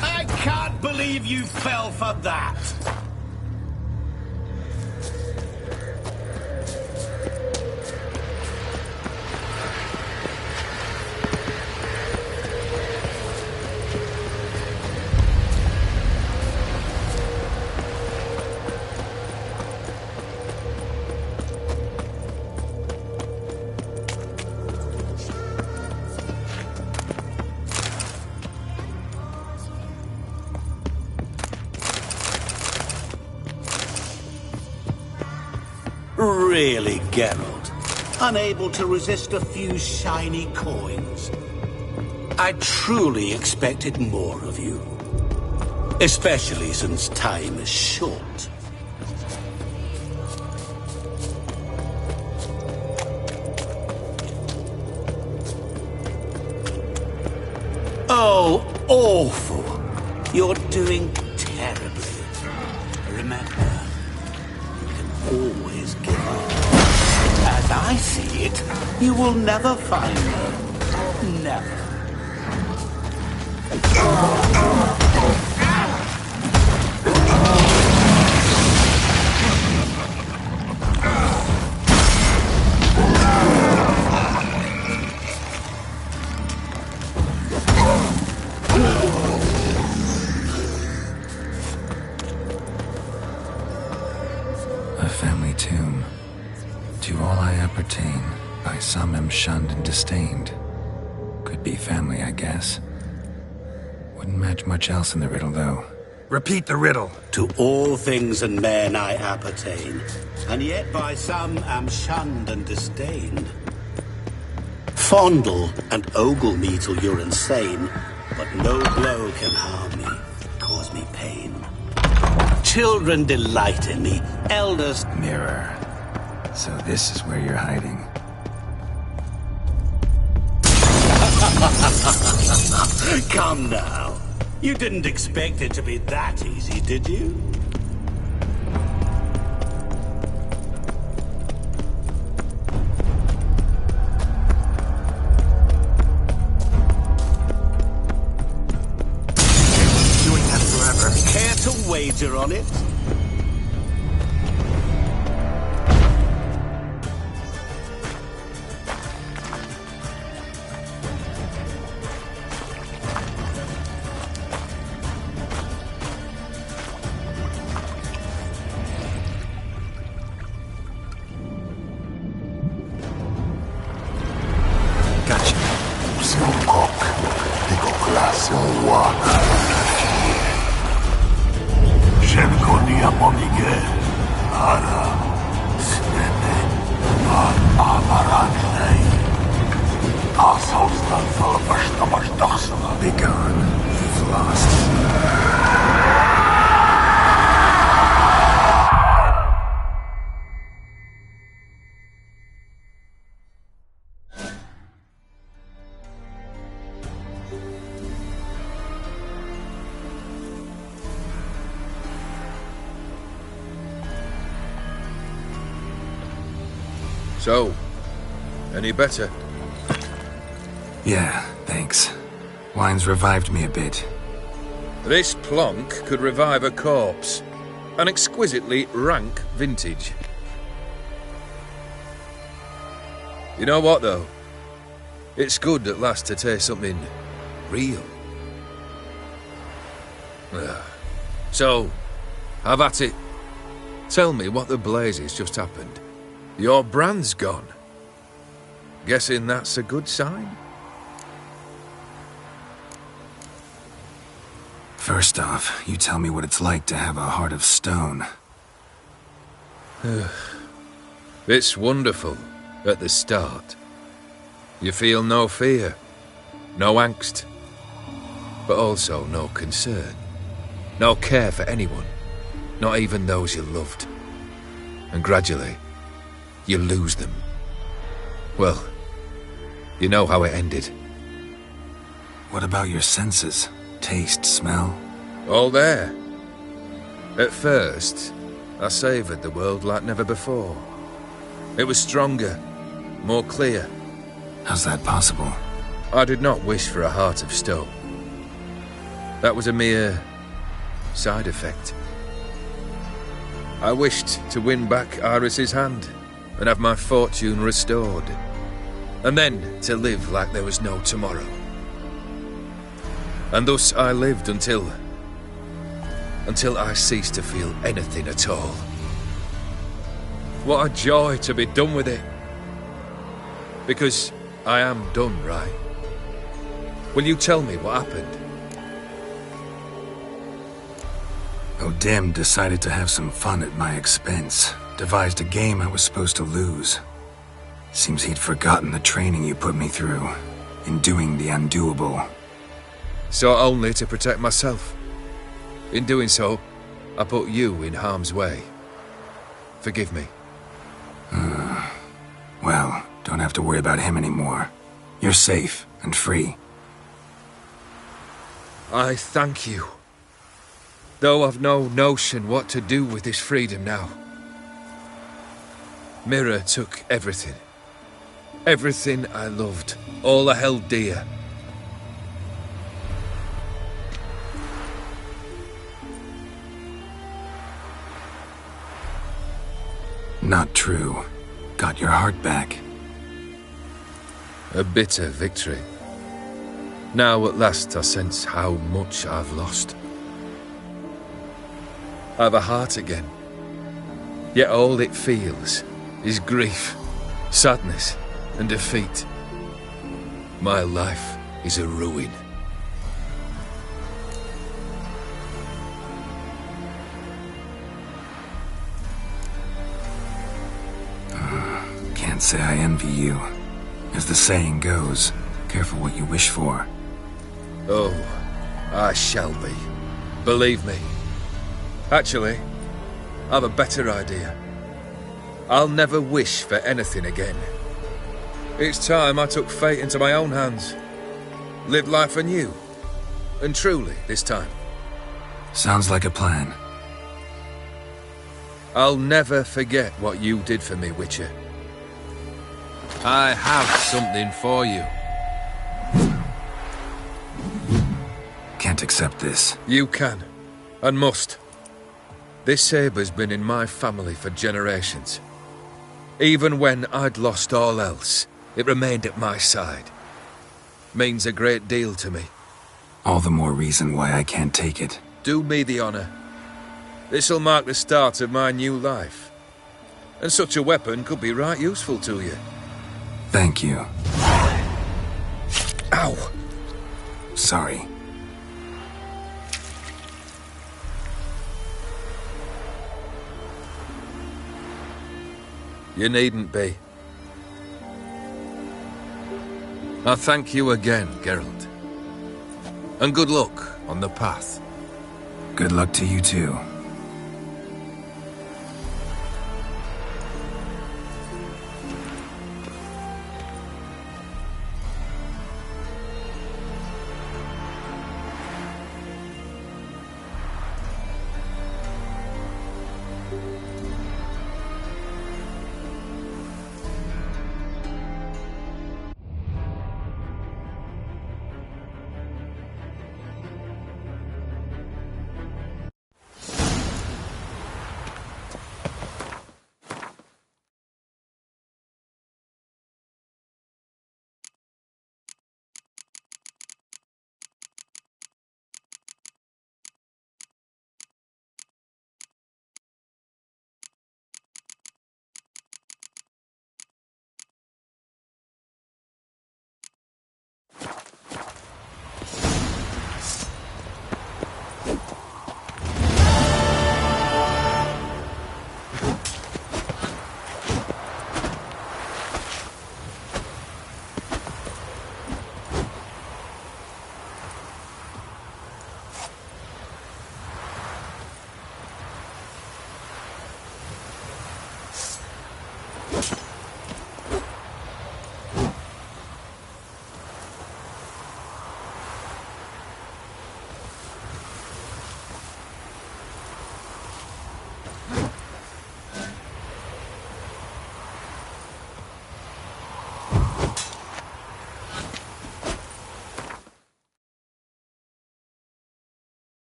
I can't believe you fell for that. Really, Geralt? Unable to resist a few shiny coins? I truly expected more of you. Especially since time is short. Oh, awful. You're doing terribly. Remember, you can always give up. As I see it, you will never find me. Never. A family tomb. To all I appertain, by some am shunned and disdained. Happy family, I guess. Wouldn't match much else in the riddle, though. Repeat the riddle. To all things and men I appertain, and yet by some am shunned and disdained. Fondle and ogle me till you're insane, but no blow can harm me, cause me pain. Children delight in me, elders... Mirror. So this is where you're hiding. Come now. You didn't expect it to be that easy, did you? Doing that forever. Care to wager on it? Be gone. You've lost. So, any better? Yeah, thanks. Wine's revived me a bit. This plonk could revive a corpse. An exquisitely rank vintage. You know what, though? It's good at last to taste something real. So, have at it. Tell me what the blazes just happened. Your brand's gone. Guessing that's a good sign? First off, you tell me what it's like to have a heart of stone. It's wonderful at the start. You feel no fear, no angst, but also no concern, no care for anyone, not even those you loved. And gradually, you lose them. Well, you know how it ended. What about your senses? Taste, smell? All there. At first, I savoured the world like never before. It was stronger, more clear. How's that possible? I did not wish for a heart of stone. That was a mere side effect. I wished to win back Iris's hand and have my fortune restored, and then to live like there was no tomorrow. And thus I lived until I ceased to feel anything at all. What a joy to be done with it. Because I am done, right? Will you tell me what happened? O'Dim decided to have some fun at my expense. Devised a game I was supposed to lose. Seems he'd forgotten the training you put me through in doing the undoable. So only to protect myself. In doing so, I put you in harm's way. Forgive me. Well, don't have to worry about him anymore. You're safe and free. I thank you. Though I've no notion what to do with this freedom now. Mirror took everything. Everything I loved. All I held dear. Not true. Got your heart back. A bitter victory. Now at last I sense how much I've lost. I've a heart again. Yet all it feels is grief, sadness, and defeat. My life is a ruin. Can't say I envy you. As the saying goes, careful what you wish for. Oh, I shall be. Believe me. Actually, I've a better idea. I'll never wish for anything again. It's time I took fate into my own hands. Lived life anew. And truly, this time. Sounds like a plan. I'll never forget what you did for me, Witcher. I have something for you. Can't accept this. You can, and must. This sabre's been in my family for generations. Even when I'd lost all else, it remained at my side. Means a great deal to me. All the more reason why I can't take it. Do me the honor. This'll mark the start of my new life. And such a weapon could be right useful to you. Thank you. Ow! Sorry. You needn't be. I thank you again, Geralt. And good luck on the path. Good luck to you too.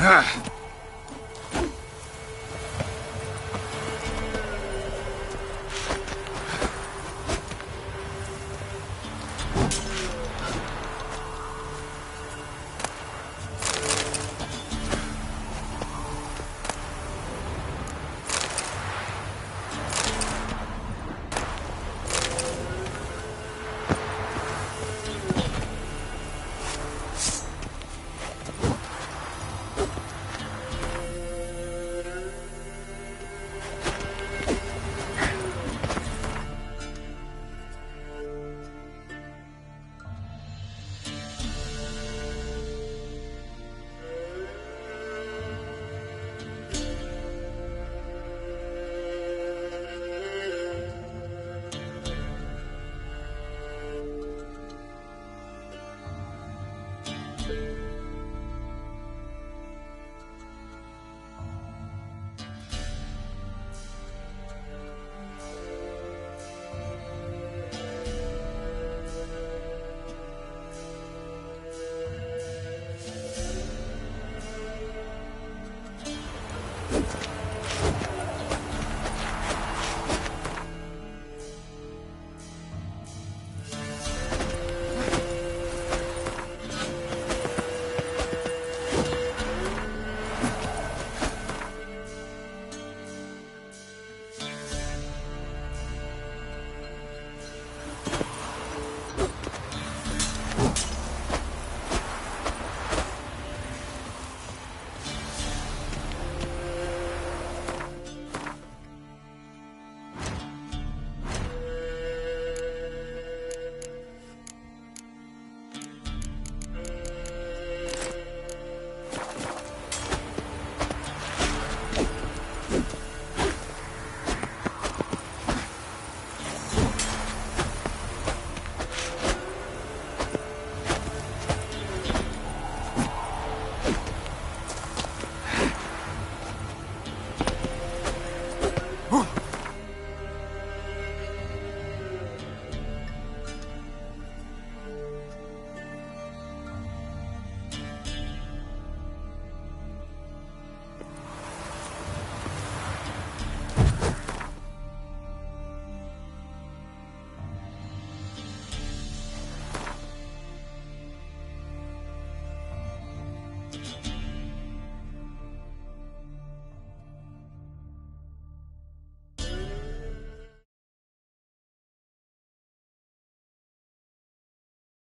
Ah!